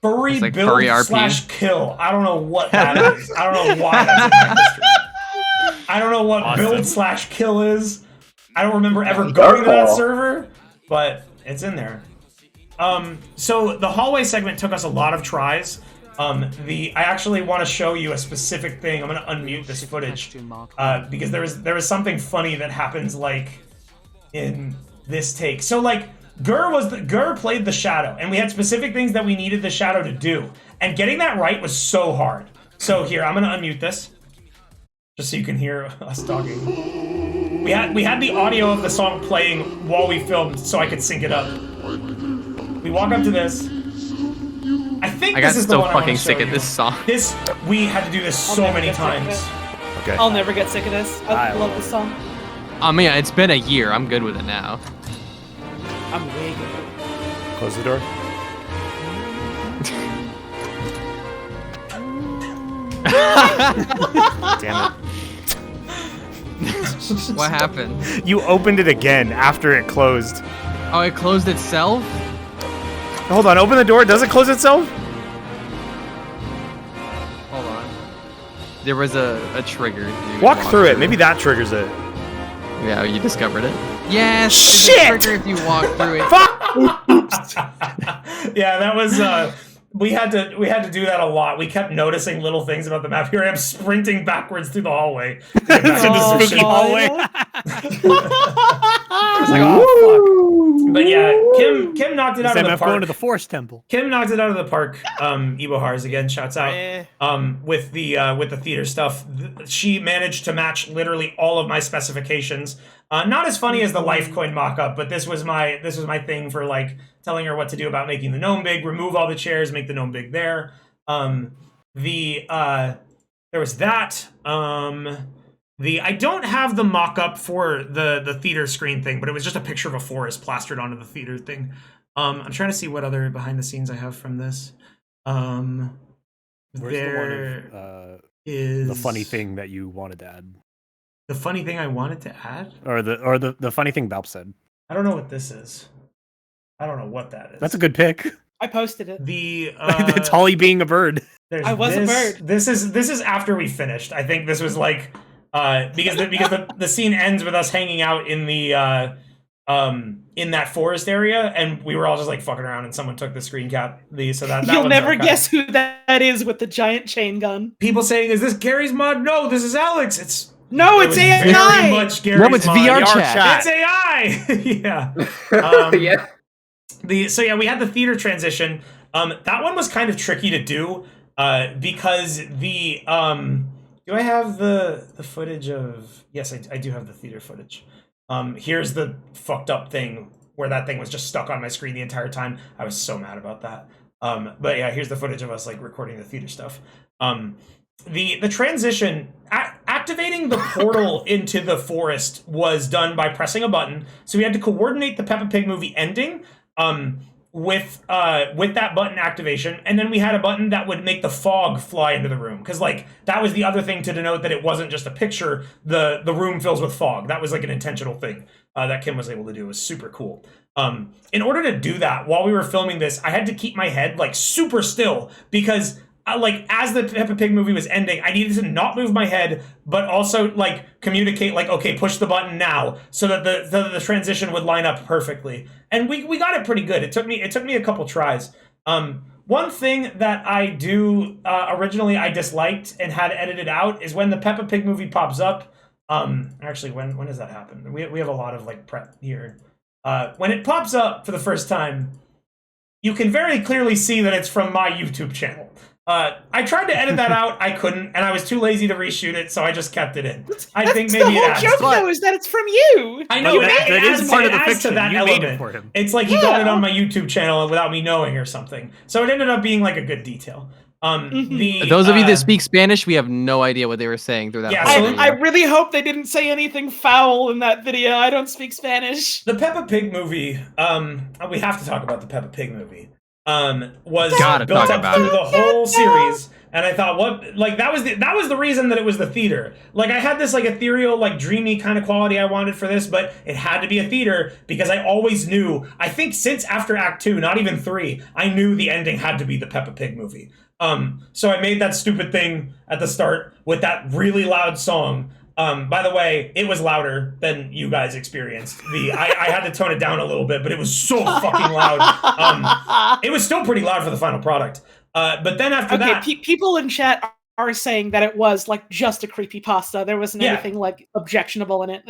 Furry like Build Furry RP. /Kill. I don't know what that is. I don't know why that's in my history. I don't know what Awesome. Build /Kill is. I don't remember ever going to that server, but it's in there. So the hallway segment took us a lot of tries. I actually want to show you a specific thing. I'm going to unmute this footage because there was something funny that happens like in this take. So like Gur played the shadow, and we had specific things that we needed the shadow to do, and getting that right was so hard. So here, I'm going to unmute this just so you can hear us talking. We had the audio of the song playing while we filmed, so I could sync it up. We walk up to this. I think this is the one I want to show sick you. of this song. We had to do this so many times. Okay. I'll never get sick of this. I love this song. I mean, it's been a year. I'm good with it now. I'm way good. Close the door. Damn it. What happened? You opened it again after it closed. Oh, it closed itself? Hold on, open the door. Does it close itself? Hold on. There was a trigger. Walk through it. Maybe that triggers it. Yeah, you discovered it. Yes! Shit! There's a trigger if you walk through it. Yeah, that was we had to do that a lot. We kept noticing little things about the map. Here I am sprinting backwards through the hallway. To get back to the spooky hallway. It's like, oh fuck. But yeah, Kim knocked it out of the MF park. going to the Force Temple. Kim knocked it out of the park. Ibohars again, shouts out. With the theater stuff, she managed to match literally all of my specifications. Not as funny as the Lifecoin mock-up, but this was my thing for like telling her what to do about making the gnome big, remove all the chairs, make the gnome big there. There was that. I don't have the mock-up for the theater screen thing, but it was just a picture of a forest plastered onto the theater thing. I'm trying to see what other behind the scenes I have from this. Where's the one of is the funny thing that you wanted to add? The funny thing I wanted to add? Or the funny thing Balp said. I don't know what this is. I don't know what that is. That's a good pick. I posted it. It's Holly being a bird. I was a bird. This is after we finished. I think this was like because the scene ends with us hanging out in the in that forest area, and we were all just like fucking around, and someone took the screen cap. You'll never guess who that is with the giant chain gun. People saying, "Is this Gary's mod?" No, this is Alex. It's AI. Very much Gary's No, it's mod. VR chat. It's AI. Yeah. Yeah. So we had the theater transition. That one was kind of tricky to do because do I have the footage of? Yes, I do have the theater footage. Here's the fucked up thing where that thing was just stuck on my screen the entire time. I was so mad about that. But yeah, here's the footage of us like recording the theater stuff. The transition, activating the portal into the forest was done by pressing a button. So we had to coordinate the Peppa Pig movie ending with that button activation, and then we had a button that would make the fog fly into the room, because like that was the other thing to denote that it wasn't just a picture. The room fills with fog. That was like an intentional thing that Kim was able to do. It was super cool. In order to do that while we were filming this, I had to keep my head like super still, because like as the Peppa Pig movie was ending, I needed to not move my head, but also like communicate like, okay, push the button now, so that the transition would line up perfectly. And we got it pretty good. It took me a couple tries. One thing that I do originally I disliked and had edited out is when the Peppa Pig movie pops up. Actually, when does that happen? We have a lot of like prep here. When it pops up for the first time, you can very clearly see that it's from my YouTube channel. I tried to edit that out, I couldn't, and I was too lazy to reshoot it, so I just kept it in. I think maybe the whole joke, though, is that it's from you. I know, that is part of the fiction. To that you element. made it for him. It's like he got it on my YouTube channel without me knowing or something. So it ended up being like a good detail. Those of you that speak Spanish, we have no idea what they were saying through that. Yeah, whole so video. I really hope they didn't say anything foul in that video. I don't speak Spanish. The Peppa Pig movie, we have to talk about the Peppa Pig movie. Was Gotta built talk up about through it. the whole series, and I thought, what, like that was the reason that it was the theater. Like I had this like ethereal, like dreamy kind of quality I wanted for this, but it had to be a theater because I always knew. I think since after Act 2, not even 3, I knew the ending had to be the Peppa Pig movie. So I made that stupid thing at the start with that really loud song. By the way, it was louder than you guys experienced. I had to tone it down a little bit, but it was so fucking loud. It was still pretty loud for the final product. But then after that, people in chat are saying that it was like just a creepypasta. There wasn't anything like objectionable in it.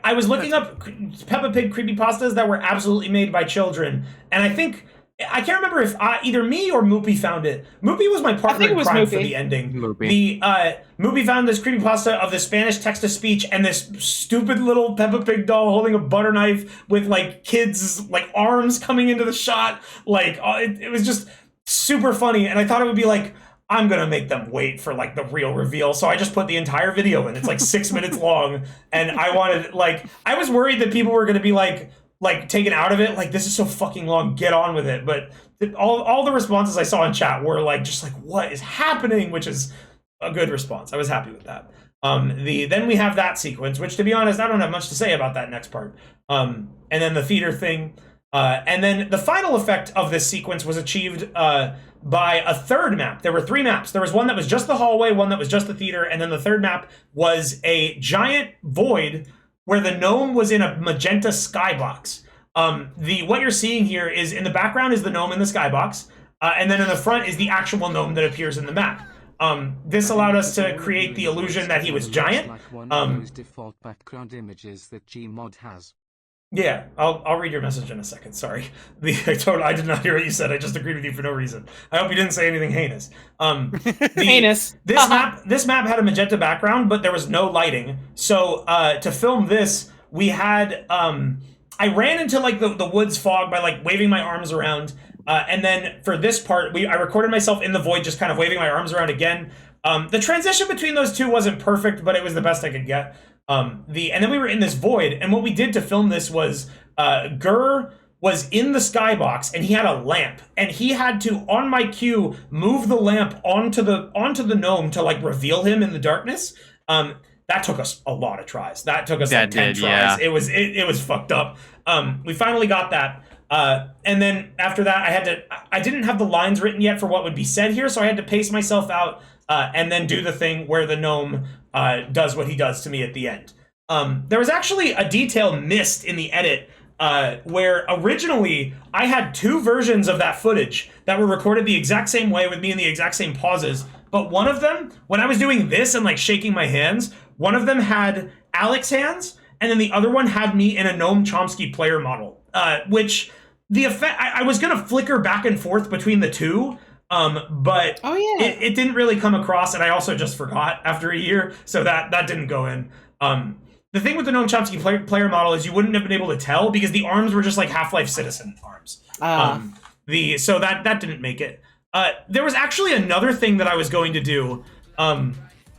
I was looking up Peppa Pig creepypastas that were absolutely made by children, and I can't remember if either me or Moopy found it. Moopy was my partner in crime for the ending. Moopy found this creepypasta of the Spanish text-to-speech and this stupid little Peppa Pig doll holding a butter knife with like kids' like arms coming into the shot. Like it was just super funny, and I thought it would be like, I'm gonna make them wait for like the real reveal, so I just put the entire video in. It's like 6 minutes long, and I was worried that people were gonna be like taken out of it, like this is so fucking long, get on with it. But all the responses I saw in chat were like just like, what is happening, which is a good response. I was happy with that. Then we have that sequence, which to be honest, I don't have much to say about that next part. And then the theater thing, and then the final effect of this sequence was achieved by a third map. There were 3 maps. There was one that was just the hallway, one that was just the theater, and then the third map was a giant void where the gnome was in a magenta skybox. What you're seeing here is in the background is the gnome in the skybox, and then in the front is the actual gnome that appears in the map. This allowed us to create the illusion that he was giant. Default background images that Gmod has. Yeah, I'll read your message in a second. Sorry, I did not hear what you said. I just agreed with you for no reason. I hope you didn't say anything heinous. Heinous. This map had a magenta background, but there was no lighting. So to film this, we had I ran into like the woods fog by like waving my arms around, and then for this part, I recorded myself in the void, just kind of waving my arms around again. The transition between those two wasn't perfect, but it was the best I could get. And then we were in this void, and what we did to film this was Gurr was in the skybox and he had a lamp, and he had to, on my cue, move the lamp onto the gnome to like reveal him in the darkness. That took us a lot of tries. That took us like 10 tries. Yeah. It was fucked up. We finally got that. And then after that, I didn't have the lines written yet for what would be said here, so I had to pace myself out and then do the thing where the gnome does what he does to me at the end. There was actually a detail missed in the edit where originally I had 2 versions of that footage that were recorded the exact same way with me in the exact same pauses, but one of them, when I was doing this and like shaking my hands, one of them had Alyx hands, and then the other one had me in a Noam Chomsky player model, which the effect, I was gonna flicker back and forth between the two, but it didn't really come across, and I also just forgot after a year, so that didn't go in. The thing with the Noam Chomsky player model is you wouldn't have been able to tell because the arms were just like Half-Life Citizen arms. So that didn't make it. There was actually another thing that I was going to do.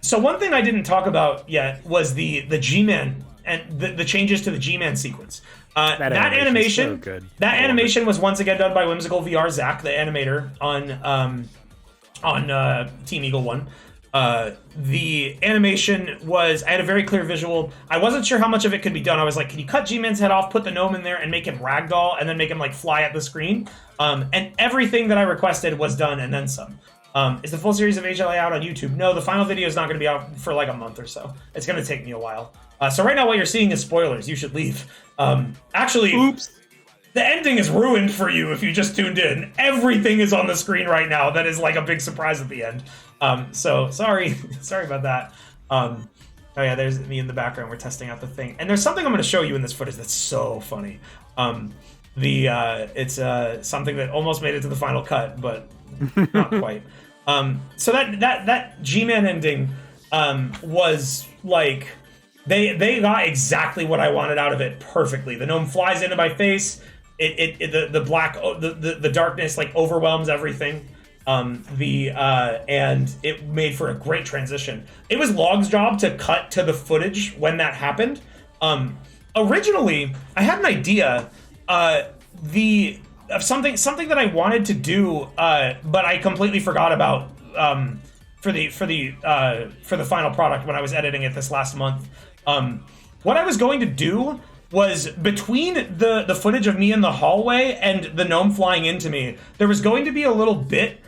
So one thing I didn't talk about yet was the G-Man and the changes to the G-Man sequence. That animation, so good. That animation was once again done by Whimsical VR Zach, the animator on Team Eagle 1. The animation was, I had a very clear visual. I wasn't sure how much of it could be done. I was like, can you cut G-Man's head off, put the gnome in there, and make him ragdoll, and then make him like fly at the screen? And everything that I requested was done, and then some. Is the full series of HLA out on YouTube? No, the final video is not going to be out for like a month or so. It's going to take me a while. So right now what you're seeing is spoilers. You should leave. Actually, oops. The ending is ruined for you if you just tuned in. Everything is on the screen right now. That is like a big surprise at the end. So sorry. Sorry about that. Oh yeah, there's me in the background. We're testing out the thing, and there's something I'm going to show you in this footage that's so funny. It's something that almost made it to the final cut, but not quite. So that G-Man ending was like they got exactly what I wanted out of it perfectly. The gnome flies into my face. The darkness like overwhelms everything. And it made for a great transition. It was Log's job to cut to the footage when that happened. Originally, I had an idea of something that I wanted to do, but I completely forgot about for the final product when I was editing it this last month. What I was going to do was between the footage of me in the hallway and the gnome flying into me, there was going to be a little bit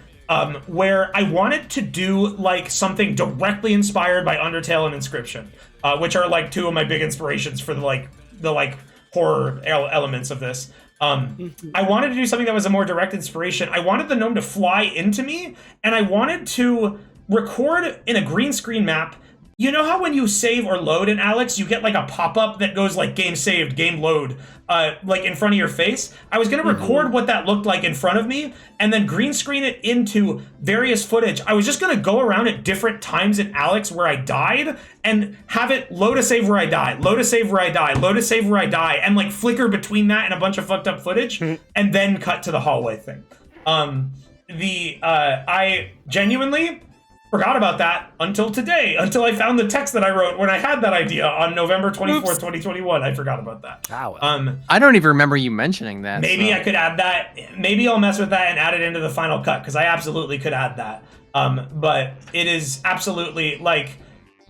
where I wanted to do like something directly inspired by Undertale and Inscription, which are like two of my big inspirations for the horror elements of this. I wanted to do something that was a more direct inspiration. I wanted the gnome to fly into me, and I wanted to record in a green screen map. You know how when you save or load in Alyx, you get like a pop-up that goes like game saved, game load, like in front of your face? I was going to record what that looked like in front of me and then green screen it into various footage. I was just going to go around at different times in Alyx where I died and have it load a save where I die, load a save where I die, load a save where I die, and like flicker between that and a bunch of fucked up footage and then cut to the hallway thing. I genuinely forgot about that until today, until I found the text that I wrote when I had that idea on November 24th, 2021. I forgot about that. I don't even remember you mentioning that. Maybe I could add that. Maybe I'll mess with that and add it into the final cut, because I absolutely could add that. But it is absolutely like,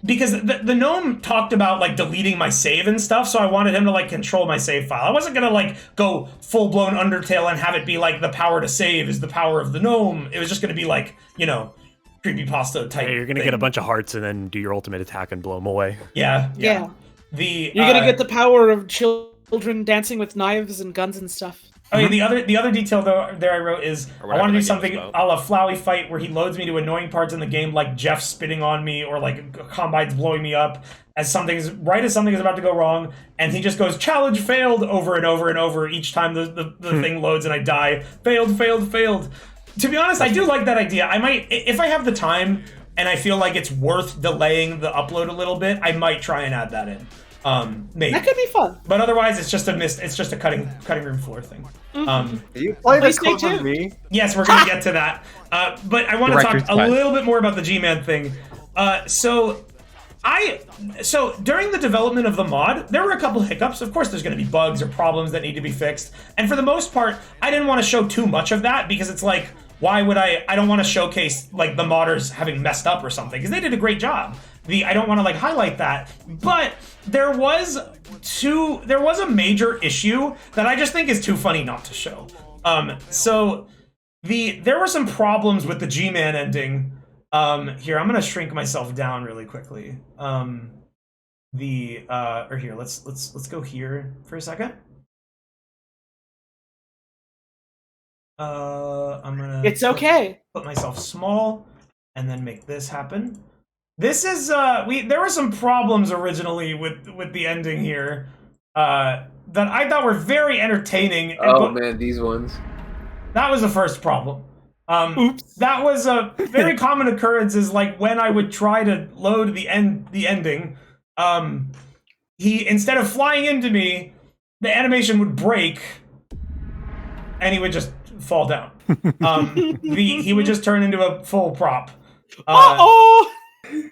because the gnome talked about like deleting my save and stuff, so I wanted him to like control my save file. I wasn't gonna like go full-blown Undertale and have it be like the power to save is the power of the gnome. It was just gonna be like, you know, creepypasta type. Yeah, you're gonna thing. get a bunch of hearts and then do your ultimate attack and blow them away. Yeah. You're gonna get the power of children dancing with knives and guns and stuff. Oh yeah, the other detail there I wrote is I want to do something a la Flowey Fight where he loads me to annoying parts in the game, like Jeff spitting on me or like Combines blowing me up as something is about to go wrong, and he just goes challenge failed over and over and over each time the thing loads and I die. Failed. To be honest, I do like that idea. I might, if I have the time and I feel like it's worth delaying the upload a little bit, I might try and add that in. Maybe that could be fun. But otherwise, it's just a cutting room floor thing. You play this clip with me? Yes, we're gonna get to that. But I want to talk a little bit more about the G-Man thing. So during the development of the mod, there were a couple hiccups. Of course, there's going to be bugs or problems that need to be fixed. And for the most part, I didn't want to show too much of that because it's like, why would I don't want to showcase like the modders having messed up or something because they did a great job. I don't want to like highlight that. But there was a major issue that I just think is too funny not to show. There were some problems with the G-Man ending. Here, I'm gonna shrink myself down really quickly. Let's go here for a second. I'm gonna. It's okay. Put myself small, and then make this happen. This is there were some problems originally with the ending here, that I thought were very entertaining. Man, these ones. That was the first problem. Oops. That was a very common occurrence is like when I would try to load the ending, he instead of flying into me, the animation would break and he would just fall down. He would just turn into a full prop.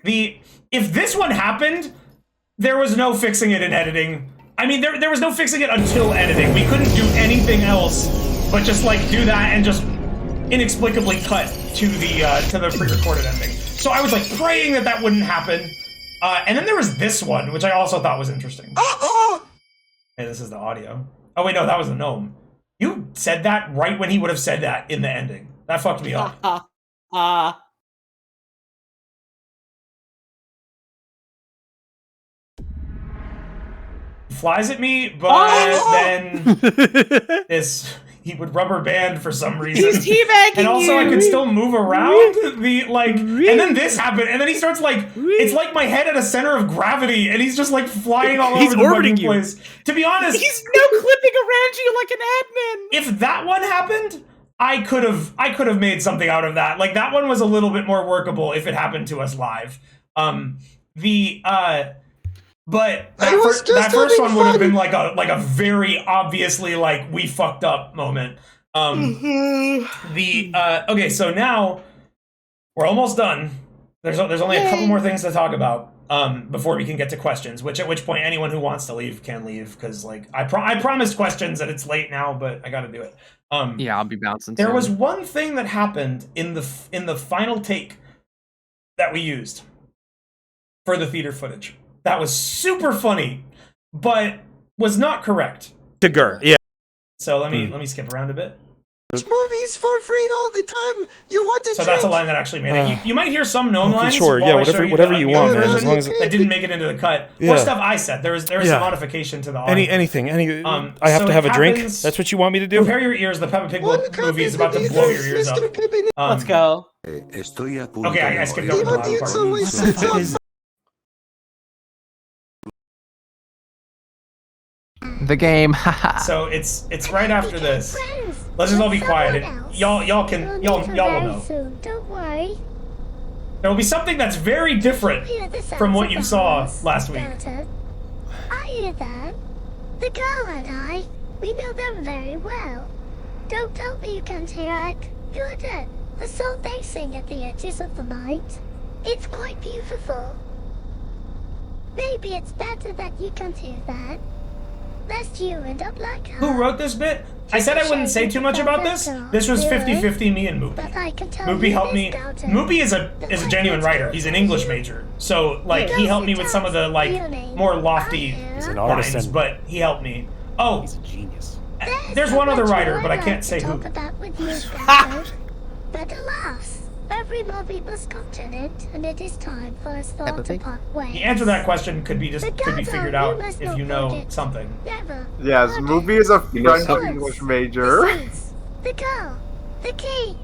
If this one happened, there was no fixing it in editing. I mean, there was no fixing it until editing. We couldn't do anything else but just like do that and just inexplicably cut to the pre-recorded ending. So I was like praying that wouldn't happen. And then there was this one, which I also thought was interesting. Hey, this is the audio. Oh wait, no, that was the gnome. You said that right when he would have said that in the ending. That fucked me up. Flies at me, but then he would rubber band for some reason. He's teabagging and also I you. could still move around and then this happened, and then he starts like it's like my head at a center of gravity, and he's just like flying all over the fucking place. To be honest, he's no clipping around you like an admin. If that one happened, I could have made something out of that. Like that one was a little bit more workable if it happened to us live. But that first one would have been like a very obviously like we fucked up moment. Okay, so now we're almost done. There's only a couple more things to talk about before we can get to questions. At which point anyone who wants to leave can leave, because like I promised questions and it's late now, but I got to do it. Yeah, I'll be bouncing. There was one thing that happened in the final take that we used for the theater footage that was super funny, but was not correct. Yeah. So let me skip around a bit. Movies for free all the time. You want to? So that's a line that actually made it. You might hear some gnome lines. Sure, while yeah, I show whatever you want, man. version As long as that didn't make it into the cut. Yeah. Or stuff I said. There was some modification to the audio. Anything. I have so to have it a drink. happens- That's what you want me to do? Prepare your ears. The Peppa Pig movie is about to blow your ears up. Let's go. Okay, I skipped over the loud part. The game. So it's right after this. Let's just all be quiet. And y'all will know. Soon, don't worry. There will be something that's very different from what you saw last week. I hear that. The girl and I, we know them very well. Don't tell me you can't hear it. Good. The song they sing at the edges of the night. It's quite beautiful. Maybe it's better that you can't hear that. Lest you end up like her. Who wrote this bit? I said I wouldn't say too much about this. This was 50-50 me and Moopy. Moopy helped me. Moopy is a genuine writer. He's an English major. So like he helped me with some of the like more lofty lines, but he helped me. Oh, he's a genius. There's one other writer, but I can't say who. But alas, every movie must come to an end, and it is time for us all to part ways. The answer to that question could be figured out if you know something. Yes, movie is a French English major. The girl, the key.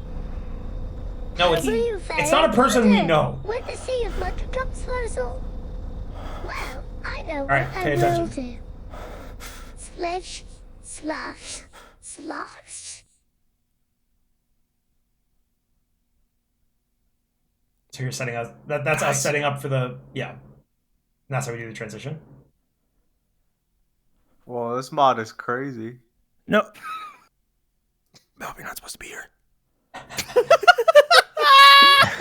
No, it's not a person we know. When the sea of mud becomes frozen. Well, I know Alright, what pay I will attention. do. Splish, slash, slosh. So you're setting up. That's us setting up for the And that's how we do the transition. Well, this mod is crazy. No. Mel, you're not supposed to be here.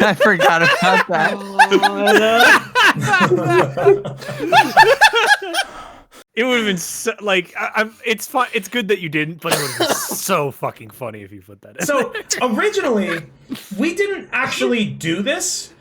I forgot about that. It would have been so, like it's fun. It's good that you didn't, but it would have been so fucking funny if you put that in. So originally, we didn't actually do this.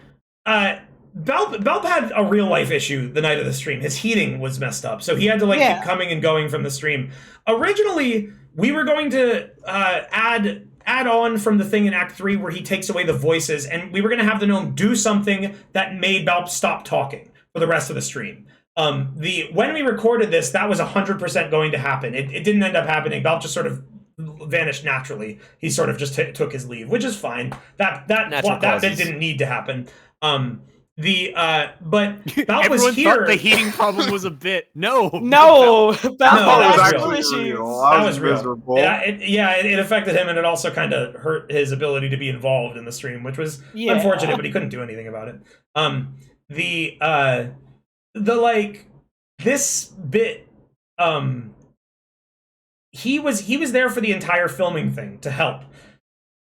Belp had a real life issue the night of the stream. His heating was messed up, so he had to keep coming and going from the stream. Originally, we were going to add on from the thing in Act 3 where he takes away the voices, and we were going to have the gnome do something that made Belp stop talking for the rest of the stream. When we recorded this, that was 100% going to happen. It didn't end up happening. Belp just sort of vanished naturally. He sort of just took his leave, which is fine. That bit didn't need to happen. But Belp was Everyone here. thought the heating problem was a bit. No, Belp was actually actually issues. real. That I was was real. miserable. It affected him, and it also kind of hurt his ability to be involved in the stream, which was unfortunate, but he couldn't do anything about it. This bit, he was there for the entire filming thing to help,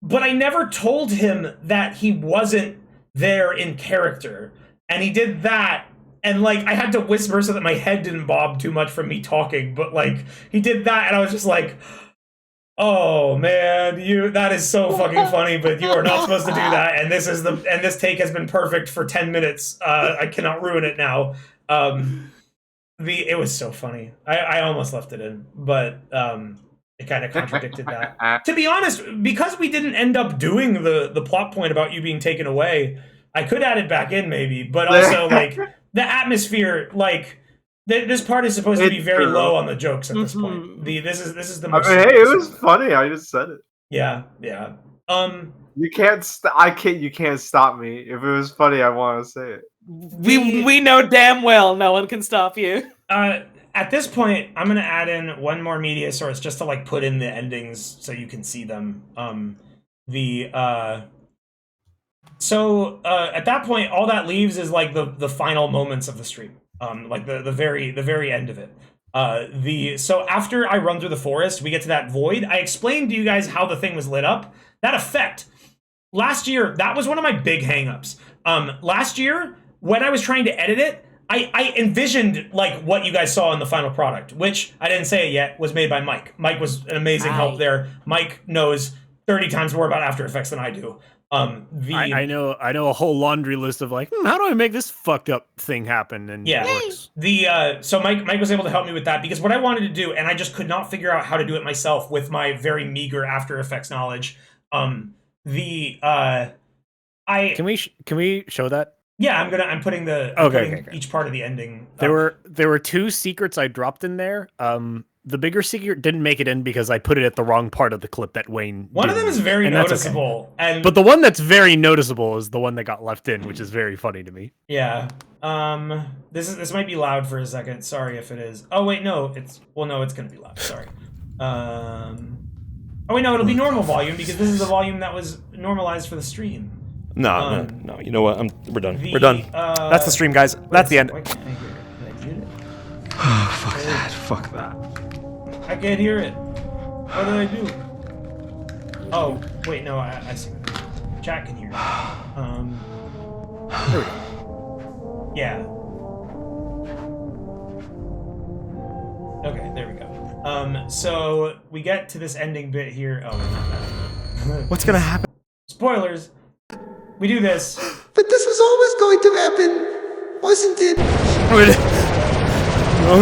but I never told him that he wasn't there in character, and he did that, and I had to whisper so that my head didn't bob too much from me talking, but he did that, and I was just like, oh man, that is so fucking funny, but you are not supposed to do that, and this take has been perfect for 10 minutes. I cannot ruin it now. It was so funny. I almost left it in, but it kind of contradicted that. To be honest, because we didn't end up doing the plot point about you being taken away, I could add it back in maybe, but also the atmosphere, This part is supposed to be very true. low on the jokes at this point. This is the most. I mean, hey, it was funny. I just said it. Yeah. You can't. You can't stop me. If it was funny, I want to say it. We know damn well no one can stop you. At this point, I'm gonna add in one more media source just to like put in the endings so you can see them. So at that point, all that leaves is like the final moments of the stream, like the very end of it. So after I run through the forest, we get to that void. I explained to you guys how the thing was lit up. That effect last year, that was one of my big hangups. Last year, when I was trying to edit it, I envisioned like what you guys saw in the final product, which I didn't say it yet, was made by Mike. Mike was an amazing help there. Mike knows 30 times more about After Effects than I do. I know a whole laundry list of like, how do I make this fucked up thing happen? And yeah, it works. So Mike was able to help me with that because what I wanted to do, and I just could not figure out how to do it myself with my very meager After Effects knowledge. Can we show that? Yeah, I'm putting each part of the ending. There were two secrets I dropped in there. The bigger secret didn't make it in because I put it at the wrong part of the clip that Wayne. One of them is very noticeable, but the one that's very noticeable is the one that got left in, which is very funny to me. Yeah. This might be loud for a second. Sorry if it is. Oh wait, no, it's gonna be loud. Sorry. Oh wait, no, it'll be normal volume because this is the volume that was normalized for the stream. No. You know what? We're done. We're done. That's the stream, guys. That's the end. Why can't I hear it? Can I mute it? Fuck that. Fuck that. I can't hear it. What did I do? Oh, wait, no, I see. Chat can hear it. Here we go. Yeah. Okay, there we go. So we get to this ending bit here. Oh, what's gonna happen? Spoilers. We do this. But this was always going to happen, wasn't it? No,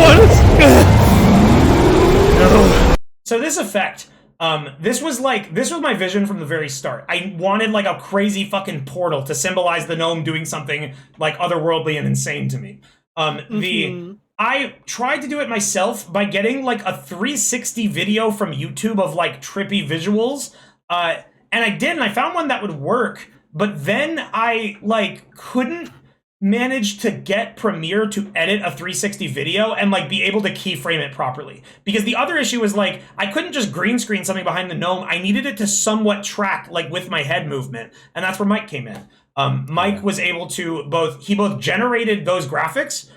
what? So this effect, this was my vision from the very start. I wanted like a crazy fucking portal to symbolize the gnome doing something like otherworldly and insane to me. I tried to do it myself by getting like a 360 video from YouTube of like trippy visuals, and I did, and I found one that would work, but then I like couldn't manage to get Premiere to edit a 360 video and like be able to keyframe it properly. Because the other issue was like, I couldn't just green screen something behind the gnome. I needed it to somewhat track like with my head movement. And that's where Mike came in. Mike was able to both generated those graphics.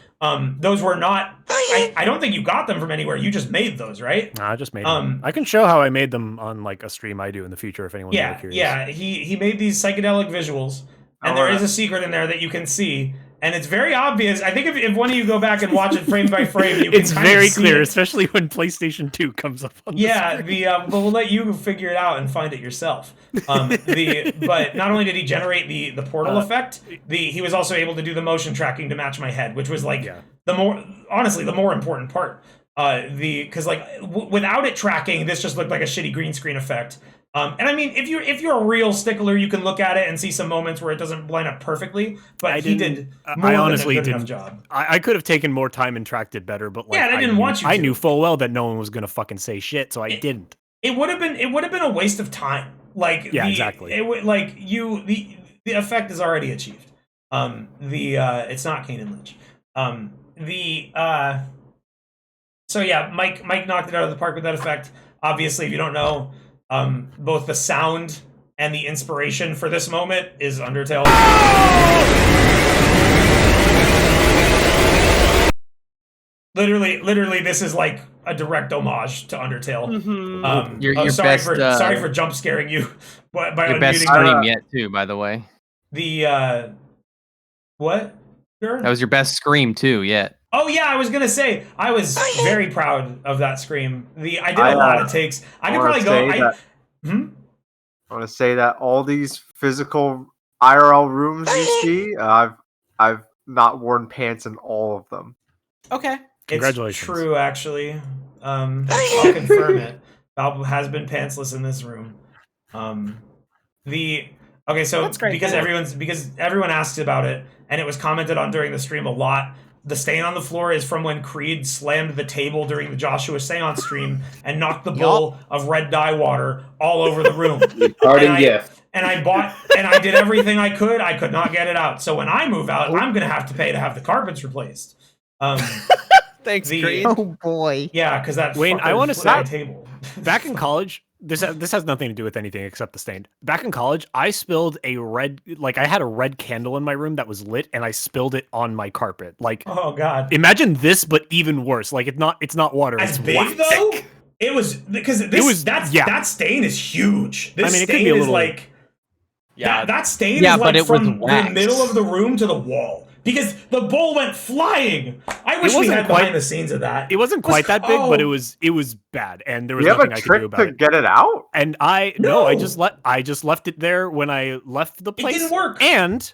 Those were not, I don't think you got them from anywhere. You just made those, right? No, I just made them. I can show how I made them on like a stream I do in the future if anyone's really curious. Yeah, he made these psychedelic visuals. And there is a secret in there that you can see. And it's very obvious. I think if one of you go back and watch it frame by frame, you can it's very clear, especially when PlayStation 2 comes up on the screen. But we'll let you figure it out and find it yourself. But not only did he generate the portal effect, he was also able to do the motion tracking to match my head, which was like the more important part. Because without it tracking, this just looked like a shitty green screen effect. And I mean, if you're a real stickler, you can look at it and see some moments where it doesn't line up perfectly. But he did more than a good enough job. I could have taken more time and tracked it better, but like, I didn't want you to. I knew full well that no one was gonna fucking say shit, so I didn't. It would have been a waste of time. Exactly. It would the effect is already achieved. It's not Kane and Lynch. So yeah, Mike knocked it out of the park with that effect. Obviously, if you don't know, both the sound and the inspiration for this moment is Undertale. Literally, this is like a direct homage to Undertale. Sorry for jump scaring you by your best scream yet, too. By the way, what? Sure? That was your best scream too yet. Oh yeah, I was gonna say I was very proud of that scream. I did a lot of takes. I could probably go. I want to say that all these physical IRL rooms you see, I've not worn pants in all of them. Okay, congratulations. It's true, actually. I'll confirm it. Val has been pantsless in this room. So because everyone asked about it and it was commented on during the stream a lot. the stain on the floor is from when Creed slammed the table during the Joshua Seance stream and knocked the bowl of red dye water all over the room. Parting gift. And I did everything I could. I could not get it out. So when I move out, I'm going to have to pay to have the carpets replaced. Thanks, Creed. Oh boy. Yeah, because that Wayne, I want to say, table. back in college, this has nothing to do with anything except the stain. Back in college, I spilled I had a red candle in my room that was lit, and I spilled it on my carpet. Like, oh god, imagine this, but even worse. Like, it's not water. As it's big wax. though. It was because that stain is huge. This it could stain be a is little, like that stain is but like it from was the wax. middle of the room to the wall. Because the bowl went flying. I wish we had behind the scenes of that. It wasn't quite that big, but it was bad, and there was you have nothing a I could trick do about to it. get it out? And I just left it there when I left the place. It didn't work. And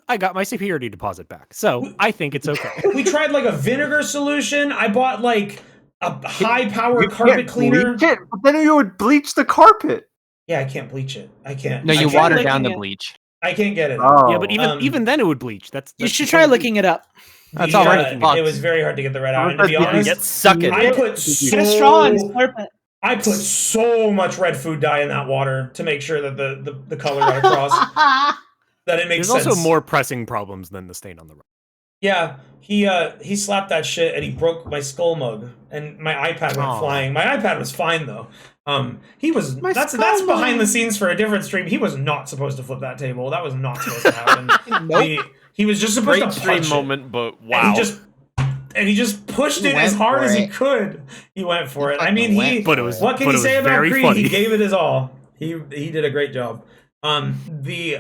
I got my security deposit back. So I think it's okay. We tried like a vinegar solution. I bought like a high-powered carpet cleaner. Bleach it, but then you would bleach the carpet. Yeah, I can't bleach it. I can't. No, you water down the bleach. I can't get it. Oh. Yeah, but even then it would bleach. You should try licking it up. That's all right. It was very hard to get the red out. And to be honest, suck it. I put Get a straw and slurp it. I put so much red food dye in that water to make sure that the color got across. That it makes There's sense. also more pressing problems than the stain on the rock. Yeah, he slapped that shit and he broke my skull mug and my iPad went flying. My iPad was fine though. That's behind the scenes for a different stream. He was not supposed to flip that table. That was not supposed to happen. Nope. He was just supposed Great to stream punch moment, but it. wow. And he just pushed it as hard as he could. He went for it. I mean, what can you say about Creed? Funny. He gave it his all. He did a great job. These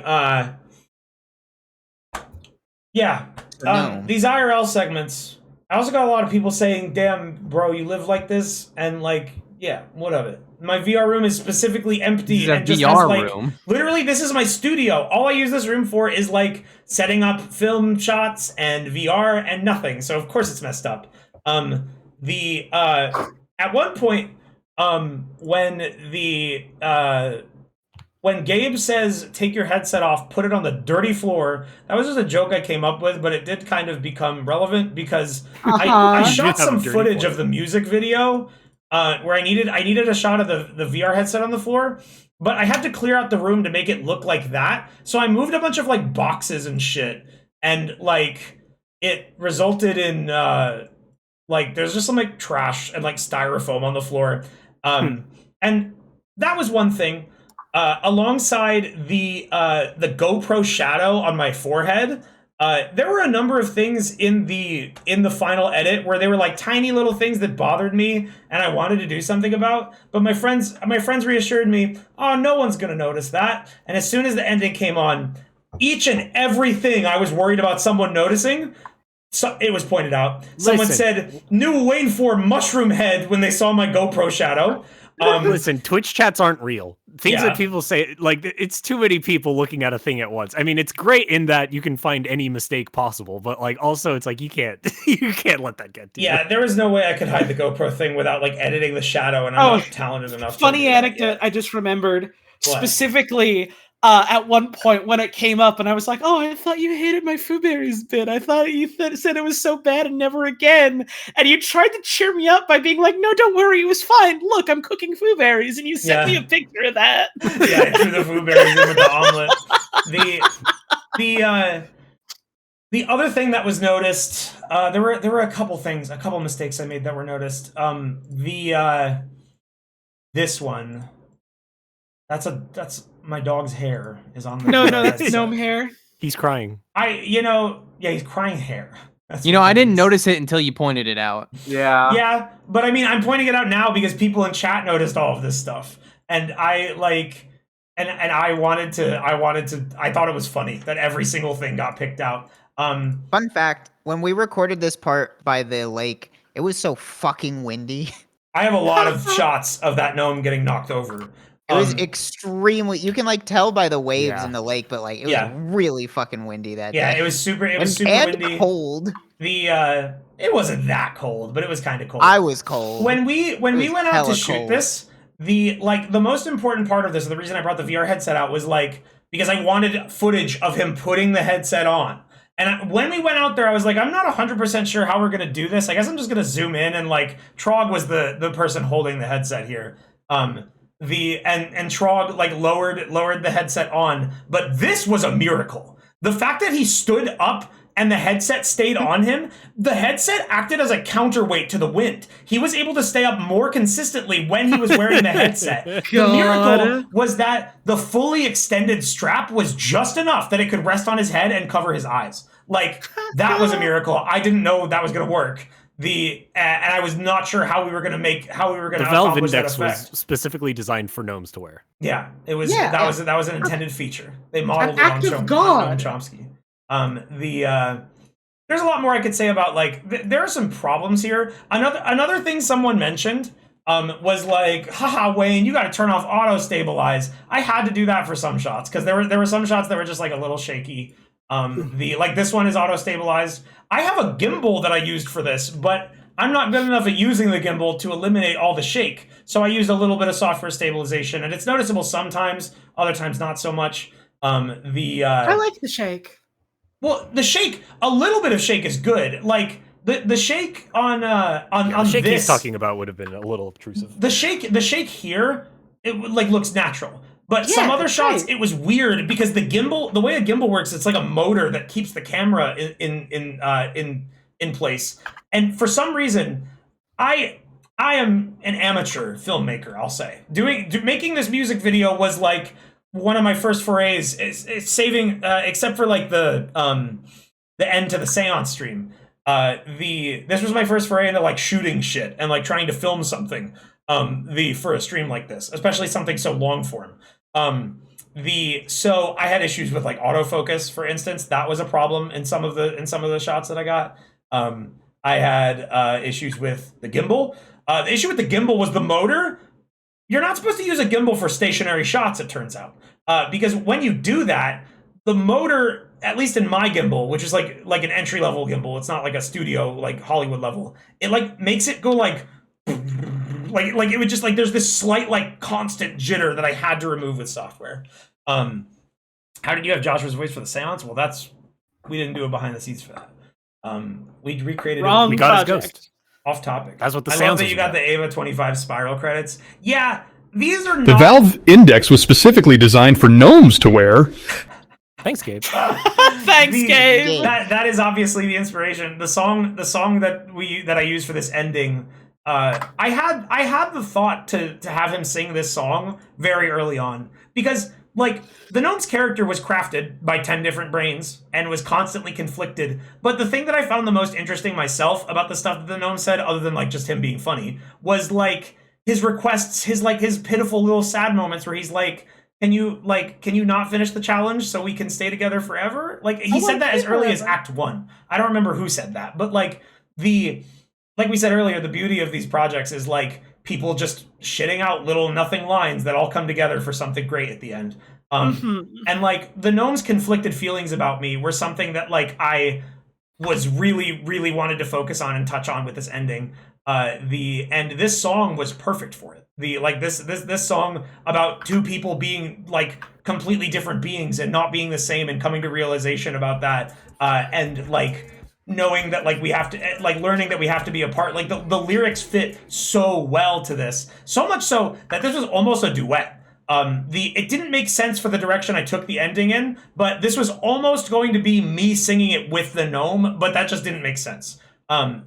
IRL segments. I also got a lot of people saying, "Damn, bro, you live like this," and like, yeah, what of it? My VR room is specifically empty and just has like literally this is my studio. All I use this room for is like setting up film shots and VR and nothing. So of course it's messed up. At one point, when Gabe says take your headset off, put it on the dirty floor, that was just a joke I came up with, but it did kind of become relevant because I shot some footage of the music video. Where I needed a shot of the VR headset on the floor, but I had to clear out the room to make it look like that. So I moved a bunch of like boxes and shit, and like it resulted in like there's just some like trash and like styrofoam on the floor, and that was one thing. Alongside the GoPro shadow on my forehead. There were a number of things in the final edit where they were like tiny little things that bothered me and I wanted to do something about, but my friends reassured me, oh, no one's gonna notice that. And as soon as the ending came on, each and everything I was worried about someone noticing, so it was pointed out. Someone said, new Wayne 4 mushroom head when they saw my GoPro shadow. Listen, Twitch chats aren't real. Things that people say, like, it's too many people looking at a thing at once. I mean, it's great in that you can find any mistake possible, but like also it's like you can't let that get to you. Yeah, there was no way I could hide the GoPro thing without like editing the shadow, and I'm not talented enough. Funny anecdote I just remembered. What? Specifically, at one point when it came up, and I was like, "Oh, I thought you hated my Fooberries bit. I thought you said it was so bad and never again." And you tried to cheer me up by being like, "No, don't worry, it was fine. Look, I'm cooking Fooberries," and you sent me a picture of that. Yeah, I threw the Fooberries in with the omelet. The other thing that was noticed, there were a couple mistakes I made that were noticed. This one, that's my dog's hair is on the No, that's gnome hair. He's crying. He's crying hair. I didn't notice it until you pointed it out. Yeah, but I mean, I'm pointing it out now because people in chat noticed all of this stuff, and I thought it was funny that every single thing got picked out. Fun fact: when we recorded this part by the lake, it was so fucking windy. I have a lot of shots of that gnome getting knocked over. It was extremely. You can like tell by the waves in the lake, but like it was really fucking windy that day. Yeah, it was super. It was super windy. Cold. It wasn't that cold, but it was kind of cold. I was cold. When we went out to shoot this, the most important part of this, the reason I brought the VR headset out was like because I wanted footage of him putting the headset on. And when we went out there, I was like, I'm not 100% sure how we're gonna do this. I guess I'm just gonna zoom in, and like Trog was the person holding the headset here. And Trog like lowered the headset on, but this was a miracle. The fact that he stood up and the headset stayed on him, the headset acted as a counterweight to the wind. He was able to stay up more consistently when he was wearing the headset. The miracle was that the fully extended strap was just enough that it could rest on his head and cover his eyes. Like, that was a miracle. I didn't know that was going to work. And I was not sure how we were going to The Valve Index was specifically designed for gnomes to wear. Yeah, it was. That was an intended feature. They modeled it on Chomsky. There's a lot more I could say about, like, there are some problems here. Another thing someone mentioned was like, haha, Wayne, you got to turn off auto stabilize. I had to do that for some shots because there were some shots that were just like a little shaky. Like this one is auto stabilized. I have a gimbal that I used for this, but I'm not good enough at using the gimbal to eliminate all the shake. So I used a little bit of software stabilization, and it's noticeable sometimes, other times not so much. I like the shake. Well, the shake, a little bit of shake is good. Like the shake on the shake this, he's talking about would have been a little obtrusive. The shake here, it like looks natural. But some other shots, it was weird because the way a gimbal works, it's like a motor that keeps the camera in place. And for some reason, I am an amateur filmmaker, I'll say. Making this music video was like one of my first forays. It's saving, except for like the end to the seance stream. This was my first foray into like shooting shit and like trying to film something for a stream like this, especially something so long form. So I had issues with like autofocus, for instance. That was a problem in some of the shots that I got. I had issues with the gimbal. The issue with the gimbal was the motor. You're not supposed to use a gimbal for stationary shots, it turns out, because when you do that, the motor, at least in my gimbal, which is like an entry level gimbal, it's not like a studio like Hollywood level. It like makes it go like it would just like there's this slight like constant jitter that I had to remove with software. How did you have Joshua's voice for the seance? Well, we didn't do a behind the scenes for that. We recreated it. We got his ghost. Off topic. That's what the I sounds love that you got the Ava 25 spiral credits. Yeah, these are not... The Valve Index was specifically designed for gnomes to wear. Thanks, Gabe. Thanks, Gabe. That is obviously the inspiration. The song that I used for this ending. I had the thought to have him sing this song very early on because like the gnome's character was crafted by 10 different brains and was constantly conflicted. But the thing that I found the most interesting myself about the stuff that the gnome said, other than like just him being funny, was like his requests, his pitiful little sad moments where he's like, can you not finish the challenge so we can stay together forever? Like he said that as early as Act 1. I don't remember who said that, but like we said earlier, the beauty of these projects is like people just shitting out little nothing lines that all come together for something great at the end. And like the gnome's conflicted feelings about me were something that like I was really, really wanted to focus on and touch on with this ending. And this song was perfect for it. This song about two people being like completely different beings and not being the same and coming to realization about that. And like knowing that like we have to like learning that we have to be apart. Like the lyrics fit so well to this, so much so that this was almost a duet. It didn't make sense for the direction I took the ending in, but this was almost going to be me singing it with the gnome, but that just didn't make sense. So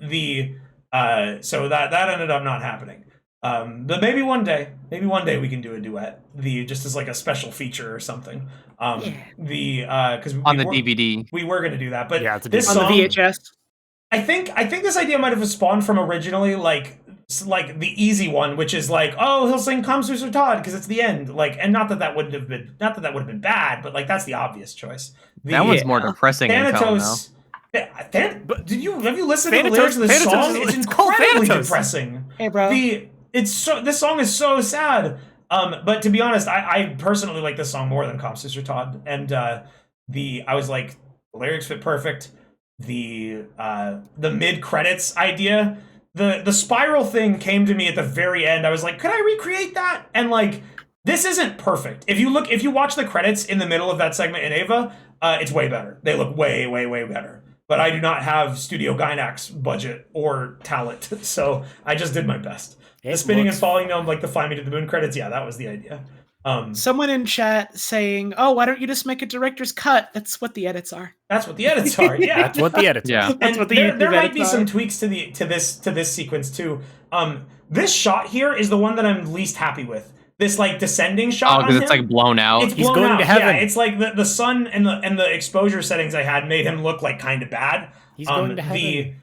that ended up not happening. But maybe one day we can do a duet. Just as like a special feature or something. Because on the DVD we were going to do that, but yeah, this on song, the VHS. I think this idea might have spawned from originally like the easy one, which is like, oh, he'll sing "Come Suser Todd" because it's the end. Like, and not that would have been bad, but like that's the obvious choice. That one's more depressing. Thanatos. Have you listened to the lyrics of this song? It's incredibly depressing. Hey, bro. This song is so sad. But to be honest, I personally like this song more than "Come Suser Todd," and I was like, the lyrics fit perfect. The mid credits idea. The spiral thing came to me at the very end. I was like, could I recreate that? And like, this isn't perfect. If you watch the credits in the middle of that segment in Ava, it's way better. They look way, way, way better. But I do not have Studio Gainax budget or talent, so I just did my best. The spinning and falling gnome, like the Fly Me to the Moon credits, yeah, that was the idea. Someone in chat saying, "Oh, why don't you just make a director's cut? That's what the edits are." That's what the edits are. Yeah, that's what the edits are. And That's what the there might edits be are. some tweaks to this sequence too. This shot here is the one that I'm least happy with. This like descending shot. Oh, because it's like blown out. It's blown out. Yeah, it's like the sun and the exposure settings I had made him look like kind of bad. He's going to heaven.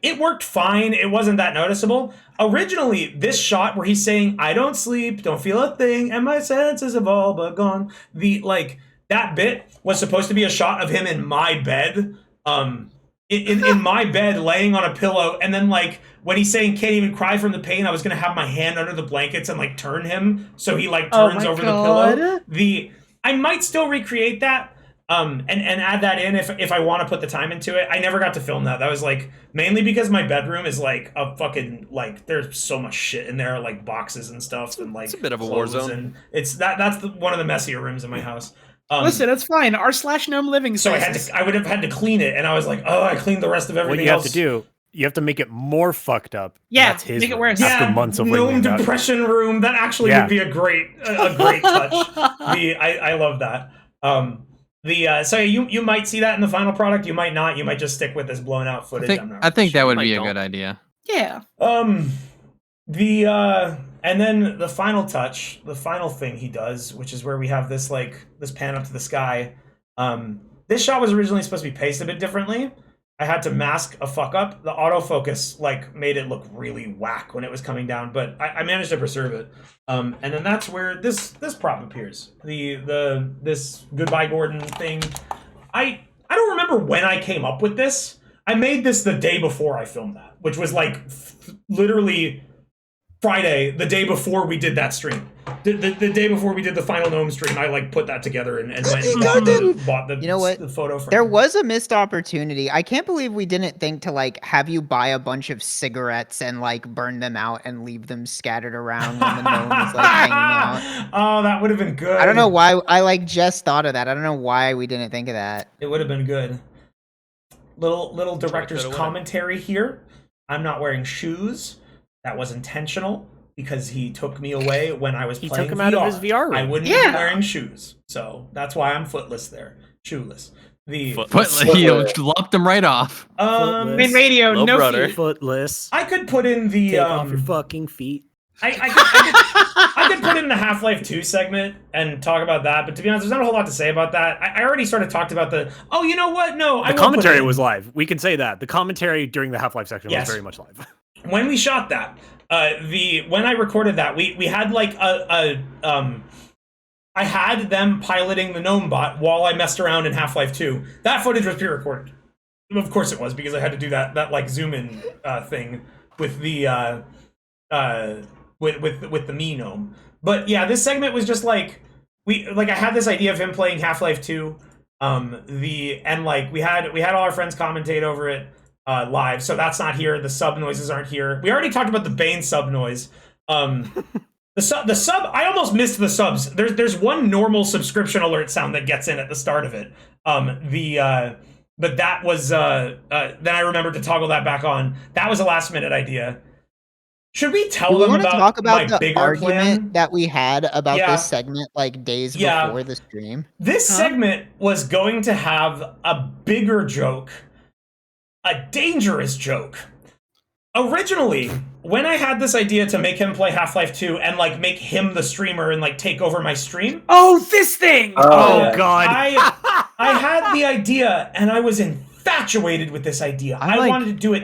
It worked fine. It wasn't that noticeable. Originally, this shot where he's saying, "I don't sleep, don't feel a thing, and my senses have all but gone." That bit was supposed to be a shot of him in my bed, in my bed, laying on a pillow, and then like when he's saying "can't even cry from the pain," I was gonna have my hand under the blankets and like turn him so he like turns over the pillow. I might still recreate that. And add that in if I want to put the time into it. I never got to film that. That was like mainly because my bedroom is like a fucking like there's so much shit in there, like boxes and stuff, and like it's a bit of a war zone. And it's that's one of the messier rooms in my house. Listen, it's fine. R/gnome living spaces. So I would have had to clean it, and I was like, oh, I cleaned the rest of everything. What you else. have to do, you have to make it more fucked up. Yeah, that's his make it room. worse. After months of gnome living depression room. That actually would be a great touch. I love that. So you might see that in the final product. You might not. You might just stick with this blown out footage. I think that would be a good idea. Yeah. And then the final touch, the final thing he does, which is where we have this this pan up to the sky. This shot was originally supposed to be paced a bit differently. I had to mask a fuck up. The autofocus made it look really whack when it was coming down, but I managed to preserve it. And then that's where this prop appears. This Goodbye Gordon thing. I don't remember when I came up with this. I made this the day before I filmed that, which was literally Friday, the day before we did that stream. The day before we did the final gnome stream, I put that together and went and bought the photo frame. There was a missed opportunity. I can't believe we didn't think to have you buy a bunch of cigarettes and burn them out and leave them scattered around when the gnome is hanging out. Oh, that would have been good. I don't know why I just thought of that. I don't know why we didn't think of that. It would have been good. Little director's commentary here. I'm not wearing shoes. That was intentional because he took me away when I was playing VR. He took him out of his VR room. I wouldn't be wearing shoes. So that's why I'm footless there. Shoeless. Footless. He lopped him right off. Main radio, Low no brother. feet. Footless. I could put in the Take off your fucking feet. I could put in the Half-Life 2 segment and talk about that, but to be honest, there's not a whole lot to say about that. I already sort of talked about the. Oh, you know what? No, the commentary was live. We can say that the commentary during the Half-Life section was very much live. When we shot that, when I recorded that, we had I had them piloting the gnome bot while I messed around in Half-Life 2. That footage was pre-recorded. Of course it was, because I had to do that zoom in thing with the with the me gnome. But yeah, this segment was just I had this idea of him playing Half-Life 2. We had all our friends commentate over it live, so that's not here. The sub noises aren't here. We already talked about the Bane sub noise. The sub, I almost missed the subs. There's one normal subscription alert sound that gets in at the start of it. But that was then I remembered to toggle that back on. That was a last minute idea. Should we tell them about talk about my the bigger argument plan? that we had about this segment days before the stream? This segment was going to have a bigger joke, a dangerous joke. Originally, when I had this idea to make him play Half-Life 2 and make him the streamer and take over my stream. Oh, this thing! Oh God! I had the idea and I was infatuated with this idea. I wanted to do it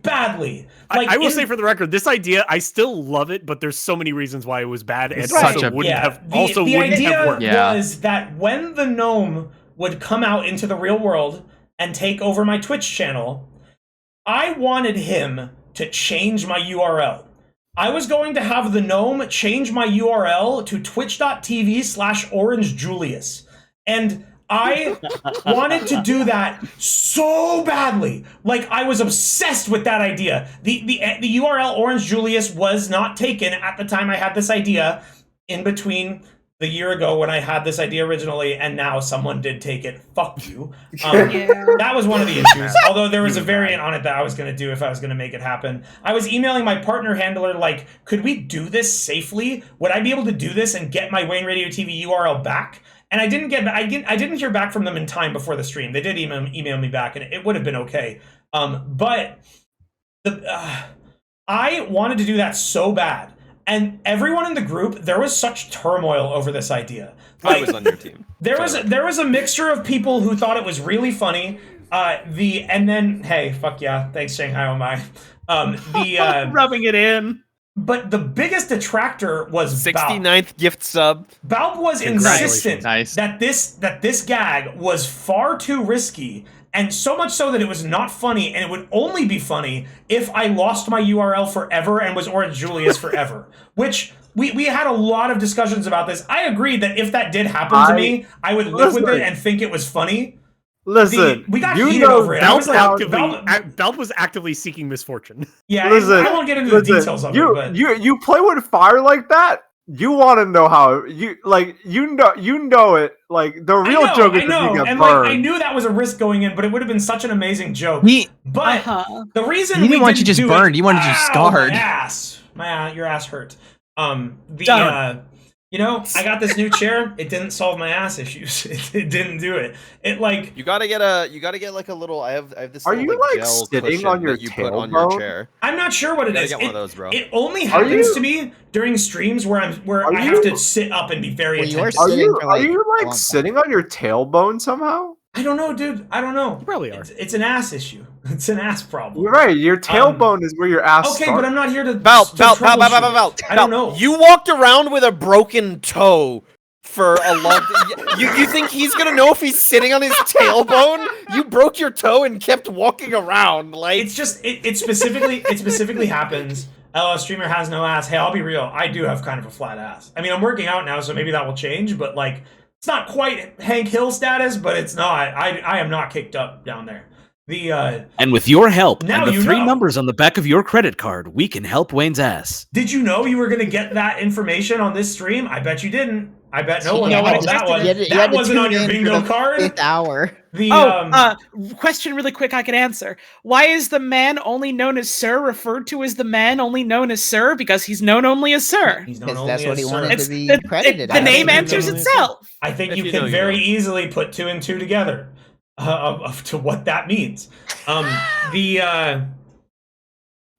badly. I will say for the record, this idea, I still love it, but there's so many reasons why it was bad and wouldn't have worked. The idea was that when the gnome would come out into the real world and take over my Twitch channel, I wanted him to change my URL. I was going to have the gnome change my URL to twitch.tv/orangejulius. And I wanted to do that so badly. I was obsessed with that idea. The URL Orange Julius was not taken at the time I had this idea. In between the year ago when I had this idea originally, and now someone did take it. Fuck you. That was one of the issues. Although there was a variant on it that I was going to do if I was going to make it happen. I was emailing my partner handler like, could we do this safely? Would I be able to do this and get my Wayne Radio TV URL back? And I didn't hear back from them in time before the stream. They did email me back, and it would have been okay. But I wanted to do that so bad. And everyone in the group, there was such turmoil over this idea. I was on your team. There was a mixture of people who thought it was really funny. And then hey, fuck yeah, thanks Shanghai Oh My. Rubbing it in. But the biggest detractor was 69th gift sub. Balb was insistent that this gag was far too risky. And so much so that it was not funny, and it would only be funny if I lost my URL forever and was Orange Julius forever. Which, we had a lot of discussions about this. I agreed that if that did happen to me, I would live with it and think it was funny. Listen, we got heated over it. Balb was actively seeking misfortune. Yeah, I won't get into the details of it, but... You play with fire like that? You want to know how you know it. Like the real joke is that you get and burned. like I knew that was a risk going in, but it would have been such an amazing joke. But the reason he didn't want you just burned, he wanted you scarred. Your ass hurt. You know, I got this new chair. It didn't solve my ass issues. It didn't do it. It like you gotta get like a little. I have this. Are little, you like gel sitting on your you put on your chair? I'm not sure what it is. Get one of those, bro. It only happens to me during streams where I have to sit up and be very attentive. Are you like sitting on your tailbone somehow? I don't know, dude. I don't know. You probably are. It's an ass issue. It's an ass problem. You're right. Your tailbone is where your ass Okay, starts. but I'm not here to Belt. I don't know. You walked around with a broken toe for a long you think he's gonna know if he's sitting on his tailbone? You broke your toe and kept walking around. Like it's just it specifically happens. A streamer has no ass. Hey, I'll be real. I do have kind of a flat ass. I mean, I'm working out now, so maybe that will change, but like it's not quite Hank Hill status, but it's not. I am not kicked up down there. And with your help now and the you 3 know. numbers on the back of your credit card, we can help Wayne's ass. Did you know you were going to get that information on this stream? I bet you didn't. I bet no one thought that one. That wasn't on your bingo card. 5th hour. Question really quick I can answer. Why is the man only known as Sir referred to as the man only known as Sir? Because he's known only as Sir. Because that's what he wanted to be credited The name answers itself. I think you can very easily put 2 and 2 together to what that means.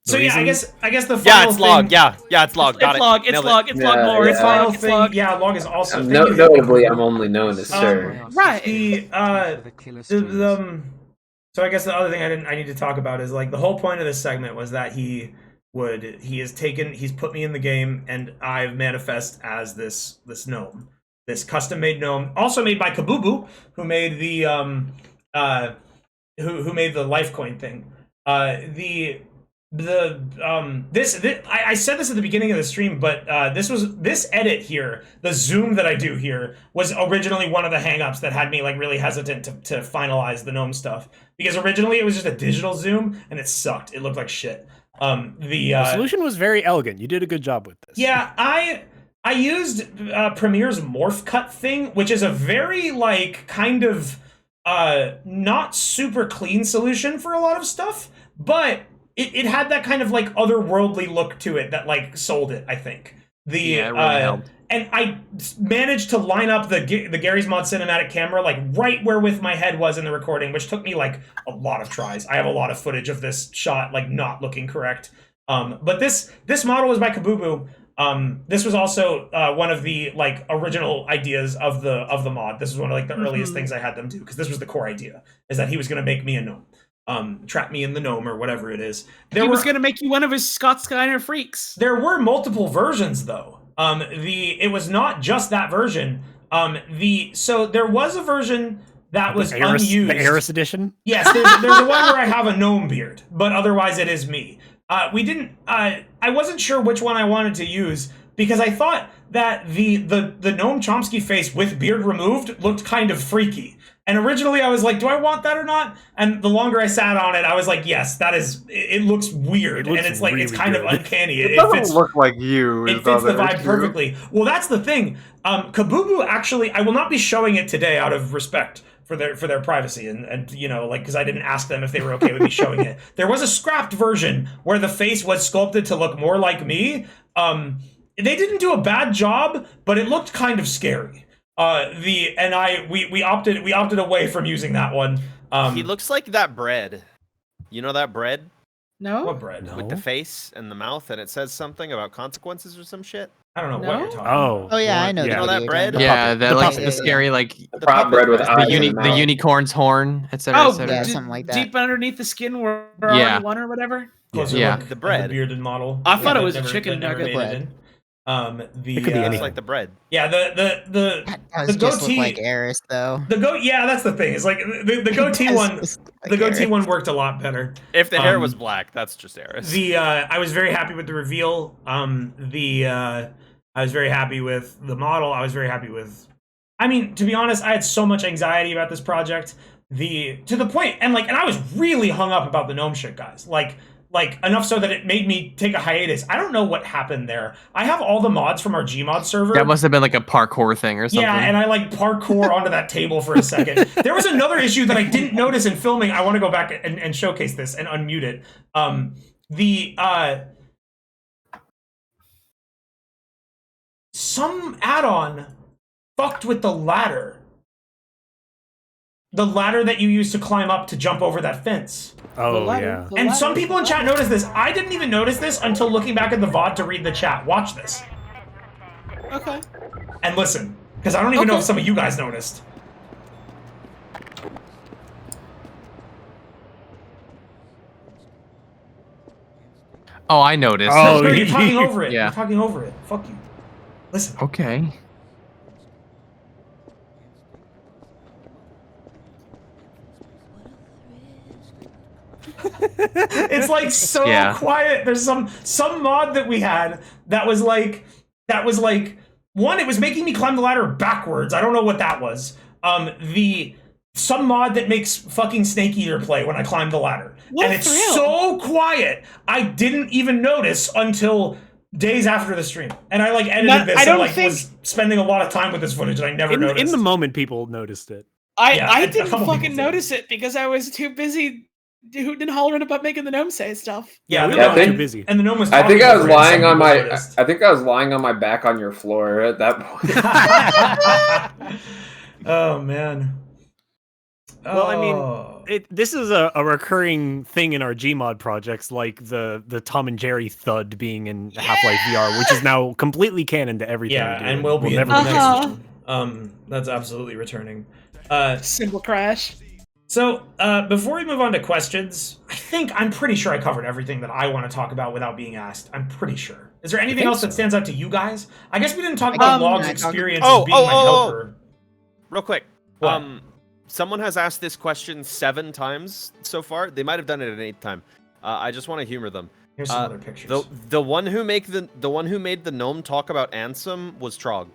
So yeah, I guess the final it's log. thing, Yeah, it's log. Got it. It's log more. It's final log. thing. Yeah, log is also. Notably, I'm only known as Sir. Right. So I guess the other thing I need to talk about is like the whole point of this segment was that he's put me in the game and I've manifest as this gnome, this custom made gnome, also made by Kabubu, who made the who made the Lifecoin thing. I said this at the beginning of the stream, but this edit here, the zoom that I do here, was originally one of the hangups that had me like really hesitant to finalize the gnome stuff, because originally it was just a digital zoom and it sucked. It looked like shit. The solution was very elegant. You did a good job with this. Yeah, I used Premiere's morph cut thing, which is a very like kind of not super clean solution for a lot of stuff, but it had that kind of like otherworldly look to it that like sold it, I think. It really helped. And I managed to line up the Gary's Mod cinematic camera like right where with my head was in the recording, which took me like a lot of tries. I have a lot of footage of this shot like not looking correct. But this model was by Kabubu. This was also one of the like original ideas of the mod. This was one of like the earliest things I had them do, because this was the core idea, is that he was going to make me a gnome. Trap me in the gnome or whatever it is. He was going to make you one of his Scott Skyner freaks. There were multiple versions though. It was not just that version. So there was a version that was unused. The Eris edition? Yes, there's a one where I have a gnome beard, but otherwise it is me. I wasn't sure which one I wanted to use, because I thought that the Noam Chomsky face with beard removed looked kind of freaky. And originally I was like, do I want that or not? And the longer I sat on it, I was like, yes, that is. It looks weird, and it's like it's kind of uncanny. It doesn't look like you. It fits the vibe perfectly. Well, that's the thing. Kabubu actually, I will not be showing it today out of respect for their privacy and you know, like, because I didn't ask them if they were okay with me showing it. There was a scrapped version where the face was sculpted to look more like me. They didn't do a bad job, but it looked kind of scary. We opted away from using that one. He looks like that bread. You know that bread? No. What bread? No. With the face and the mouth, and it says something about consequences or some shit. I don't know what you're talking about. Oh yeah, I know. You know that bread? Yeah, that like the scary like the prop bread with eyes the unicorn's horn, etc. Oh, etc. Yeah, something like that. Deep underneath the skin where Yeah. one or whatever. Yeah. Look The of bread. the bearded model. I thought it was a Never- chicken that never nugget. made it in. It could be It's anything. like the bread. Yeah, the That just look goatee. like Eris though. Yeah, that's the thing. It's like the goatee one. The goatee one worked a lot better. If the hair was black, that's just Eris. I was very happy with the reveal. I was very happy with the model. I was very happy with. I mean, to be honest, I had so much anxiety about this project. To the point, and I was really hung up about the gnome shit, guys. Like enough so that it made me take a hiatus. I don't know what happened there. I have all the mods from our Gmod server. That must have been like a parkour thing or something. Yeah, and I parkour onto that table for a second. There was another issue that I didn't notice in filming. I want to go back and showcase this and unmute it. Some add-on fucked with the ladder. The ladder that you use to climb up to jump over that fence. Oh, yeah. And some people in chat noticed this. I didn't even notice this until looking back at the VOD to read the chat. Watch this. Okay. And listen, because I don't even know if some of you guys noticed. Oh, I noticed. Oh, you're talking over it. Yeah. You're talking over it. Fuck you. Listen. Okay. It's like so quiet. There's some mod that we had that was like one, it was making me climb the ladder backwards. I don't know what that was. Some mod that makes fucking Snake Eater play when I climb the ladder. And it's so quiet, I didn't even notice until days after the stream. And I edited this and was spending a lot of time with this footage and I never noticed. In the moment, people noticed it. I didn't fucking notice it because I was too busy hooting and hollering about making the gnome say stuff. Yeah, we were too busy. And the gnome was I think I was lying on my. noticed. I think I was lying on my back on your floor at that point. Oh man. Well, I mean, this is a recurring thing in our Gmod projects, like the Tom and Jerry thud being in Half-Life VR, which is now completely canon to everything. Yeah, we do. and will be in never the next one. That's absolutely returning. Symbol crash. So, before we move on to questions, I'm pretty sure I covered everything that I want to talk about without being asked. I'm pretty sure. Is there anything else that stands out to you guys? I guess we didn't talk about Log's experience as being my helper. Real quick. Someone has asked this question 7 times so far. They might have done it an 8th time. I just want to humor them. Here's some other pictures. The one who made the gnome talk about Ansem was Trog.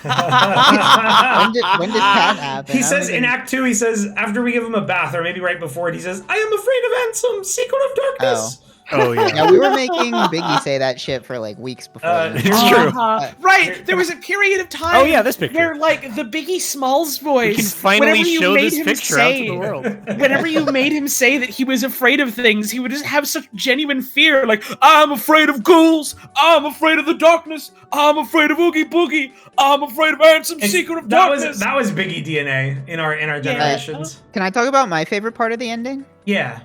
when did that happen? He says in Act 2, he says, after we give him a bath, or maybe right before it, he says, I am afraid of Ansem, Secret of Darkness. Oh yeah. Yeah, we were making Biggie say that shit for weeks before. It's true. Right, there was a period of time. Oh, yeah, this picture. Where the Biggie Smalls voice. We can finally show this picture out to the world. Whenever you made him say that he was afraid of things, he would just have such genuine fear, like I'm afraid of ghouls, I'm afraid of the darkness, I'm afraid of Oogie Boogie, I'm afraid of Ansem, Secret of Darkness. That was Biggie DNA in our generations. Can I talk about my favorite part of the ending? Yeah.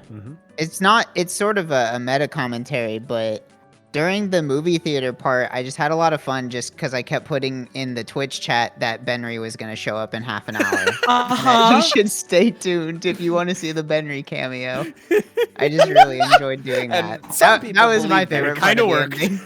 It's sort of a meta commentary, but during the movie theater part, I just had a lot of fun just because I kept putting in the Twitch chat that Benry was going to show up in half an hour. You should stay tuned if you want to see the Benry cameo. I just really enjoyed doing that. That was my favorite part of the ending.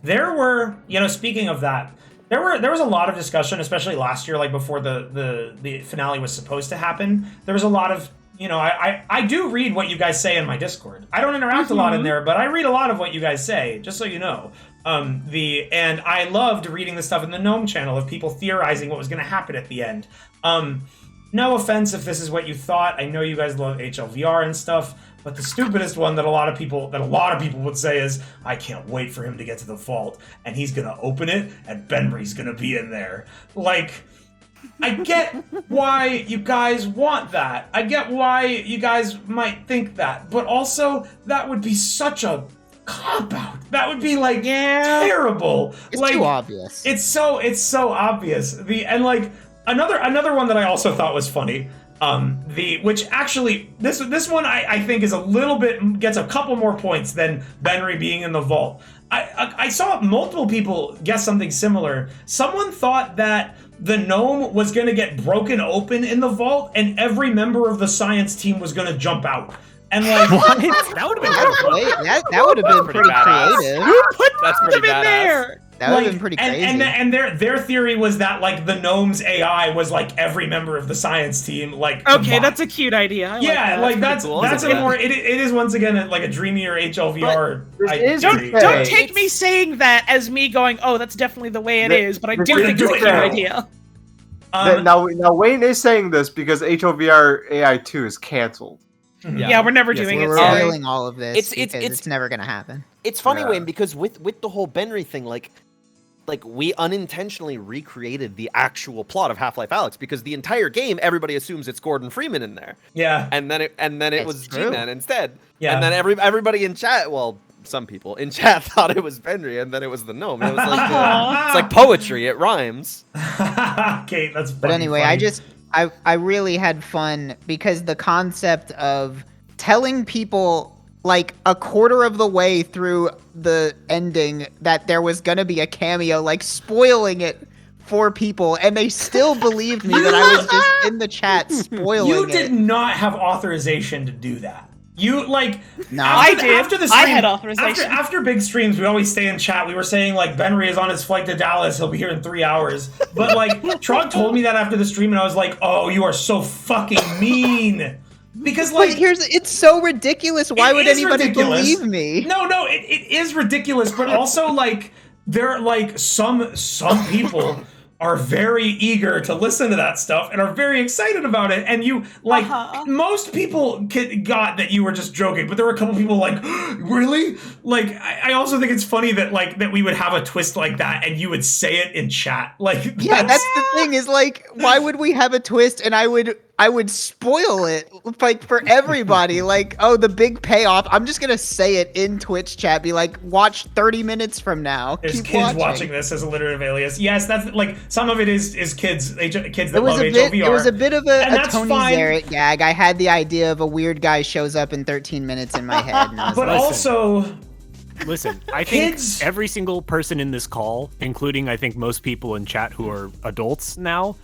There were, speaking of that, there was a lot of discussion, especially last year, before the finale was supposed to happen. There was a lot of, I do read what you guys say in my Discord. I don't interact a lot in there, but I read a lot of what you guys say, just so you know. And I loved reading the stuff in the Gnome channel of people theorizing what was going to happen at the end. no offense if this is what you thought. I know you guys love HLVR and stuff, but the stupidest one that a lot of people would say is, I can't wait for him to get to the vault, and he's gonna open it, and Benry's gonna be in there. Like, I get why you guys want that. I get why you guys might think that, but also that would be such a cop-out. That would be like terrible. It's like, too obvious. It's so obvious. Another one that I also thought was funny. Which actually this one I think is a little bit gets a couple more points than Benry being in the vault. I saw multiple people guess something similar. Someone thought that the gnome was going to get broken open in the vault, and every member of the science team was going to jump out. And like, what? That would have been that would have been pretty creative. Who put That's them pretty in badass. there? That would have been pretty crazy. And their theory was that like the gnome's AI was like every member of the science team. Like Okay, combined. that's a cute idea. I Yeah, like that's cool. that's a Yeah. more. It is once again like a dreamier HLVR. Don't take me saying that as me going, oh, that's definitely the way it is, but I do think it's a cute idea. Now Wayne is saying this because HOVR AI 2 is canceled. Yeah, we're never doing it. We're Sorry. spoiling all of this because it's never gonna happen. It's funny, Yeah. Wayne, because with the whole Benry thing, like we unintentionally recreated the actual plot of Half-Life Alyx, because the entire game everybody assumes it's Gordon Freeman in there. Yeah. And then it was true. G-Man instead. Yeah. And then everybody in chat, well, some people in chat thought it was Benry, and then it was the gnome. It was like it's like poetry. It rhymes. Okay, that's funny. But anyway, I really had fun because the concept of telling people like a quarter of the way through the ending that there was gonna be a cameo, like spoiling it for people, and they still believed me that I was just in the chat spoiling You it. did not have authorization to do that. You like No, I did. After the I stream, had authorization. After big streams, we always stay in chat. We were saying like Benry is on his flight to Dallas. He'll be here in 3 hours. But like Trog told me that after the stream, and I was like, oh, you are so fucking mean. Because like it's so ridiculous. Why would anybody believe me? No, it is ridiculous, but also like there are like some people are very eager to listen to that stuff and are very excited about it. And you like most people got that you were just joking, but there were a couple people like, really? Like I also think it's funny that like that we would have a twist like that and you would say it in chat. Like Yeah, that's the thing is like, why would we have a twist and I would spoil it like for everybody. Like, oh, the big payoff. I'm just gonna say it in Twitch chat. Be like, watch 30 minutes from now. There's Keep kids watching this as alliterative alias. Yes, that's like some of it is kids that love HLVR. It was a bit of a that's Tony fine. Zarrett gag. I had the idea of a weird guy shows up in 13 minutes in my head. And I was But like, also, listen, I think every single person in this call, including I think most people in chat who are adults now,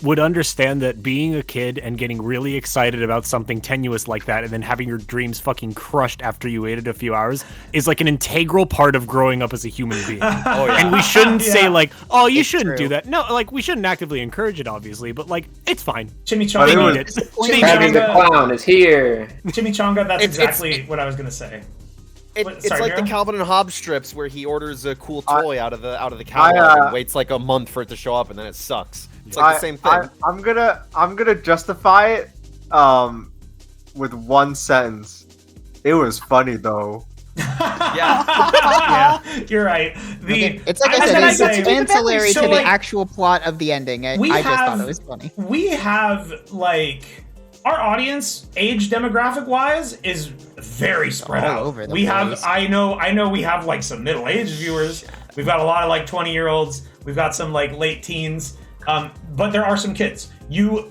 would understand that being a kid and getting really excited about something tenuous like that and then having your dreams fucking crushed after you waited a few hours is like an integral part of growing up as a human being. And we shouldn't say like, oh, you shouldn't do that. No, like we shouldn't actively encourage it, obviously, but like it's fine. Chimichanga. Daddy the clown is here. Chimichanga, that's It's- exactly what I was gonna say. It's Sorry, like Miro? the Calvin and Hobbes strips where he orders a cool toy out of the catalog and waits like a month for it to show up, and then it sucks. It's like the same thing. I'm gonna justify it with one sentence. It was funny though. Yeah, you're right. it's like I said, it's ancillary to the actual plot of the ending. I just thought it was funny. We have like our audience age demographic wise is very spread All out. over the we have place. I know we have like some middle-aged viewers. We've got a lot of like 20-year-olds. We've got some like late teens. But there are some kids.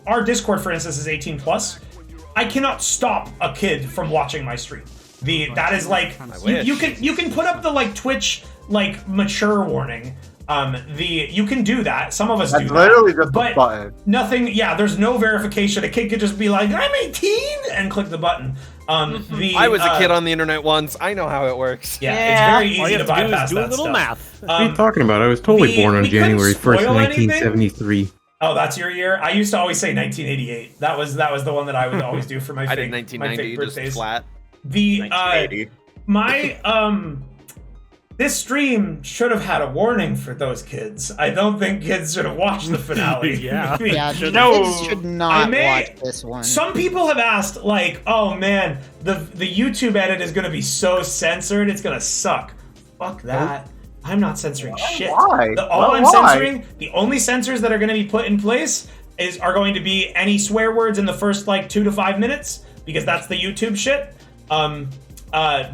Our Discord, for instance, is 18 plus. I cannot stop a kid from watching my stream. That is like you can put up the like Twitch like mature warning. You can do that. Some of us do that. Literally just but a button. Nothing. Yeah, there's no verification. A kid could just be like, "I'm 18" and click the button. I was a kid on the internet once. I know how it works. Yeah, it's very All easy you to have to do is bypass do a that little stuff. math. What are you talking about? I was totally born on we couldn't January 1st, spoil anything? 1973. Oh, that's your year. I used to always say 1988. That was the one that I would always do for my I fake, did my 1990 fake just birthdays. flat. The 1980. my This stream should have had a warning for those kids. I don't think kids should have watched the finale. Yeah, kids should not watch this one. Some people have asked, like, oh man, the YouTube edit is gonna be so censored, it's gonna suck. Fuck that. I'm not censoring shit. Why? The only censors that are gonna be put in place are going to be any swear words in the first like 2 to 5 minutes, because that's the YouTube shit.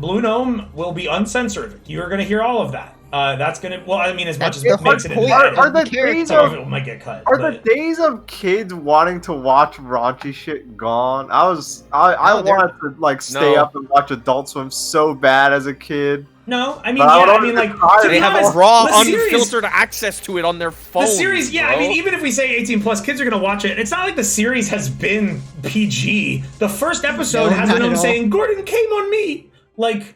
Blue Gnome will be uncensored. You're gonna hear all of that. That's gonna, well, I mean, as much as it makes it in the edit. Are the days Some of of it might get cut. the days of kids wanting to watch raunchy shit gone? I wanted to like stay up and watch Adult Swim so bad as a kid. No, I mean, But yeah, I mean, like, to they be have honest, raw, the series- unfiltered access to it on their phone. The series, yeah, bro. I mean, even if we say 18 plus, kids are gonna watch it. It's not like the series has been PG. The first episode has not a gnome at all. saying, "Gordon came on me." Like,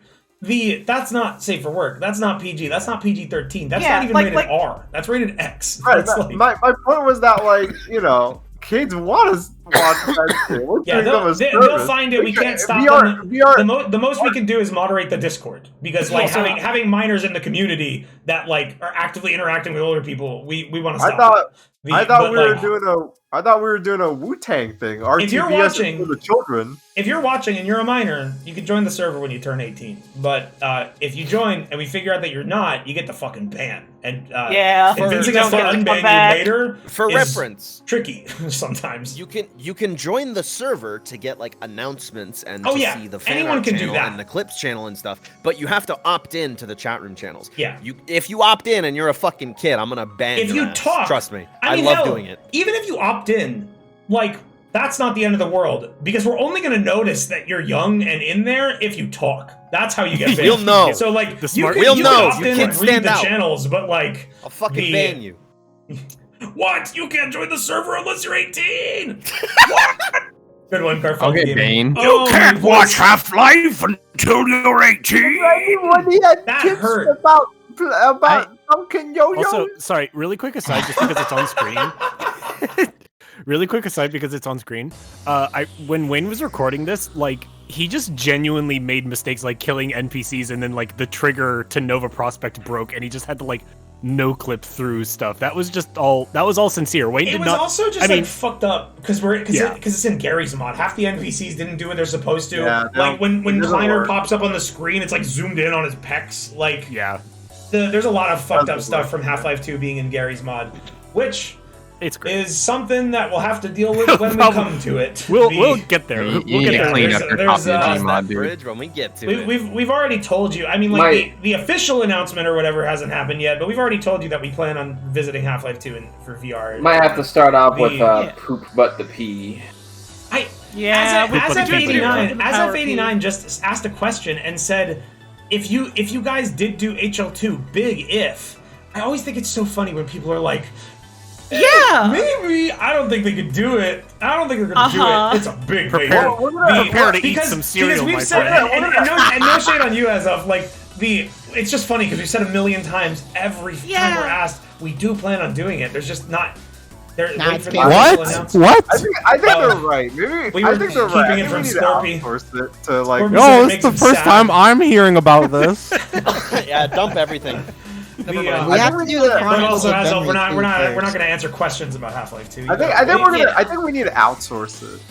that's not safe for work. That's not PG. That's not PG-13. That's not even rated R. That's rated X. Right, That's like, my point was that, like, you know, kids want to watch that shit. We're yeah, doing them a they'll service. find it. We can't stop them. The most we can do is moderate the Discord, because like having minors in the community that like are actively interacting with older people, we want to stop. I thought we were doing a Wu-Tang thing. If you're RTBS watching, for the children. If you're watching and you're a minor, you can join the server when you turn 18. But if you join and we figure out that you're not, you get the fucking ban. And convincing us to unban you later for is reference tricky sometimes. You can join the server to get like announcements and see the fan anyone art can do channel that. and the clips channel and stuff, but you have to opt in to the chat room channels. Yeah. If you opt in and you're a fucking kid, I'm gonna ban If your you ass. talk, Trust me, I mean, love hell, doing it. Even if you opt in, like, that's not the end of the world, because we're only going to notice that you're young and in there if you talk. That's how you get banned. You'll know. So like, you we'll can know. opt You in can't and read stand the out. channels, but like, I'll fucking ban you. What? You can't join the server unless you're 18. What? Good one, Carful. Okay, Bane. Oh, You can't watch Half-Life until you're 18. That hurt. About Duncan Yo-Yo. Also, sorry, really quick aside, just because it's on screen. Really quick aside, because it's on screen. When Wayne was recording this, like, he just genuinely made mistakes, like killing NPCs, and then like the trigger to Nova Prospect broke, and he just had to like no clip through stuff. That was all sincere. Wayne It did was not. also just I mean, like fucked up because it's in Gary's mod. Half the NPCs didn't do what they're supposed to. Yeah, like when it doesn't Kleiner work. pops up on the screen, it's like zoomed in on his pecs. Like yeah, there's a lot of fucked up Doesn't stuff work. from Half-Life 2 being in Gary's mod, which it's great. is something that we'll have to deal with when we come to it. We'll get there. You We'll need get to there. clean up your copy of Cross Gmod, that dude. bridge when we get to it. We've already told you. I mean, like the official announcement or whatever hasn't happened yet, but we've already told you that we plan on visiting Half-Life 2 for VR. Might have to start off with Yeah. poop but the pee. As F89 F89 just asked a question and said, if you guys did do HL2, big if. I always think it's so funny when people are like, Yeah. maybe. I don't think they could do it. I don't think they're gonna do it. It's a big Prepare- maybe. prepare to eat some cereal, we've my said, friend. and no shade on you, as of like it's just funny because we've said a million times every time we're asked, we do plan on doing it. There's just not. Wait for the official announcement. What? I think they're right. Maybe We I were think they're keeping right. it I from think we Scorpy. need to outsource it to like. Scorpy said No, it it's makes the him first sad. time I'm hearing about this. Yeah, dump everything. We We have to do the but Chronicles also, of as of, we're Memory not 2 going first. to answer questions about Half-Life 2. I think we need to outsource it.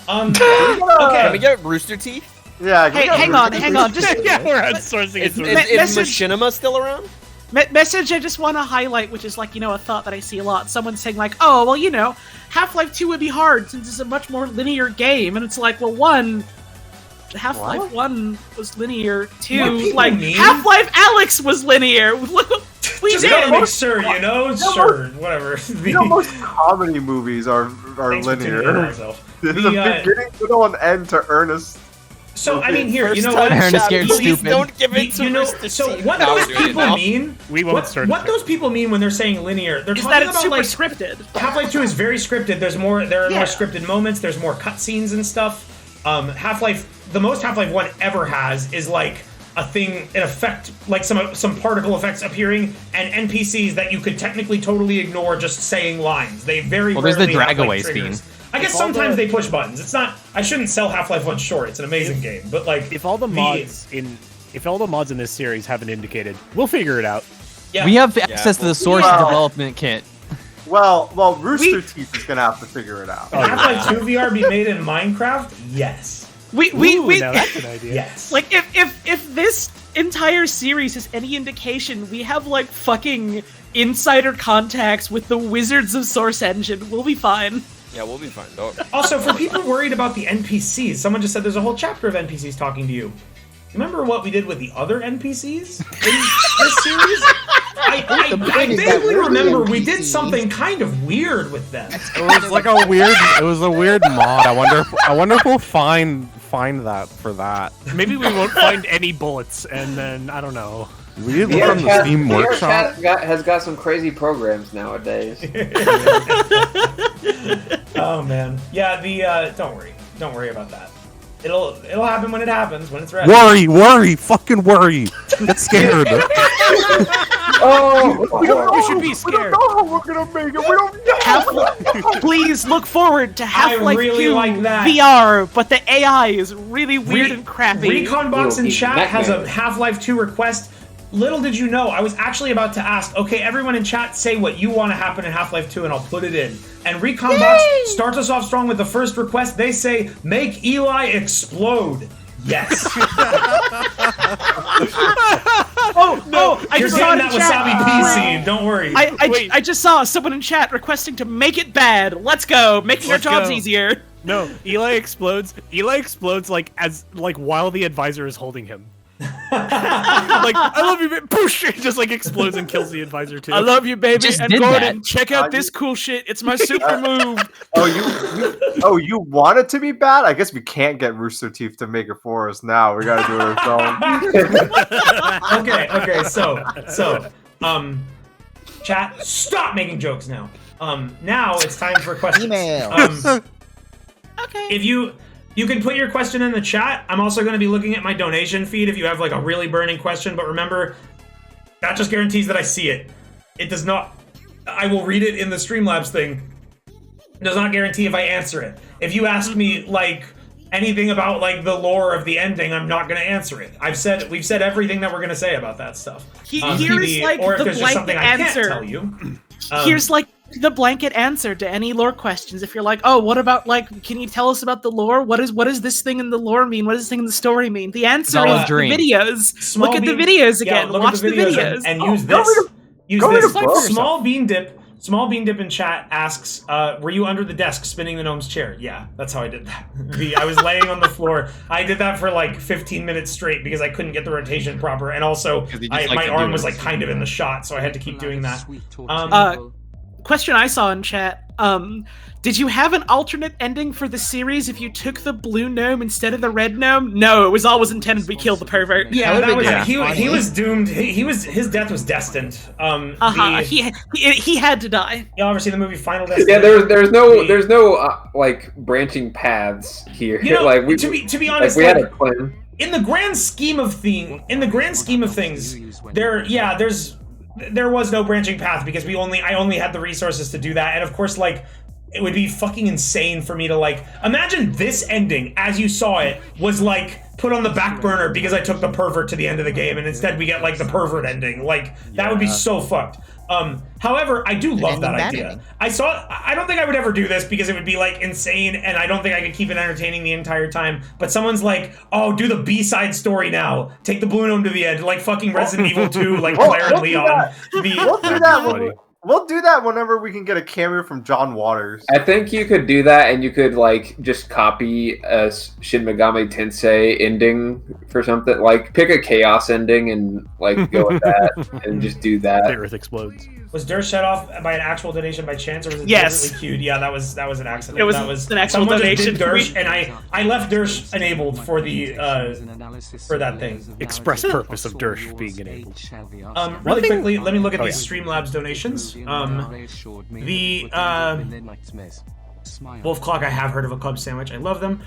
Okay. Can we get Rooster Teeth? Yeah. Hey, hang on. Just Yeah, we're outsourcing it. Is Machinima still around? message I just want to highlight, which is like, a thought that I see a lot. Someone saying like, oh, well, Half-Life 2 would be hard since it's a much more linear game. And it's like, well, Half-Life 1 was linear. 2, like, mean? Half-Life Alyx was linear. We Just did. gotta make sure, sure, whatever. Most comedy movies are Thanks for tuning in, linear. myself. There's a beginning, middle, and end to Ernest. So I mean, here, First you know time what? Ernest chat, gets please stupid. don't give it to You know, Rooster so Teeth. what Now those we're doing it people now. mean? We won't start. What those people mean when they're saying linear? They're Is talking that it's about super like scripted. Half-Life 2 is very scripted. There are more Yeah. scripted moments. There's more cutscenes and stuff. Half-Life, the most Half-Life 1 ever has is like a thing, an effect, like some particle effects appearing, and NPCs that you could technically totally ignore just saying lines. They very Well, there's the rarely have, like, drag-away triggers. scene. I guess If all sometimes the- they push buttons. It's not. I shouldn't sell Half-Life 1 short. It's an amazing game, but like If all the mods in if all the mods in this series haven't indicated, we'll figure it out. Yeah. We have access to the source development kit. Well, Rooster Teeth is gonna have to figure it out. Can Half-Life 2 VR be made in Minecraft? Yes. Now that's an idea. Yes. Like if this entire series is any indication, we have like fucking insider contacts with the Wizards of Source Engine. We'll be fine. Yeah, we'll be fine. Don't. Also, for people worried about the NPCs, someone just said there's a whole chapter of NPCs talking to you. Remember what we did with the other NPCs in this series? I vaguely remember we did something kind of weird with them. It was like a weird mod. I wonder if we'll find that for that. Maybe we won't find any bullets, and then I don't know. We did look on the Steam Workshop. Has got some crazy programs nowadays. Oh man, yeah. Don't worry about that. It'll happen when it happens, when it's ready. Fucking worry. Get scared. You should be scared. We don't know how we're gonna make it. We don't know. Please look forward to Half-Life really 2 like that. VR, but the AI is really weird and crappy. Reconbox in chat has a Half-Life 2 request. Little did you know, I was actually about to ask, okay, everyone in chat, say what you want to happen in Half-Life 2 and I'll put it in. And Reconbox starts us off strong with the first request. They say, make Eli explode. Yes. I You're just saw getting it in that chat. Wasabi P scene, don't worry. I just saw someone in chat requesting to make it bad. Let's go, making our jobs easier. No, Eli explodes like while the advisor is holding him. Like, I love you, baby. Poosh! It just like explodes and kills the advisor too. I love you, baby. Just And did Gordon, that. check out this cool shit. It's my super move. You want it to be bad? I guess we can't get Rooster Teeth to make it for us now. We gotta do it ourselves. Okay, so, chat, stop making jokes now. Now it's time for questions. Email. Okay. If you can put your question in the chat. I'm also going to be looking at my donation feed if you have like a really burning question, but remember, that just guarantees that I see it. It does not, I will read it in the Streamlabs thing. It does not guarantee if I answer it. If you ask me like anything about like the lore of the ending, I'm not going to answer it. We've said everything that we're going to say about that stuff. Here's like or if the there's just something blanket I answer. can't tell you. Here's like the blanket answer to any lore questions. If you're like, oh, what about like, can you tell us about the lore? What does this thing in the lore mean? What does this thing in the story mean? The answer is the videos. Look at the videos again. Watch the videos. And use this. Use this. Small Bean Dip in chat asks, were you under the desk spinning the gnome's chair? Yeah, that's how I did that. I was laying on the floor. I did that for like 15 minutes straight because I couldn't get the rotation proper. And also, my arm was like kind of in the shot, so I had to keep doing that. Question I saw in chat. Did you have an alternate ending for the series if you took the blue gnome instead of the red gnome? No, it was always intended we kill the pervert. Yeah, he was doomed. His death was destined. He had to die. You ever seen the movie Final Destination? Yeah, there's no like branching paths here. You know, like to be honest, we had a plan. In the grand scheme of things, there was no branching path because I only had the resources to do that, and of course, like, it would be fucking insane for me to like imagine this ending as you saw it was like put on the back burner because I took the pervert to the end of the game, and instead we get like the pervert ending. Like that would be so fucked. However, I do love that idea. I don't think I would ever do this because it would be like insane, and I don't think I could keep it entertaining the entire time. But someone's like, "Oh, do the B-side story now. Take the blue gnome to the end, like fucking Resident Evil 2, like Claire and Leon." We'll do that whenever we can get a cameo from John Waters. I think you could do that, and you could like just copy a Shin Megami Tensei ending for something. Like pick a chaos ending and like go with that, and just do that. The Earth explodes. Was Dersh shut off by an actual donation by chance, or was it Yes. deliberately queued? Yeah, that was an accident. It was that was an actual someone donation. Just did Dersh, and I left Dersh enabled for the for that thing. Express purpose of Dersh being enabled. Really quickly, let me look at these Streamlabs donations. Wolf Clock, I have heard of a club sandwich. I love them.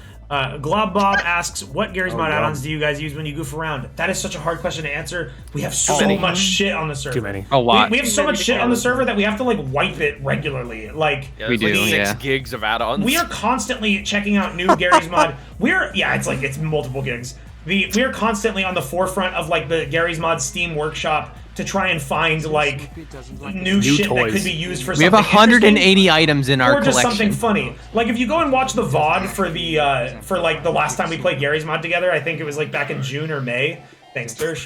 Glob Bob asks, what Gary's Mod add-ons do you guys use when you goof around? That is such a hard question to answer. We have so much shit on the server. Too many. A lot. We have so much shit on the server that we have to like wipe it regularly. Like we do. 6 gigs of add-ons. We are constantly checking out new Gary's Mod. It's multiple gigs. we're constantly on the forefront of like the Gary's Mod Steam workshop to try and find like new shit toys that could be used for we something have 180 interesting, items in our or just collection. something funny. Like if you go and watch the VOD for the like the last time we played Gary's Mod together, I think it was like back in June or May. Thanks, Dersh.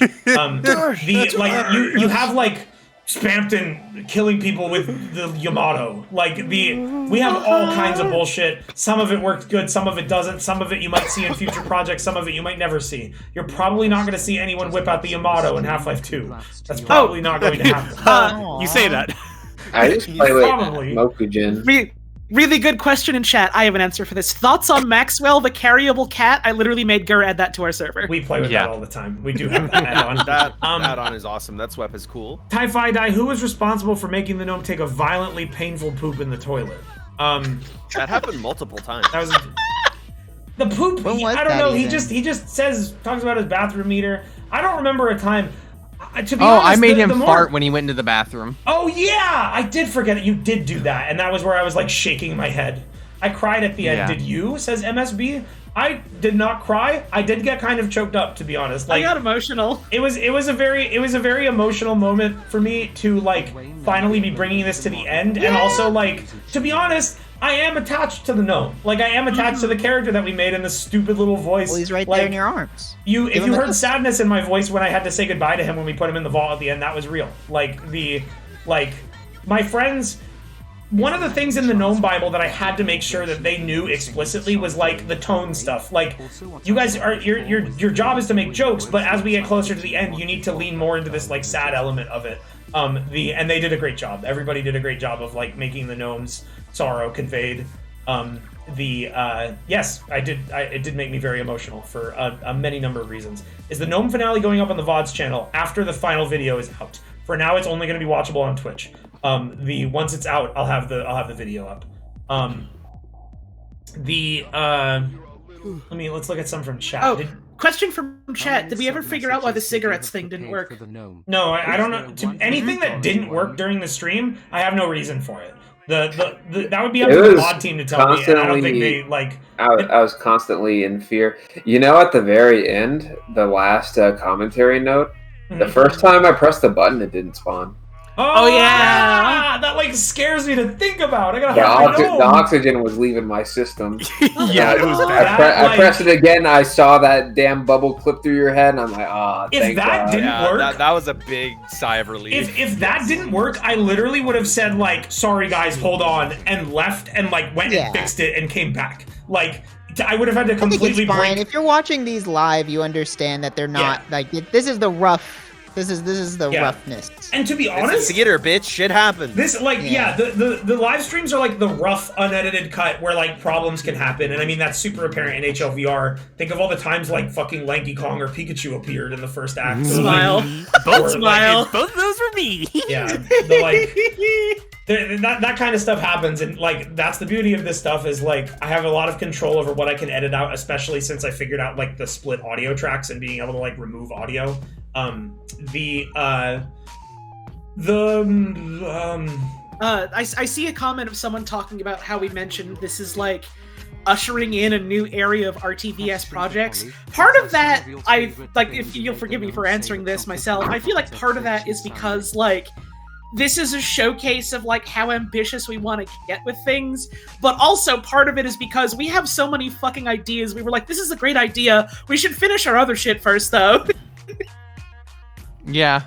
You have like Spampton killing people with the Yamato. Like we have all kinds of bullshit. Some of it worked good, some of it doesn't. Some of it you might see in future projects, some of it you might never see. You're probably not going to see anyone whip out the Yamato in Half-Life 2. That's probably not going to happen. You say that. I just play with Probably. Mokujin. Really good question in chat. I have an answer for this. Thoughts on Maxwell, the carryable cat? I literally made Gur add that to our server. We play with that all the time. We do have that add-on. That add-on is awesome. That swap is cool. Tie-Fi Die, who was responsible for making the gnome take a violently painful poop in the toilet? That happened multiple times. That was the poop. I don't know. He just talks about his bathroom meter. I don't remember a time. To be honest, I made him fart when he went into the bathroom. Oh yeah, I did forget that you did do that, and that was where I was like shaking my head. I cried at the end. Yeah. Did you? Says MSB. I did not cry. I did get kind of choked up, to be honest. Like, I got emotional. It was a very emotional moment for me to like finally be bringing this to the end, and also like, to be honest, I am attached to the gnome. Like I am attached to the character that we made and the stupid little voice. Well, he's right like, there in your arms. If you heard sadness in my voice when I had to say goodbye to him when we put him in the vault at the end, that was real. Like my friends. One of the things in the Gnome Bible that I had to make sure that they knew explicitly was like the tone stuff. Like, you guys are your job is to make jokes, but as we get closer to the end, you need to lean more into this like sad element of it. And they did a great job. Everybody did a great job of like making the gnome's sorrow conveyed. Yes, I did. It did make me very emotional for a many number of reasons. Is the Gnome finale going up on the VOD's channel after the final video is out? For now, it's only going to be watchable on Twitch. Once it's out, I'll have the video up. Let's look at some from chat. Oh, question from chat. Did we ever figure out why the cigarettes thing didn't work? No, I don't know. Anything that didn't work during the stream, I have no reason for it. That would be up to the mod team to tell me, and I don't think they like. I was constantly in fear. You know, at the very end, the last commentary note, the first time I pressed the button, it didn't spawn. Oh yeah, that like scares me to think about. I gotta the oxygen was leaving my system. Yeah, it was bad. I pressed it again. I saw that damn bubble clip through your head, and I'm like, if that didn't work, that was a big sigh of relief. If that didn't work, I literally would have said like, "Sorry guys, hold on," and left and like went and fixed it and came back. Like, I would have had to completely it's fine. break. If you're watching these live, you understand that they're not like this is the rough. This is the roughness. And to be honest, theater, bitch, shit happens. This the live streams are like the rough, unedited cut where like problems can happen, and I mean that's super apparent in HLVR. Think of all the times like fucking Lanky Kong or Pikachu appeared in the first act. Smile, both smile. Both of those were me. Yeah, that kind of stuff happens, and like that's the beauty of this stuff is like I have a lot of control over what I can edit out, especially since I figured out like the split audio tracks and being able to like remove audio. I see a comment of someone talking about how we mentioned this is like ushering in a new area of RTVS projects. Part of that, if you'll forgive me for answering this myself, I feel like part of that is because like this is a showcase of like how ambitious we want to get with things, but also part of it is because we have so many fucking ideas. We were like, this is a great idea. We should finish our other shit first, though. Yeah.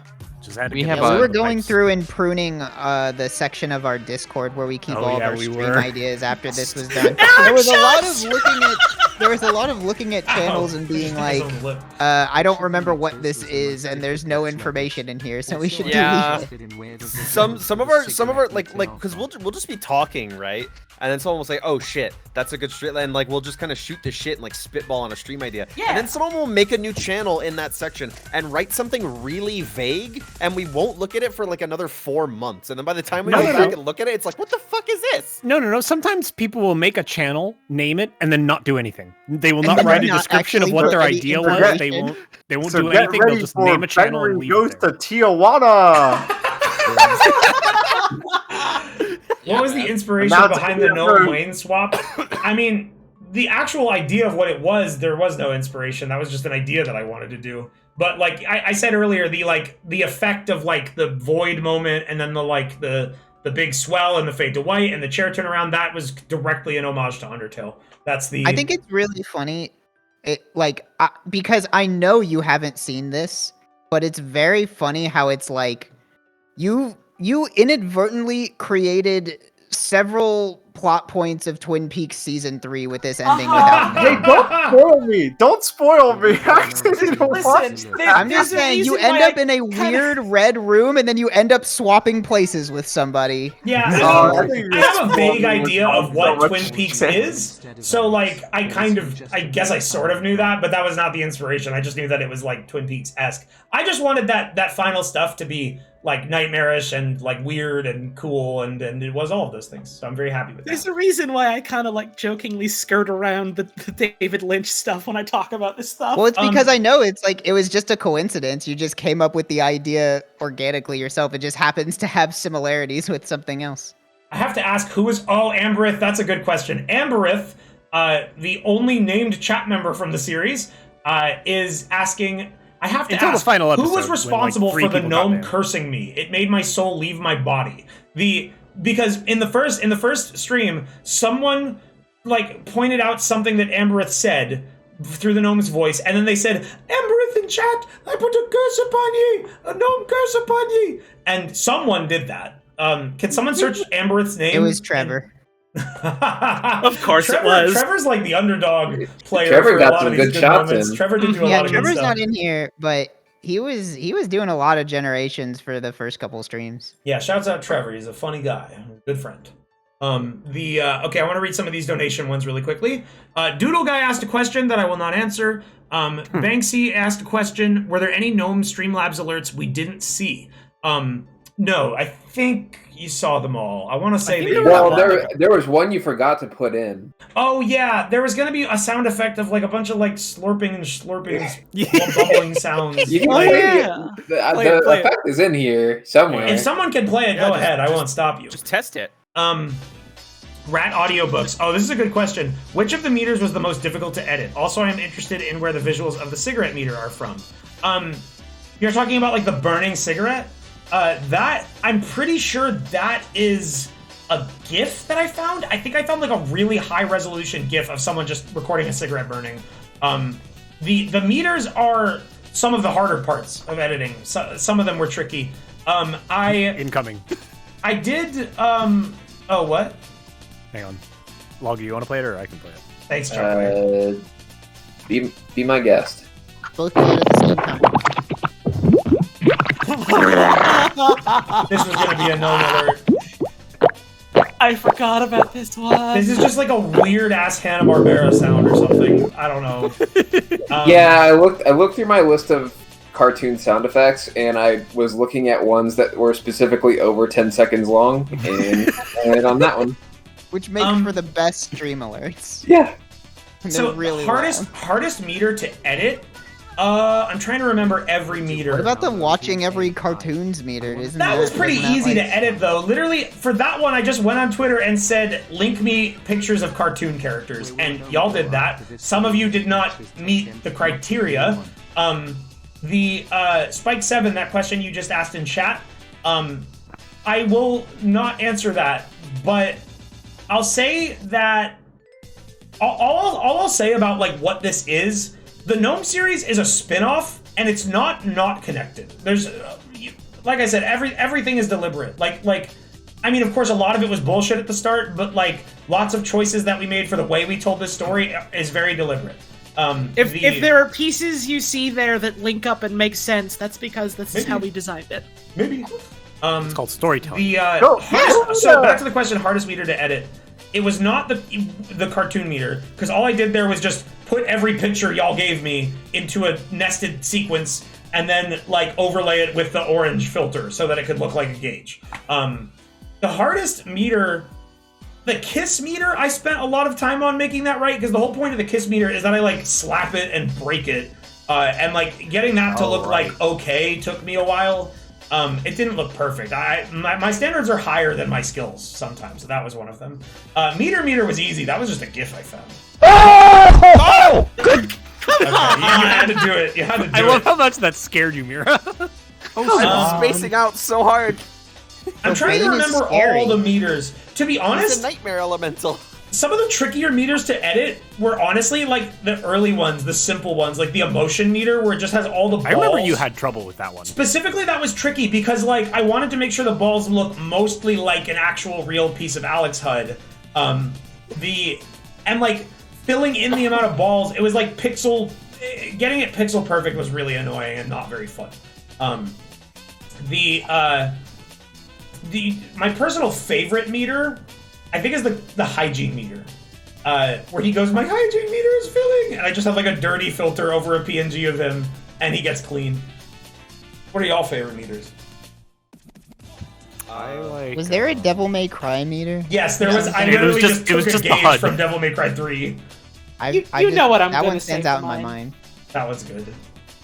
We were going through and pruning the section of our Discord where we keep all of our stream ideas after this was done. There was a lot of looking at channels and being like, I don't remember what this is, and there's no information in here, so we should delete it. Some of our like because we'll just be talking, right? And then someone will say, "Oh shit, that's a good stream," and like we'll just kind of shoot the shit and like spitball on a stream idea. Yeah. And then someone will make a new channel in that section and write something really vague, and we won't look at it for like another 4 months. And then by the time we go back and look at it, it's like, what the fuck is this? No. Sometimes people will make a channel, name it, and then not do anything. They will not write a description of what their idea was. They won't do anything. They'll just name a channel and leave goes it to Tijuana. What was the inspiration behind the Gnome Wayne swap? I mean, the actual idea of what it was, there was no inspiration. That was just an idea that I wanted to do. But like I said earlier, the effect of like the void moment and then the big swell and the fade to white and the chair turnaround, that was directly an homage to Undertale. That's the. I think it's really funny, because I know you haven't seen this, but it's very funny how it's like you inadvertently created several plot points of Twin Peaks season 3 with this ending without me. Hey, don't spoil me! Don't spoil me! I didn't watch that. I'm just saying, you end up in a weird red room, and then you end up swapping places with somebody. Yeah, I have a vague idea of what Twin Peaks is, so like I guess I sort of knew that, but that was not the inspiration. I just knew that it was like Twin Peaks-esque. I just wanted that final stuff to be like nightmarish and like weird and cool, and it was all of those things. So I'm very happy with that. There's a reason why I kind of like jokingly skirt around the David Lynch stuff when I talk about this stuff. Well, it's because I know it's like it was just a coincidence. You just came up with the idea organically yourself. It just happens to have similarities with something else. I have to ask, who is... Oh, Amberith, that's a good question. Amberith, the only named chat member from the series, is asking... I have to Until ask, the final episode, who was responsible when, like, for the 3 people got gnome there. cursing me? It made my soul leave my body. Because in the first stream, someone like pointed out something that Amberith said through the gnome's voice, and then they said, "Amberith in chat, I put a curse upon ye, a gnome curse upon ye," and someone did that. Can someone search Amberith's name? It was Trevor. Of course it was. Trevor's like the underdog player. Trevor for got a lot some of these good good shots moments. in. Trevor did do a lot of good Trevor's stuff. not in here, but he was doing a lot of generations for the first couple streams. Yeah, shouts out Trevor. He's a funny guy, good friend. Okay, I want to read some of these donation ones really quickly. Doodle Guy asked a question that I will not answer. Banksy asked a question: were there any Gnome Streamlabs alerts we didn't see? No, I think you saw them all. I want to say that. Well, there was one you forgot to put in. Oh yeah, there was gonna be a sound effect of like a bunch of like slurping and bubbling sounds. You can the effect is in here somewhere. If someone can play it, go ahead. I won't stop you. Just test it. Rat audiobooks. Oh, this is a good question. Which of the meters was the most difficult to edit? Also, I am interested in where the visuals of the cigarette meter are from. You're talking about like the burning cigarette? That, I'm pretty sure that is a GIF that I found. I think I found like a really high resolution GIF of someone just recording a cigarette burning. The meters are some of the harder parts of editing. Some of them were tricky. Incoming. I did, oh, what? Hang on. Loggy, you want to play it or I can play it? Thanks, John. Be my guest. Both do it at the same time. This was gonna be a gnome alert. I forgot about this one. This is just like a weird ass Hanna-Barbera sound or something. I don't know. Yeah, I looked through my list of cartoon sound effects, and I was looking at ones that were specifically over 10 seconds long, and I landed on that one. Which makes for the best stream alerts. Yeah. So really hardest meter to edit. I'm trying to remember every meter. What about the watching every cartoons meter? That was pretty easy to edit, though. Literally, for that one, I just went on Twitter and said, link me pictures of cartoon characters. And y'all did that. Some of you did not meet the criteria. The Spike 7, that question you just asked in chat, I will not answer that. But I'll say that... All I'll say about like what this is... The Gnome series is a spin-off, and it's not connected. There's, like I said, everything is deliberate. Like, I mean, of course, a lot of it was bullshit at the start, but like, lots of choices that we made for the way we told this story is very deliberate. If there are pieces you see there that link up and make sense, that's because this is how we designed it. Maybe. It's called storytelling. So back to the question: hardest meter to edit. It was not the cartoon meter, because all I did there was just put every picture y'all gave me into a nested sequence and then like overlay it with the orange filter so that it could look like a gauge. The hardest meter, the kiss meter, I spent a lot of time on making that right, because the whole point of the kiss meter is that I like slap it and break it, and like getting that to look like okay took me a while. It didn't look perfect. My standards are higher than my skills sometimes, so that was one of them. Meter was easy. That was just a GIF I found. Oh! Come on! You had to do it. You had to do I love how much that scared you, Mira. I'm spacing out so hard. I'm trying to remember all the meters. To be honest, It's a nightmare elemental. some of the trickier meters to edit were honestly like the early ones, the simple ones, like the emotion meter where it just has all the balls. I remember you had trouble with that one. Specifically, that was tricky because like I wanted to make sure the balls look mostly like an actual real piece of Alyx HUD. And like filling in the amount of balls, it was like getting it pixel perfect was really annoying and not very fun. My personal favorite meter, I think, is the hygiene meter, where he goes, "My hygiene meter is filling," and I just have like a dirty filter over a PNG of him, and he gets clean. What are y'all favorite meters? Was there a Devil May Cry meter? Yes, there was. I literally just took a gauge from Devil May Cry 3. You know what I'm that gonna one say stands for out in mine. my mind. That was good.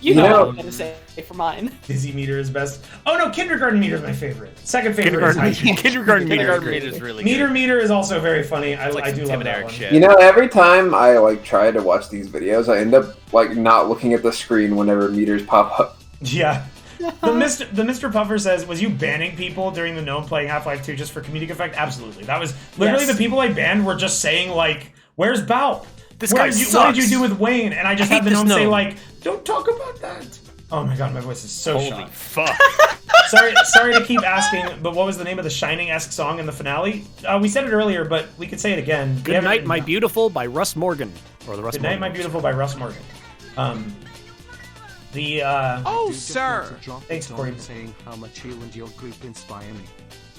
You know what I'm gonna say for mine. Dizzy meter is best. Oh no, kindergarten meter is my favorite. Second favorite is hygiene. Kindergarten meter is really good. Meter is also very funny. I do love that one. You know, every time I like try to watch these videos, I end up like not looking at the screen whenever meters pop up. Yeah. The Mr. Puffer says, was you banning people during the Gnome playing Half-Life 2 just for comedic effect? Absolutely. That was literally the people I banned were just saying like, "Where's Bao? What did you do with Wayne?" And I just had the Gnome say like, "Don't talk about that." Oh my god, my voice is so shot. Fuck. Sorry to keep asking, but what was the name of the Shining-esque song in the finale? We said it earlier, but we could say it again. Good Night, My Beautiful by Russ Morgan. Or the Russ Good Morgan. Night, My Beautiful by Russ Morgan. Oh, sir! Thanks, Corey. Saying how much you and your group inspire me.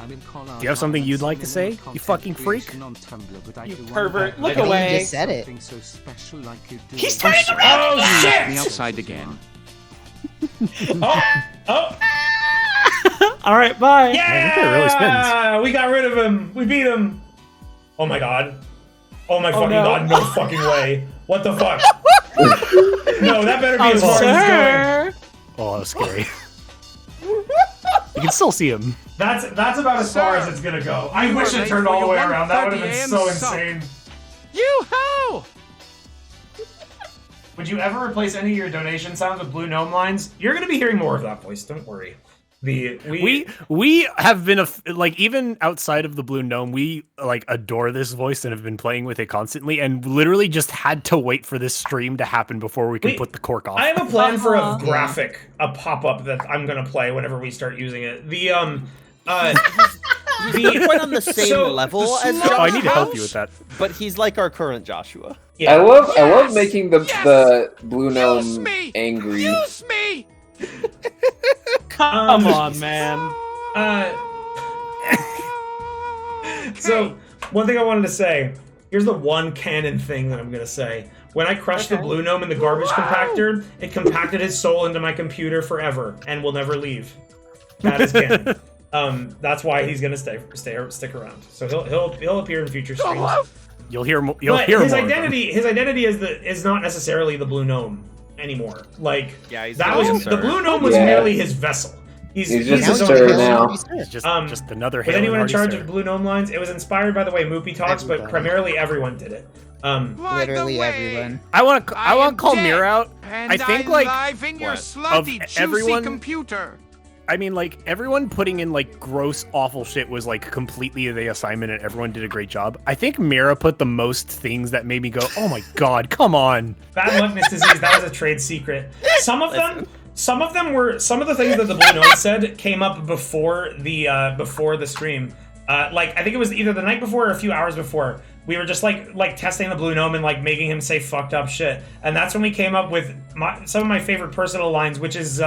I'm in Do you have something you'd like to say, you fucking freak? You pervert, look away. You just said it. So special like you do. He's turning around! Oh shit! Me outside again. Oh! Alright, bye. Yeah! We got rid of him. We beat him. Oh my god. Oh my fucking god, no fucking way. What the fuck? No, that better be as far as it's going. Oh, that was scary. You can still see him. That's about as far as it's gonna go. I wish it turned all the way around. That would have been so insane. Yoo-hoo! Would you ever replace any of your donation sounds with Blue Gnome lines? You're gonna be hearing more of that voice. Don't worry. We have been like, even outside of the Blue Gnome, we like adore this voice and have been playing with it constantly, and literally just had to wait for this stream to happen before we could put the cork off. I have a plan for a graphic, a pop-up that I'm gonna play whenever we start using it. He's quite on the same level as Joshua. I need to help you with that. But he's like our current Joshua. Yeah. I love making the Blue Gnome angry. Use me! Come on, man. So, one thing I wanted to say, here's the one canon thing that I'm going to say. When I crushed the Blue Gnome in the garbage compactor, it compacted his soul into my computer forever and will never leave. That is canon. That's why he's going to stick around. So he'll appear in future streams. You'll hear more. His identity is not necessarily the Blue Gnome anymore. Like, yeah, he's the Blue Gnome was merely his vessel. He's just his a own sir person. now. He's just another. Was anyone in charge of Blue Gnome lines? It was inspired by the way Moopy talks, but primarily everyone did it. Literally everyone. I want to call Mira out. I think like of everyone computer. I mean, like, everyone putting in, like, gross, awful shit was, like, completely the assignment, and everyone did a great job. I think Mira put the most things that made me go, oh my god, come on. Bad luckness disease, that was a trade secret. Some of the things that the Blue Gnome said came up before the stream. Like, I think it was either the night before or a few hours before. We were just, like testing the Blue Gnome and, like, making him say fucked up shit. And that's when we came up with some of my favorite personal lines, which is,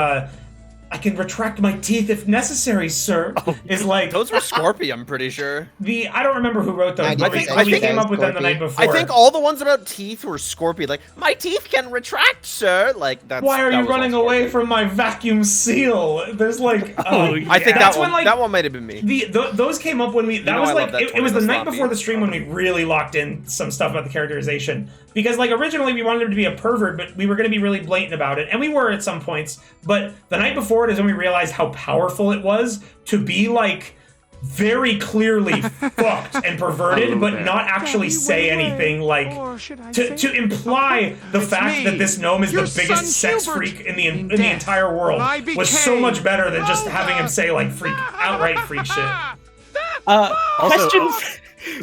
I can retract my teeth if necessary, sir. Is like those were Scorpy, I'm pretty sure. I don't remember who wrote those. I think we came up with them the night before. I think all the ones about teeth were Scorpy. Like, my teeth can retract, sir. Like, that's. Why are you running away from my vacuum seal? There's like. I think that one might have been me. Those came up when we. That was like it was the night before the stream when we really locked in some stuff about the characterization. Because like originally we wanted him to be a pervert, but we were going to be really blatant about it, and we were at some points. But the night before it is when we realized how powerful it was to be like very clearly fucked and perverted, but not actually say anything like to imply the fact that this gnome is the biggest sex freak in the entire world was so much better than just having him say like outright freak shit.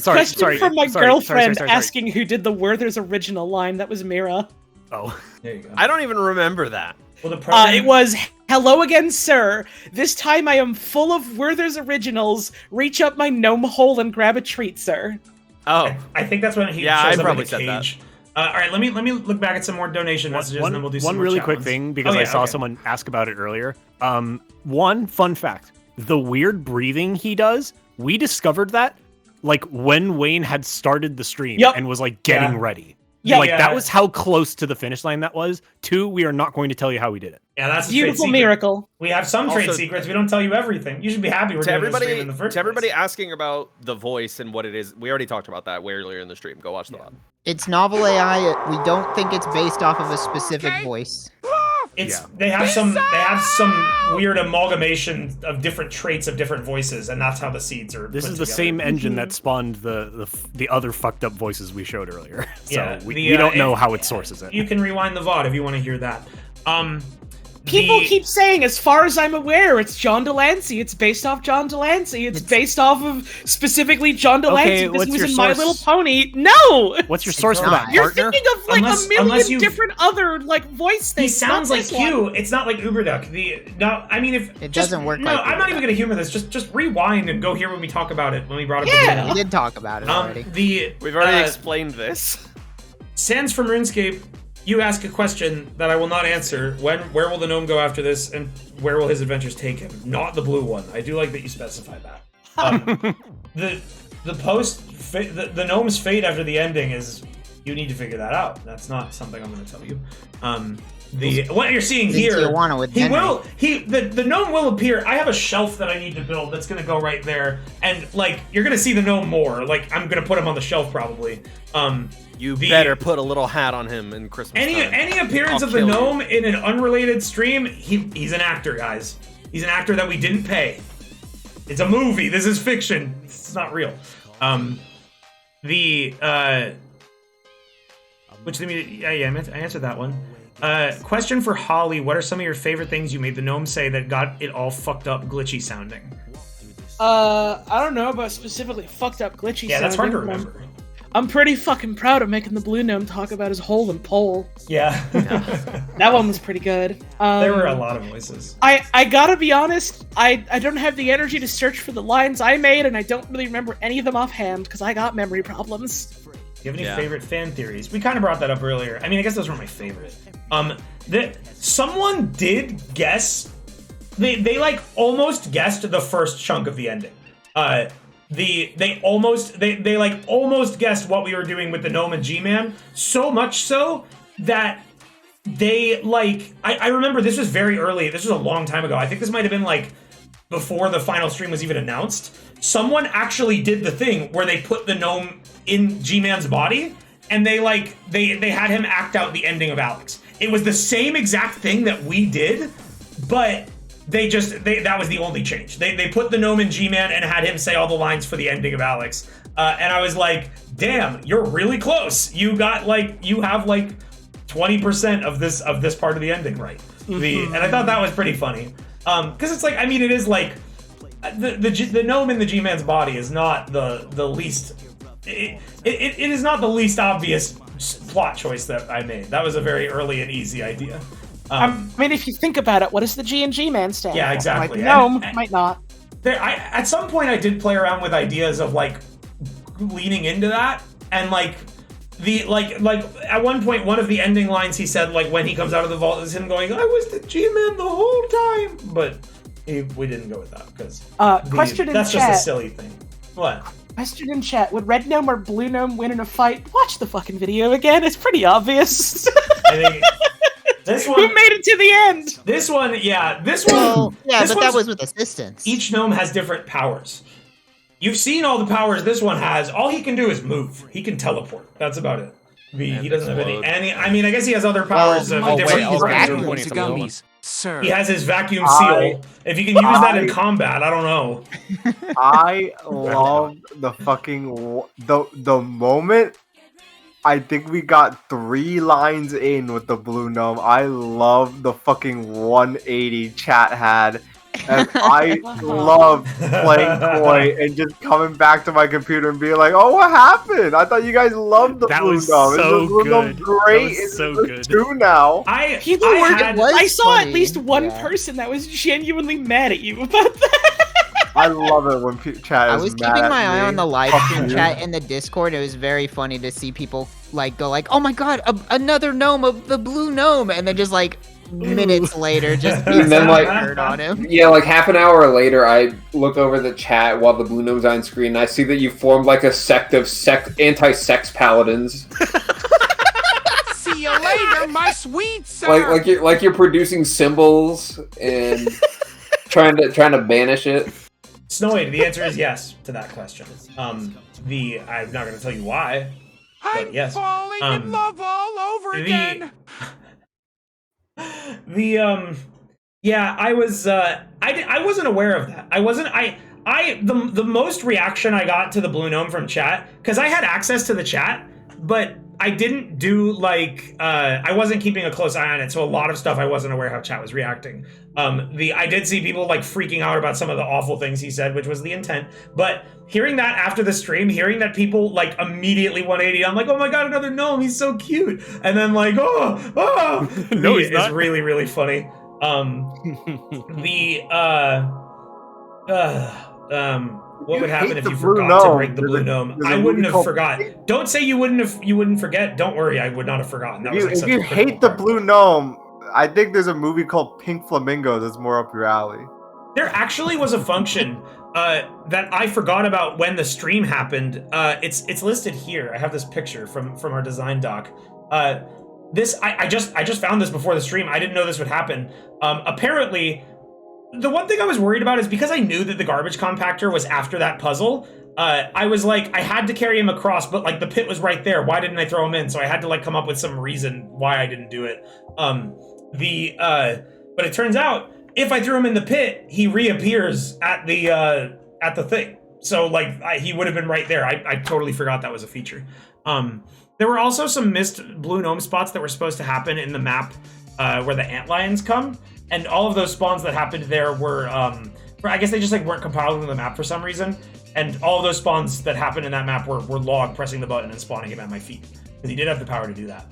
Question from my girlfriend asking who did the Werther's original line. That was Mira. Oh, there you go. I don't even remember that. Well, the program... it was, "Hello again, sir. This time I am full of Werther's originals. Reach up my gnome hole and grab a treat, sir." Oh, I think that's when he shows up in the cage. All right, let me look back at some more donation messages, and then we'll do some one more really chat quick ones. thing, because I saw someone ask about it earlier. One fun fact: the weird breathing he does, we discovered that like when Wayne had started the stream and was like getting ready. Yeah, that was how close to the finish line that was. 2, we are not going to tell you how we did it. Yeah, that's a beautiful trade secret. miracle. We have some trade secrets. We don't tell you everything. You should be happy we're doing this stream in the first To everybody asking about the voice and what it is, we already talked about that way earlier in the stream. Go watch the VOD. It's novel AI. We don't think it's based off of a specific voice. They have some weird amalgamation of different traits of different voices, and that's how the seeds are. This put is the together. same engine that spawned the other fucked up voices we showed earlier. So Yeah, we don't know how it sources it. You can rewind the VOD if you want to hear that. People keep saying, as far as I'm aware, it's John Delancey. It's based off John Delancey. It's based off of specifically John Delancey because he was in My Little Pony. No! What's your source for that, You're partner? thinking of like a million different other like voice things. He sounds not like this you. one. It's not like Uberduck. I mean, if it doesn't work. No, like I'm not even gonna humor this. Just rewind and go hear when we talk about it when we brought up. Yeah, we did talk about it already. We've already explained this. Sans from RuneScape. You ask a question that I will not answer. Where will the gnome go after this, and where will his adventures take him? Not the blue one. I do like that you specify that. The gnome's fate after the ending is you need to figure that out. That's not something I'm going to tell you. What you're seeing here, the gnome will appear. I have a shelf that I need to build that's going to go right there, and like you're going to see the gnome more. Like I'm going to put him on the shelf probably. You better put a little hat on him in Christmas time. Any appearance of the gnome in an unrelated stream, he's an actor, guys. He's an actor that we didn't pay. It's a movie. This is fiction. It's not real. I answered that one. Question for Holly: what are some of your favorite things you made the gnome say that got it all fucked up, glitchy sounding? I don't know about specifically fucked up glitchy. Yeah, that's hard to sounding. remember. I'm pretty fucking proud of making the blue gnome talk about his hole and pole. Yeah. That one was pretty good. There were a lot of voices. I gotta be honest, I don't have the energy to search for the lines I made, and I don't really remember any of them offhand, because I got memory problems. Do you have any favorite fan theories? We kind of brought that up earlier. I mean, I guess those were my favorite. Someone did guess. They like almost guessed the first chunk of the ending. They almost guessed what we were doing with the gnome and G-Man, so much so that they I remember this was very early. This was a long time ago. I think this might have been like before the final stream was even announced. Someone actually did the thing where they put the gnome in G-Man's body, and they had him act out the ending of Alyx. It was the same exact thing that we did, but that was the only change. They put the gnome in G-Man and had him say all the lines for the ending of Alyx. And I was like, damn, you're really close. You have 20% of this part of the ending right. And I thought that was pretty funny. Because it's like, I mean, it is like the gnome in the G-Man's body is not the least. It is not the least obvious plot choice that I made. That was a very early and easy idea. I mean, if you think about it, what does the G and G-Man stand for? Yeah, exactly. Gnome might not. At some point, I did play around with ideas of like leaning into that, and like at one point, one of the ending lines he said, like when he comes out of the vault, is him going, "I was the G-Man the whole time," but we didn't go with that because question in that's chat. just a silly thing. What? Question in chat: would Red Gnome or Blue Gnome win in a fight? Watch the fucking video again. It's pretty obvious. I think. This one, who made it to the end? This one. But that was with assistance. Each gnome has different powers. You've seen all the powers this one has. All he can do is move. He can teleport. That's about it. He doesn't have any. I mean, I guess he has other powers. Gummies, sir. He has his vacuum seal. If you can use that in combat, I don't know. I love the fucking the moment. I think we got 3 lines in with the blue gnome. I love the fucking 180 chat had. And I love playing coy and just coming back to my computer and being like, "Oh, what happened? I thought you guys loved the blue gnome. So blue gnome great. It's so the good. 2 now." I saw at least one person that was genuinely mad at you about that. I love it when chat is I was mad keeping at my eye me. on the live Fuck stream you. chat in the Discord. It was very funny to see people like go like, "Oh my god, another gnome of the blue gnome," and then just like minutes later, just And then like, on him. yeah, like half an hour later, I look over the chat while the blue gnome's on screen, and I see that you formed like a sect of anti-sex paladins. See you later, my sweet sir. like you're producing symbols and trying to banish it. Snowy, the answer is yes to that question. I'm not going to tell you why, but yes. Falling in love all over again. Yeah, I was I wasn't aware of that. The most reaction I got to the blue gnome from chat, because I had access to the chat, but I didn't do I wasn't keeping a close eye on it, so a lot of stuff I wasn't aware how chat was reacting. I did see people freaking out about some of the awful things he said, which was the intent, but hearing that after the stream, hearing that people immediately 180, I'm like, oh my god, another gnome, he's so cute, and then oh no, he's not. It's really, really funny. What would happen if you forgot to break the blue gnome? I wouldn't have forgot. Don't say you wouldn't forget. Don't worry, I would not have forgotten. That was If you hate the blue gnome, I think there's a movie called Pink Flamingo that's more up your alley. There actually was a function that I forgot about when the stream happened. It's listed here. I have this picture from our design doc. I just found this before the stream. I didn't know this would happen. Apparently, the one thing I was worried about is because I knew that the garbage compactor was after that puzzle. I was like, I had to carry him across, but the pit was right there. Why didn't I throw him in? So I had to come up with some reason why I didn't do it. But it turns out if I threw him in the pit, he reappears at the thing. So he would have been right there. I totally forgot that was a feature. There were also some missed blue gnome spots that were supposed to happen in the map where the antlions come. And all of those spawns that happened there were, I guess they just weren't compiled into the map for some reason. And all of those spawns that happened in that map were log pressing the button and spawning him at my feet. Because he did have the power to do that.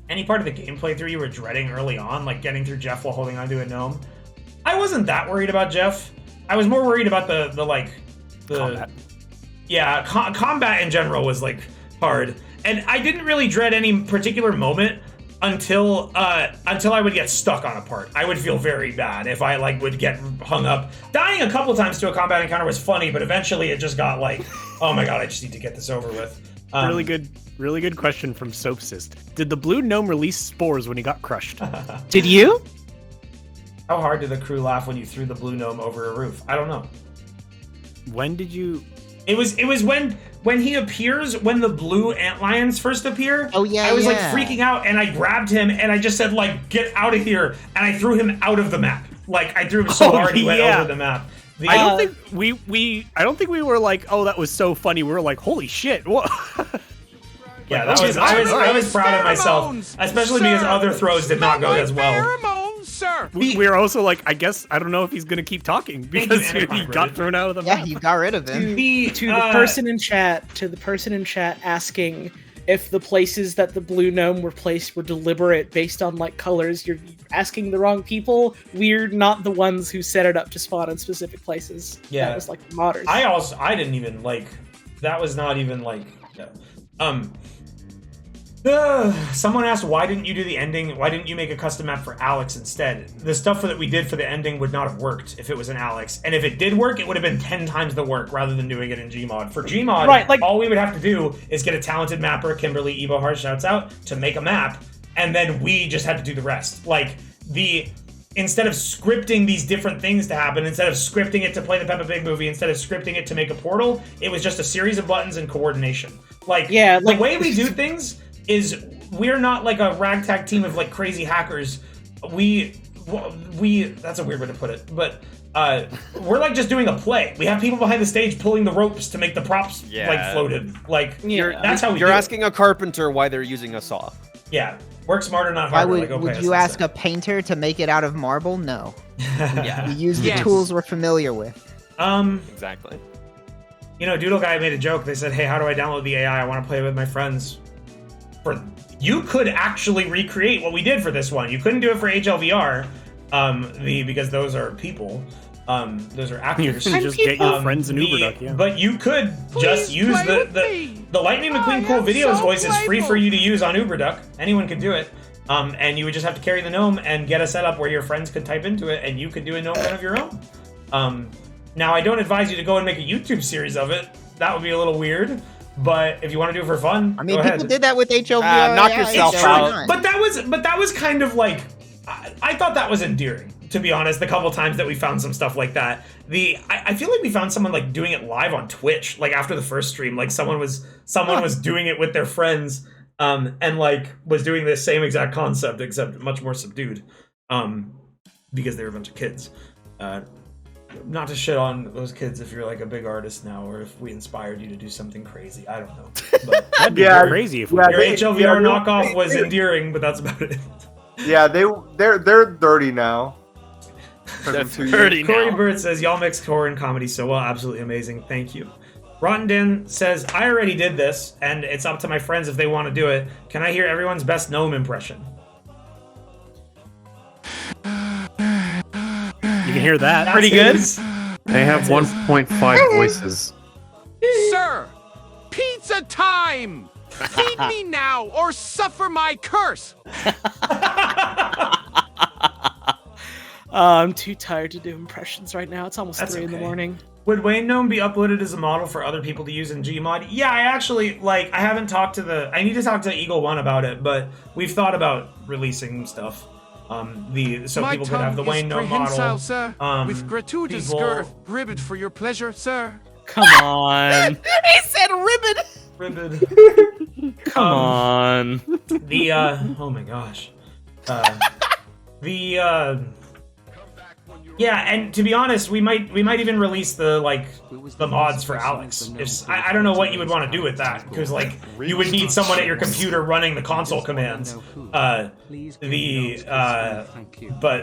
Any part of the gameplay through you were dreading early on, getting through Jeff while holding onto a gnome? I wasn't that worried about Jeff. I was more worried about the combat. Yeah, combat in general was hard. And I didn't really dread any particular moment until I would get stuck on a part. I would feel very bad if I would get hung up. Dying a couple times to a combat encounter was funny, but eventually it just got oh my god, I just need to get this over with. Really good question from Soapsist. Did the blue gnome release spores when he got crushed? Did you? How hard did the crew laugh when you threw the blue gnome over a roof? I don't know. When did you? It was when he appears, when the blue antlions first appear. Oh yeah, I was freaking out, and I grabbed him, and I just said get out of here, and I threw him out of the map. I threw him so hard he went over the map. I don't think we were oh, that was so funny. We were holy shit. What? Yeah, I was proud of myself, especially because other throws did not go as well. Sir. We were also I guess I don't know if he's gonna keep talking because he got thrown out of the map. Yeah, you got rid of him. To the person in chat asking if the places that the blue gnome were placed were deliberate based on colors, you're asking the wrong people. We're not the ones who set it up to spawn in specific places. Yeah, that was modders. I didn't even that was not even someone asked, why didn't you do the ending? Why didn't you make a custom map for Alyx instead? The stuff that we did for the ending would not have worked if it was an Alyx. And if it did work, it would have been 10 times the work rather than doing it in Gmod. For Gmod, right, all we would have to do is get a talented mapper, Kimberly Evo Hard shouts out, to make a map, and then we just had to do the rest. Instead of scripting these different things to happen, instead of scripting it to play the Peppa Pig movie, instead of scripting it to make a portal, it was just a series of buttons and coordination. Like, yeah, the way we do things is we're not like a ragtag team of like crazy hackers. We that's a weird way to put it, but we're like just doing a play. We have people behind the stage pulling the ropes to make the props like floated. Like that's how we. You're asking a carpenter why they're using a saw. Yeah, work smarter, not Why harder. would you ask a painter to make it out of marble? No. We use the tools we're familiar with. Exactly. You know, Doodle Guy made a joke. They said, "Hey, how do I download the AI? I want to play with my friends." You could actually recreate what we did for this one. You couldn't do it for HLVR, because those are people. Those are actors. You can just get your friends in UberDuck, yeah. But you could just use the Lightning McQueen Cool Videos voice is free for you to use on UberDuck. Anyone could do it. And you would just have to carry the gnome and get a setup where your friends could type into it, and you could do a gnome run of your own. Now, I don't advise you to go and make a YouTube series of it. That would be a little weird. But if you want to do it for fun, I mean, go people ahead. did that with HLVR. Knock yourself out. But that was kind of like, I thought that was endearing, to be honest. The couple times that we found some stuff like that, I feel like we found someone like doing it live on Twitch, like after the first stream, like someone was doing it with their friends, and like was doing the same exact concept except much more subdued, because they were a bunch of kids. Not to shit on those kids if you're like a big artist now, or if we inspired you to do something crazy. I don't know. But that'd be crazy if your HLVR knockoff was endearing, but that's about it. Yeah, they're dirty now. They're dirty now. Corey Burt says, y'all mix horror and comedy so well. Absolutely amazing. Thank you. Rottenden says, I already did this, and it's up to my friends if they want to do it. Can I hear everyone's best gnome impression? You can hear that. That's Pretty good. They have 1.5 voices. Sir, pizza time! Feed me now or suffer my curse! I'm too tired to do impressions right now. It's almost 3 in the morning. Would Wayne Gnome be uploaded as a model for other people to use in Gmod? Yeah, I actually, like, I haven't talked to I need to talk to Eagle One about it, but we've thought about releasing stuff. So my people could have the tongue Wayne is Gnome prehensile, model. sir, with gratuitous girth ribbed for your pleasure, sir. Come on. He said ribbon. Ribbon. Come on. Oh my gosh. Yeah, and to be honest, we might even release the mods for Alyx. I don't know what you would want to do with that, because like you would need someone at your computer running the console commands. But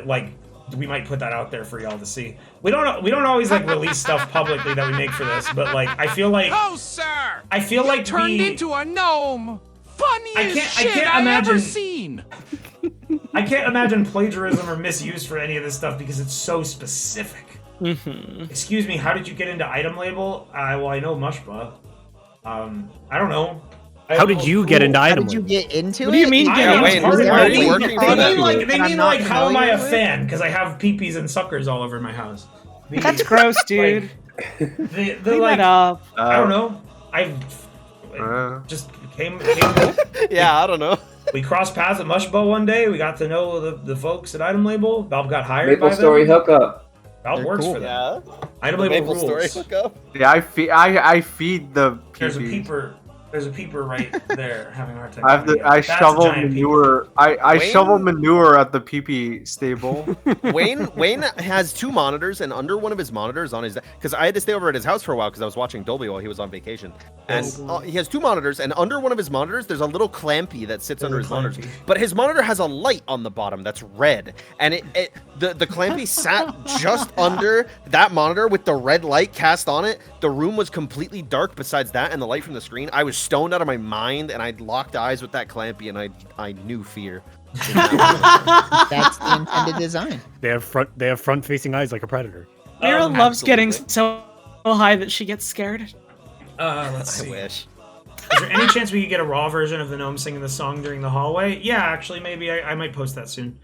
like we might put that out there for y'all to see. We don't always like release stuff publicly that we make for this, but like I feel like you turned into a gnome. Funniest shit I've ever seen. I can't imagine plagiarism or misuse for any of this stuff because it's so specific. Excuse me, how did you get into item label? Well, I know Mushba. I don't know. How did you get into item label? How did you get into it? What do you mean get into it? They mean like, how am I a fan? Because I have peepees and suckers all over my house. That's gross, dude. Clean that up. I don't know. Just came yeah, I don't know. We crossed paths at Mushbow one day. We got to know the folks at Item Label. Valve got hired Maple by them. Story hookup. Valve works for them. Yeah. Item Label Maple rules. Story hookup. Yeah, I feed the peepees. There's a peeper right there having a hard time. I shovel manure. I shovel manure at the pee stable. Wayne has 2 monitors, and under one of his monitors on his, because I had to stay over at his house for a while because I was watching Dolby while he was on vacation, and he has 2 monitors, and under one of his monitors there's a little clampy that sits under his monitors, but his monitor has a light on the bottom that's red, and the clampy sat just under that monitor with the red light cast on it. The room was completely dark besides that and the light from the screen. I was stoned out of my mind, and I locked eyes with that clampy, and I knew fear. That's the intended design. They have front-facing eyes like a predator. Mira loves getting so high that she gets scared. Let's see. I wish. Is there any chance we could get a raw version of the gnome singing the song during the hallway? Yeah, actually, maybe I might post that soon.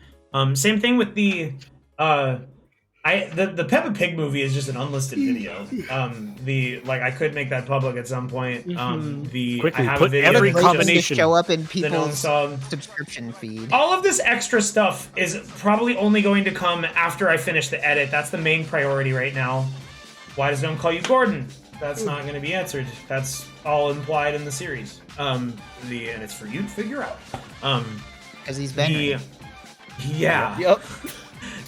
Same thing with the the Peppa Pig movie is just an unlisted video. I could make that public at some point. Quickly, I have put a video every combination show up in people's subscription feed. All of this extra stuff is probably only going to come after I finish the edit. That's the main priority right now. Why does no one call you Gordon? that's not going to be answered. That's all implied in the series. And it's for you to figure out. Because he's banging. Yeah. Yep.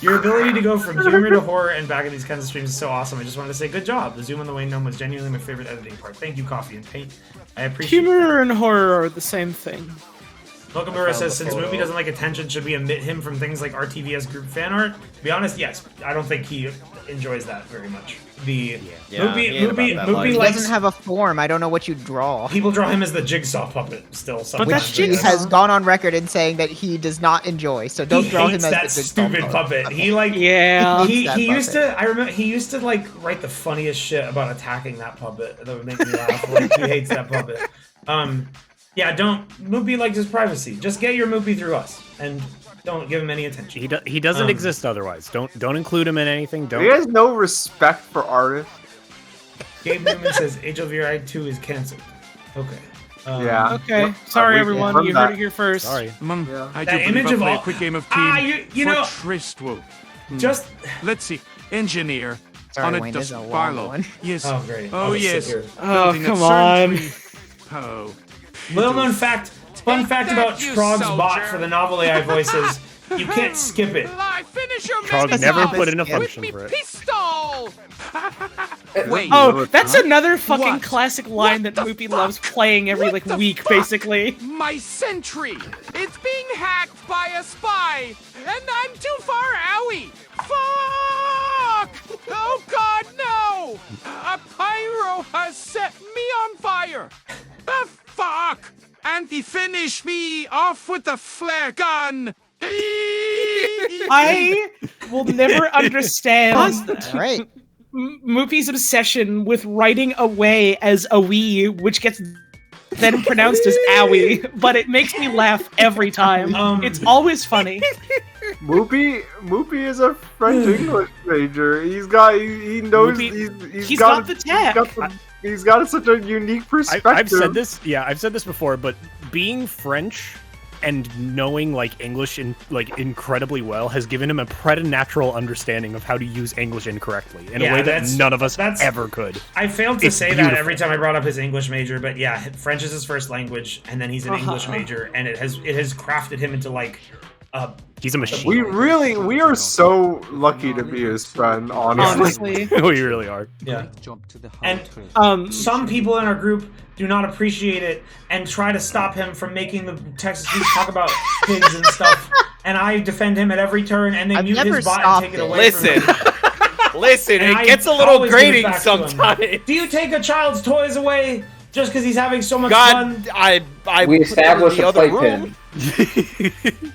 Your ability to go from humor to horror and back in these kinds of streams is so awesome. I just wanted to say good job. The zoom on the Wayne Gnome was genuinely my favorite editing part. Thank you, Coffee and Paint. I appreciate Humor and horror are the same thing. Welcome says, since Movie doesn't like attention, should we omit him from things like RTVS group fan art? To be honest, yes. I don't think he enjoys that very much. Movie doesn't have a form. I don't know what you draw. People draw him as the jigsaw puppet still. But which he has gone on record in saying that he does not enjoy. So don't draw him as that the jigsaw stupid puppet. He he used to. I remember he used to like write the funniest shit about attacking that puppet. That would make me laugh. Like, he hates that puppet. Yeah, don't. Moopy likes his privacy. Just get your Moopy through us, and don't give him any attention. He doesn't exist otherwise. Don't include him in anything. Don't. He has no respect for artists. Gabe Newman says HLVRI 2 is canceled. Okay. Yeah. Okay. Sorry, everyone. You heard it here first. Sorry. I That do image believe of I'll play all- a quick game of team you know, Tristwood. just Let's see. Engineer Sorry, on a Wayne, this is a long Despilo. one. Yes. Oh, great. Oh, I'll just yes. sit here. Oh, Building come a on. Oh. Little known fact, fun fact that, about you Trog's soldier. bot for the novel AI voices, you can't skip it. Finish your Trog message never off put in a with function me for it. pistol. Wait. Oh, that's another fucking What? classic line that Moopy loves playing every week, basically. My sentry. It's being hacked by a spy, and I'm too far owie. Fuck! Oh God, no! A pyro has set me on fire. Fuck! And he finished me off with a flare gun. I will never understand Right. Moopy's obsession with writing away as a wee, which gets then pronounced as owie, but it makes me laugh every time. It's always funny. Moopy is a French English major. He knows He's got the tech. He's got such a unique perspective. I've said this. Yeah, I've said this before, but being French and knowing like English incredibly well has given him a preternatural understanding of how to use English incorrectly in a way that none of us ever could. I failed to It's say beautiful. that every time I brought up his English major, but yeah, French is his first language, and then he's an English major, and it has crafted him into like he's a machine. We are so lucky to be his friend, honestly. We really are. Yeah. And some people in our group do not appreciate it and try to stop him from making the Texas Beast talk about pigs and stuff. And I defend him at every turn, and they mute his bot and take it away from him. Listen, And it I gets a little always give it grating back to him. sometimes. Do you take a child's toys away just because he's having so much fun? I We put them in established the a other playpen. room.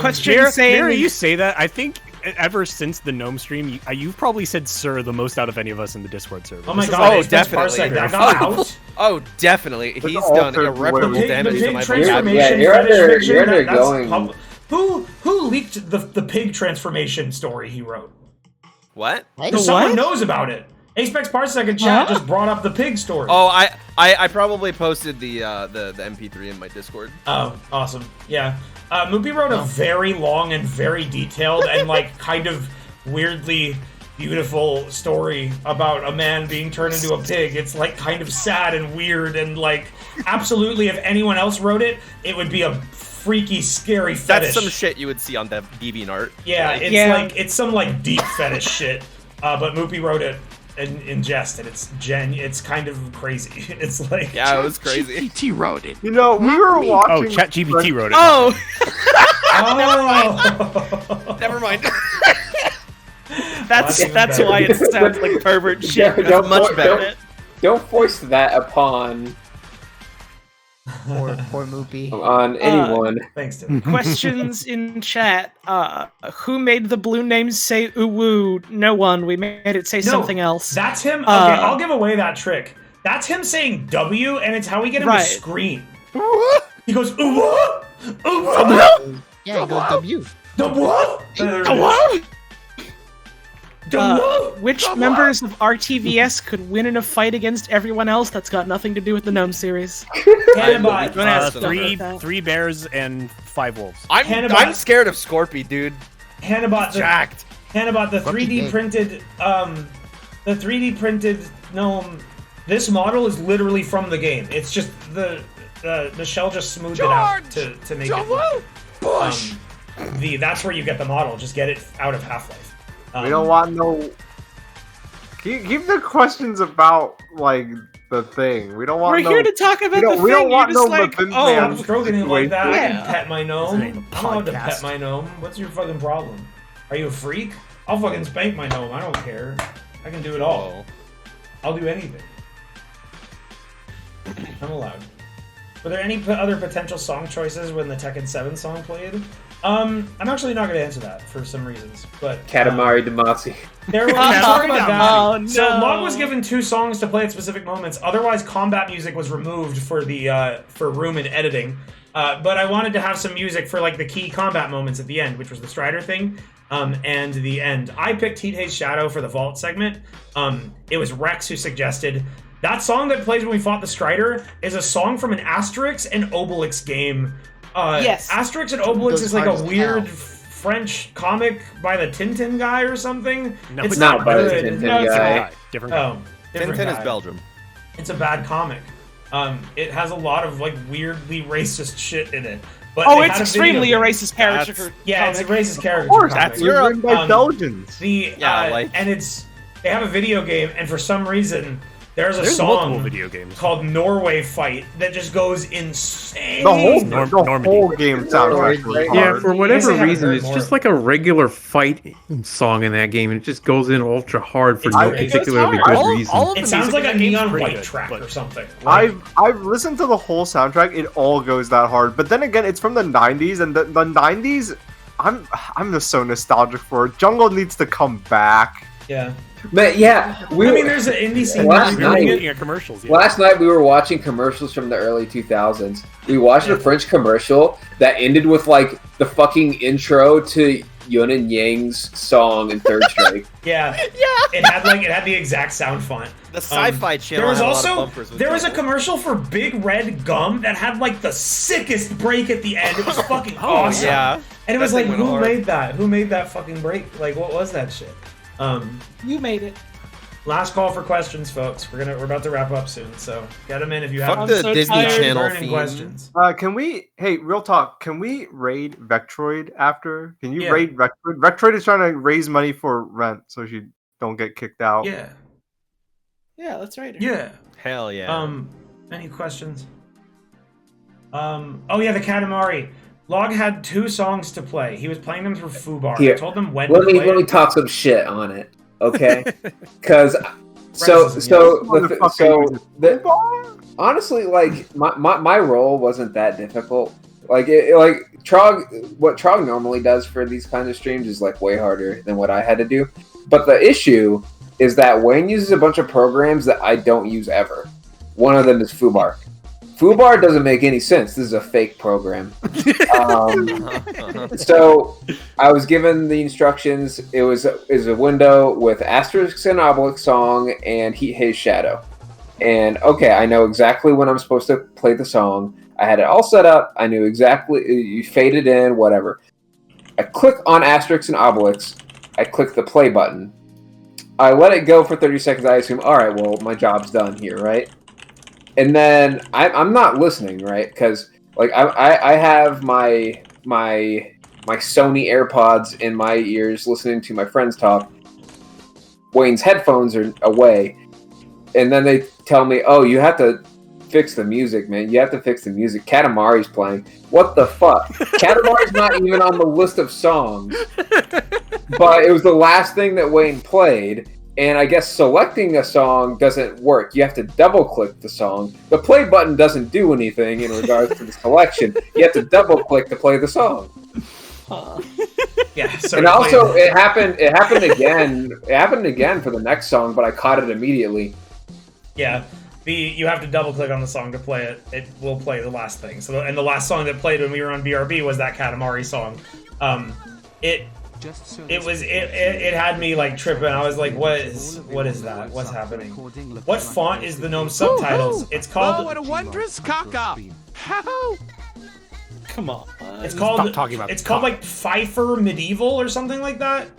Question saying... Mary, you say that, I think ever since the Gnome stream, you've probably said "sir" the most out of any of us in the Discord server. Oh my This is god, like- it's definitely. That got out. Oh, definitely. He's all done third irreparable way. damage to my transformation you're fetish under- fiction, you're under that's going- Who leaked the pig transformation story he wrote? What? Because someone knows about it. Apex Parsec in chat just brought up the pig story. Oh, I probably posted the MP3 in my Discord. Oh, awesome. Yeah. Moopy wrote a very long and very detailed and like kind of weirdly beautiful story about a man being turned into a pig. It's like kind of sad and weird and like absolutely if anyone else wrote it, it would be a freaky, scary fetish. That's some shit you would see on DeviantArt. Yeah, it's like it's some like deep fetish shit. But Moopy wrote it in jest, and it's kind of crazy. It's like yeah, it was crazy. ChatGPT wrote it. You know, we were watching. Oh, ChatGPT wrote it. Oh! Oh! Never mind. That's why it sounds like pervert shit. Don't, much better. Don't foist that upon Poor Moopy. on anyone. Thanks, Tim. Questions in chat. Who made the blue names say ooh-woo? No one. We made it say something else. That's him. Okay, I'll give away that trick. That's him saying W, and it's how we get him to scream. He goes, ooh, what? Ooh, what? Yeah, he goes W. The what? The what? Which members of RTVS could win in a fight against everyone else that's got nothing to do with the Gnome series? Hannibot. Three bears and 5 wolves. I'm scared of Scorpy, dude. Hannibot, jacked. Hannibot, the 3D printed Gnome, this model is literally from the game. It's just the shell just smoothed it out to make it look. That's where you get the model. Just get it out of Half-Life. We don't want no. Keep the questions about like the thing. We don't want. We're here to talk about the thing. We don't want no like, I'm stroking like that. I can Yeah. pet my gnome. I'm allowed to pet my gnome. What's your fucking problem? Are you a freak? I'll fucking spank my gnome. I don't care. I can do it all. I'll do anything. I'm allowed. Were there any other potential song choices when the Tekken 7 song played? I'm actually not going to answer that for some reasons, but Katamari Damacy. there was talk about that. Oh, no. So Log was given 2 songs to play at specific moments. Otherwise, combat music was removed for the for room and editing. But I wanted to have some music for like the key combat moments at the end, which was the Strider thing and the end. I picked Heat Haze Shadow for the Vault segment. It was Rex who suggested. That song that plays when we fought the Strider is a song from an Asterix and Obelix game. Yes. Asterix and Obelix is like a weird French comic by the Tintin guy or something. No, it's not by the good. Tintin guy. Different guy. Oh, different Tintin guy. is Belgium. It's a bad comic. It has a lot of like weirdly racist shit in it. But Oh, they it's had a extremely video a game. racist caricature. Yeah, it's a racist caricature. Of course, comic. that's written by Belgians. And they have a video game, and for some reason, there's There's song multiple video games called Norway Fight that just goes insane. The whole game sounds actually hard. Yeah, for whatever haven't reason, heard it's more. just like a regular fight song in that game, and it just goes in ultra hard for It's no great. particularly It's good hard. reason. It sounds like a neon white track or something. Like, I've listened to the whole soundtrack. It all goes that hard. But then again, it's from the 90s, and the 90s, I'm just so nostalgic for it. Jungle needs to come back. Yeah. But yeah, there's an indie scene. Last that's doing night, it. commercials. Last night we were watching commercials from the early 2000s. We watched a French commercial that ended with like the fucking intro to Yun and Yang's song in Third Strike. Yeah. It had the exact sound font. The Sci-Fi Channel There was had a lot of also bumpers with there was a Jungle. commercial for Big Red Gum that had like the sickest break at the end. It was fucking awesome. yeah. And it was That like, thing went who hard. made that? Who made that fucking break? Like, what was that shit? You made it. Last call for questions, folks. We're about to wrap up soon, so get them in if you have. Fuck the Disney Channel burning theme. questions. Can we? Hey, real talk. Can we raid Vectroid after? Can you Yeah. raid Vectroid? Vectroid is trying to raise money for rent, so she don't get kicked out. Yeah. Yeah, let's write it. Yeah. Hell yeah. Any questions? Oh yeah, the Katamari. Log had 2 songs to play. He was playing them through Fubar. Here, I told them when let to me play let me it. talk some shit on it, okay? Because honestly, like my role wasn't that difficult. Like what Trog normally does for these kinds of streams is like way harder than what I had to do. But the issue is that Wayne uses a bunch of programs that I don't use ever. One of them is Fubar. Fubar doesn't make any sense. This is a fake program. So I was given the instructions. It was a window with Asterix and Obelix song and Heat Haze Shadow. And okay, I know exactly when I'm supposed to play the song. I had it all set up. I knew exactly. You faded in, whatever. I click on Asterix and Obelix. I click the play button. I let it go for 30 seconds. I assume, all right, well, my job's done here, right? And then I'm not listening, right? Because like I have my Sony AirPods in my ears, listening to my friends talk. Wayne's headphones are away, and then they tell me, "Oh, you have to fix the music, man. You have to fix the music. Katamari's playing. What the fuck? Katamari's not even on the list of songs." But it was the last thing that Wayne played. And I guess selecting a song doesn't work. You have to double-click the song. The play button doesn't do anything in regards to the selection. You have to double-click to play the song. Yeah. So And also, it happened again. It happened again for the next song, but I caught it immediately. Yeah. You have to double click on the song to play it. It will play the last thing. So and the last song that played when we were on BRB was that Katamari song. It had me like tripping. I was like, what is that? What's happening? What font is the GNOME subtitles? It's called. Oh, what a wondrous cock-up! How? Come on. It's called. Stop talking about It's called like Pfeiffer Medieval or something like that.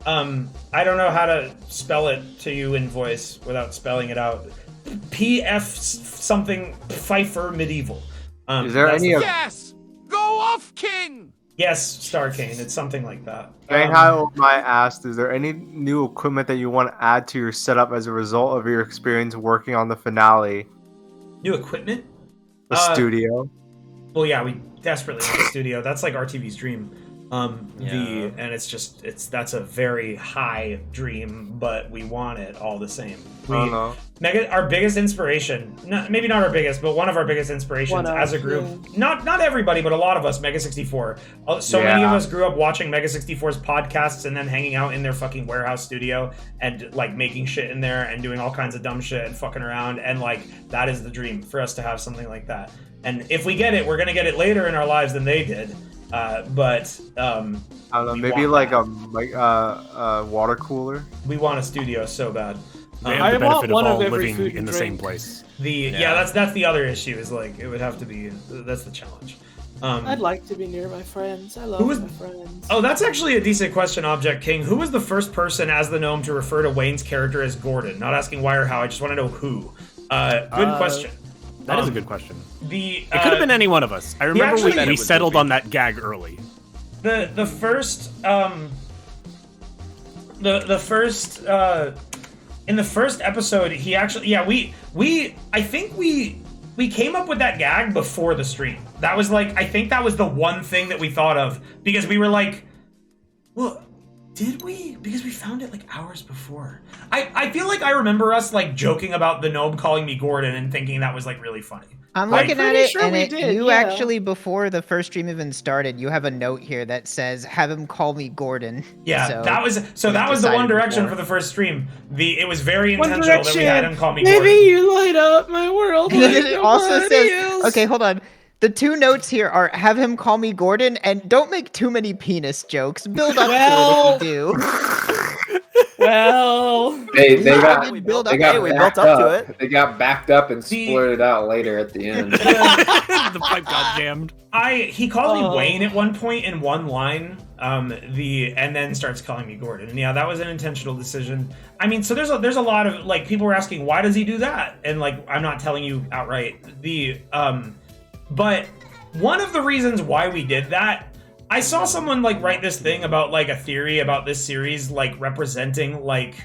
I don't know how to spell it to you in voice without spelling it out. PF something Pfeiffer Medieval. Is there any? Yes! Go off, King! Yes, Star Kane. It's something like that. Shanghai my asked, is there any new equipment that you want to add to your setup as a result of your experience working on the finale? New equipment? The studio. Well, yeah, we desperately want a studio. That's like RTV's dream. And that's a very high dream, but we want it all the same. Our biggest inspiration, maybe not our biggest, but one of our biggest inspirations as a group. Not everybody, but a lot of us. Mega 64. Many of us grew up watching Mega 64's podcasts and then hanging out in their fucking warehouse studio and like making shit in there and doing all kinds of dumb shit and fucking around. And like that is the dream for us to have something like that. And if we get it, we're gonna get it later in our lives than they did. I don't know, maybe like a water cooler. We want a studio so bad. They have the benefit of all living in the same place. That's the other issue. Is like it would have to be. That's the challenge. I'd like to be near my friends. I love my friends. Oh, that's actually a decent question, Object King. Who was the first person as the gnome to refer to Wayne's character as Gordon? Not asking why or how. I just want to know who. Good question. That is a good question. It could have been any one of us. I remember we settled on that gag early. The first in the first episode, he actually I think we came up with that gag before the stream. That was like, I think that was the one thing that we thought of because we were like, well, did we? Because we found it like hours before. I feel like I remember us like joking about the gnome calling me Gordon and thinking that was like really funny. I'm looking at it, and you actually, before the first stream even started, you have a note here that says, "Have him call me Gordon." Yeah, that was the One Direction for the first stream. It was very intentional that we had him call me Gordon. Maybe you light up my world. And then it also says, okay, hold on. The two notes here are, have him call me Gordon, and don't make too many penis jokes. Build up to it if you do. Well, they got built up to it. They got backed up and splurted out later at the end. The pipe got jammed. He called me Wayne at one point in one line, and then starts calling me Gordon. And yeah, that was an intentional decision. I mean, so there's a lot of like people were asking why does he do that, and like I'm not telling you outright. But one of the reasons why we did that, I saw someone like write this thing about like a theory about this series like representing like,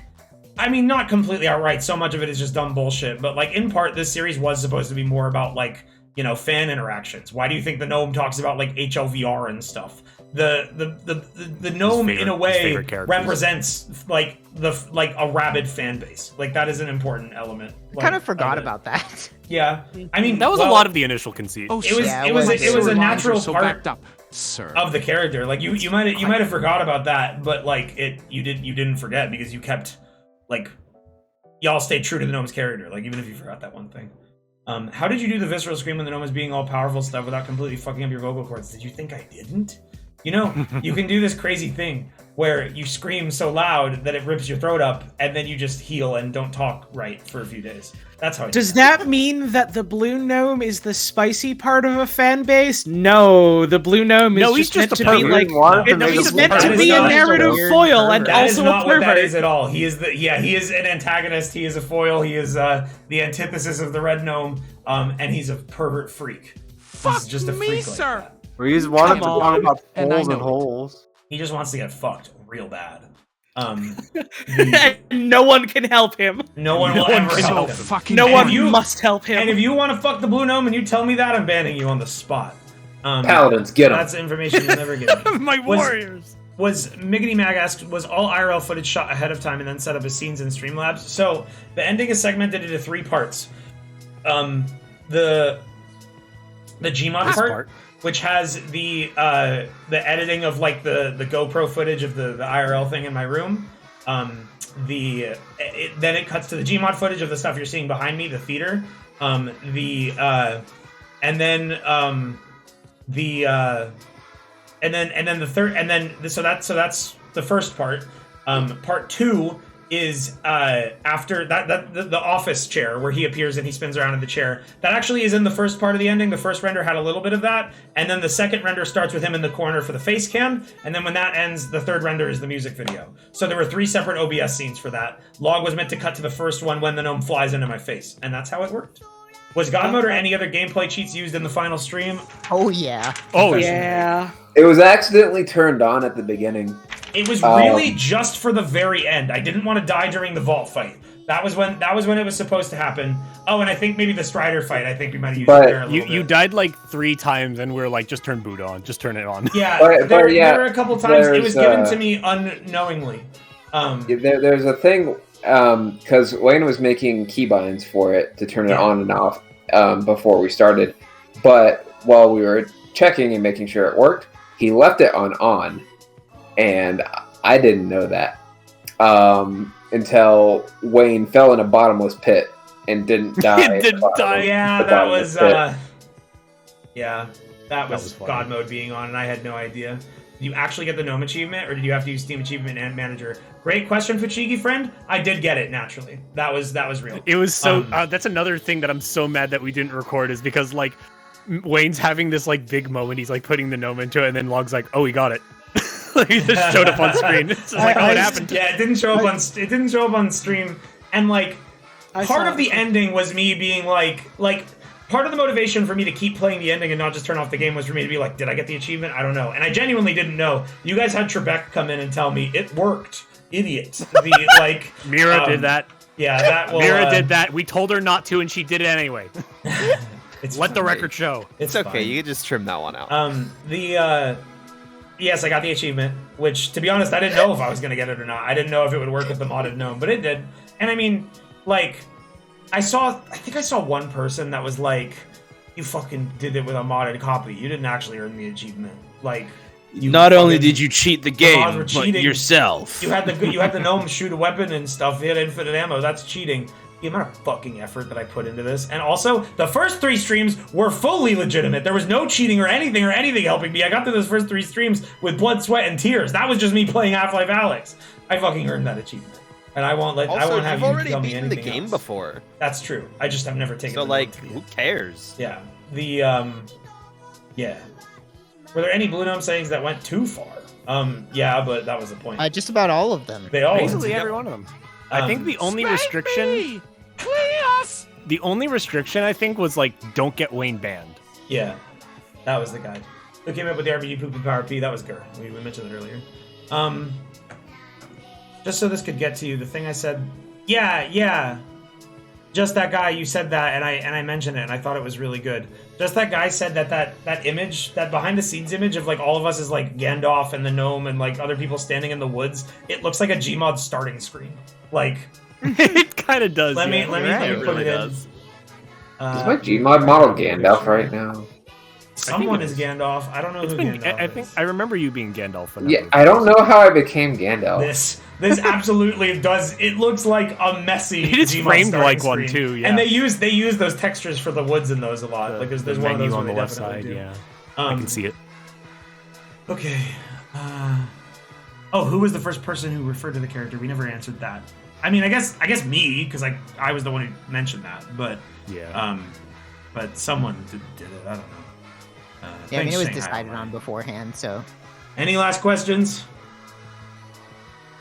I mean, not completely outright. So much of it is just dumb bullshit. But like in part, this series was supposed to be more about like, you know, fan interactions. Why do you think the gnome talks about like HLVR and stuff? The gnome in a way represents like a rabid fan base. Like that is an important element. I kind of forgot about that. Yeah, I mean that was a lot of the initial conceit. It was a natural part of the character. Like you might have forgot about that, but like you didn't forget because you kept like y'all stayed true to the gnome's character. Like even if you forgot that one thing. How did you do the visceral scream when the gnome is being all powerful stuff without completely fucking up your vocal cords? Did you think I didn't? You know, you can do this crazy thing where you scream so loud that it rips your throat up, and then you just heal and don't talk right for a few days. That's how. Does that mean that the blue gnome is the spicy part of a fan base? No, the blue gnome is just meant to be like he's meant to be a narrative foil and also a pervert. That is at all. He is an antagonist. He is a foil. He is the antithesis of the red gnome, and he's a pervert freak. He's just a freak sir. Like that. We just wanted to talk about holes and holes. He just wants to get fucked real bad. No one can help him. No one will ever help him. No one must help him. And if you want to fuck the blue gnome and you tell me that, I'm banning you on the spot. Paladins, get him. That's information you'll never get. My warriors. Was Miggity Mag asked, was all IRL footage shot ahead of time and then set up as scenes in Streamlabs? So the ending is segmented into 3 parts. The Gmod part, which has the editing of like the GoPro footage of the IRL thing in my room. Then it cuts to the Gmod footage of the stuff you're seeing behind me, the theater. So that's the first part. Part 2 is after that the office chair where he appears and he spins around in the chair. That actually is in the first part of the ending. The first render had a little bit of that, and then the second render starts with him in the corner for the face cam, and then when that ends, the third render is the music video. So there were 3 separate OBS scenes for that. Log was meant to cut to the first one when the gnome flies into my face, and that's how it worked. Was God Mode or any other gameplay cheats used in the final stream? Oh yeah. Oh yeah. It was accidentally turned on at the beginning. It was really just for the very end. I didn't want to die during the vault fight. That was when it was supposed to happen. Oh, and I think maybe the Strider fight. I think we might have used it there a little bit. You died like 3 times, and we were like, just turn boot on. Just turn it on. Yeah, there were a couple times it was given to me unknowingly. There's a thing because Wayne was making keybinds for it to turn it on and off before we started. But while we were checking and making sure it worked, he left it on. And I didn't know that until Wayne fell in a bottomless pit and didn't die. Yeah, that was God Mode being on, and I had no idea. Did you actually get the Gnome achievement, or did you have to use Steam Achievement and Manager? Great question, Fachigi friend. I did get it naturally. That was real. It was so. That's another thing that I'm so mad that we didn't record is because like Wayne's having this like big moment. He's like putting the Gnome into it, and then Log's like, "Oh, he got it." Like, he just showed up on screen. It's just like, oh, it happened. Yeah, it didn't show up on stream, and like part of the ending was me being like part of the motivation for me to keep playing the ending and not just turn off the game was for me to be like, did I get the achievement? I don't know, and I genuinely didn't know. You guys had Trebek come in and tell me it worked. Idiot. Mira did that. Yeah, that will, Mira did that. We told her not to, and she did it anyway. Let the record show. It's okay. fine. You can just trim that one out. Yes, I got the achievement, which, to be honest, I didn't know if I was going to get it or not. I didn't know if it would work with the modded gnome, but it did. And I mean, like, I think I saw one person that was like, you fucking did it with a modded copy. You didn't actually earn the achievement. Like, not only did you cheat the game, but yourself. You had the gnome shoot a weapon and stuff. He had infinite ammo. That's cheating. The amount of fucking effort that I put into this. And also, the first 3 streams were fully legitimate. There was no cheating or anything helping me. I got through those first 3 streams with blood, sweat, and tears. That was just me playing Half-Life Alyx. I fucking earned that achievement. And I won't have you tell me anything else. You've already beaten the game before. That's true. I just have never taken So, like, who cares? Yeah. Yeah. Were there any Blue Gnome sayings that went too far? Yeah, but that was the point. Just about all of them. They all basically every one of them. I think the only restriction... The only restriction, I think, was, like, don't get Wayne banned. Yeah, that was the guide. Who came up with the RPG Poopy Power P? That was Gur. We mentioned it earlier. Just so this could get to you, the thing I said... Yeah. Just that guy, you said that, and I mentioned it, and I thought it was really good. Just that guy said that image, that behind-the-scenes image of, like, all of us is, like, Gandalf and the gnome and, like, other people standing in the woods. It looks like a Gmod starting screen. Like... It kind of does. Let me put it in. Is my Gmod model Gandalf right now? Someone is Gandalf. I don't know who Gandalf is. I remember you being Gandalf. Yeah, I don't know how I became Gandalf. This absolutely does. It looks like a messy. It is Gmod framed like screen. one too. Yeah, and they use those textures for the woods in those a lot. Like there's one of those on where the they left definitely side. do. Yeah, I can see it. Okay. Who was the first person who referred to the character? We never answered that. I mean, I guess me, because I was the one who mentioned that, but yeah. But someone did it. I don't know. Yeah, I mean, it was decided on beforehand. So, any last questions?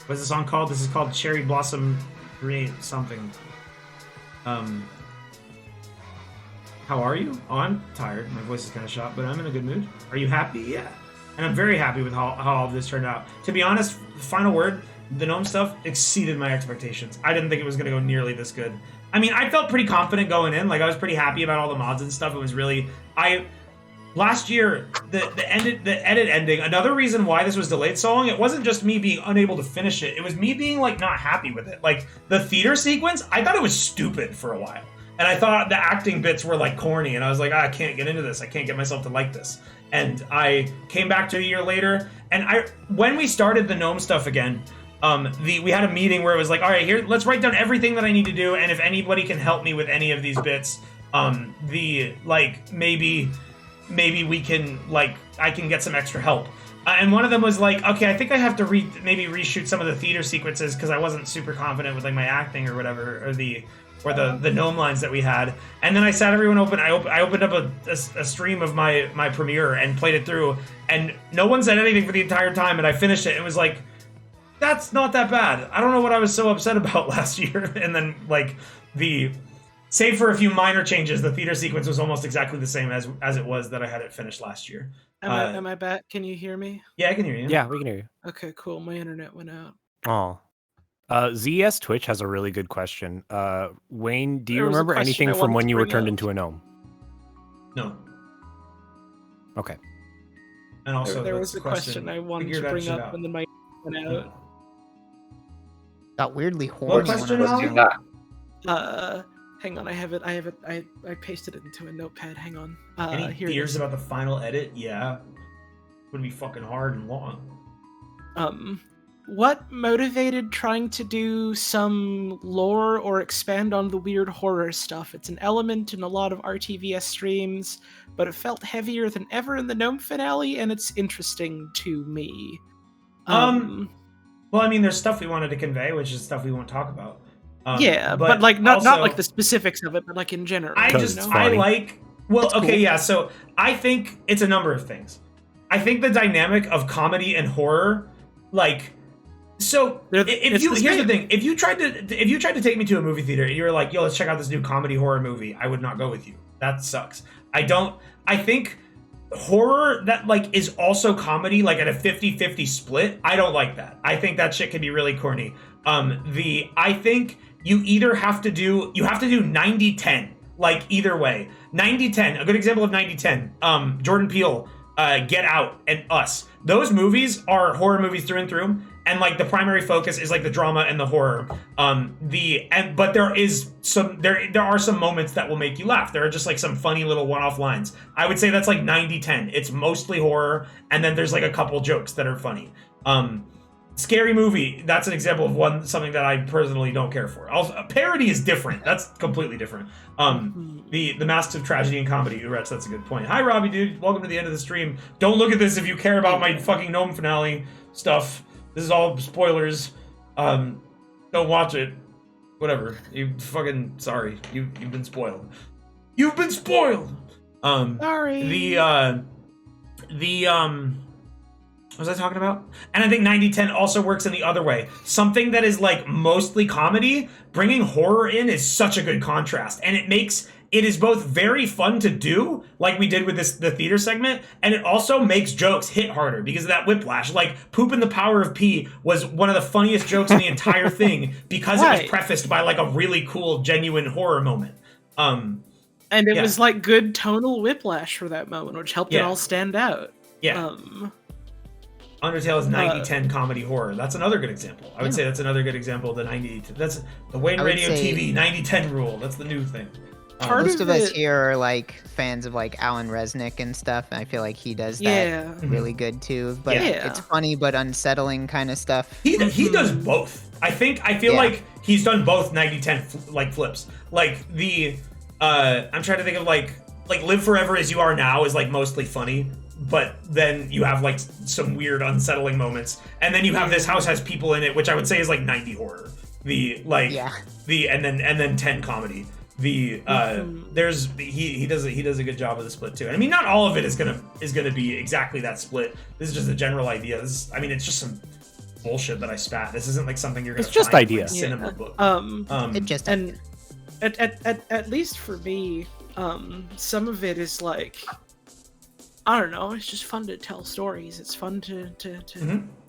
What's the song called? This is called Cherry Blossom Green something. How are you? Oh, I'm tired. My voice is kind of shot, but I'm in a good mood. Are you happy? Yeah. And I'm very happy with how all of this turned out. To be honest, final word. The gnome stuff exceeded my expectations. I didn't think it was going to go nearly this good. I mean, I felt pretty confident going in. Like, I was pretty happy about all the mods and stuff. It was really... Last year, the edit ending, another reason why this was delayed so long, it wasn't just me being unable to finish it. It was me being, like, not happy with it. Like, the theater sequence, I thought it was stupid for a while. And I thought the acting bits were, like, corny. And I was like, I can't get into this. I can't get myself to like this. And I came back to a year later. And when we started the gnome stuff again... we had a meeting where it was like, all right, here, let's write down everything that I need to do, and if anybody can help me with any of these bits, maybe we can, like, I can get some extra help. And one of them was like, okay, I think I have to maybe reshoot some of the theater sequences because I wasn't super confident with like my acting or whatever, or the gnome lines that we had. And then I sat everyone open. I opened up a stream of my premiere and played it through, and no one said anything for the entire time. And I finished it and was like, that's not that bad. I don't know what I was so upset about last year. And then like save for a few minor changes, the theater sequence was almost exactly the same as it was that I had it finished last year. Am I back? Can you hear me? Yeah, I can hear you. Yeah, we can hear you. Okay, cool. My internet went out. Oh. ZS Twitch has a really good question. Wayne, do you There was a remember question anything I from wanted when to you were bring turned up. into a gnome? No. Okay. And also, there that's was a the question I wanted Figure to that bring shit up, out. and then my went out. Got weirdly horny. question, when I was Holly? doing Hang on, I have it. I pasted it into a notepad. Hang on. Any Here it fears is. about the final edit? Yeah. Would be fucking hard and long. What motivated trying to do some lore or expand on the weird horror stuff? It's an element in a lot of RTVS streams, but it felt heavier than ever in the Gnome finale, and it's interesting to me. Well, I mean, there's stuff we wanted to convey, which is stuff we won't talk about. Yeah, but like not also- like the specifics of it, but like in general. I you just know? I like well, It's okay, cool. yeah. So I think it's a number of things. I think the dynamic of comedy and horror, like, so here's the thing: if you tried to take me to a movie theater and you were like, "Yo, let's check out this new comedy horror movie," I would not go with you. That sucks. I think horror that like is also comedy, like at a 50-50 split, I don't like that. I think that shit can be really corny. I think you either have to do 90-10, like either way. 90-10, a good example of 90-10, Jordan Peele, Get Out, and Us. Those movies are horror movies through and through, and like the primary focus is like the drama and the horror. But there are some moments that will make you laugh. There are just like some funny little one-off lines. I would say that's like 90-10. It's mostly horror, and then there's like a couple jokes that are funny. Scary Movie, that's an example of something that I personally don't care for. Also, a parody is different. That's completely different. The Masks of Tragedy and Comedy, Urech, that's a good point. Hi, Robbie, dude. Welcome to the end of the stream. Don't look at this if you care about my fucking Gnome finale stuff. This is all spoilers. Don't watch it. Whatever. You fucking sorry. You've been spoiled. You've been spoiled. Sorry. What was I talking about? And I think 90-10 also works in the other way. Something that is like mostly comedy, bringing horror in is such a good contrast. And it is both very fun to do, like we did with the theater segment, and it also makes jokes hit harder because of that whiplash. Like, poop in the power of pee was one of the funniest jokes in the entire thing because it was prefaced by like a really cool, genuine horror moment. And it was like good tonal whiplash for that moment, which helped it all stand out. Yeah. Undertale is 90-10 comedy horror. That's another good example. I would say that's another good example of the 90. That's the Wayne Radio TV 90-10 rule. That's the new thing. Most of us here are like fans of like Alan Resnick and stuff, and I feel like he does that really good too. But it's funny but unsettling kind of stuff. He does both. I feel like he's done both 90-10 like flips. Like I'm trying to think of like Live Forever As You Are Now is like mostly funny, but then you have like some weird unsettling moments, and then you have This House Has People in It, which I would say is like 90 horror. And then 10 comedy. He does a good job of the split too. And I mean, not all of it is gonna be exactly that split. This is just a general idea. It's just some bullshit that I spat. This isn't like something you're gonna. It's just find idea. in a cinema book. At least for me, some of it is like, I don't know. It's just fun to tell stories. It's fun to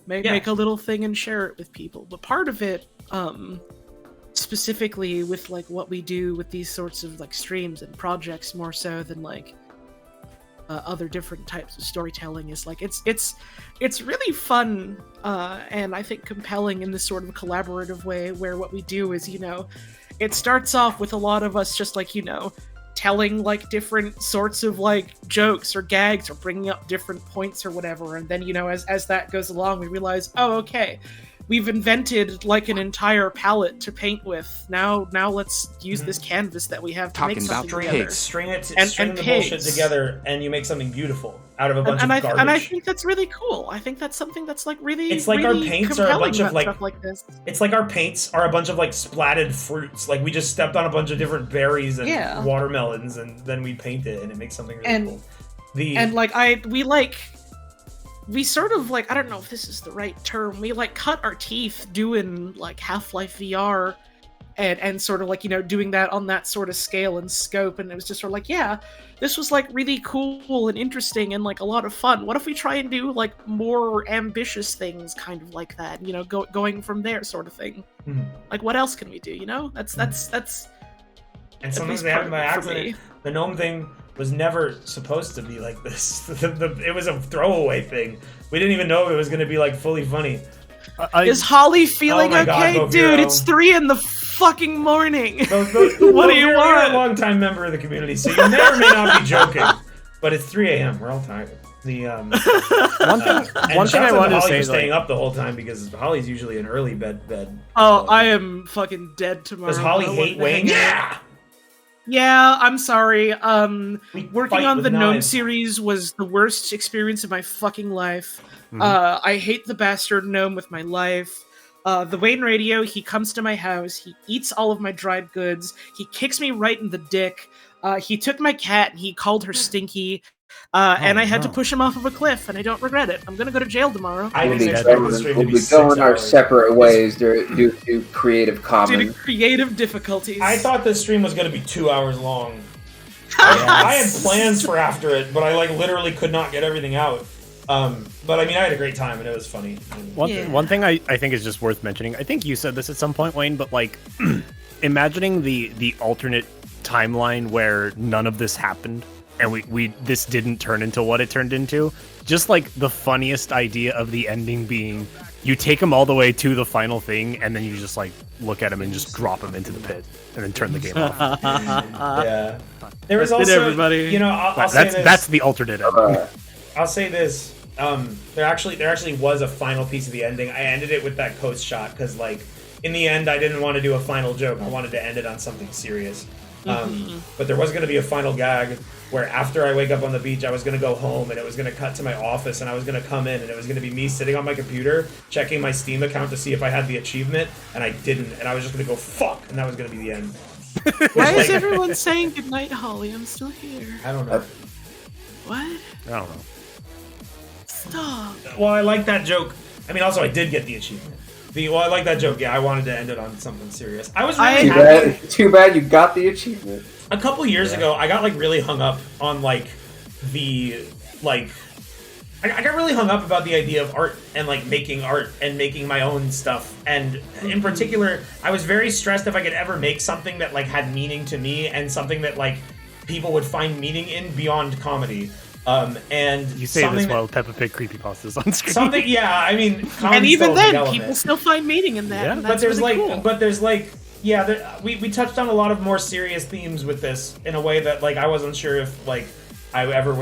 make a little thing and share it with people. But part of it, specifically with like what we do with these sorts of like streams and projects, more so than like other different types of storytelling, is like it's really fun and I think compelling in this sort of collaborative way, where what we do is, it starts off with a lot of us just like, telling like different sorts of like jokes or gags or bringing up different points or whatever, and then as that goes along we realize, oh, okay, we've invented like an entire palette to paint with. Now let's use this canvas that we have to make something together. String the bullshit together, and you make something beautiful out of a bunch of garbage. And I think that's really cool. I think that's something that's like really. It's like really our paints are a bunch of stuff like this. It's like our paints are a bunch of like splatted fruits. Like we just stepped on a bunch of different berries and watermelons, and then we paint it, and it makes something really cool. We sort of like, I don't know if this is the right term, we like cut our teeth doing like Half-Life VR and sort of like, you know, doing that on that sort of scale and scope, and it was just sort of like, yeah, this was like really cool and interesting and like a lot of fun. What if we try and do like more ambitious things kind of like that, you know, going from there sort of thing. Like what else can we do, you know? That's and sometimes they happen by accident. The gnome thing was never supposed to be like this. It was a throwaway thing. We didn't even know if it was going to be like fully funny. Is Holly feeling okay? God, dude, it's 3 in the fucking morning. What do you You're want? a long-time member of the community, so you may or may not be joking. But it's 3 a.m. We're all tired. One thing I wanted to say is staying up the whole time because Holly's usually an early bed. Oh, I am fucking dead tomorrow. Does Holly hate Wayne? Yeah. Yeah, I'm sorry. Working on the Gnome knives. series was the worst experience of my fucking life. I hate the bastard gnome with my life. The Wayne Radio, he comes to my house, he eats all of my dried goods, he kicks me right in the dick, he took my cat and he called her Stinky, and I had to push him off of a cliff, and I don't regret it. I'm gonna go to jail tomorrow. We'll be going our separate ways due to Creative Commons. Due to creative difficulties. I thought this stream was going to be 2 hours long. I had plans for after it, but I like literally could not get everything out. But I mean, I had a great time and it was funny. One thing I think is just worth mentioning. I think you said this at some point, Wayne, but like, imagining the alternate timeline where none of this happened and this didn't turn into what it turned into. Just like the funniest idea of the ending being, you take them all the way to the final thing, and then you just like look at them and just drop them into the pit, and then turn the game off. Yeah. There was also, everybody. You know, I'll say this. That's the alternate ending. I'll say this. There actually was a final piece of the ending. I ended it with that coast shot because, like, in the end, I didn't want to do a final joke. I wanted to end it on something serious. But there was going to be a final gag where after I wake up on the beach, I was going to go home and it was going to cut to my office and I was going to come in and it was going to be me sitting on my computer checking my Steam account to see if I had the achievement, and I didn't, and I was just going to go fuck, and that was going to be the end. Why is everyone saying goodnight, Holly? I'm still here. I don't know. What? I don't know. Stop. Well, I like that joke. I mean, also, I did get the achievement. I like that joke. Yeah, I wanted to end it on something serious. I was really happy. Too bad you got the achievement. A couple years ago, I got like really hung up on like the like. I got really hung up about the idea of art and like making art and making my own stuff. And in particular, I was very stressed if I could ever make something that like had meaning to me and something that like people would find meaning in beyond comedy. And you say this while Peppa Pig creepypastas on screen. Something, yeah. I mean, and even then, people still find meaning in that. Yeah, and but that's there's really like, cool. but there's like, yeah. We touched on a lot of more serious themes with this in a way that like I wasn't sure if like I ever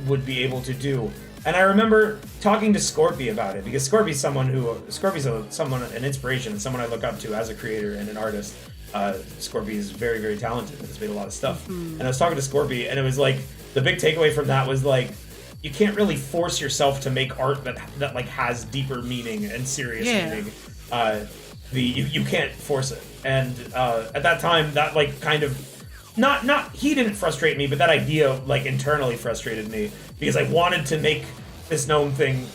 would be able to do. And I remember talking to Scorpy about it because Scorpy's an inspiration and someone I look up to as a creator and an artist. Scorpy is very, very talented and has made a lot of stuff. And I was talking to Scorpy, and it was like the big takeaway from that was like you can't really force yourself to make art that like has deeper meaning and serious meaning. You can't force it. And at that time, that like kind of not he didn't frustrate me, but that idea like internally frustrated me because I wanted to make this gnome thing.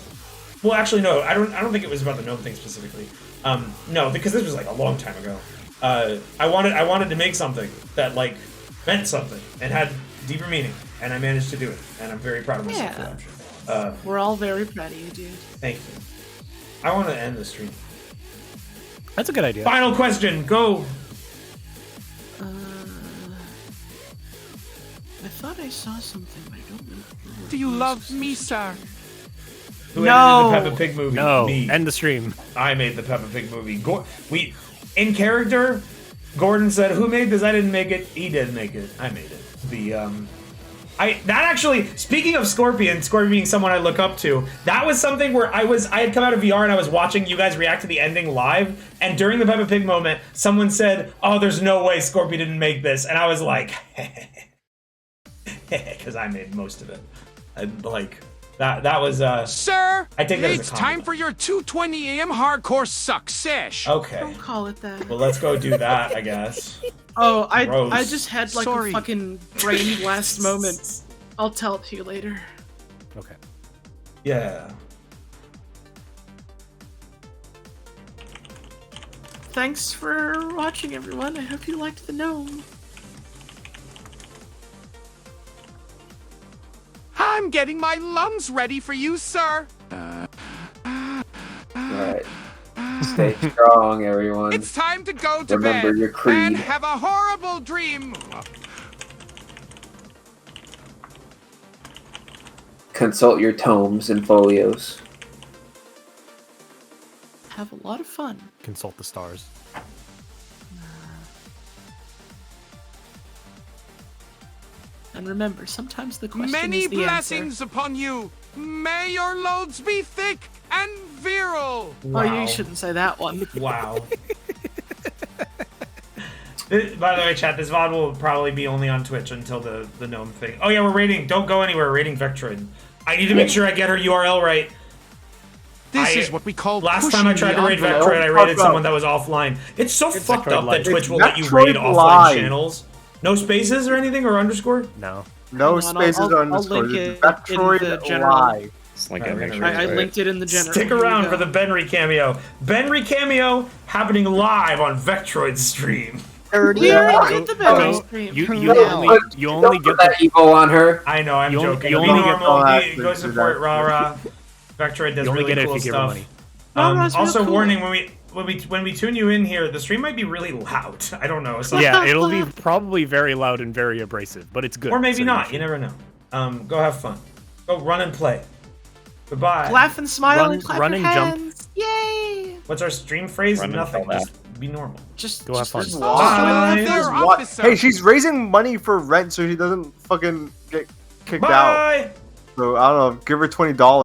Well, actually, no, I don't think it was about the gnome thing specifically. No, because this was like a long time ago. I wanted to make something that like meant something and had deeper meaning, and I managed to do it, and I'm very proud of myself for that. We're all very proud of you, dude. Thank you. I want to end the stream. That's a good idea. Final question, go. I thought I saw something, but I don't remember. Do you love me, sir? Who edited the Peppa Pig movie? No. Me. End the stream. I made the Peppa Pig movie. In character, Gordon said, "Who made this? I didn't make it." He did make it. I made it. That actually, speaking of Scorpion being someone I look up to, that was something where I had come out of VR and I was watching you guys react to the ending live, and during the Peppa Pig moment, someone said, "Oh, there's no way Scorpion didn't make this," and I was like, because I made most of it. That was Sir, I take that as a it's compliment. time for your 2:20 a.m. hardcore success. Okay. Don't call it that. Well, let's go do that, I guess. Oh, I Gross. just had like Sorry. a fucking brain blast moment. I'll tell it to you later. Okay. Yeah. Thanks for watching, everyone. I hope you liked the gnome. I'm getting my lungs ready for you, sir. Alright. Stay strong, everyone. It's time to go to Remember bed your creed. and have a horrible dream. Consult your tomes and folios. Have a lot of fun. Consult the stars. And remember, sometimes the question Many is the blessings upon you. May your loads be thick and virile. answer. Oh, you shouldn't say that one. Wow. By the way, chat, this VOD will probably be only on Twitch until the gnome thing. Oh yeah, we're rating. Don't go anywhere. We're rating Vectroid. I need to make sure I get her URL right. This is what we call Last time I tried to raid Vectroid, I raided someone that was offline. It's so fucked up that Twitch will let you raid offline channels. No spaces or anything or underscore? No. No spaces or underscore. I'll link it Vectroid in the general. Live. I linked it in the general. Stick around for the Benry cameo. Benry cameo happening live on Vectroid's stream. We already did the Benry stream. You only get that evil on her. I know, I'm joking. you Be only get normal. Go support Rara. Vectroid does You only really get it cool if you give her stuff. money. Also, warning: when we tune you in here, the stream might be really loud. I don't know. Yeah, it'll be probably very loud and very abrasive, but it's good. Or maybe so not. You never know. Go have fun. Go run and play. Goodbye. Laugh and smile and clap run your and jump. hands. Yay! What's our stream phrase? Run and Nothing. fell Just be normal. Just Go have fun. Bye. Hey, she's raising money for rent so she doesn't fucking get kicked out. Bye. So I don't know. Give her $20.